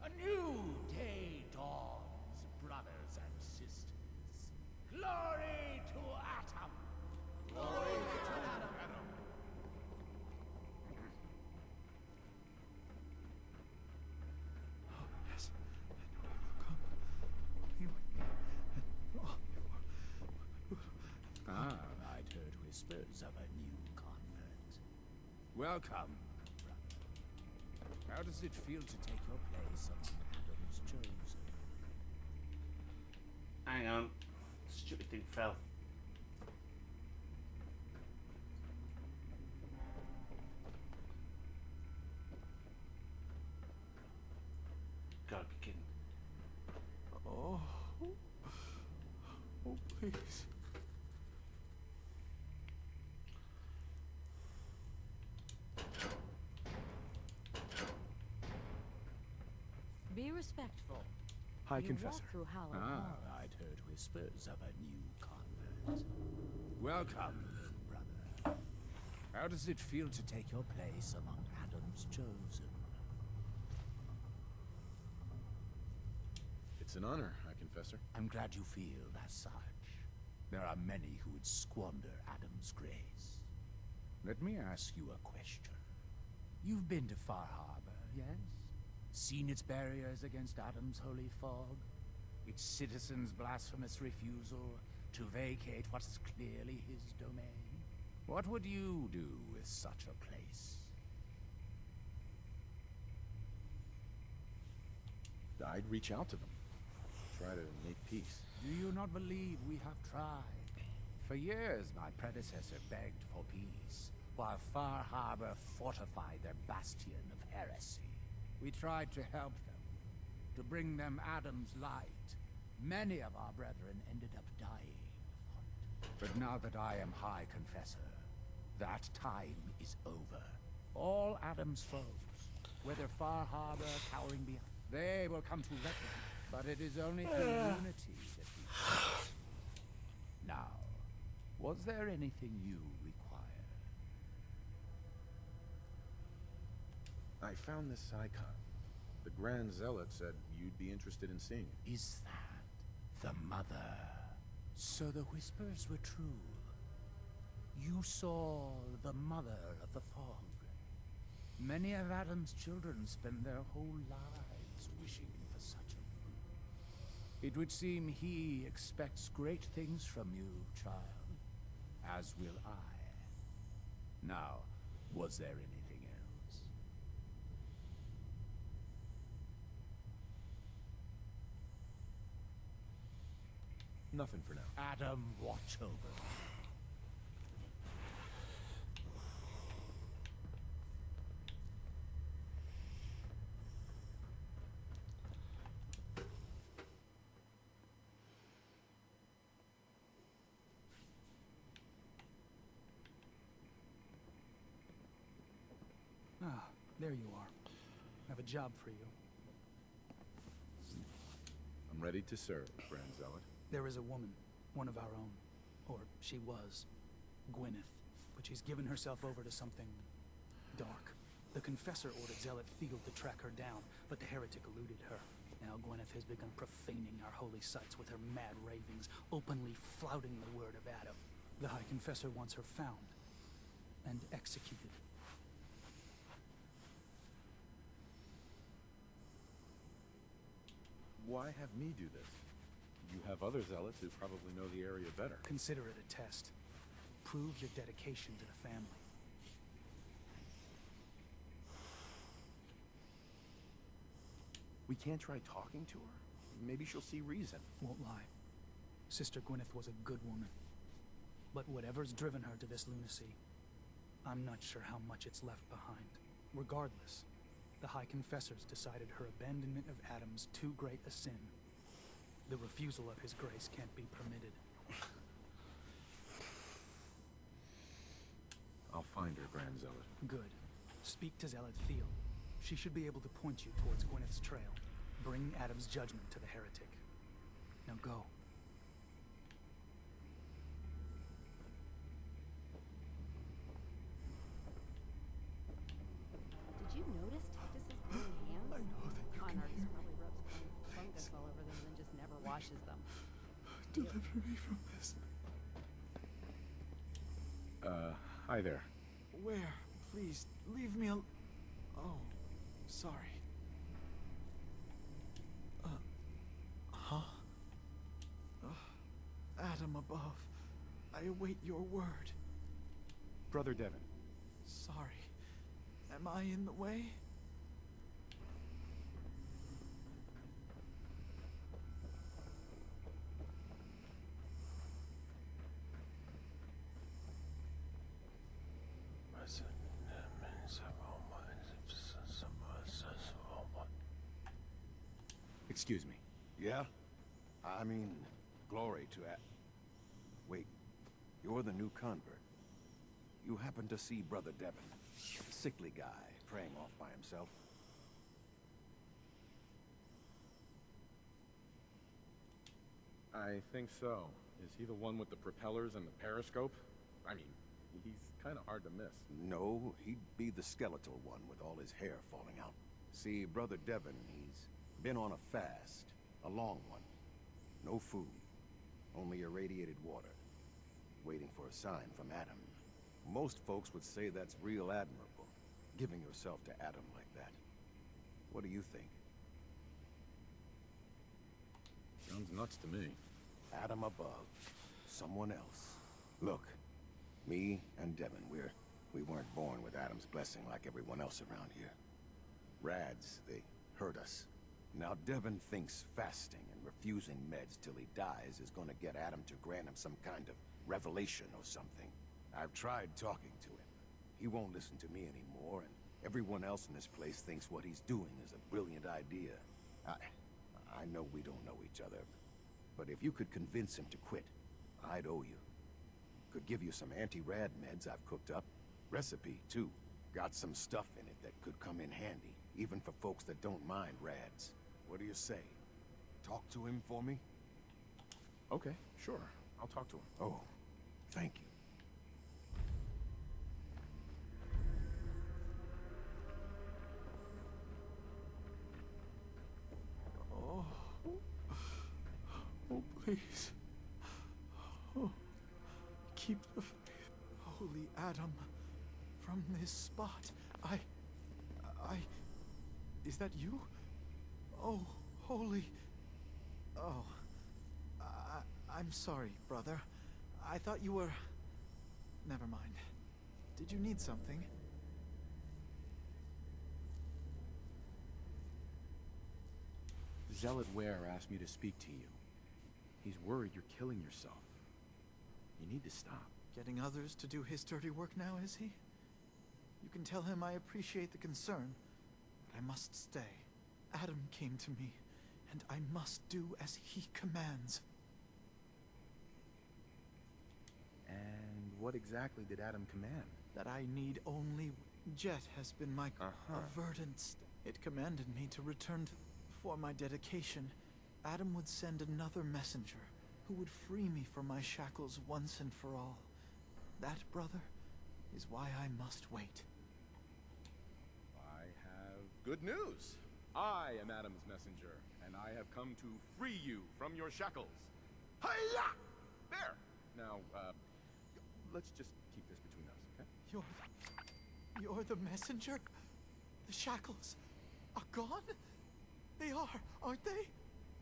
A new day dawns, brothers and sisters. Glory to Atom! Glory to Atom! Yes, and I will come. Be with me. And all Ah, I'd heard whispers of a new convert. Welcome, brother. How does it feel to take your place among Adam's chosen? Hang on. Stupid thing fell. Gotta be kidding. Oh. Oh, please. Be respectful. High You Confessor. walk through hollow Ah, halls. I'd heard whispers of a new convert. Welcome, brother. How does it feel to take your place among Adam's chosen? It's an honor, High Confessor. I'm glad you feel as such. There are many who would squander Adam's grace. Let me ask you a question. You've been to Far Harbor, yes? Seen its barriers against Adam's holy fog? Its citizens' blasphemous refusal to vacate what's clearly his domain? What would you do with such a place? I'd reach out to them. Try to make peace. Do you not believe we have tried? For years, my predecessor begged for peace, while Far Harbor fortified their bastion of heresy. We tried to help them, to bring them Adam's light. Many of our brethren ended up dying for it. But now that I am High Confessor, that time is over. All Adam's foes, whether Far Harbor, cowering beyond, they will come to recognize. But it is only through unity that we fight. Now, was there anything you require? I found this icon. The Grand Zealot said you'd be interested in seeing it. Is that the mother? So the whispers were true. You saw the mother of the fog. Many of Adam's children spend their whole lives wishing for such a boon. It would seem he expects great things from you, child. As will I. Now, was there anything else? Nothing for now. Adam, watch over. Ah, there you are. I have a job for you. I'm ready to serve, Grand Zealot. There is a woman, one of our own. Or she was. Gwyneth. But she's given herself over to something dark. The Confessor ordered Zealot Field to track her down, but the heretic eluded her. Now Gwyneth has begun profaning our holy sites with her mad ravings, openly flouting the word of Adam. The High Confessor wants her found and executed. Why have me do this? You have other zealots who probably know the area better. Consider it a test. Prove your dedication to the family. We can't try talking to her? Maybe she'll see reason. Won't lie. Sister Gwyneth was a good woman. But whatever's driven her to this lunacy, I'm not sure how much it's left behind. Regardless, the High Confessors decided her abandonment of Adam's too great a sin. The refusal of his grace can't be permitted. I'll find her, Grand Zealot. Good. Speak to Zealot Thiel. She should be able to point you towards Gwyneth's trail. Bring Adam's judgment to the heretic. Now go. Did you Deliver me from this. Hi there. Where? Please, leave me al- Oh, sorry. Huh? Adam above, I await your word. Brother Devon. Sorry. Am I in the way? Excuse me. Yeah? I mean, glory to that. Wait, you're the new convert. You happen to see Brother Devon, the sickly guy praying off by himself? I think so. Is he the one with the propellers and the periscope? I mean, he's kind of hard to miss. No, he'd be the skeletal one with all his hair falling out. See, Brother Devon, he's been on a fast, a long one. No food, only irradiated water. Waiting for a sign from Adam. Most folks would say that's real admirable, giving yourself to Adam like that. What do you think? Sounds nuts to me. Adam above, someone else. Look, me and Devon, we weren't born with Adam's blessing like everyone else around here. Rads, they hurt us. Now Devon thinks fasting and refusing meds till he dies is gonna get Adam to grant him some kind of revelation or something. I've tried talking to him. He won't listen to me anymore, and everyone else in this place thinks what he's doing is a brilliant idea. I know we don't know each other, but if you could convince him to quit, I'd owe you. Could give you some anti-rad meds I've cooked up. Recipe, too. Got some stuff in it that could come in handy, even for folks that don't mind rads. What do you say? Talk to him for me? Okay, sure. I'll talk to him. Oh, thank you. Oh. Oh, please. Oh. Keep the faith. Holy Adam, from this spot, Is that you? Oh, holy... Oh. I'm sorry, brother. I thought you were... Never mind. Did you need something? Zealot Ware asked me to speak to you. He's worried you're killing yourself. You need to stop. Getting others to do his dirty work now, is he? You can tell him I appreciate the concern, but I must stay. Adam came to me, and I must do as he commands. And what exactly did Adam command? That I need only... Jet has been my avertance. It commanded me to return for my dedication. Adam would send another messenger who would free me from my shackles once and for all. That, brother, is why I must wait. I have good news. I am Adam's messenger, and I have come to free you from your shackles. Hiya! There! Now, let's just keep this between us, okay? You're the messenger? The shackles are gone? They are, aren't they?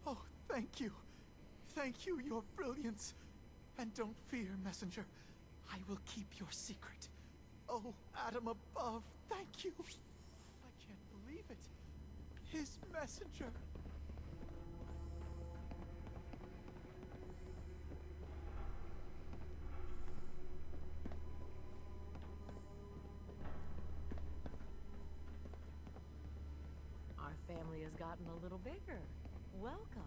Oh, thank you. Thank you, your brilliance. And don't fear, messenger. I will keep your secret. Oh, Adam above, thank you. I can't believe it. His messenger. Our family has gotten a little bigger. Welcome.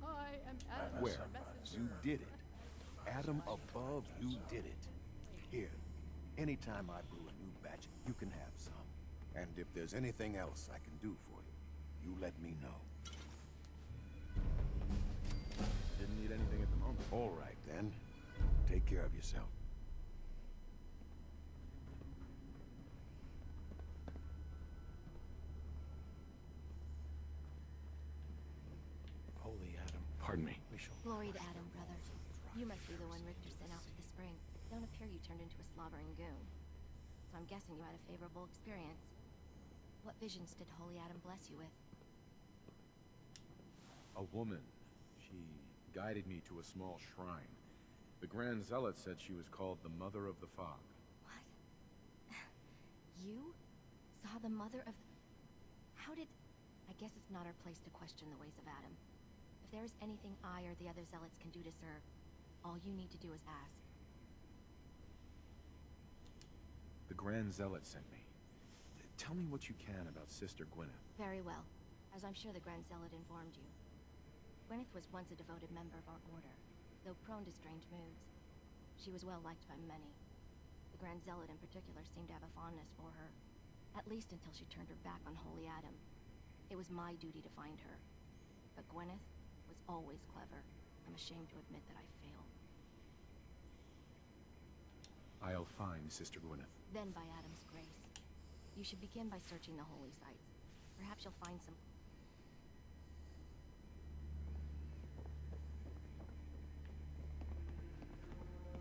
I am Adam. Where? You did it. Adam above, you did it. Here, Anytime I brew a new batch, you can have some. And if there's anything else I can do for you, you let me know. Didn't need anything at the moment. All right, then. Take care of yourself. Holy Adam. Pardon me. We shall... Glory to Adam, brother. You must be the one Richter sent out to the spring. Don't appear you turned into a slobbering goon. So I'm guessing you had a favorable experience. What visions did Holy Adam bless you with? A woman. She guided me to a small shrine. The Grand Zealot said she was called the Mother of the Fog. What? You saw the mother of... How did... I guess it's not our place to question the ways of Adam. If there is anything I or the other Zealots can do to serve, all you need to do is ask. The Grand Zealot sent me. Tell me what you can about Sister Gwyneth. Very well, as I'm sure the Grand Zealot informed you. Gwyneth was once a devoted member of our order, though prone to strange moods. She was well liked by many. The Grand Zealot in particular seemed to have a fondness for her, at least until she turned her back on Holy Adam. It was my duty to find her, but Gwyneth was always clever. I'm ashamed to admit that I failed. I'll find Sister Gwyneth. Then by Adam's grace. You should begin by searching the holy sites. Perhaps you'll find some...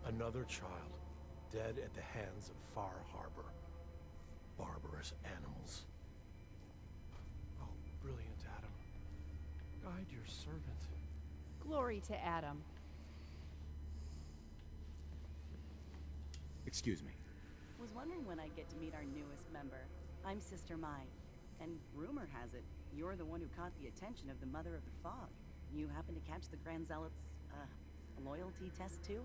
Another child, dead at the hands of Far Harbor. Barbarous animals. Oh, brilliant Adam. Guide your servant. Glory to Adam. Excuse me. Was wondering when I'd get to meet our newest member. I'm Sister Mai, and rumor has it, you're the one who caught the attention of the Mother of the Fog. You happen to catch the Grand Zealot's, loyalty test too?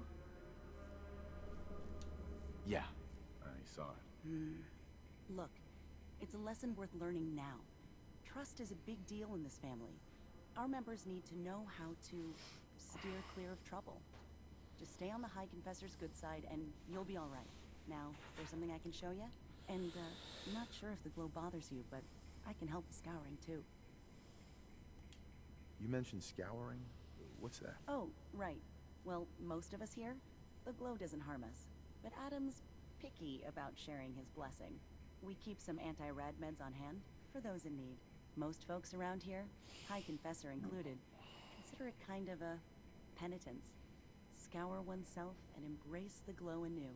Yeah, I saw it. Look, it's a lesson worth learning now. Trust is a big deal in this family. Our members need to know how to steer clear of trouble. Just stay on the High Confessor's good side, and you'll be all right. Now, there's something I can show you? And, I'm not sure if the glow bothers you, but I can help with scouring, too. You mentioned scouring? What's that? Oh, right. Well, most of us here, the glow doesn't harm us. But Adam's picky about sharing his blessing. We keep some anti-rad meds on hand for those in need. Most folks around here, High Confessor included, consider it kind of a penitence. Scour oneself and embrace the glow anew.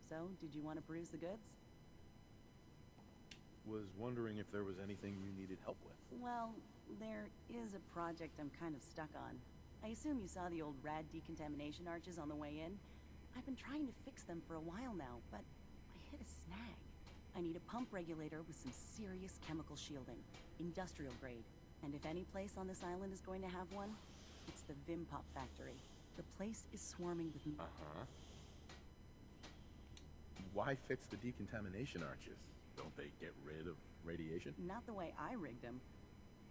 So, did you want to bruise the goods? Was wondering if there was anything you needed help with. Well, there is a project I'm kind of stuck on. I assume you saw the old rad decontamination arches on the way in. I've been trying to fix them for a while now, but I hit a snag. I need a pump regulator with some serious chemical shielding, industrial grade. And if any place on this island is going to have one, it's the Vim Pop factory. The place is swarming with... Why fix the decontamination arches? Don't they get rid of radiation? Not the way I rigged them.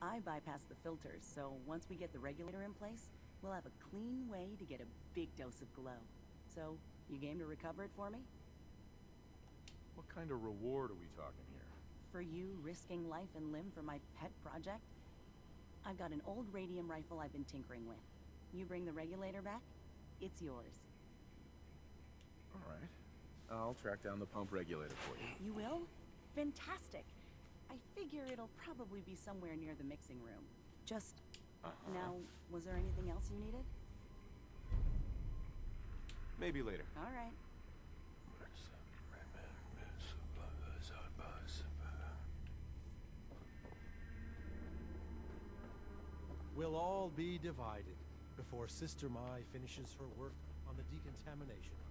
I bypassed the filters, so once we get the regulator in place, we'll have a clean way to get a big dose of glow. So, you game to recover it for me? What kind of reward are we talking here? For you risking life and limb for my pet project? I've got an old radium rifle I've been tinkering with. You bring the regulator back, it's yours. All right. I'll track down the pump regulator for you. You will? Fantastic. I figure it'll probably be somewhere near the mixing room. Just... Now, was there anything else you needed? Maybe later. All right. We'll all be divided before Sister Mai finishes her work on the decontamination arches.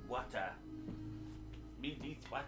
Water. Me needs water.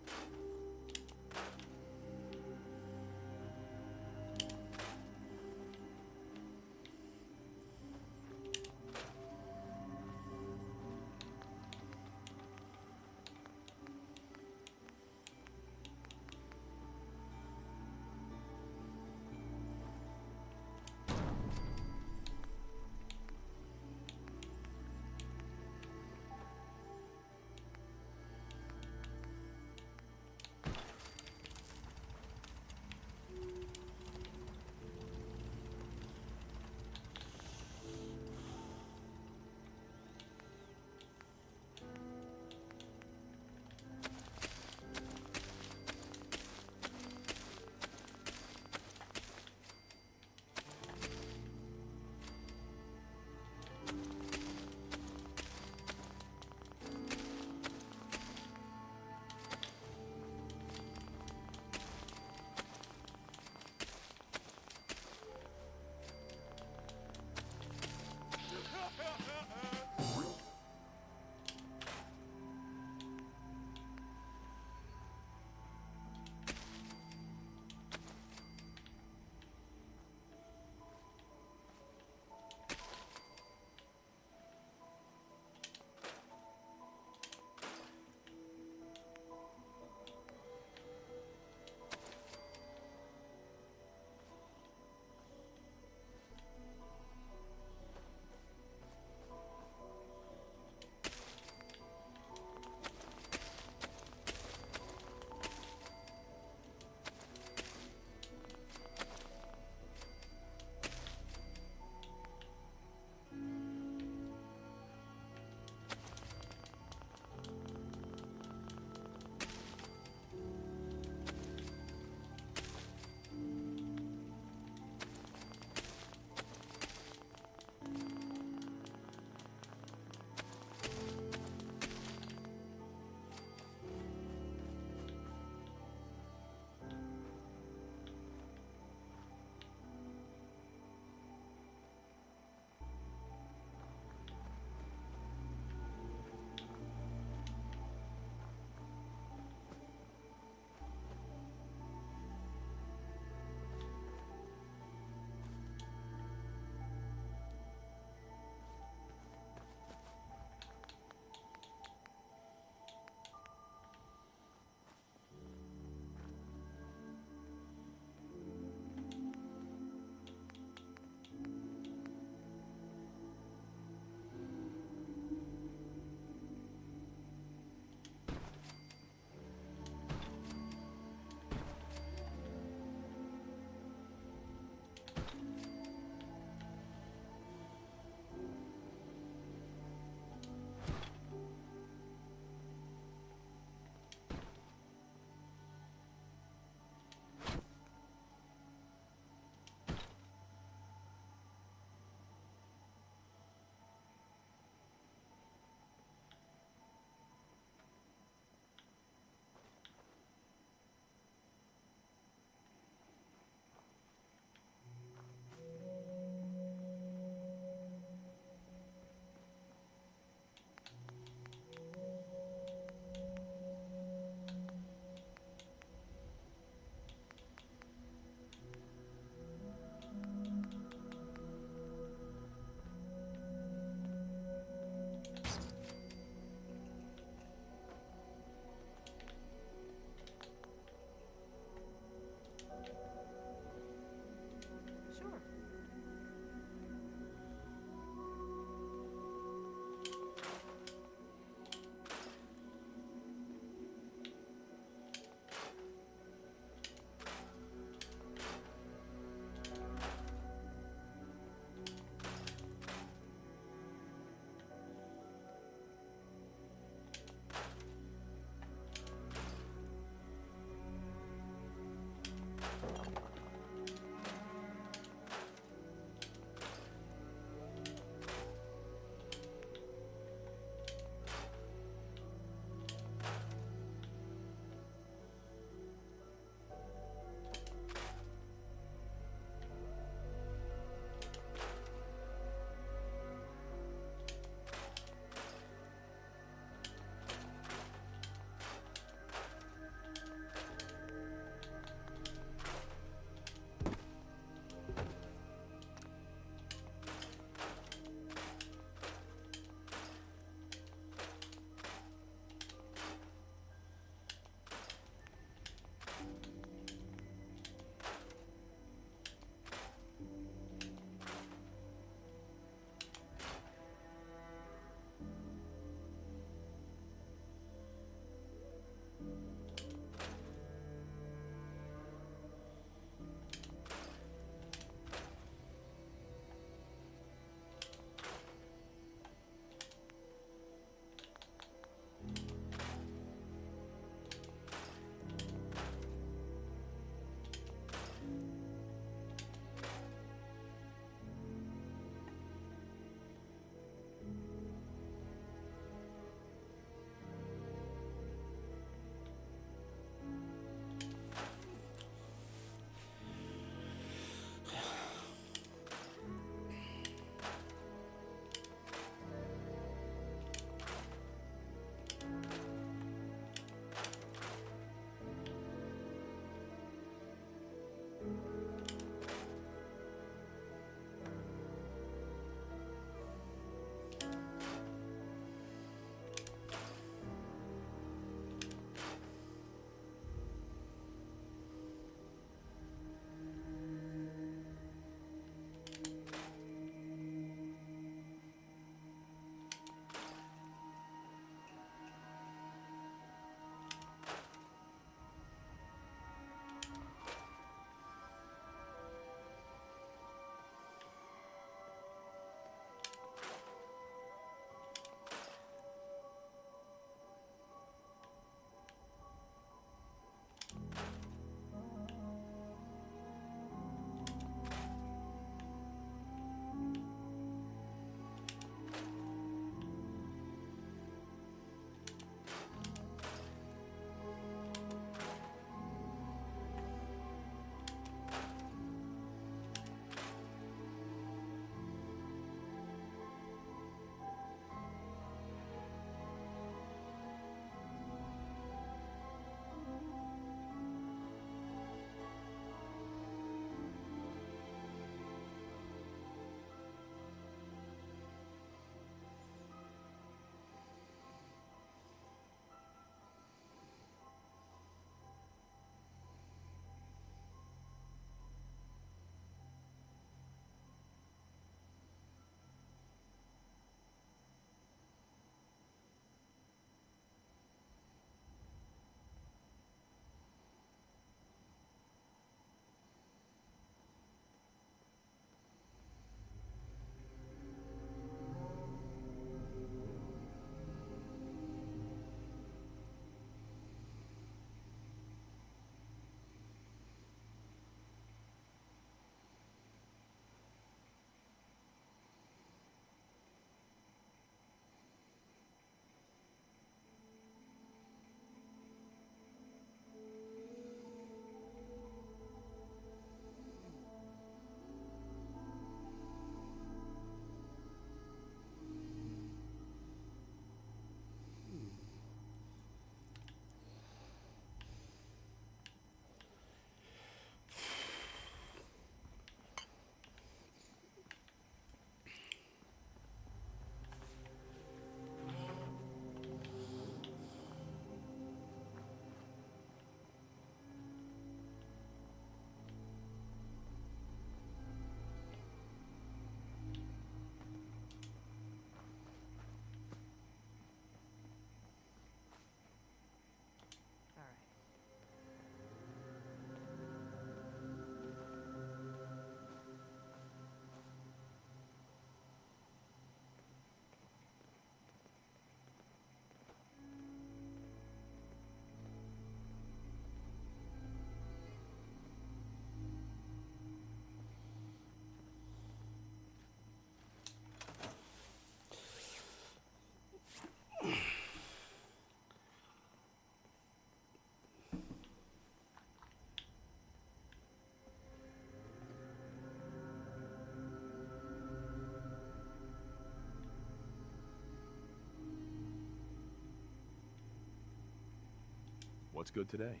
What's good today?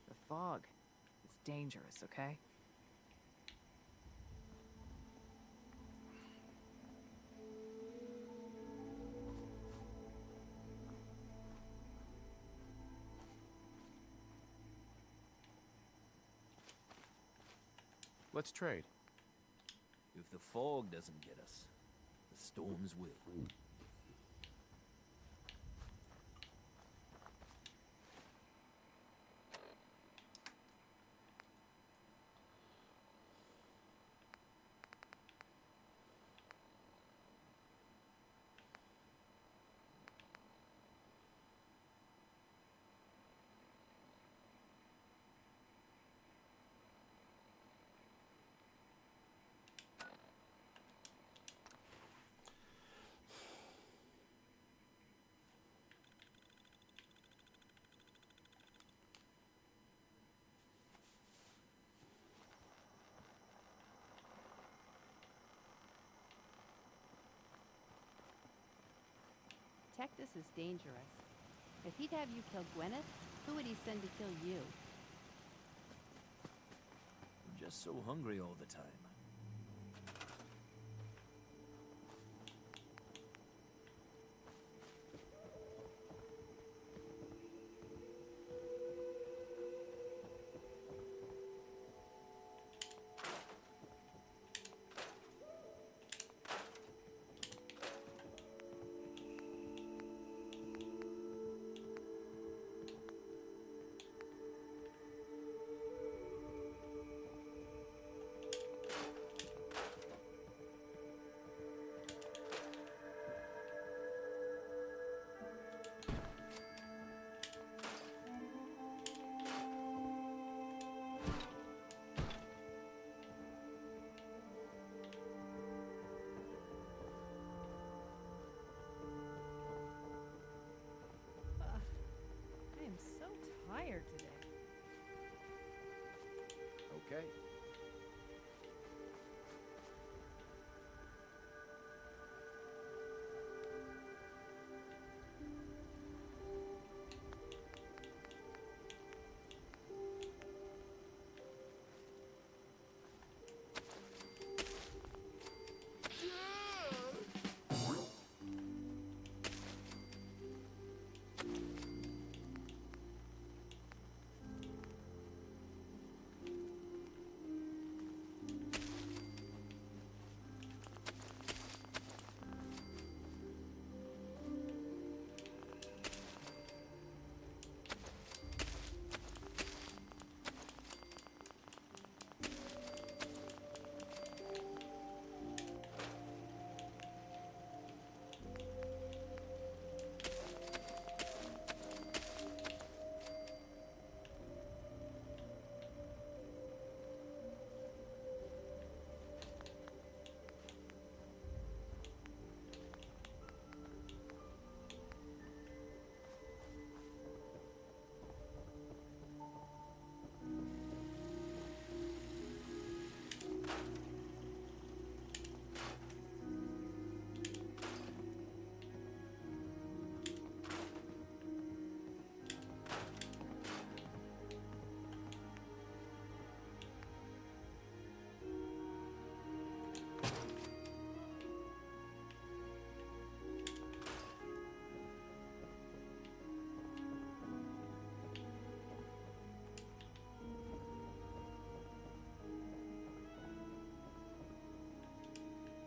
The fog. It's dangerous, okay? Let's trade. If the fog doesn't get us, the storms will. Tectus is dangerous. If he'd have you kill Gwyneth, who would he send to kill you? I'm just so hungry all the time. I am so tired today. Okay.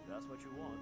If that's what you want.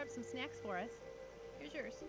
grab some snacks for us. Here's yours.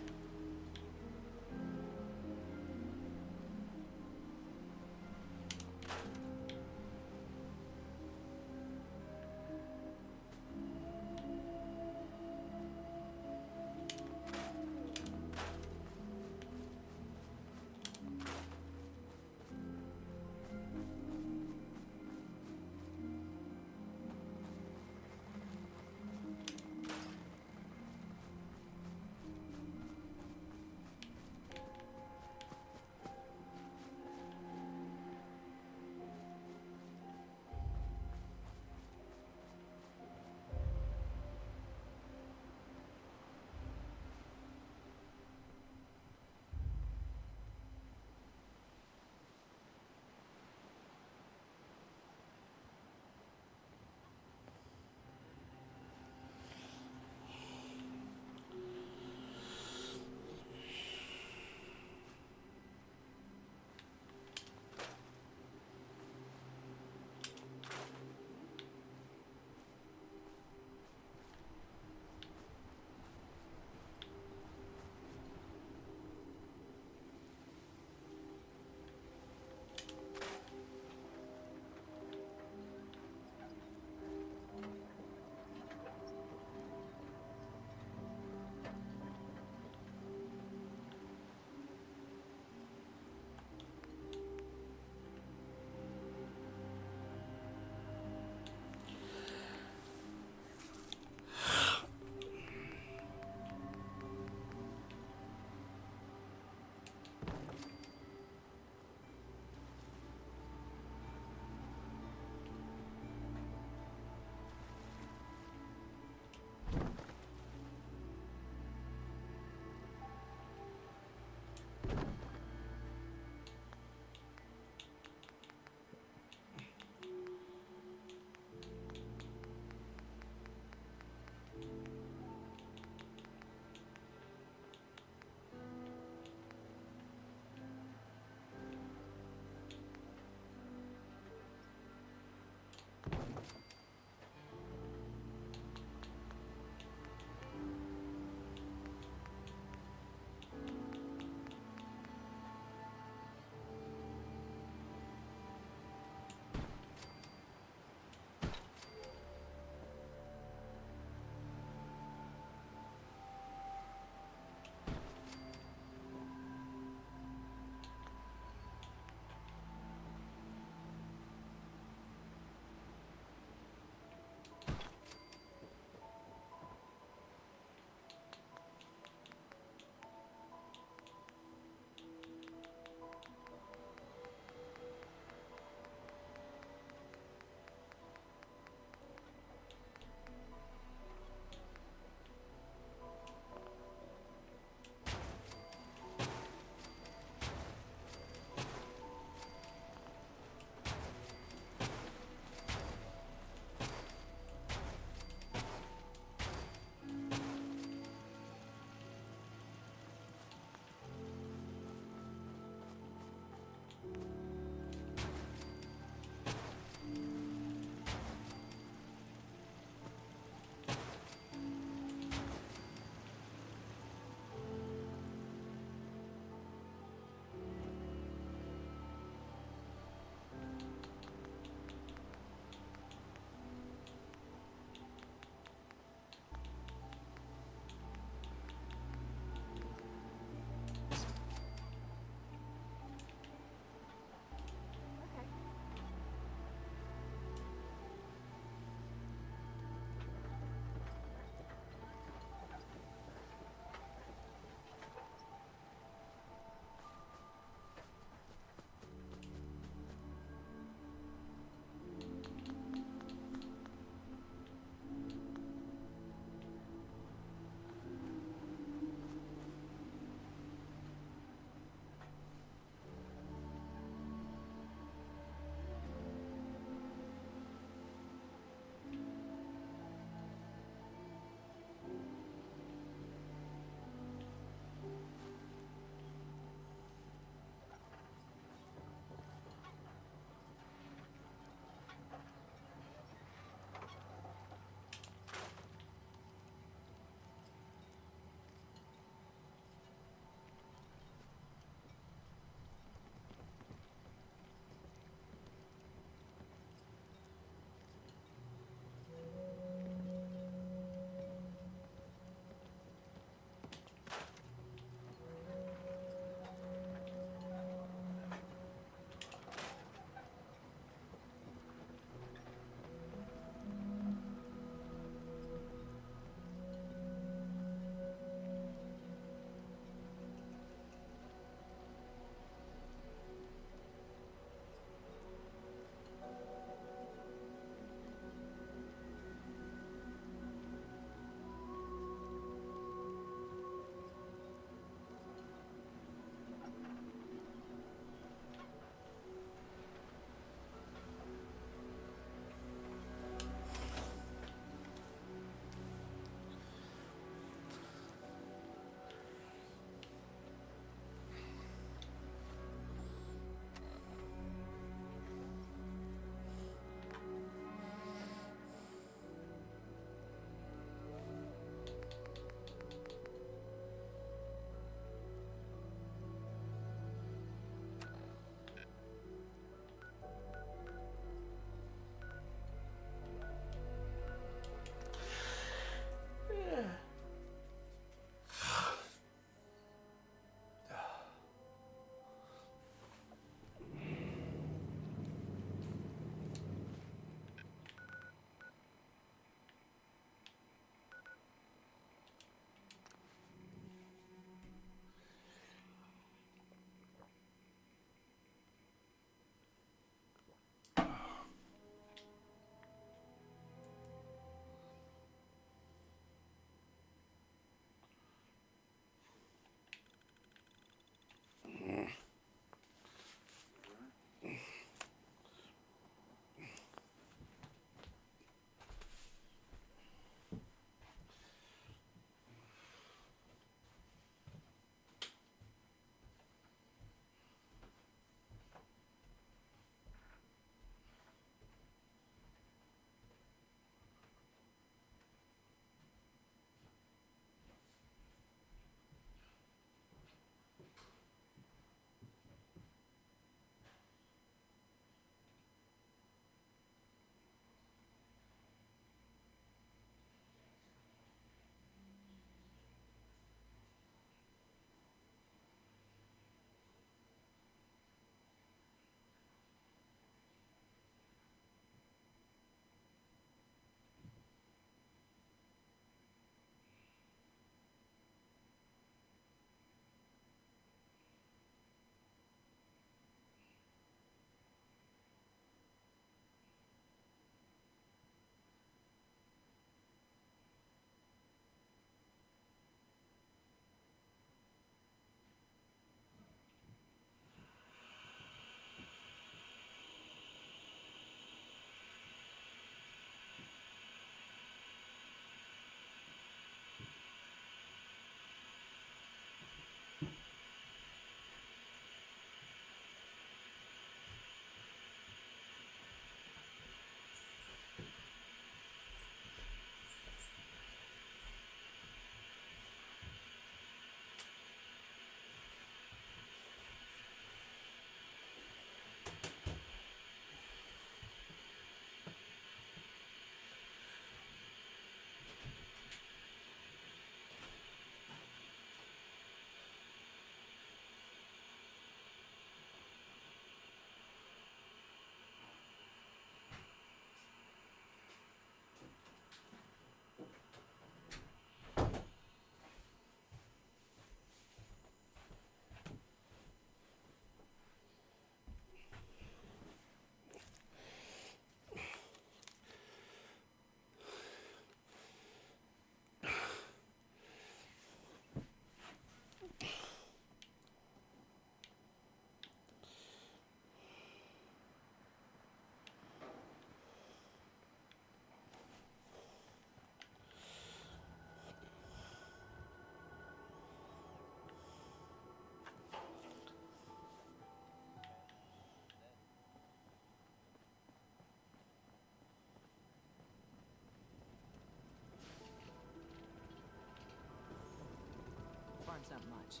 much,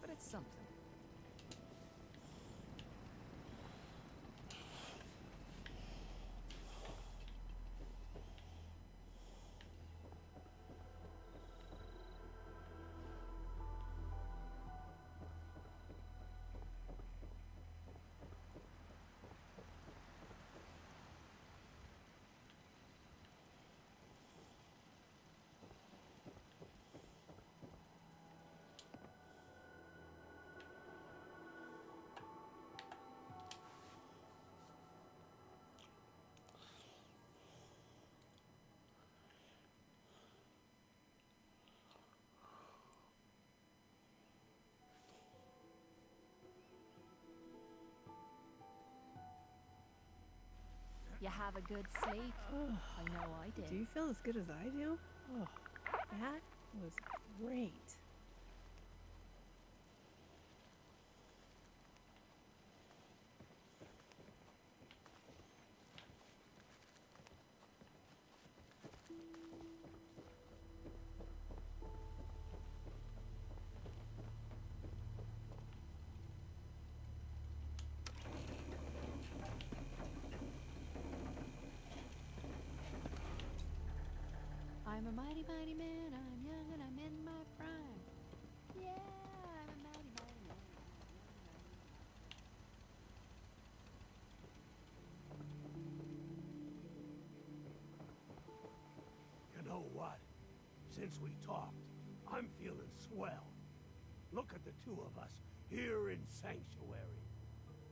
but it's something. You have a good sleep? I know I did. Do you feel as good as I do? Oh, that was great. I'm a mighty, mighty man. I'm young and I'm in my prime. Yeah, I'm a mighty, mighty man. You know what? Since we talked, I'm feeling swell. Look at the two of us here in Sanctuary.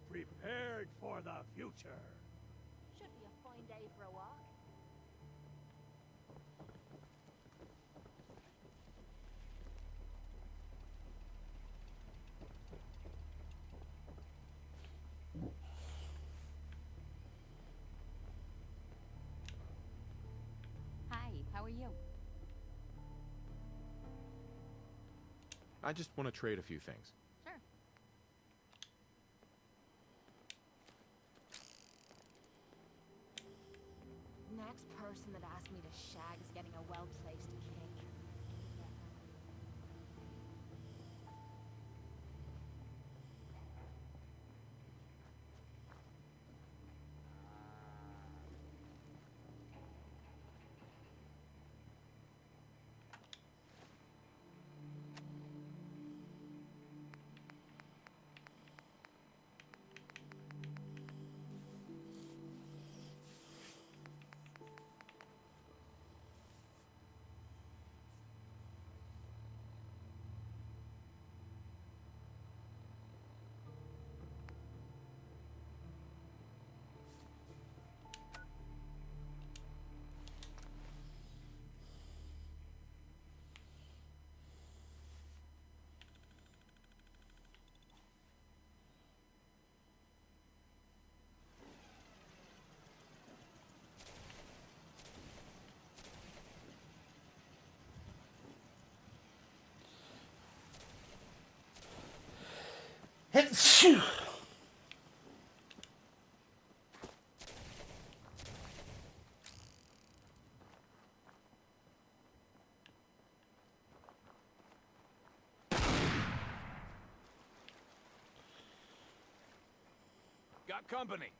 Prepared for the future. Should be a fine day for a walk. Hi, how are you? I just want to trade a few things. Sure. Next person that asks me to shag is getting a well-placed kick. Got company.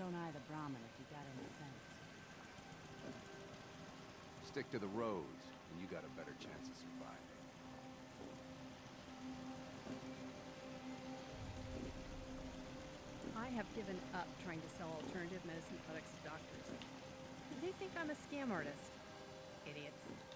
don't eye the Brahmin if you got any sense. Stick to the roads, and you got a better chance of surviving. I have given up trying to sell alternative medicine products to doctors. They think I'm a scam artist. Idiots.